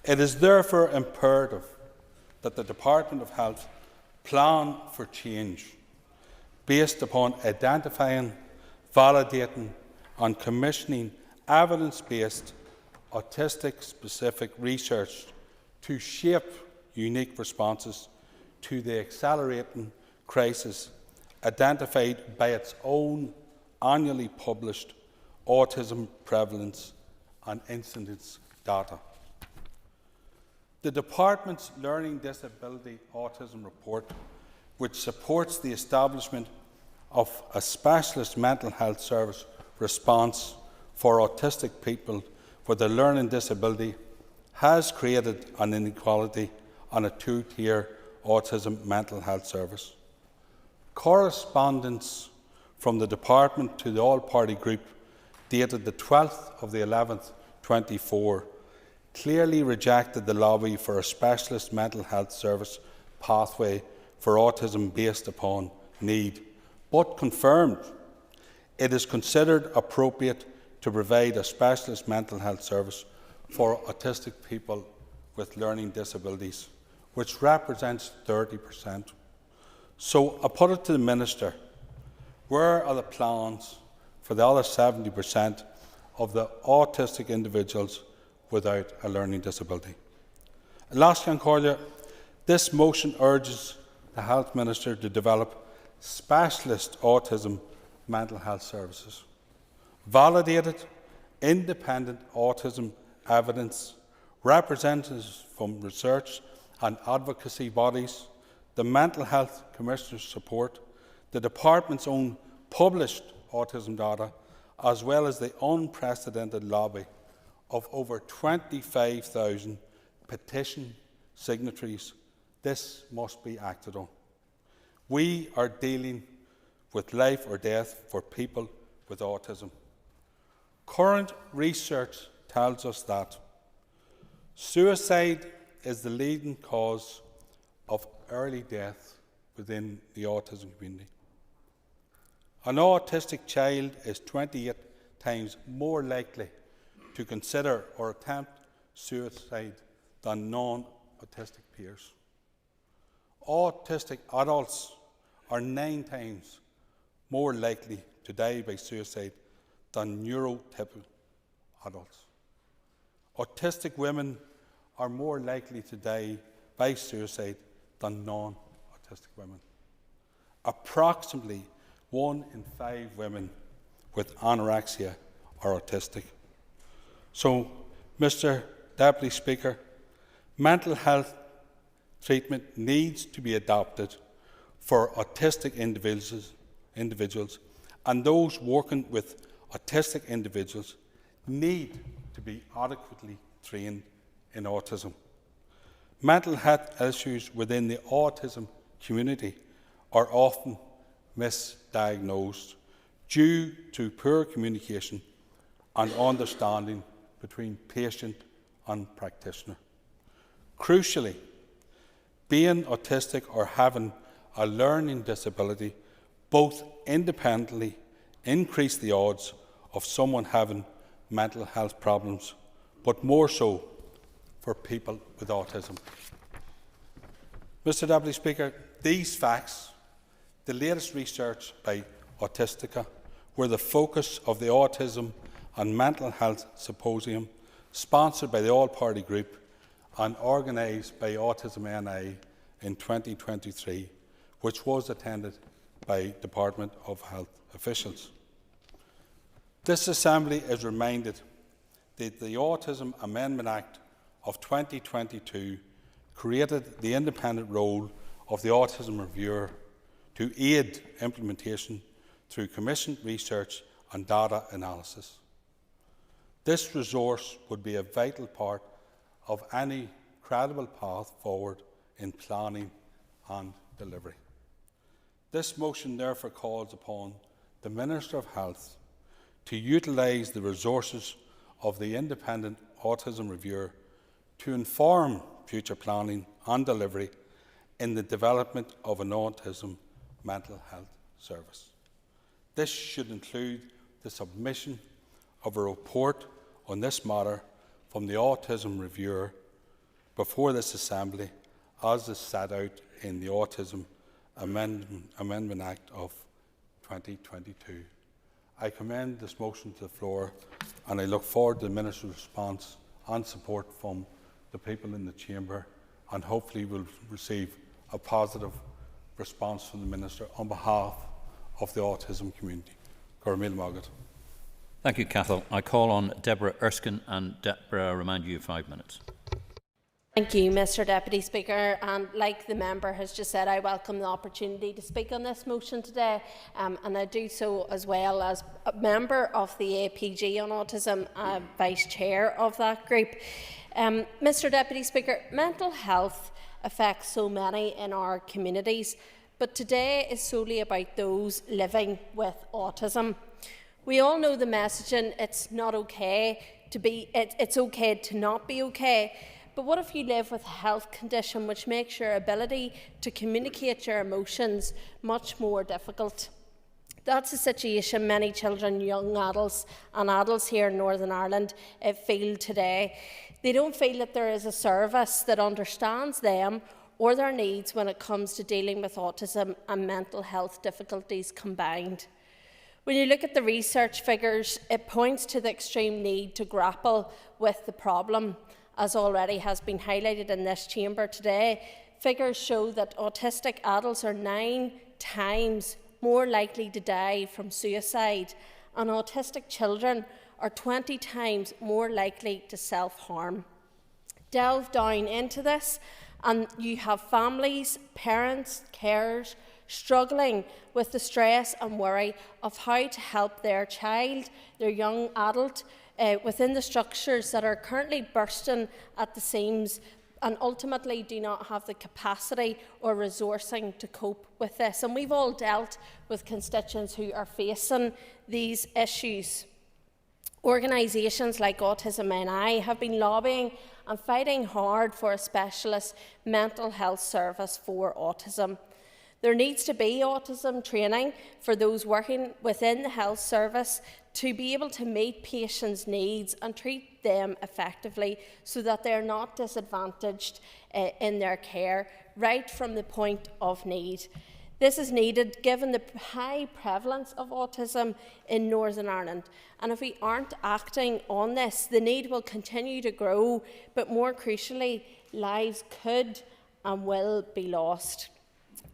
It is therefore imperative that the Department of Health plan for change based upon identifying, validating and commissioning evidence-based autistic-specific research to shape unique responses to the accelerating crisis identified by its own annually published autism prevalence and incidence data. The Department's Learning Disability Autism Report, which supports the establishment of a specialist mental health service response for autistic people with a learning disability, has created an inequality on a two-tier autism mental health service. Correspondence from the Department to the All-Party Group dated the 12th of the 11th, 2024, clearly rejected the lobby for a specialist mental health service pathway for autism based upon need, but confirmed it is considered appropriate to provide a specialist mental health service for autistic people with learning disabilities, which represents 30%. So I put it to the Minister, where are the plans for the other 70% of the autistic individuals without a learning disability? And lastly, this motion urges the Health Minister to develop specialist autism mental health services. Validated, independent autism evidence, representatives from research and advocacy bodies, the Mental Health Commissioner's support, the Department's own published autism data, as well as the unprecedented lobby of over 25,000 petition signatories. This must be acted on. We are dealing with life or death for people with autism. Current research tells us that Suicide is the leading cause of early death within the autism community. An autistic child is 28 times more likely to consider or attempt suicide than non-autistic peers. Autistic adults are 9 times more likely to die by suicide than neurotypical adults. Autistic women are more likely to die by suicide than non-autistic women. Approximately 1 in 5 women with anorexia are autistic. So, Mr. Deputy Speaker, mental health treatment needs to be adapted for autistic individuals, and those working with autistic individuals need to be adequately trained in autism. Mental health issues within the autism community are often misdiagnosed due to poor communication and understanding between patient and practitioner. Crucially, being autistic or having a learning disability both independently increase the odds of someone having mental health problems, but more so for people with autism. Mr. Deputy Speaker, these facts, the latest research by Autistica, were the focus of the Autism and Mental Health Symposium, sponsored by the All-Party Group and organised by Autism NI in 2023, which was attended by Department of Health officials. This Assembly is reminded that the Autism Amendment Act of 2022 created the independent role of the Autism Reviewer to aid implementation through commissioned research and data analysis. This resource would be a vital part of any credible path forward in planning and delivery. This motion therefore calls upon the Minister of Health to utilise the resources of the Independent Autism Reviewer to inform future planning and delivery in the development of an autism mental health service. This should include the submission of a report on this matter from the Autism Reviewer before this Assembly, as is set out in the Autism Amendment Act of 2022. I commend this motion to the floor, and I look forward to the Minister's response and support from the people in the Chamber, and hopefully will receive a positive response from the Minister on behalf of the autism community. Cormail Margaret. Thank you, Cathal. I call on Deborah Erskine, and Deborah, I remind you of 5 minutes. Thank you, Mr. Deputy Speaker. And like the member has just said, I welcome the opportunity to speak on this motion today, and I do so as well as a member of the APG on Autism, Vice Chair of that group. Mr. Deputy Speaker, mental health affects so many in our communities, but today is solely about those living with autism. We all know the messaging, it's not okay to be, it's okay to not be okay. But what if you live with a health condition which makes your ability to communicate your emotions much more difficult? That's a situation many children, young adults and adults here in Northern Ireland feel today. They don't feel that there is a service that understands them or their needs when it comes to dealing with autism and mental health difficulties combined. When you look at the research figures, it points to the extreme need to grapple with the problem. As already has been highlighted in this chamber today, figures show that autistic adults are 9 times more likely to die from suicide, and autistic children are 20 times more likely to self-harm. Delve down into this, and you have families, parents, carers struggling with the stress and worry of how to help their child, their young adult, within the structures that are currently bursting at the seams and ultimately do not have the capacity or resourcing to cope with this. And we've all dealt with constituents who are facing these issues. Organisations like Autism NI have been lobbying and fighting hard for a specialist mental health service for autism. There needs to be autism training for those working within the health service to be able to meet patients' needs and treat them effectively so that they're not disadvantaged in their care right from the point of need. This is needed given the high prevalence of autism in Northern Ireland. And if we aren't acting on this, the need will continue to grow, but more crucially, lives could and will be lost.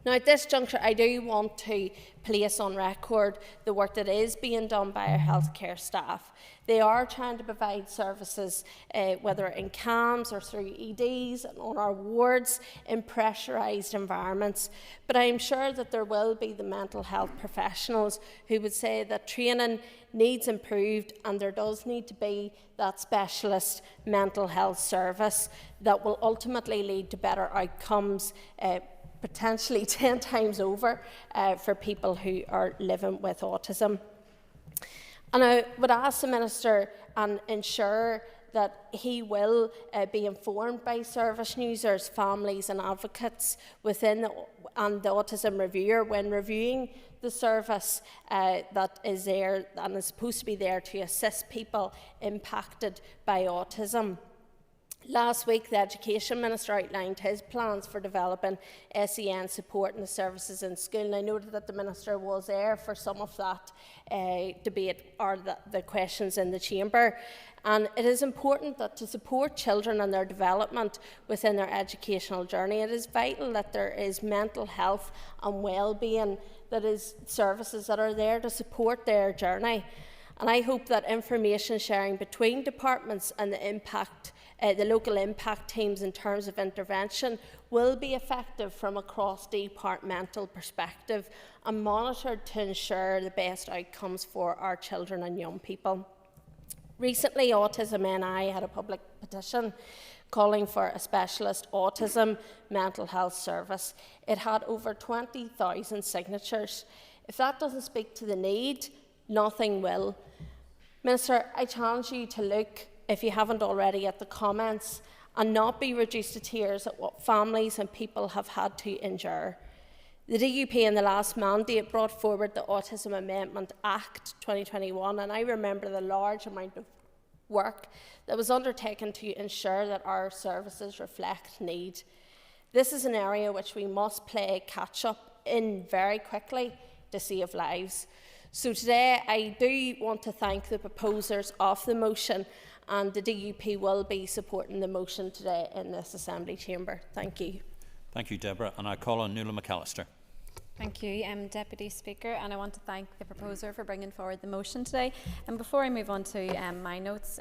Now, at this juncture, I do want to place on record the work that is being done by our healthcare staff. They are trying to provide services, whether in CAMS or through EDs and on our wards in pressurised environments. But I am sure that there will be the mental health professionals who would say that training needs improved and there does need to be that specialist mental health service that will ultimately lead to better outcomes, potentially 10 times over for people who are living with autism. And I would ask the Minister and ensure that he will be informed by service users, families and advocates within the Autism Reviewer when reviewing the service that is there and is supposed to be there to assist people impacted by autism. Last week, the Education Minister outlined his plans for developing SEN support and the services in school. And I noted that the Minister was there for some of that debate or the questions in the chamber. And it is important that to support children and their development within their educational journey, it is vital that there is mental health and well-being, that is services that are there to support their journey. And I hope that information sharing between departments and the local impact teams in terms of intervention will be effective from a cross-departmental perspective and monitored to ensure the best outcomes for our children and young people. Recently, Autism NI had a public petition calling for a specialist autism mental health service. It had over 20,000 signatures. If that doesn't speak to the need, nothing will. Minister, I challenge you to look, if you haven't already, at the comments and not be reduced to tears at what families and people have had to endure. The DUP in the last mandate brought forward the Autism Amendment Act 2021, and I remember the large amount of work that was undertaken to ensure that our services reflect need. This is an area which we must play catch-up in very quickly to save lives. So today I do want to thank the proposers of the motion, and the DUP will be supporting the motion today in this Assembly chamber. Thank you. Thank you, Deborah. And I call on Nuala McAllister. Thank you, Deputy Speaker, and I want to thank the proposer for bringing forward the motion today. And before I move on to my notes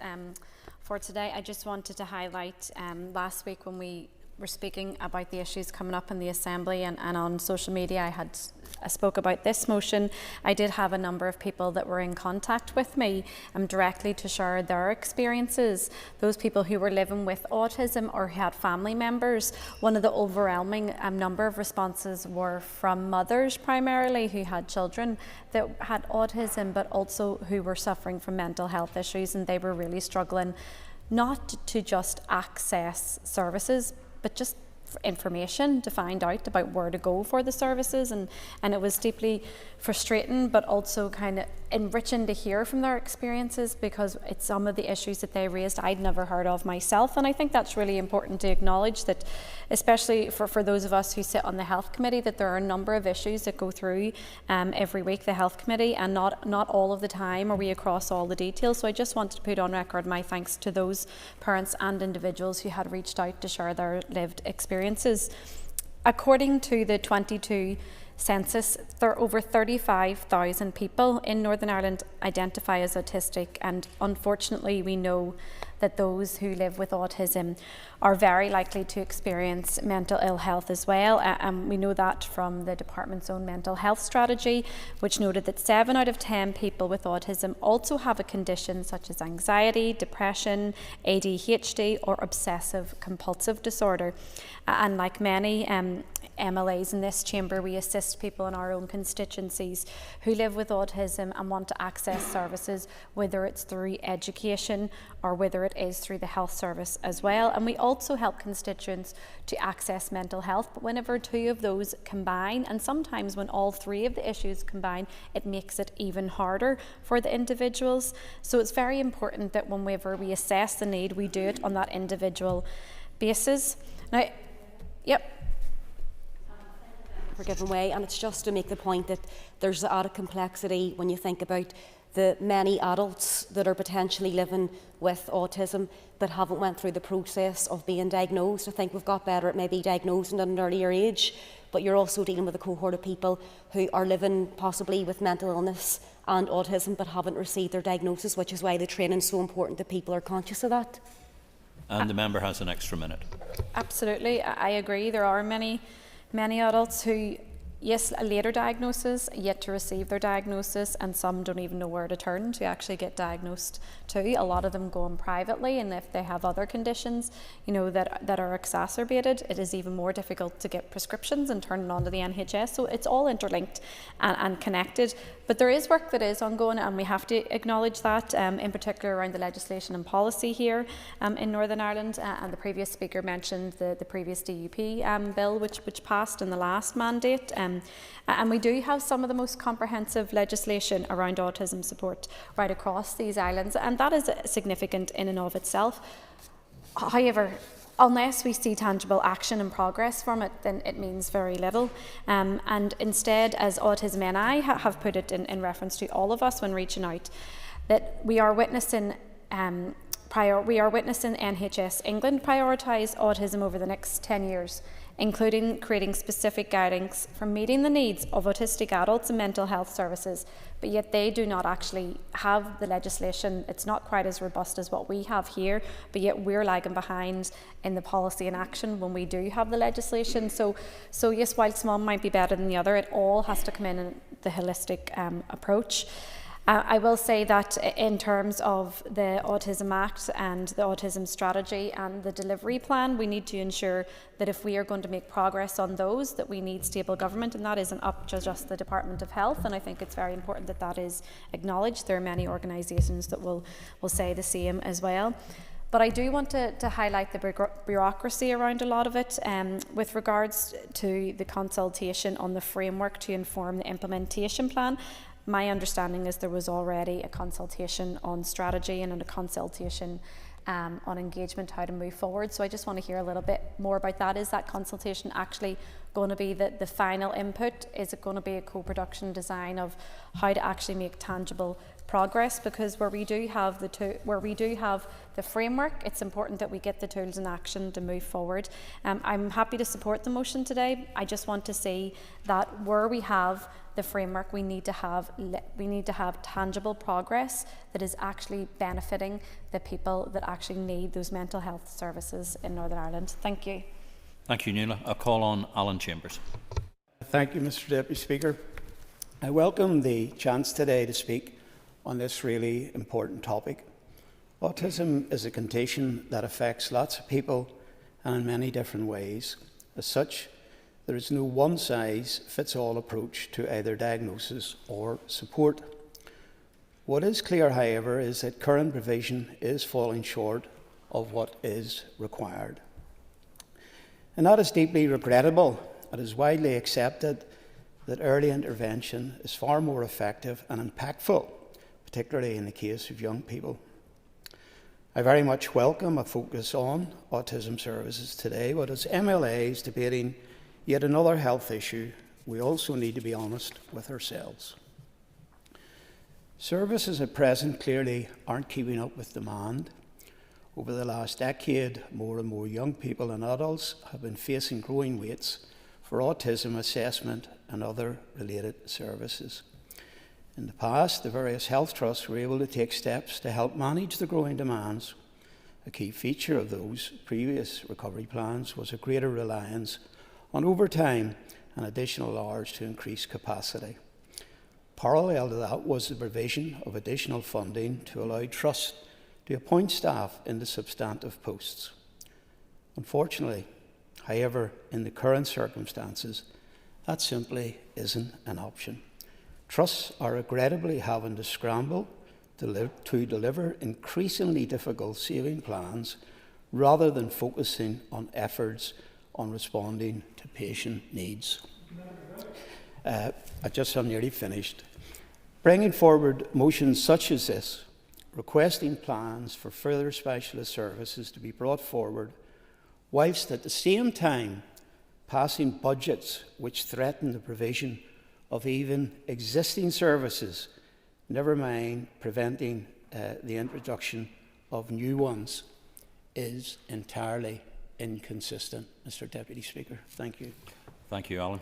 for today, I just wanted to highlight last week when we were speaking about the issues coming up in the Assembly and on social media, I spoke about this motion. I did have a number of people that were in contact with me directly to share their experiences. Those people who were living with autism or who had family members. One of the overwhelming number of responses were from mothers primarily who had children that had autism, but also who were suffering from mental health issues, and they were really struggling not to just access services, but just information to find out about where to go for the services, and it was deeply frustrating but also kind of enriching to hear from their experiences, because it's some of the issues that they raised I'd never heard of myself. And I think that's really important to acknowledge, that especially for those of us who sit on the Health Committee, that there are a number of issues that go through every week the Health Committee, and not all of the time are we across all the details. So I just wanted to put on record my thanks to those parents and individuals who had reached out to share their lived experiences. According to the 22 census, there are over 35,000 people in Northern Ireland identify as autistic, and unfortunately we know that those who live with autism are very likely to experience mental ill health as well. We know that from the department's own mental health strategy, which noted that 7 out of 10 people with autism also have a condition such as anxiety, depression, ADHD or obsessive compulsive disorder. And like many MLAs in this chamber, we assist people in our own constituencies who live with autism and want to access services, whether it's through education or whether it is through the health service as well. And we also help constituents to access mental health, but whenever two of those combine, and sometimes when all three of the issues combine, it makes it even harder for the individuals. So it's very important that whenever we assess the need, we do it on that individual basis. Now, for giving way, and it's just to make the point that there's added complexity when you think about the many adults that are potentially living with autism that haven't went through the process of being diagnosed. I think we've got better at maybe diagnosing at an earlier age, but you're also dealing with a cohort of people who are living possibly with mental illness and autism but haven't received their diagnosis, which is why the training is so important that people are conscious of that. And the member has an extra minute. Absolutely, I agree. There are many adults who, yes, a later diagnosis, yet to receive their diagnosis, and some don't even know where to turn to actually get diagnosed too. A lot of them go in privately, and if they have other conditions, you know, that are exacerbated, it is even more difficult to get prescriptions and turn it on to the NHS. So it's all interlinked and connected. But there is work that is ongoing, and we have to acknowledge that, in particular around the legislation and policy here in Northern Ireland. And the previous speaker mentioned the previous DUP bill, which passed in the last mandate. And we do have some of the most comprehensive legislation around autism support right across these islands, and that is significant in and of itself. However, unless we see tangible action and progress from it, then it means very little. And instead, as Autism NI have put it in reference to all of us when reaching out, that we are witnessing NHS England prioritise autism over the next 10 years, including creating specific guidance for meeting the needs of autistic adults and mental health services, but yet they do not actually have the legislation. It's not quite as robust as what we have here, but yet we're lagging behind in the policy and action when we do have the legislation. So yes, whilst one might be better than the other, it all has to come in the holistic approach. I will say that in terms of the Autism Act and the Autism Strategy and the delivery plan, we need to ensure that if we are going to make progress on those, that we need stable government, and that isn't up to just the Department of Health, and I think it's very important that that is acknowledged. There are many organisations that will say the same as well. But I do want to highlight the bureaucracy around a lot of it with regards to the consultation on the framework to inform the implementation plan. My understanding is there was already a consultation on strategy and a consultation on engagement, how to move forward. So I just want to hear a little bit more about that. Is that consultation actually going to be the final input? Is it going to be a co-production design of how to actually make tangible progress? Because where we do have the framework, it's important that we get the tools in action to move forward. I'm happy to support the motion today. I just want to see that where we have the framework, we need to have tangible progress that is actually benefiting the people that actually need those mental health services in Northern Ireland. Thank you. Thank you, Nuala. I'll call on Alan Chambers. Thank you, Mr. Deputy Speaker. I welcome the chance today to speak on this really important topic. Autism is a condition that affects lots of people and in many different ways. As such, there is no one-size-fits-all approach to either diagnosis or support. What is clear, however, is that current provision is falling short of what is required. And that is deeply regrettable. It is widely accepted that early intervention is far more effective and impactful, particularly in the case of young people. I very much welcome a focus on autism services today, but as MLAs debating yet another health issue, we also need to be honest with ourselves. Services at present clearly aren't keeping up with demand. Over the last decade, more and more young people and adults have been facing growing waits for autism assessment and other related services. In the past, the various health trusts were able to take steps to help manage the growing demands. A key feature of those previous recovery plans was a greater reliance on overtime and additional hours to increase capacity. Parallel to that was the provision of additional funding to allow trusts to appoint staff into substantive posts. Unfortunately, However, in the current circumstances, that simply isn't an option. Trusts are regrettably having to scramble to deliver increasingly difficult saving plans rather than focusing on efforts on responding to patient needs. I'm nearly finished. Bringing forward motions such as this, requesting plans for further specialist services to be brought forward, whilst at the same time passing budgets which threaten the provision of even existing services, never mind preventing the introduction of new ones, is entirely inconsistent. Mr. Deputy Speaker, thank you. Thank you, Alan.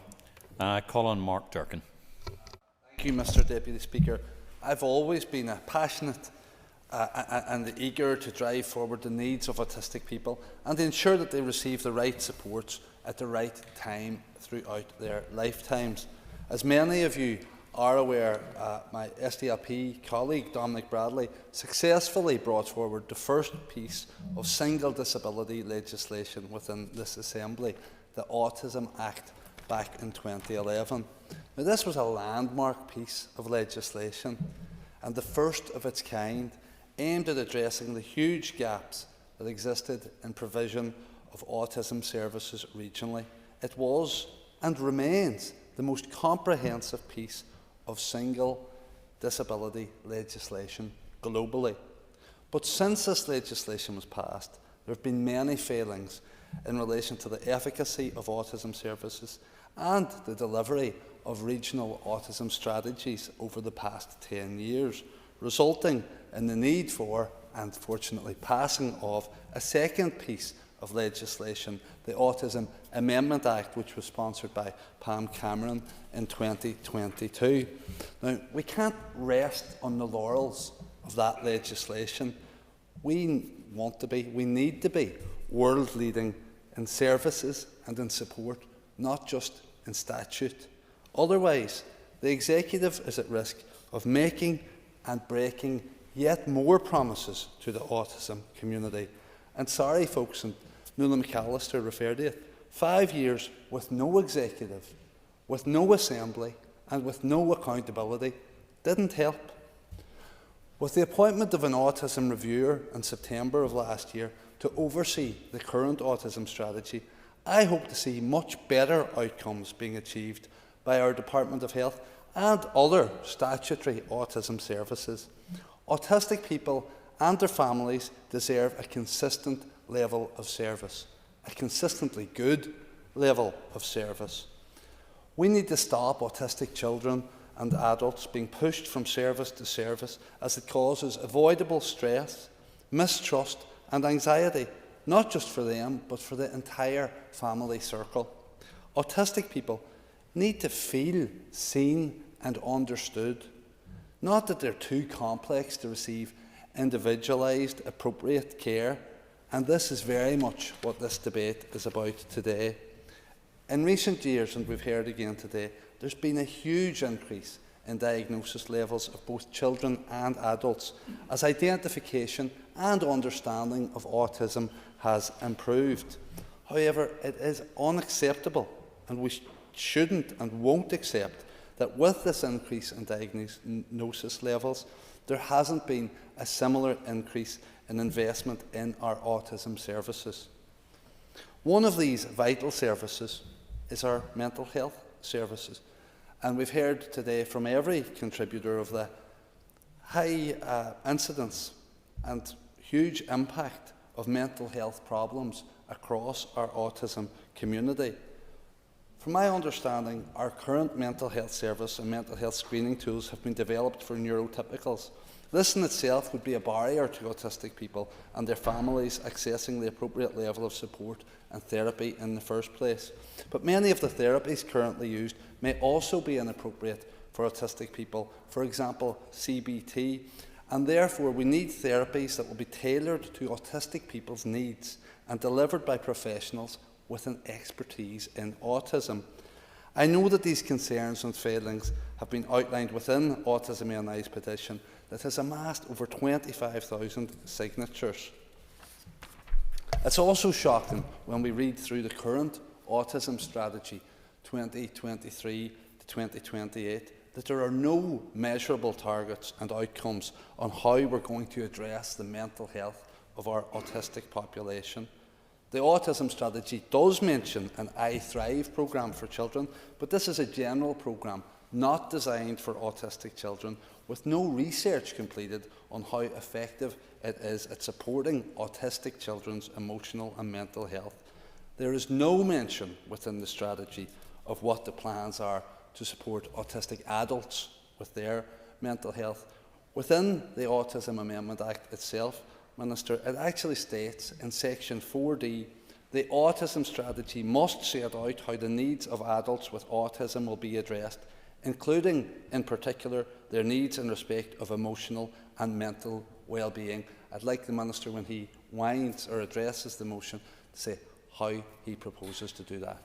Call on Mark Durkin. Thank you, Mr. Deputy Speaker. I've always been a passionate and eager to drive forward the needs of autistic people and to ensure that they receive the right supports at the right time throughout their lifetimes. As many of you are aware, my SDLP colleague Dominic Bradley successfully brought forward the first piece of single disability legislation within this Assembly, the Autism Act, back in 2011. Now, this was a landmark piece of legislation and the first of its kind, aimed at addressing the huge gaps that existed in provision of autism services regionally. It was and remains the most comprehensive piece of single disability legislation globally. But since this legislation was passed, there have been many failings in relation to the efficacy of autism services and the delivery of regional autism strategies over the past 10 years, resulting in the need for, and fortunately passing of, a second piece of legislation, the Autism Amendment Act, which was sponsored by Pam Cameron in 2022. Now, we can't rest on the laurels of that legislation. We want to be, we need to be, world-leading in services and in support, not just in statute. Otherwise, the Executive is at risk of making and breaking yet more promises to the autism community. And sorry, folks, and Nuala McAllister referred to it, 5 years with no executive, with no assembly, and with no accountability didn't help. With the appointment of an autism reviewer in September of last year to oversee the current autism strategy, I hope to see much better outcomes being achieved by our Department of Health and other statutory autism services. Autistic people and their families deserve a consistent level of service, a consistently good level of service. We need to stop autistic children and adults being pushed from service to service, as it causes avoidable stress, mistrust and anxiety, not just for them, but for the entire family circle. Autistic people need to feel seen and understood, not that they're too complex to receive individualised, appropriate care, and this is very much what this debate is about today. In recent years, and we've heard again today, there's been a huge increase in diagnosis levels of both children and adults as identification and understanding of autism has improved. However, it is unacceptable, and we shouldn't and won't accept that with this increase in diagnosis levels, there hasn't been a similar increase in investment in our autism services. One of these vital services is our mental health services. And we've heard today from every contributor of the high incidence and huge impact of mental health problems across our autism community. From my understanding, our current mental health service and mental health screening tools have been developed for neurotypicals. This in itself would be a barrier to autistic people and their families accessing the appropriate level of support and therapy in the first place. But many of the therapies currently used may also be inappropriate for autistic people, for example, CBT, and therefore we need therapies that will be tailored to autistic people's needs and delivered by professionals with an expertise in autism. I know that these concerns and failings have been outlined within Autism NI's petition that has amassed over 25,000 signatures. It's also shocking when we read through the current autism strategy 2023 to 2028 that there are no measurable targets and outcomes on how we're going to address the mental health of our autistic population. The autism strategy does mention an I Thrive programme for children, but this is a general programme not designed for autistic children, with no research completed on how effective it is at supporting autistic children's emotional and mental health. There is no mention within the strategy of what the plans are to support autistic adults with their mental health. Within the Autism Amendment Act itself, Minister, it actually states in section 4D, the autism strategy must set out how the needs of adults with autism will be addressed, including, in particular, their needs in respect of emotional and mental well-being. I'd like the Minister, when he winds or addresses the motion, to say how he proposes to do that.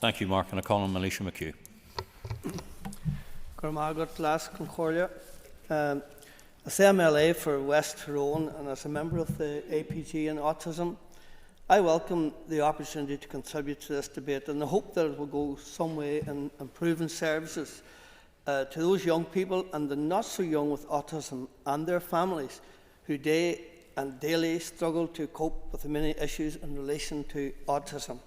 Thank you, Mark. And I call on Militia McHugh. As MLA for West Tyrone and as a member of the APG and Autism, I welcome the opportunity to contribute to this debate, and I hope that it will go some way in improving services to those young people and the not so young with autism and their families who day and daily struggle to cope with the many issues in relation to autism.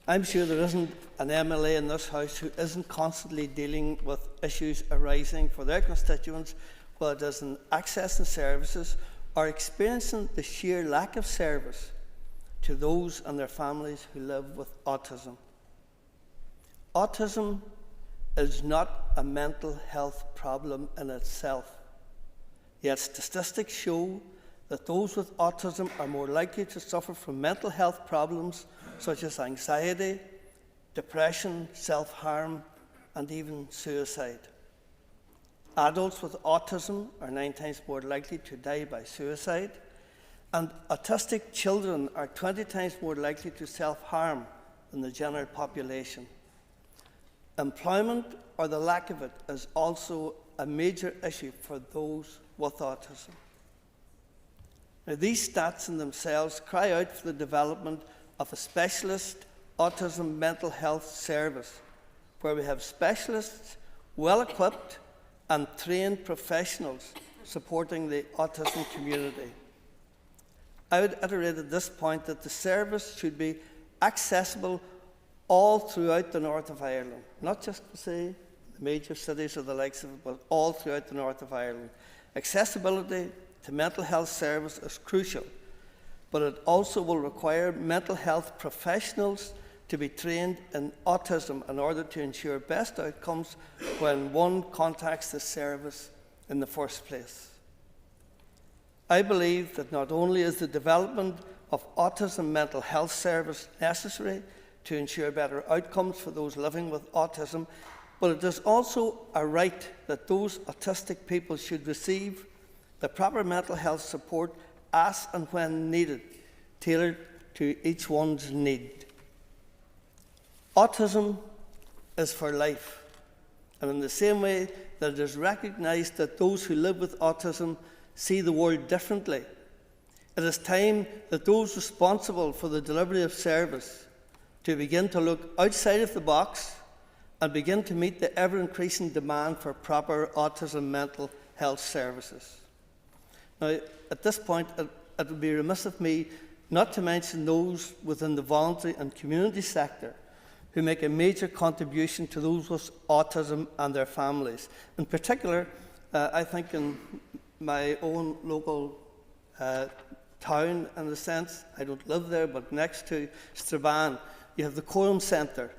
I'm sure there isn't an MLA in this House who isn't constantly dealing with issues arising for their constituents, whether it is in accessing services or experiencing the sheer lack of service to those and their families who live with autism. Autism is not a mental health problem in itself, yet statistics show that those with autism are more likely to suffer from mental health problems such as anxiety, depression, self-harm, and even suicide. Adults with autism are 9 times more likely to die by suicide, and autistic children are 20 times more likely to self-harm than the general population. Employment, or the lack of it, is also a major issue for those with autism. Now, these stats in themselves cry out for the development of a specialist autism mental health service, where we have specialists, well-equipped and trained professionals supporting the autism community. I would iterate at this point that the service should be accessible all throughout the north of Ireland, not just, say, the major cities or the likes of it, but all throughout the north of Ireland. Accessibility to mental health service is crucial, but it also will require mental health professionals to be trained in autism in order to ensure best outcomes when one contacts the service in the first place. I believe that not only is the development of autism mental health service necessary to ensure better outcomes for those living with autism, but it is also a right that those autistic people should receive the proper mental health support as and when needed, tailored to each one's need. Autism is for life, and in the same way that it is recognised that those who live with autism see the world differently, it is time that those responsible for the delivery of service to begin to look outside of the box and begin to meet the ever-increasing demand for proper autism mental health services. Now, at this point, it would be remiss of me not to mention those within the voluntary and community sector who make a major contribution to those with autism and their families. In particular, I think in my own local town, in a sense, I don't live there, but next to Strabane, you have the Quorum Centre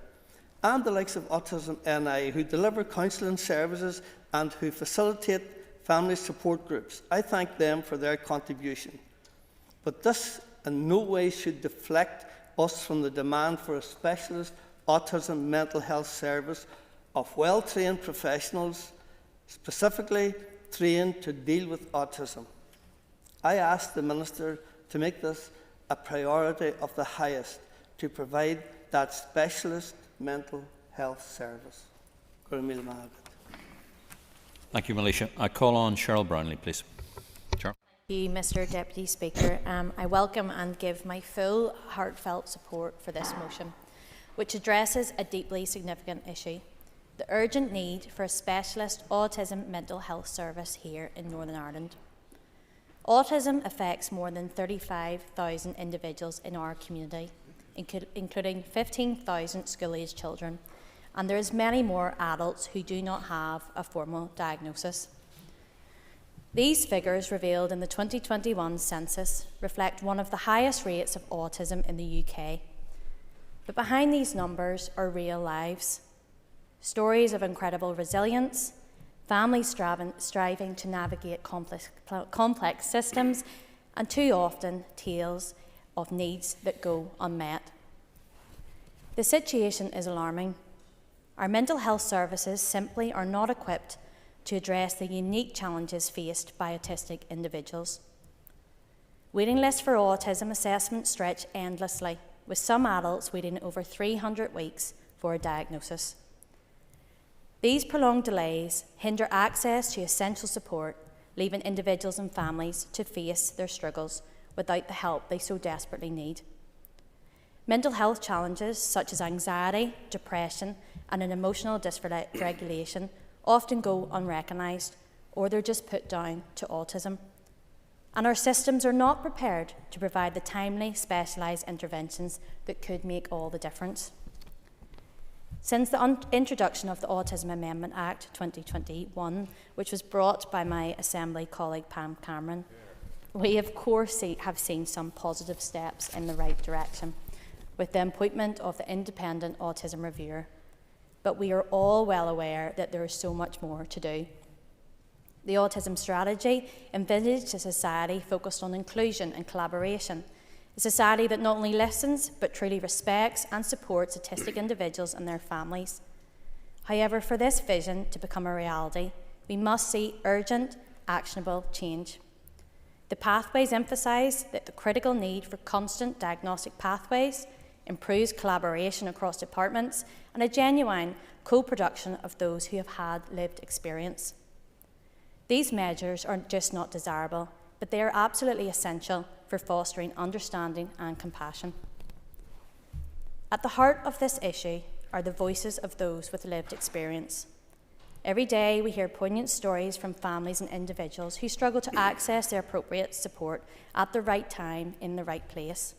and the likes of Autism NI, who deliver counselling services and who facilitate family support groups. I thank them for their contribution. But this in no way should deflect us from the demand for a specialist autism mental health service of well-trained professionals, specifically trained to deal with autism. I ask the Minister to make this a priority of the highest, to provide that specialist mental health service. Thank you, Militia. I call on Cheryl Brownlee, please. Cheryl. Thank you, Mr Deputy Speaker. I welcome and give my full heartfelt support for this motion, which addresses a deeply significant issue: the urgent need for a specialist autism mental health service here in Northern Ireland. Autism affects more than 35,000 individuals in our community, including 15,000 school-aged children, and there is many more adults who do not have a formal diagnosis. These figures revealed in the 2021 census reflect one of the highest rates of autism in the UK. But behind these numbers are real lives, stories of incredible resilience, families striving to navigate complex systems, and too often tales of needs that go unmet. The situation is alarming. Our mental health services simply are not equipped to address the unique challenges faced by autistic individuals. Waiting lists for autism assessment stretch endlessly, with some adults waiting over 300 weeks for a diagnosis. These prolonged delays hinder access to essential support, leaving individuals and families to face their struggles without the help they so desperately need. Mental health challenges such as anxiety, depression, and an emotional dysregulation often go unrecognised, or they're just put down to autism. And our systems are not prepared to provide the timely, specialised interventions that could make all the difference. Since the introduction of the Autism Amendment Act 2021, which was brought by my Assembly colleague Pam Cameron, we of course have seen some positive steps in the right direction, with the appointment of the independent autism reviewer. But we are all well aware that there is so much more to do. The autism strategy envisaged a society focused on inclusion and collaboration, a society that not only listens but truly respects and supports autistic individuals and their families. However, for this vision to become a reality, we must see urgent, actionable change. The pathways emphasise that the critical need for constant diagnostic pathways improves collaboration across departments and a genuine co-production of those who have had lived experience. These measures are just not desirable, but they are absolutely essential for fostering understanding and compassion. At the heart of this issue are the voices of those with lived experience. Every day we hear poignant stories from families and individuals who struggle to access their appropriate support at the right time in the right place.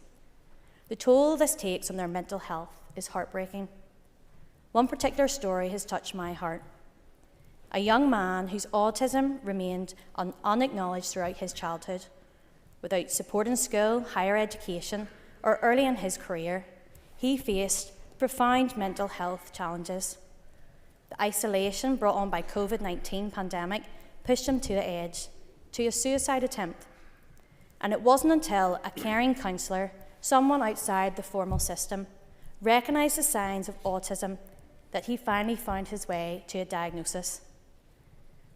The toll this takes on their mental health is heartbreaking. One particular story has touched my heart. A young man whose autism remained unacknowledged throughout his childhood. Without support in school, higher education, or early in his career, he faced profound mental health challenges. The isolation brought on by COVID-19 pandemic pushed him to the edge, to a suicide attempt. And it wasn't until a caring counsellor, someone outside the formal system, recognised the signs of autism that he finally found his way to a diagnosis.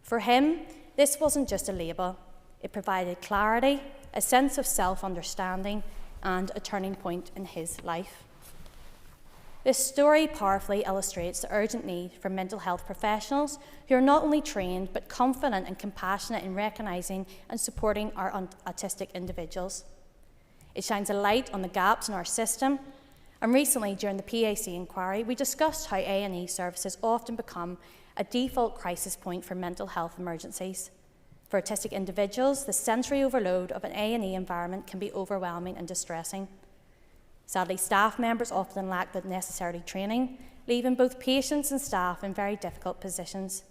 For him, this wasn't just a label. It provided clarity, a sense of self-understanding, and a turning point in his life. This story powerfully illustrates the urgent need for mental health professionals who are not only trained but confident and compassionate in recognising and supporting our autistic individuals. It shines a light on the gaps in our system, and recently during the PAC inquiry we discussed how A&E services often become a default crisis point for mental health emergencies. For autistic individuals, the sensory overload of an A&E environment can be overwhelming and distressing. Sadly, staff members often lack the necessary training, leaving both patients and staff in very difficult positions.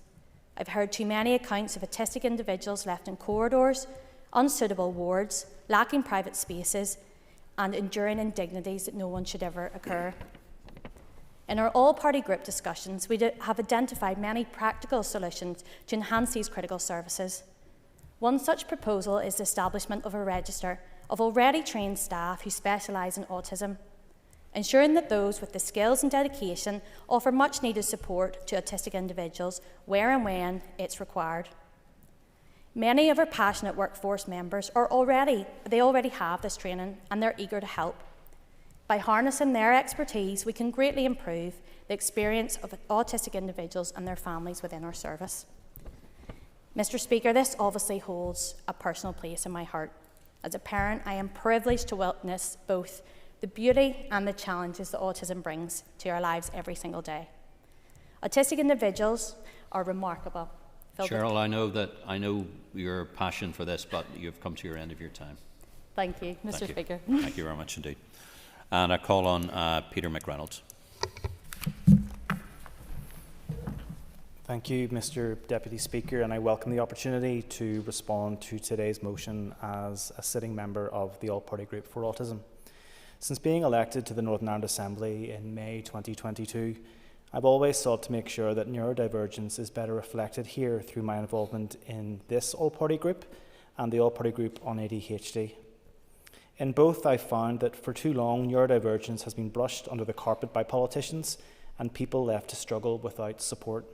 I've heard too many accounts of autistic individuals left in corridors, unsuitable wards, lacking private spaces, and enduring indignities that no one should ever occur. In our all-party group discussions, we have identified many practical solutions to enhance these critical services. One such proposal is the establishment of a register of already trained staff who specialise in autism, ensuring that those with the skills and dedication offer much-needed support to autistic individuals where and when it's required. Many of our passionate workforce members already have this training and they're eager to help. By harnessing their expertise, we can greatly improve the experience of autistic individuals and their families within our service. Mr. Speaker, this obviously holds a personal place in my heart. As a parent, I am privileged to witness both the beauty and the challenges that autism brings to our lives every single day. Autistic individuals are remarkable. Cheryl, I know your passion for this, but you've come to your end of your time. Thank you, Mr. Speaker. Thank you very much indeed. And I call on Peter McReynolds. Thank you, Mr. Deputy Speaker, and I welcome the opportunity to respond to today's motion as a sitting member of the All-Party Group for Autism. Since being elected to the Northern Ireland Assembly in May 2022, I've always sought to make sure that neurodivergence is better reflected here through my involvement in this All-Party Group and the All-Party Group on ADHD. In both, I've found that for too long, neurodivergence has been brushed under the carpet by politicians and people left to struggle without support.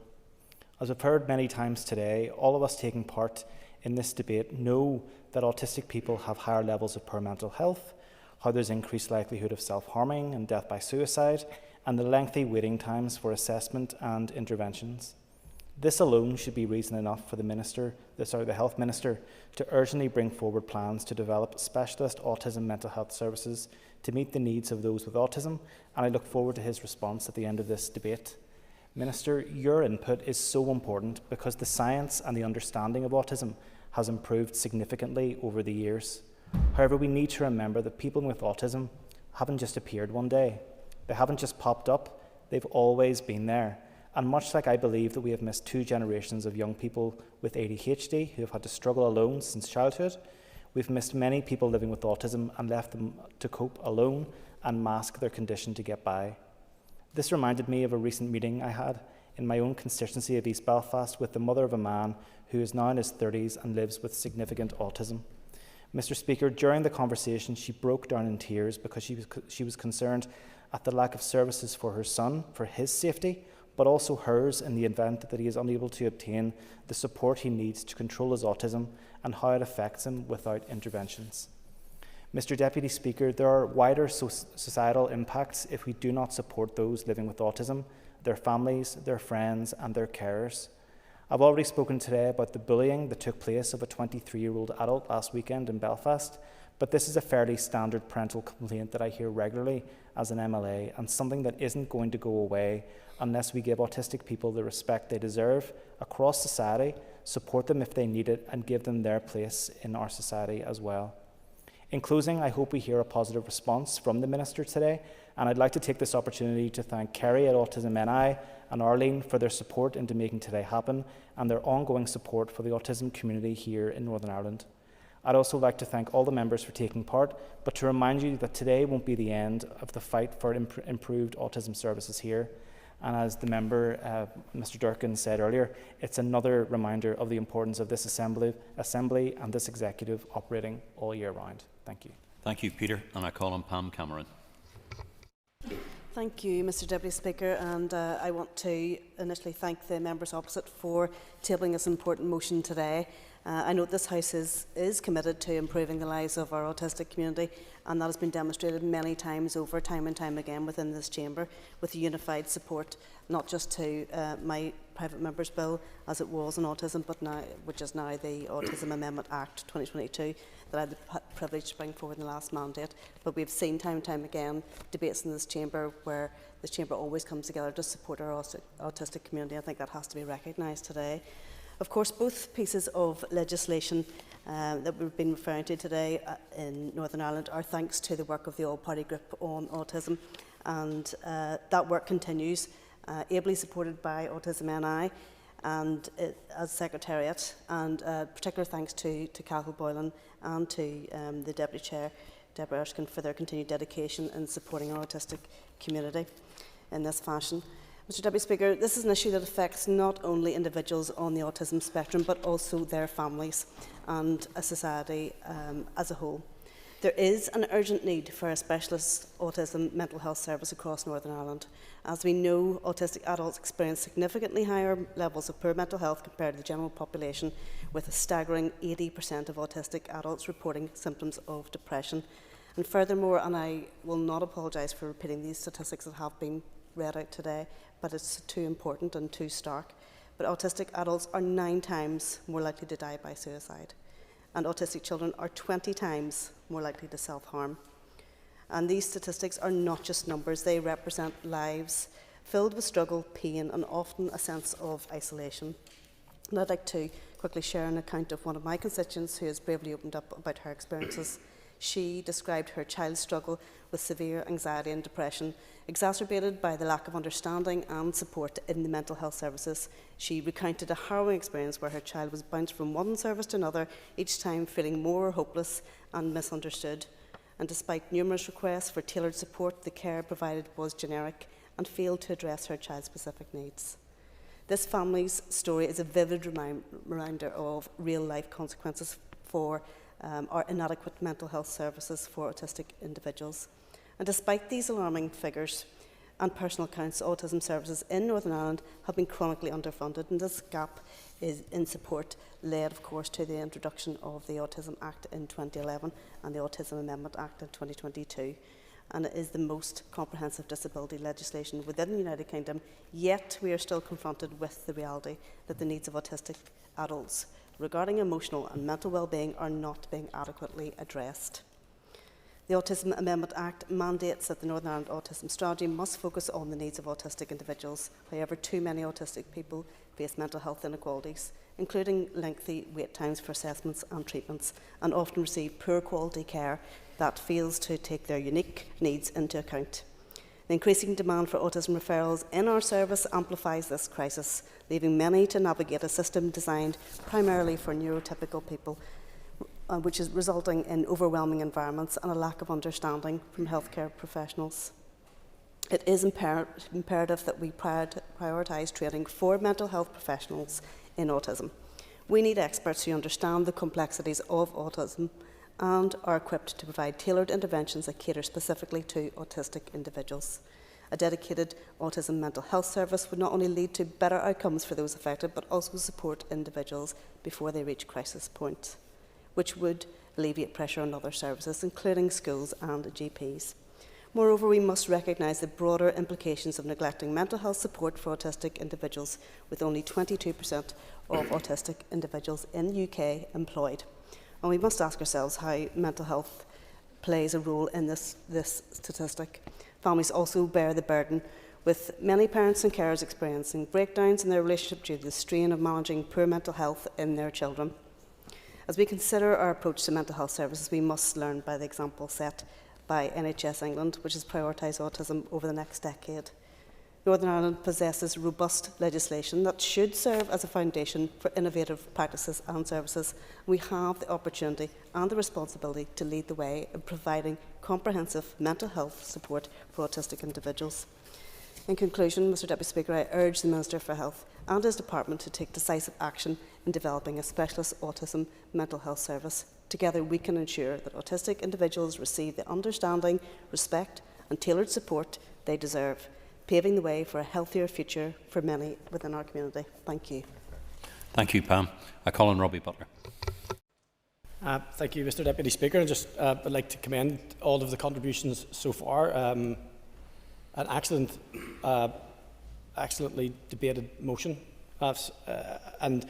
As I've heard many times today, all of us taking part in this debate know that autistic people have higher levels of poor mental health, how there's increased likelihood of self-harming and death by suicide, and the lengthy waiting times for assessment and interventions. This alone should be reason enough for the Health Minister to urgently bring forward plans to develop specialist autism mental health services to meet the needs of those with autism, and I look forward to his response at the end of this debate. Minister, your input is so important because the science and the understanding of autism has improved significantly over the years. However, we need to remember that people with autism haven't just appeared one day. They haven't just popped up, they've always been there. And much like I believe that we have missed 2 generations of young people with ADHD who have had to struggle alone since childhood, we've missed many people living with autism and left them to cope alone and mask their condition to get by. This reminded me of a recent meeting I had in my own constituency of East Belfast with the mother of a man who is now in his 30s and lives with significant autism. Mr. Speaker, during the conversation, she broke down in tears because she was concerned at the lack of services for her son, for his safety, but also hers in the event that he is unable to obtain the support he needs to control his autism and how it affects him without interventions. Mr. Deputy Speaker, there are wider societal impacts if we do not support those living with autism, their families, their friends, and their carers. I've already spoken today about the bullying that took place of a 23-year-old adult last weekend in Belfast, but this is a fairly standard parental complaint that I hear regularly as an MLA, and something that isn't going to go away unless we give autistic people the respect they deserve across society, support them if they need it, and give them their place in our society as well. In closing, I hope we hear a positive response from the Minister today, and I'd like to take this opportunity to thank Kerry at Autism NI and Arlene for their support into making today happen and their ongoing support for the autism community here in Northern Ireland. I'd also like to thank all the members for taking part, but to remind you that today won't be the end of the fight for improved autism services here. And as the member, Mr. Durkin, said earlier, it's another reminder of the importance of this Assembly and this Executive operating all year round. Thank you. Thank you, Peter. And I call on Pam Cameron. Thank you, Mr. Deputy Speaker, and I want to initially thank the members opposite for tabling this important motion today. I note this House is committed to improving the lives of our autistic community, and that has been demonstrated many times over, time and time again within this chamber, with unified support, not just to my private member's bill, as it was on autism, but now, which is now the Autism Amendment Act 2022, that I had the privilege to bring forward in the last mandate. But we've seen time and time again debates in this chamber where this chamber always comes together to support our autistic community. I think that has to be recognised today. Of course, both pieces of legislation that we've been referring to today in Northern Ireland are thanks to the work of the All-Party Group on Autism, and that work continues, ably supported by Autism NI and as Secretariat, and particular thanks to Cathal Boylan and to the Deputy Chair, Deborah Erskine, for their continued dedication in supporting our autistic community in this fashion. Mr. Deputy Speaker, this is an issue that affects not only individuals on the autism spectrum, but also their families and a society as a whole. There is an urgent need for a specialist autism mental health service across Northern Ireland. As we know, autistic adults experience significantly higher levels of poor mental health compared to the general population, with a staggering 80% of autistic adults reporting symptoms of depression. And furthermore, and I will not apologise for repeating these statistics that have been read out today, but it's too important and too stark. but autistic adults are 9 times more likely to die by suicide, and autistic children are 20 times more likely to self-harm. And these statistics are not just numbers, they represent lives filled with struggle, pain, and often a sense of isolation. And I'd like to quickly share an account of one of my constituents who has bravely opened up about her experiences. She described her child's struggle with severe anxiety and depression, exacerbated by the lack of understanding and support in the mental health services. She recounted a harrowing experience where her child was bounced from one service to another, each time feeling more hopeless and misunderstood. And despite numerous requests for tailored support, the care provided was generic and failed to address her child's specific needs. This family's story is a vivid reminder of real-life consequences for our inadequate mental health services for autistic individuals. And despite these alarming figures and personal accounts, autism services in Northern Ireland have been chronically underfunded, and this gap is in support led, of course, to the introduction of the Autism Act in 2011 and the Autism Amendment Act in 2022. And it is the most comprehensive disability legislation within the United Kingdom, yet we are still confronted with the reality that the needs of autistic adults regarding emotional and mental well-being are not being adequately addressed. The Autism Amendment Act mandates that the Northern Ireland Autism Strategy must focus on the needs of autistic individuals. However, too many autistic people face mental health inequalities, including lengthy wait times for assessments and treatments, and often receive poor quality care that fails to take their unique needs into account. The increasing demand for autism referrals in our service amplifies this crisis, leaving many to navigate a system designed primarily for neurotypical people, which is resulting in overwhelming environments and a lack of understanding from healthcare professionals. It is imperative that we prioritise training for mental health professionals in autism. We need experts who understand the complexities of autism and are equipped to provide tailored interventions that cater specifically to autistic individuals. A dedicated autism mental health service would not only lead to better outcomes for those affected, but also support individuals before they reach crisis point, which would alleviate pressure on other services, including schools and GPs. Moreover, we must recognise the broader implications of neglecting mental health support for autistic individuals, with only 22% of autistic individuals in the UK employed. And we must ask ourselves how mental health plays a role in this statistic. Families also bear the burden, with many parents and carers experiencing breakdowns in their relationship due to the strain of managing poor mental health in their children. As we consider our approach to mental health services, we must learn by the example set by NHS England, which has prioritised autism over the next decade. Northern Ireland possesses robust legislation that should serve as a foundation for innovative practices and services. We have the opportunity and the responsibility to lead the way in providing comprehensive mental health support for autistic individuals. In conclusion, Mr Deputy Speaker, I urge the Minister for Health and his department to take decisive action in developing a specialist autism mental health service. Together we can ensure that autistic individuals receive the understanding, respect and tailored support they deserve, paving the way for a healthier future for many within our community. Thank you. Thank you, Pam. I call on Robbie Butler. Thank you, Mr Deputy Speaker. I just would like to commend all of the contributions so far. An excellent, excellently debated motion, and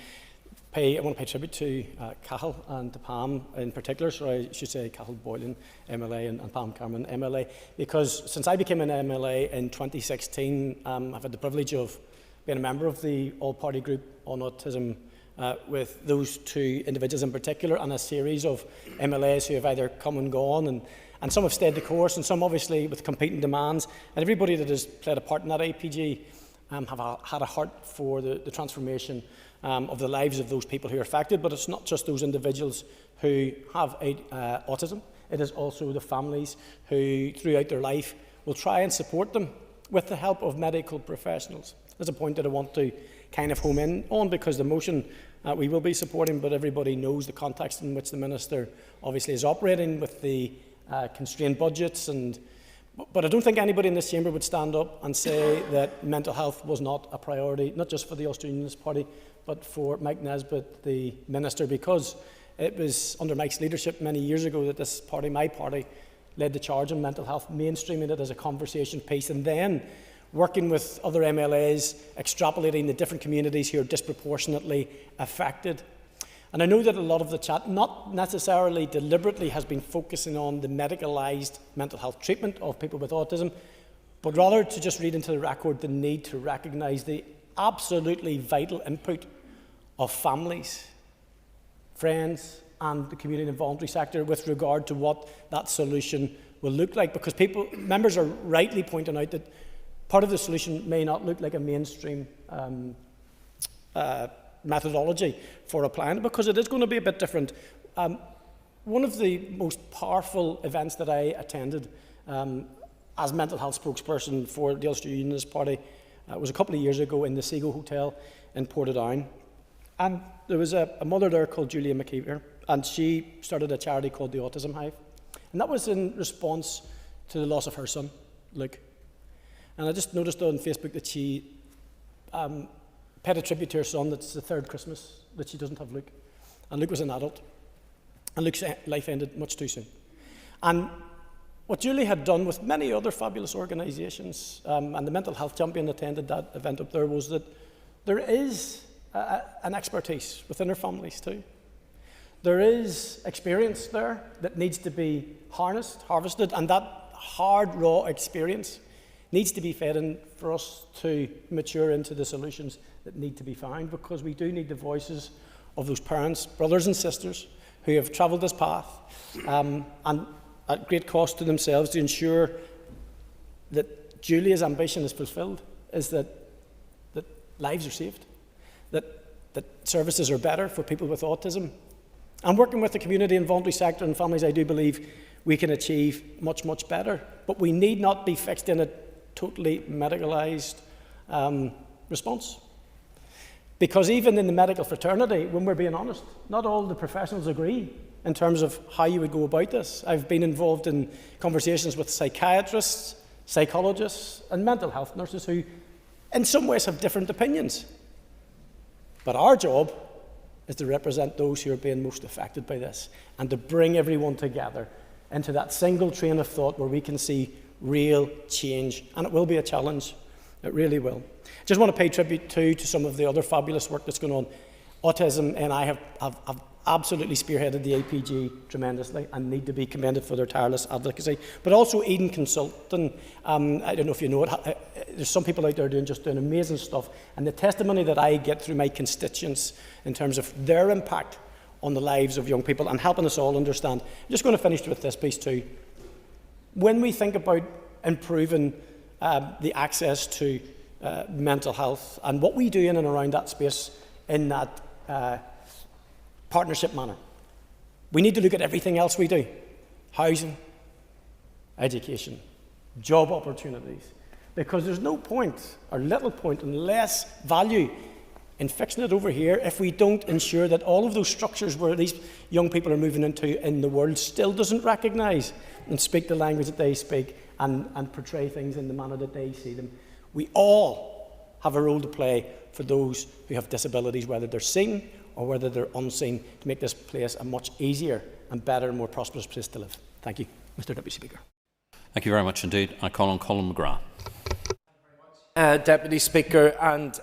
I want to pay tribute to Cathal and to Pam in particular, so I should say Cathal Boylan, MLA, and Pam Cameron, MLA, because since I became an MLA in 2016, I've had the privilege of being a member of the all-party group on autism with those two individuals in particular, and a series of MLAs who have either come and gone, and some have stayed the course, and some obviously with competing demands, and everybody that has played a part in that APG have had a heart for the transformation of the lives of those people who are affected. But it's not just those individuals who have autism, it is also the families who throughout their life will try and support them with the help of medical professionals. That's a point that I want to kind of home in on, because the motion we will be supporting, but everybody knows the context in which the Minister obviously is operating with the constrained budgets. But I don't think anybody in this chamber would stand up and say that mental health was not a priority, not just for the Ulster Unionist Party, but for Mike Nesbitt, the Minister, because it was under Mike's leadership many years ago that this party, my party, led the charge on mental health, mainstreaming it as a conversation piece. And then working with other MLAs, extrapolating the different communities who are disproportionately affected. And I know that a lot of the chat, not necessarily deliberately, has been focusing on the medicalised mental health treatment of people with autism, but rather to just read into the record the need to recognise the absolutely vital input of families, friends, and the community and voluntary sector with regard to what that solution will look like. Because members are rightly pointing out that part of the solution may not look like a mainstream methodology for applying it, because it is going to be a bit different. One of the most powerful events that I attended as mental health spokesperson for the Ulster Unionist Party was a couple of years ago in the Seagull Hotel in Portadown. And there was a mother there called Julia McKeever, and she started a charity called the Autism Hive. And that was in response to the loss of her son, Luke. And I just noticed on Facebook that she paid a tribute to her son. That's the third Christmas that she doesn't have Luke. And Luke was an adult. And Luke's life ended much too soon. And what Julie had done with many other fabulous organisations, and the mental health champion attended that event up there, was that there is an expertise within her families too. There is experience there that needs to be harnessed, harvested, and that hard, raw experience needs to be fed in for us to mature into the solutions that need to be found, because we do need the voices of those parents, brothers and sisters who have travelled this path and at great cost to themselves to ensure that Julia's ambition is fulfilled, is that lives are saved, that services are better for people with autism. And working with the community and voluntary sector and families, I do believe we can achieve much, much better. But we need not be fixed in a totally medicalised response. Because even in the medical fraternity, when we're being honest, not all the professionals agree in terms of how you would go about this. I've been involved in conversations with psychiatrists, psychologists, and mental health nurses who, in some ways, have different opinions. But our job is to represent those who are being most affected by this and to bring everyone together into that single train of thought where we can see real change. And it will be a challenge. It really will. I just want to pay tribute to some of the other fabulous work that's going on. Autism and I have absolutely spearheaded the APG tremendously and need to be commended for their tireless advocacy. But also Eden Consulting, I don't know if you know it, there's some people out there doing amazing stuff. And the testimony that I get through my constituents in terms of their impact on the lives of young people and helping us all understand. I'm just going to finish with this piece too. When we think about improving the access to mental health and what we do in and around that space in that partnership manner, we need to look at everything else we do. Housing, education, job opportunities. Because there's no point, or little point, and less value in fixing it over here if we don't ensure that all of those structures where these young people are moving into in the world still doesn't recognise and speak the language that they speak and portray things in the manner that they see them. We all have a role to play for those who have disabilities, whether they're seen or whether they're unseen, to make this place a much easier and better and more prosperous place to live. Thank you, Mr. Deputy Speaker. Thank you very much indeed. I call on Colin McGrath. Deputy Speaker, and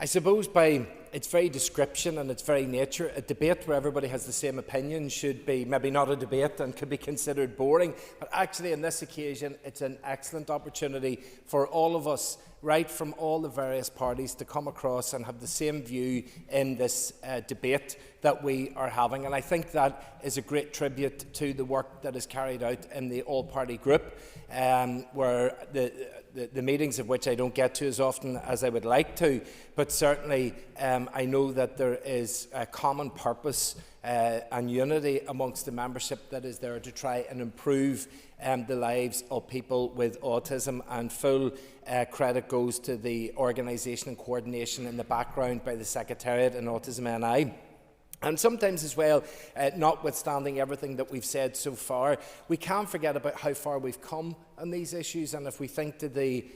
I suppose by its very description and its very nature, a debate where everybody has the same opinion should be maybe not a debate and could be considered boring, but actually on this occasion it's an excellent opportunity for all of us, right from all the various parties, to come across and have the same view in this debate that we are having. And I think that is a great tribute to the work that is carried out in the all-party group, where the meetings of which I don't get to as often as I would like to, but certainly I know that there is a common purpose and unity amongst the membership that is there to try and improve the lives of people with autism, and full credit goes to the organisation and coordination in the background by the Secretariat and Autism NI. And sometimes as well, notwithstanding everything that we've said so far, we can't forget about how far we've come on these issues. And if we think to the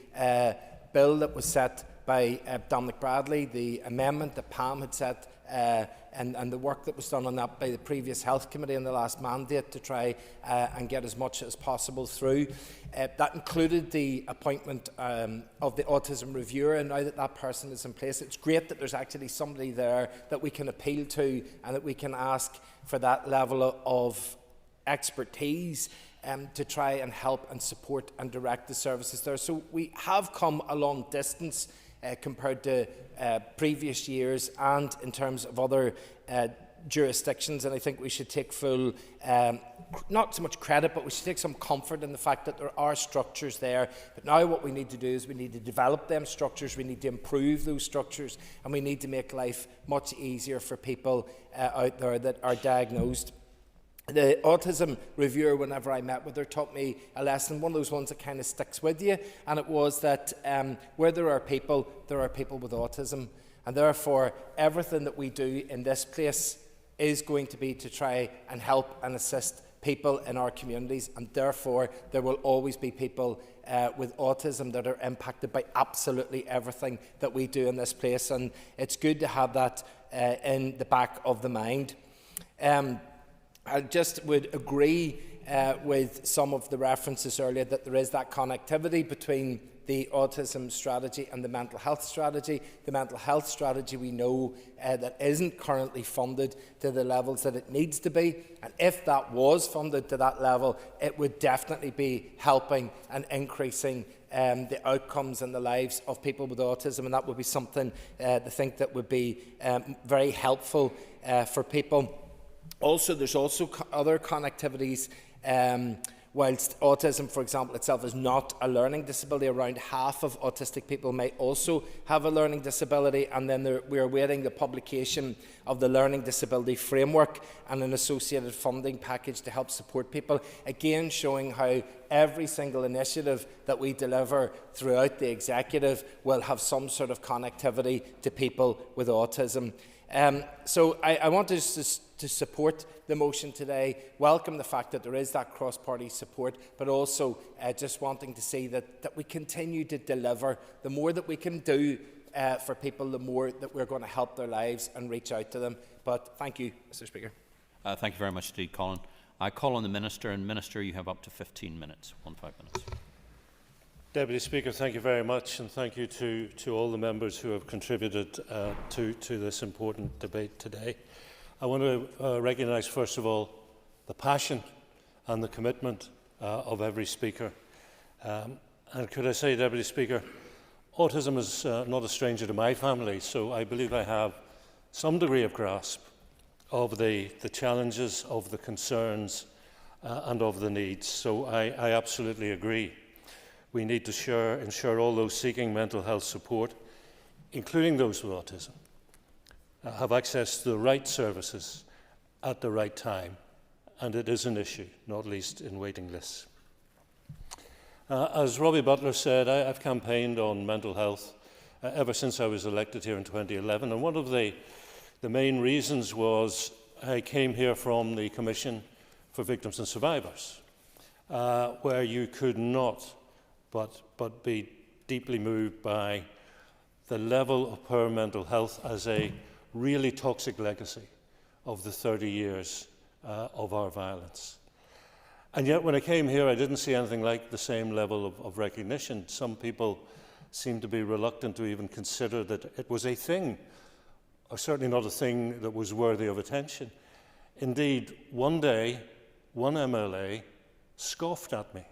bill that was set by Dominic Bradley, the amendment that Pam had set, and the work that was done on that by the previous Health Committee in the last mandate to try and get as much as possible through. That included the appointment of the Autism Reviewer, and now that that person is in place, it's great that there's actually somebody there that we can appeal to and that we can ask for that level of expertise to try and help and support and direct the services there. So we have come a long distance compared to previous years and in terms of other jurisdictions, and I think we should take full, not so much credit, but we should take some comfort in the fact that there are structures there. But now what we need to do is we need to develop them structures, we need to improve those structures, and we need to make life much easier for people out there that are diagnosed. The Autism Reviewer, whenever I met with her, taught me a lesson, one of those ones that kind of sticks with you, and it was that where there are people with autism, and therefore everything that we do in this place is going to be to try and help and assist people in our communities, and therefore there will always be people with autism that are impacted by absolutely everything that we do in this place, and it's good to have that in the back of the mind. I just would agree with some of the references earlier that there is that connectivity between the autism strategy and the mental health strategy. The mental health strategy we know that isn't currently funded to the levels that it needs to be, and if that was funded to that level, it would definitely be helping and increasing the outcomes and the lives of people with autism, and that would be something I think that would be very helpful for people. Also, there's also other connectivities. Whilst autism, for example, itself is not a learning disability, around half of autistic people may also have a learning disability, and then we're awaiting the publication of the Learning Disability Framework and an associated funding package to help support people, again showing how every single initiative that we deliver throughout the executive will have some sort of connectivity to people with autism. So I want to support the motion today, welcome the fact that there is that cross-party support, but also just wanting to see that we continue to deliver. The more that we can do for people, the more that we're going to help their lives and reach out to them. But thank you, Mr. Speaker. Thank you very much indeed, Colin. I call on the Minister, and Minister, you have up to 15 minutes, 15 minutes. Deputy Speaker, thank you very much, and thank you to all the members who have contributed to this important debate today. I want to recognise, first of all, the passion and the commitment of every speaker. And could I say, Deputy Speaker, autism is not a stranger to my family, so I believe I have some degree of grasp of the challenges, of the concerns, and of the needs. So I absolutely agree. We need to ensure all those seeking mental health support, including those with autism, have access to the right services at the right time, and it is an issue, not least in waiting lists. As Robbie Butler said, I've campaigned on mental health ever since I was elected here in 2011, and one of the main reasons was I came here from the Commission for Victims and Survivors, where you could not but be deeply moved by the level of poor mental health as a really toxic legacy of the 30 years of our violence. And yet when I came here, I didn't see anything like the same level of recognition. Some people seemed to be reluctant to even consider that it was a thing, or certainly not a thing that was worthy of attention. Indeed, one day, one MLA scoffed at me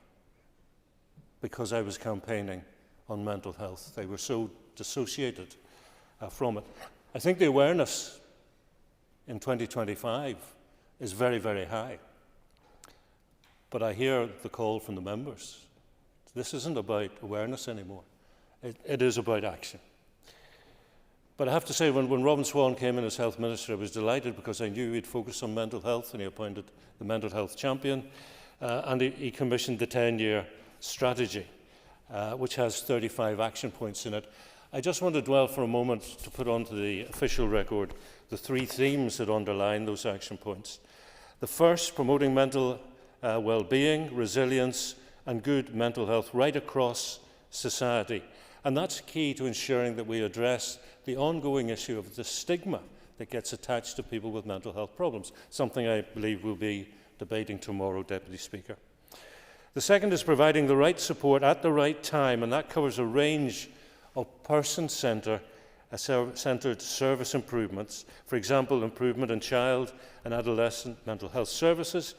because I was campaigning on mental health. They were so dissociated from it. I think the awareness in 2025 is very, very high. But I hear the call from the members. This isn't about awareness anymore. It is about action. But I have to say, when Robin Swan came in as Health Minister, I was delighted because I knew he'd focus on mental health, and he appointed the Mental Health Champion, and he commissioned the 10-year strategy, which has 35 action points in it. I just want to dwell for a moment to put onto the official record the 3 themes that underline those action points. The first, promoting mental well-being, resilience and good mental health right across society. And that's key to ensuring that we address the ongoing issue of the stigma that gets attached to people with mental health problems, something I believe we'll be debating tomorrow, Deputy Speaker. The second is providing the right support at the right time, and that covers a range of person-centred service improvements. For example, improvement in child and adolescent mental health services,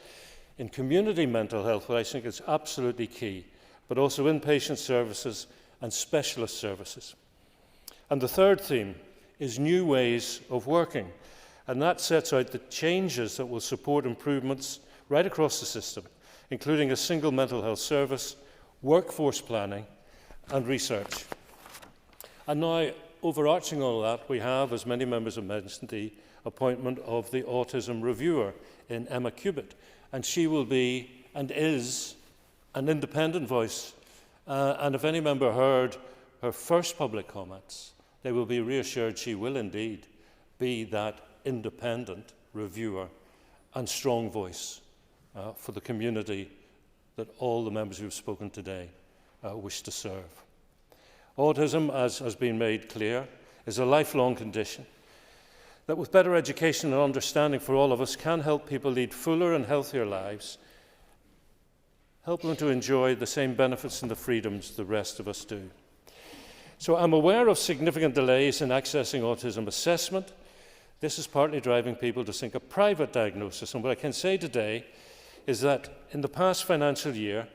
in community mental health, what I think is absolutely key, but also inpatient services and specialist services. And the third theme is new ways of working, and that sets out the changes that will support improvements right across the system, including a single mental health service, workforce planning and research. And now, overarching all of that, we have, as many members have mentioned, the appointment of the Autism Reviewer in Emma Cubitt, and she will be and is an independent voice. And if any member heard her first public comments, they will be reassured she will indeed be that independent reviewer and strong voice for the community that all the members who have spoken today wish to serve. Autism, as has been made clear, is a lifelong condition that with better education and understanding for all of us can help people lead fuller and healthier lives, help them to enjoy the same benefits and the freedoms the rest of us do. So I'm aware of significant delays in accessing autism assessment. This is partly driving people to seek a private diagnosis, and what I can say today is that in the past financial year,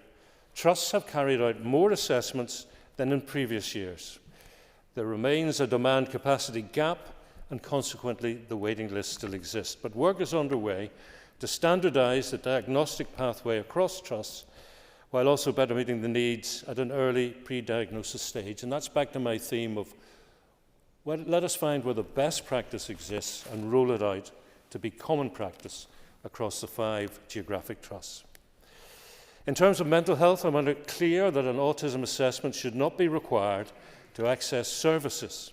trusts have carried out more assessments than in previous years. There remains a demand capacity gap, and consequently the waiting list still exists. But work is underway to standardise the diagnostic pathway across trusts, while also better meeting the needs at an early pre-diagnosis stage. And that's back to my theme of, well, let us find where the best practice exists and roll it out to be common practice across the 5 geographic trusts. In terms of mental health, I want to make clear that an autism assessment should not be required to access services.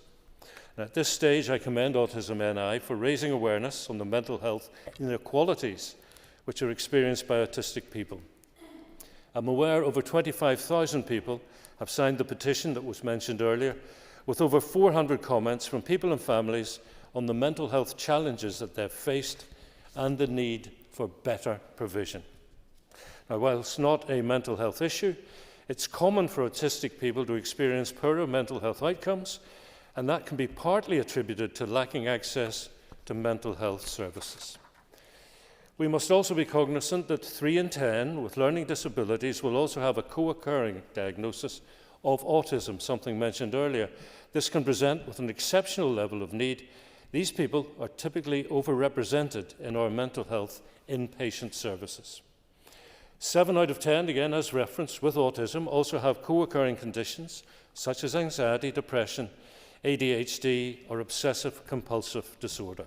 And at this stage, I commend Autism NI for raising awareness on the mental health inequalities which are experienced by autistic people. I'm aware over 25,000 people have signed the petition that was mentioned earlier, with over 400 comments from people and families on the mental health challenges that they've faced and the need for better provision. Now, while it's not a mental health issue, it's common for autistic people to experience poorer mental health outcomes, and that can be partly attributed to lacking access to mental health services. We must also be cognizant that 3 in 10 with learning disabilities will also have a co-occurring diagnosis of autism, something mentioned earlier. This can present with an exceptional level of need. These people are typically overrepresented in our mental health inpatient services. 7 out of 10, again as referenced, with autism also have co-occurring conditions such as anxiety, depression, ADHD, or obsessive-compulsive disorder.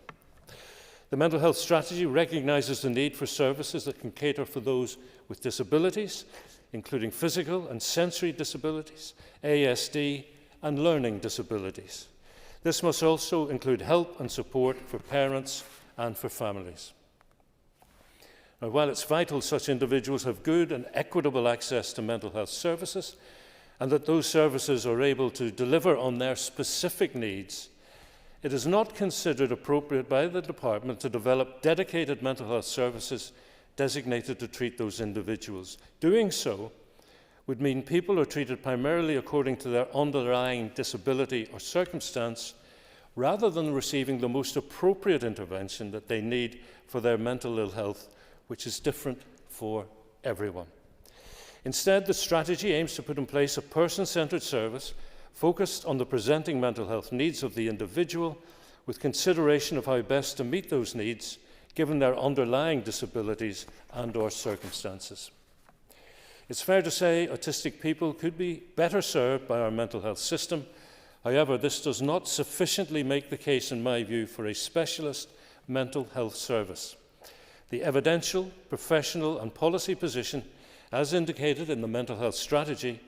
The mental health strategy recognises the need for services that can cater for those with disabilities, including physical and sensory disabilities, ASD, and learning disabilities. This must also include help and support for parents and for families. Now, while it's vital such individuals have good and equitable access to mental health services, and that those services are able to deliver on their specific needs, it is not considered appropriate by the Department to develop dedicated mental health services designated to treat those individuals. Doing so would mean people are treated primarily according to their underlying disability or circumstance, rather than receiving the most appropriate intervention that they need for their mental ill health, which is different for everyone. Instead, the strategy aims to put in place a person-centred service focused on the presenting mental health needs of the individual, with consideration of how best to meet those needs given their underlying disabilities and/or circumstances. It's fair to say autistic people could be better served by our mental health system. However, this does not sufficiently make the case, in my view, for a specialist mental health service. The evidential, professional and policy position, as indicated in the mental health strategy,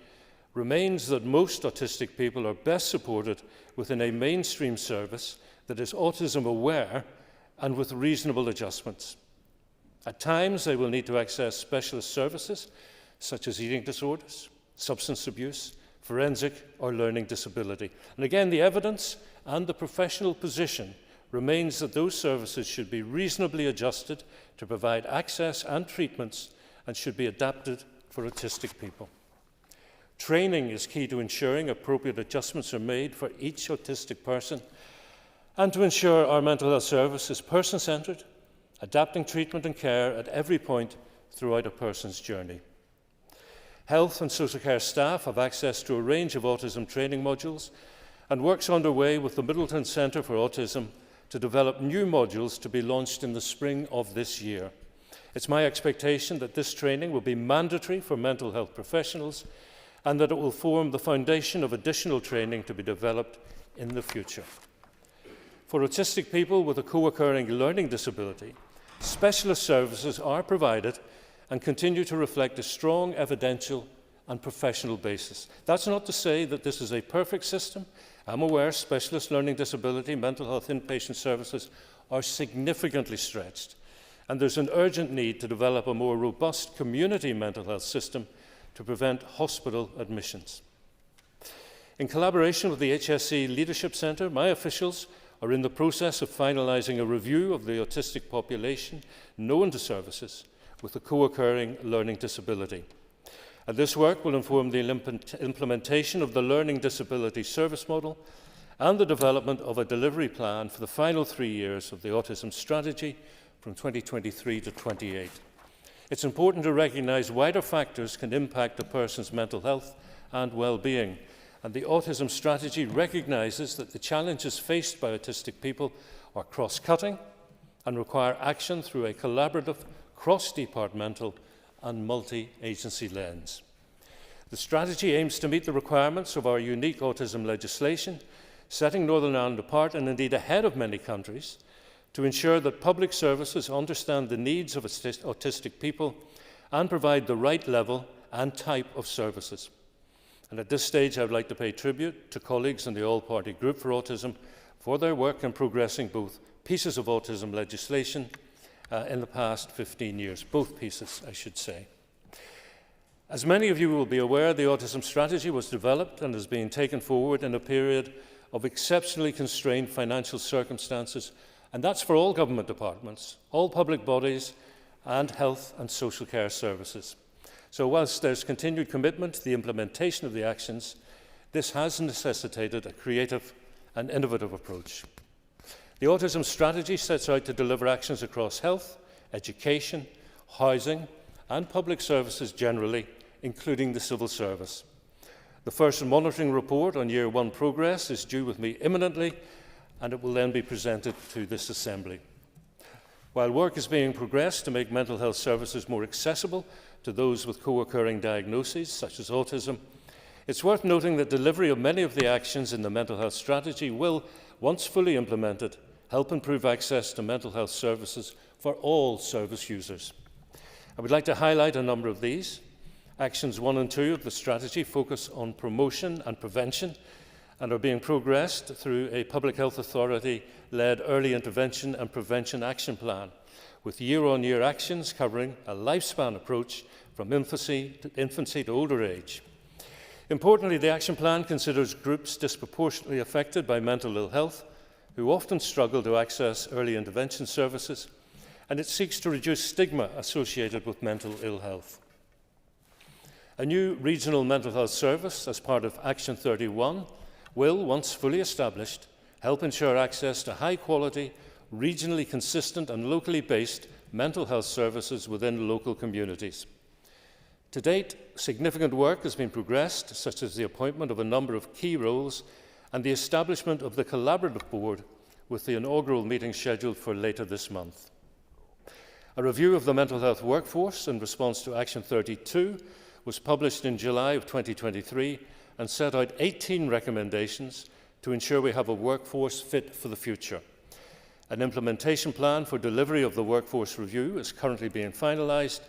remains that most autistic people are best supported within a mainstream service that is autism aware and with reasonable adjustments. At times, they will need to access specialist services such as eating disorders, substance abuse, forensic or learning disability. And again, the evidence and the professional position remains that those services should be reasonably adjusted to provide access and treatments and should be adapted for autistic people. Training is key to ensuring appropriate adjustments are made for each autistic person and to ensure our mental health service is person-centred, adapting treatment and care at every point throughout a person's journey. Health and social care staff have access to a range of autism training modules, and work's underway with the Middleton Centre for Autism to develop new modules to be launched in the spring of this year. It's my expectation that this training will be mandatory for mental health professionals and that it will form the foundation of additional training to be developed in the future. For autistic people with a co-occurring learning disability, specialist services are provided and continue to reflect a strong evidential and professional basis. That's not to say that this is a perfect system. I'm aware specialist learning disability, mental health inpatient services are significantly stretched, and there's an urgent need to develop a more robust community mental health system to prevent hospital admissions. In collaboration with the HSE Leadership Centre, my officials are in the process of finalising a review of the autistic population known to services with a co-occurring learning disability. And this work will inform the implementation of the learning disability service model and the development of a delivery plan for the final 3 years of the autism strategy from 2023 to 28. It's important to recognise wider factors can impact a person's mental health and well-being, and the autism strategy recognises that the challenges faced by autistic people are cross-cutting and require action through a collaborative, cross-departmental and multi-agency lens. The strategy aims to meet the requirements of our unique autism legislation, setting Northern Ireland apart and indeed ahead of many countries, to ensure that public services understand the needs of autistic people and provide the right level and type of services. And at this stage, I would like to pay tribute to colleagues in the All-Party Group for Autism for their work in progressing both pieces of autism legislation in the past 15 years, both pieces, I should say. As many of you will be aware, the autism strategy was developed and is being taken forward in a period of exceptionally constrained financial circumstances, and that's for all government departments, all public bodies, and health and social care services. So whilst there's continued commitment to the implementation of the actions, this has necessitated a creative and innovative approach. The autism strategy sets out to deliver actions across health, education, housing, and public services generally, including the civil service. The first monitoring report on Year 1 progress is due with me imminently, and it will then be presented to this Assembly. While work is being progressed to make mental health services more accessible to those with co-occurring diagnoses, such as autism, it's worth noting that delivery of many of the actions in the mental health strategy will, once fully implemented, help improve access to mental health services for all service users. I would like to highlight a number of these. Actions 1 and 2 of the strategy focus on promotion and prevention and are being progressed through a Public Health Authority-led early intervention and prevention action plan, with year-on-year actions covering a lifespan approach from infancy to older age. Importantly, the action plan considers groups disproportionately affected by mental ill health, who often struggle to access early intervention services, and it seeks to reduce stigma associated with mental ill health. A new regional mental health service, as part of Action 31, will, once fully established, help ensure access to high-quality, regionally consistent and locally based mental health services within local communities. To date, significant work has been progressed, such as the appointment of a number of key roles and the establishment of the Collaborative Board, with the inaugural meeting scheduled for later this month. A review of the mental health workforce in response to Action 32 was published in July of 2023 and set out 18 recommendations to ensure we have a workforce fit for the future. An implementation plan for delivery of the workforce review is currently being finalised.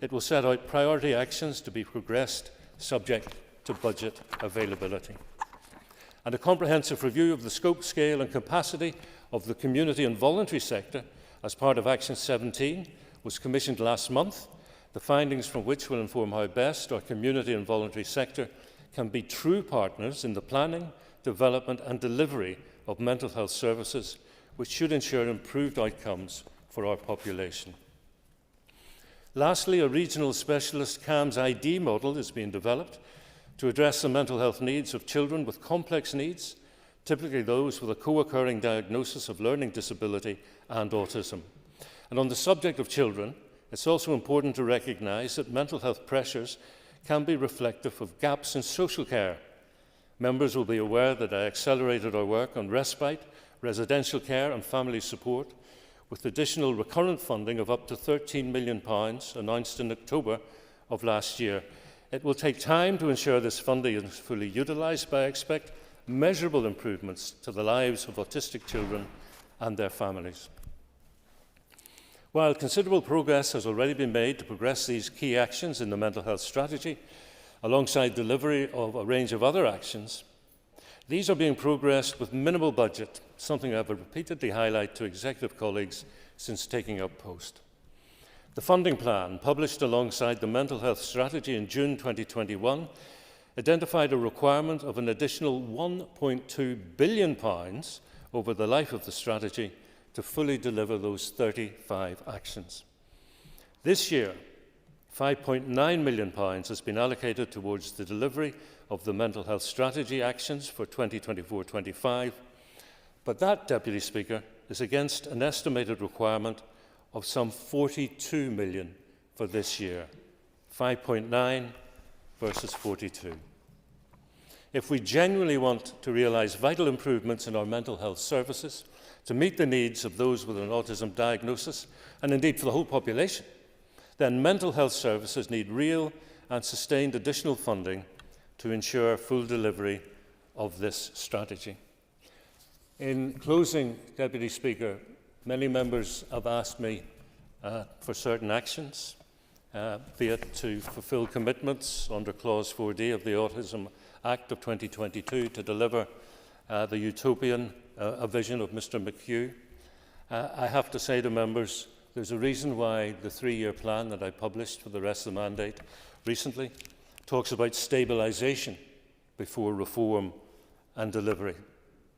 It will set out priority actions to be progressed subject to budget availability. And a comprehensive review of the scope, scale and capacity of the community and voluntary sector as part of Action 17 was commissioned last month, the findings from which will inform how best our community and voluntary sector can be true partners in the planning, development and delivery of mental health services, which should ensure improved outcomes for our population. Lastly, a regional specialist CAMS ID model is being developed to address the mental health needs of children with complex needs, typically those with a co-occurring diagnosis of learning disability and autism. And on the subject of children, it's also important to recognise that mental health pressures can be reflective of gaps in social care. Members will be aware that I accelerated our work on respite, residential care and family support, with additional recurrent funding of up to £13 million announced in October of last year. It will take time to ensure this funding is fully utilised, but I expect measurable improvements to the lives of autistic children and their families. While considerable progress has already been made to progress these key actions in the mental health strategy, alongside delivery of a range of other actions, these are being progressed with minimal budget, something I've repeatedly highlighted to executive colleagues since taking up post. The funding plan, published alongside the mental health strategy in June 2021, identified a requirement of an additional £1.2 billion over the life of the strategy to fully deliver those 35 actions. This year, £5.9 million has been allocated towards the delivery of the mental health strategy actions for 2024-25, but that, Deputy Speaker, is against an estimated requirement of some £42 million for this year, 5.9 versus 42. If we genuinely want to realise vital improvements in our mental health services to meet the needs of those with an autism diagnosis, and indeed for the whole population, then mental health services need real and sustained additional funding to ensure full delivery of this strategy. In closing, Deputy Speaker, many members have asked me for certain actions, be it to fulfil commitments under Clause 4D of the Autism Act of 2022 to deliver the utopian vision of Mr McHugh. I have to say to members, there's a reason why the 3-year plan that I published for the rest of the mandate recently talks about stabilisation before reform and delivery.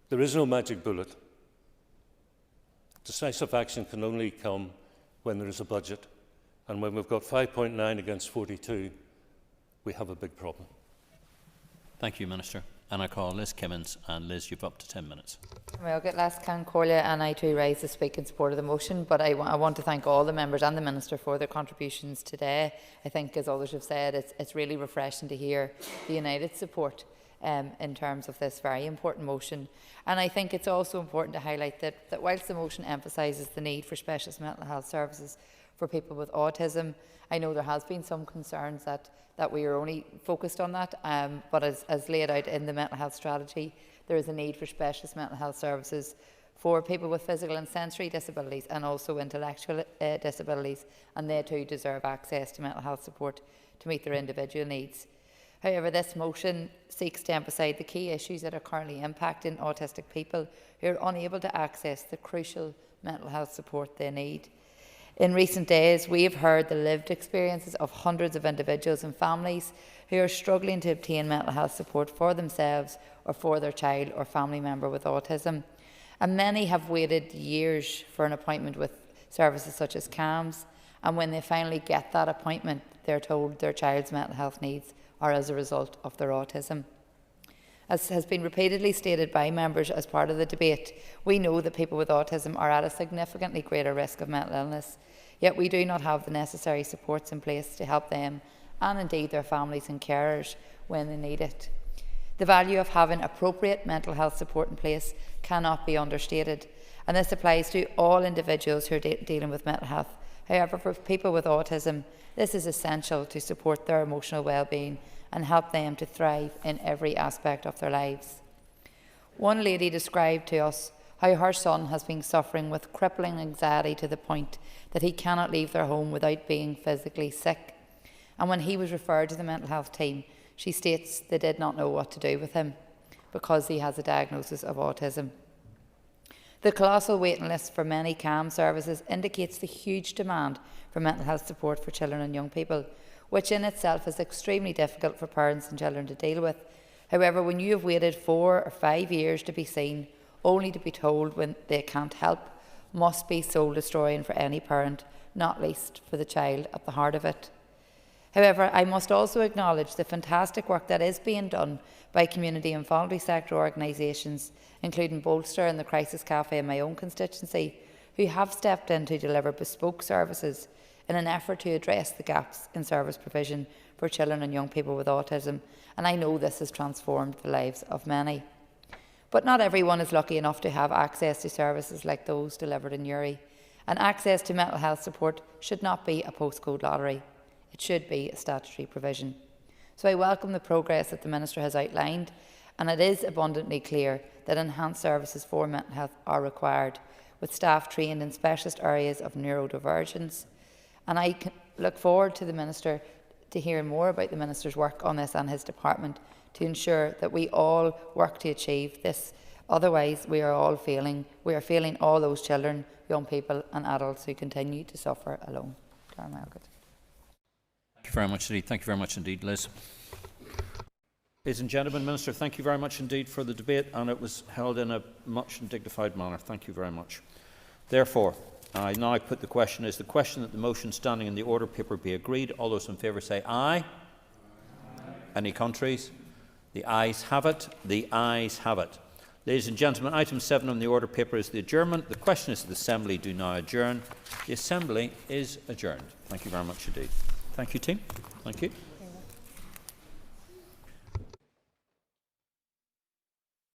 There is no magic bullet. Decisive action can only come when there is a budget. And when we've got 5.9 against 42, we have a big problem. Thank you, Minister. And I call Liz Kimmins. And Liz, you've up to 10 minutes. Well, get last can Corlia, and I too rise to speak in support of the motion, but I want to thank all the members and the Minister for their contributions today. I think, as others have said, it's really refreshing to hear the united support in terms of this very important motion. And I think it's also important to highlight that whilst the motion emphasises the need for specialist mental health services for people with autism, I know there has been some concerns that we are only focused on that, but as laid out in the mental health strategy, there is a need for specialist mental health services for people with physical and sensory disabilities and also intellectual disabilities, and they too deserve access to mental health support to meet their individual needs. However, this motion seeks to emphasise the key issues that are currently impacting autistic people who are unable to access the crucial mental health support they need. In recent days, we have heard the lived experiences of hundreds of individuals and families who are struggling to obtain mental health support for themselves or for their child or family member with autism. And many have waited years for an appointment with services such as CAMS, and when they finally get that appointment, they're told their child's mental health needs are as a result of their autism. As has been repeatedly stated by members as part of the debate, we know that people with autism are at a significantly greater risk of mental illness, yet we do not have the necessary supports in place to help them and indeed their families and carers when they need it. The value of having appropriate mental health support in place cannot be understated, and this applies to all individuals who are dealing with mental health. However, for people with autism, this is essential to support their emotional well-being and help them to thrive in every aspect of their lives. One lady described to us how her son has been suffering with crippling anxiety to the point that he cannot leave their home without being physically sick. And when he was referred to the mental health team, she states they did not know what to do with him because he has a diagnosis of autism. The colossal waiting list for many CAM services indicates the huge demand for mental health support for children and young people, which in itself is extremely difficult for parents and children to deal with. However, when you have waited 4 or 5 years to be seen, only to be told when they can't help, must be soul-destroying for any parent, not least for the child at the heart of it. However, I must also acknowledge the fantastic work that is being done by community and voluntary sector organisations, including Bolster and the Crisis Cafe in my own constituency, who have stepped in to deliver bespoke services in an effort to address the gaps in service provision for children and young people with autism, and I know this has transformed the lives of many. But not everyone is lucky enough to have access to services like those delivered in Uri, and access to mental health support should not be a postcode lottery. It should be a statutory provision. So I welcome the progress that the Minister has outlined, and it is abundantly clear that enhanced services for mental health are required, with staff trained in specialist areas of neurodivergence. And I look forward to the Minister to hear more about the Minister's work on this and his department to ensure that we all work to achieve this. Otherwise, we are failing all those children, young people and adults who continue to suffer alone. Thank you very much indeed. Thank you very much indeed, Liz. Ladies and gentlemen, Minister, thank you very much indeed for the debate, and it was held in a much dignified manner. Thank you very much. Therefore, I now put the question: is the question that the motion standing in the order paper be agreed? All those in favour say aye. Any contraries? The ayes have it. The ayes have it. Ladies and gentlemen, item 7 on the order paper is the adjournment. The question is that the Assembly do now adjourn. The Assembly is adjourned. Thank you very much indeed. Thank you, team. Thank you.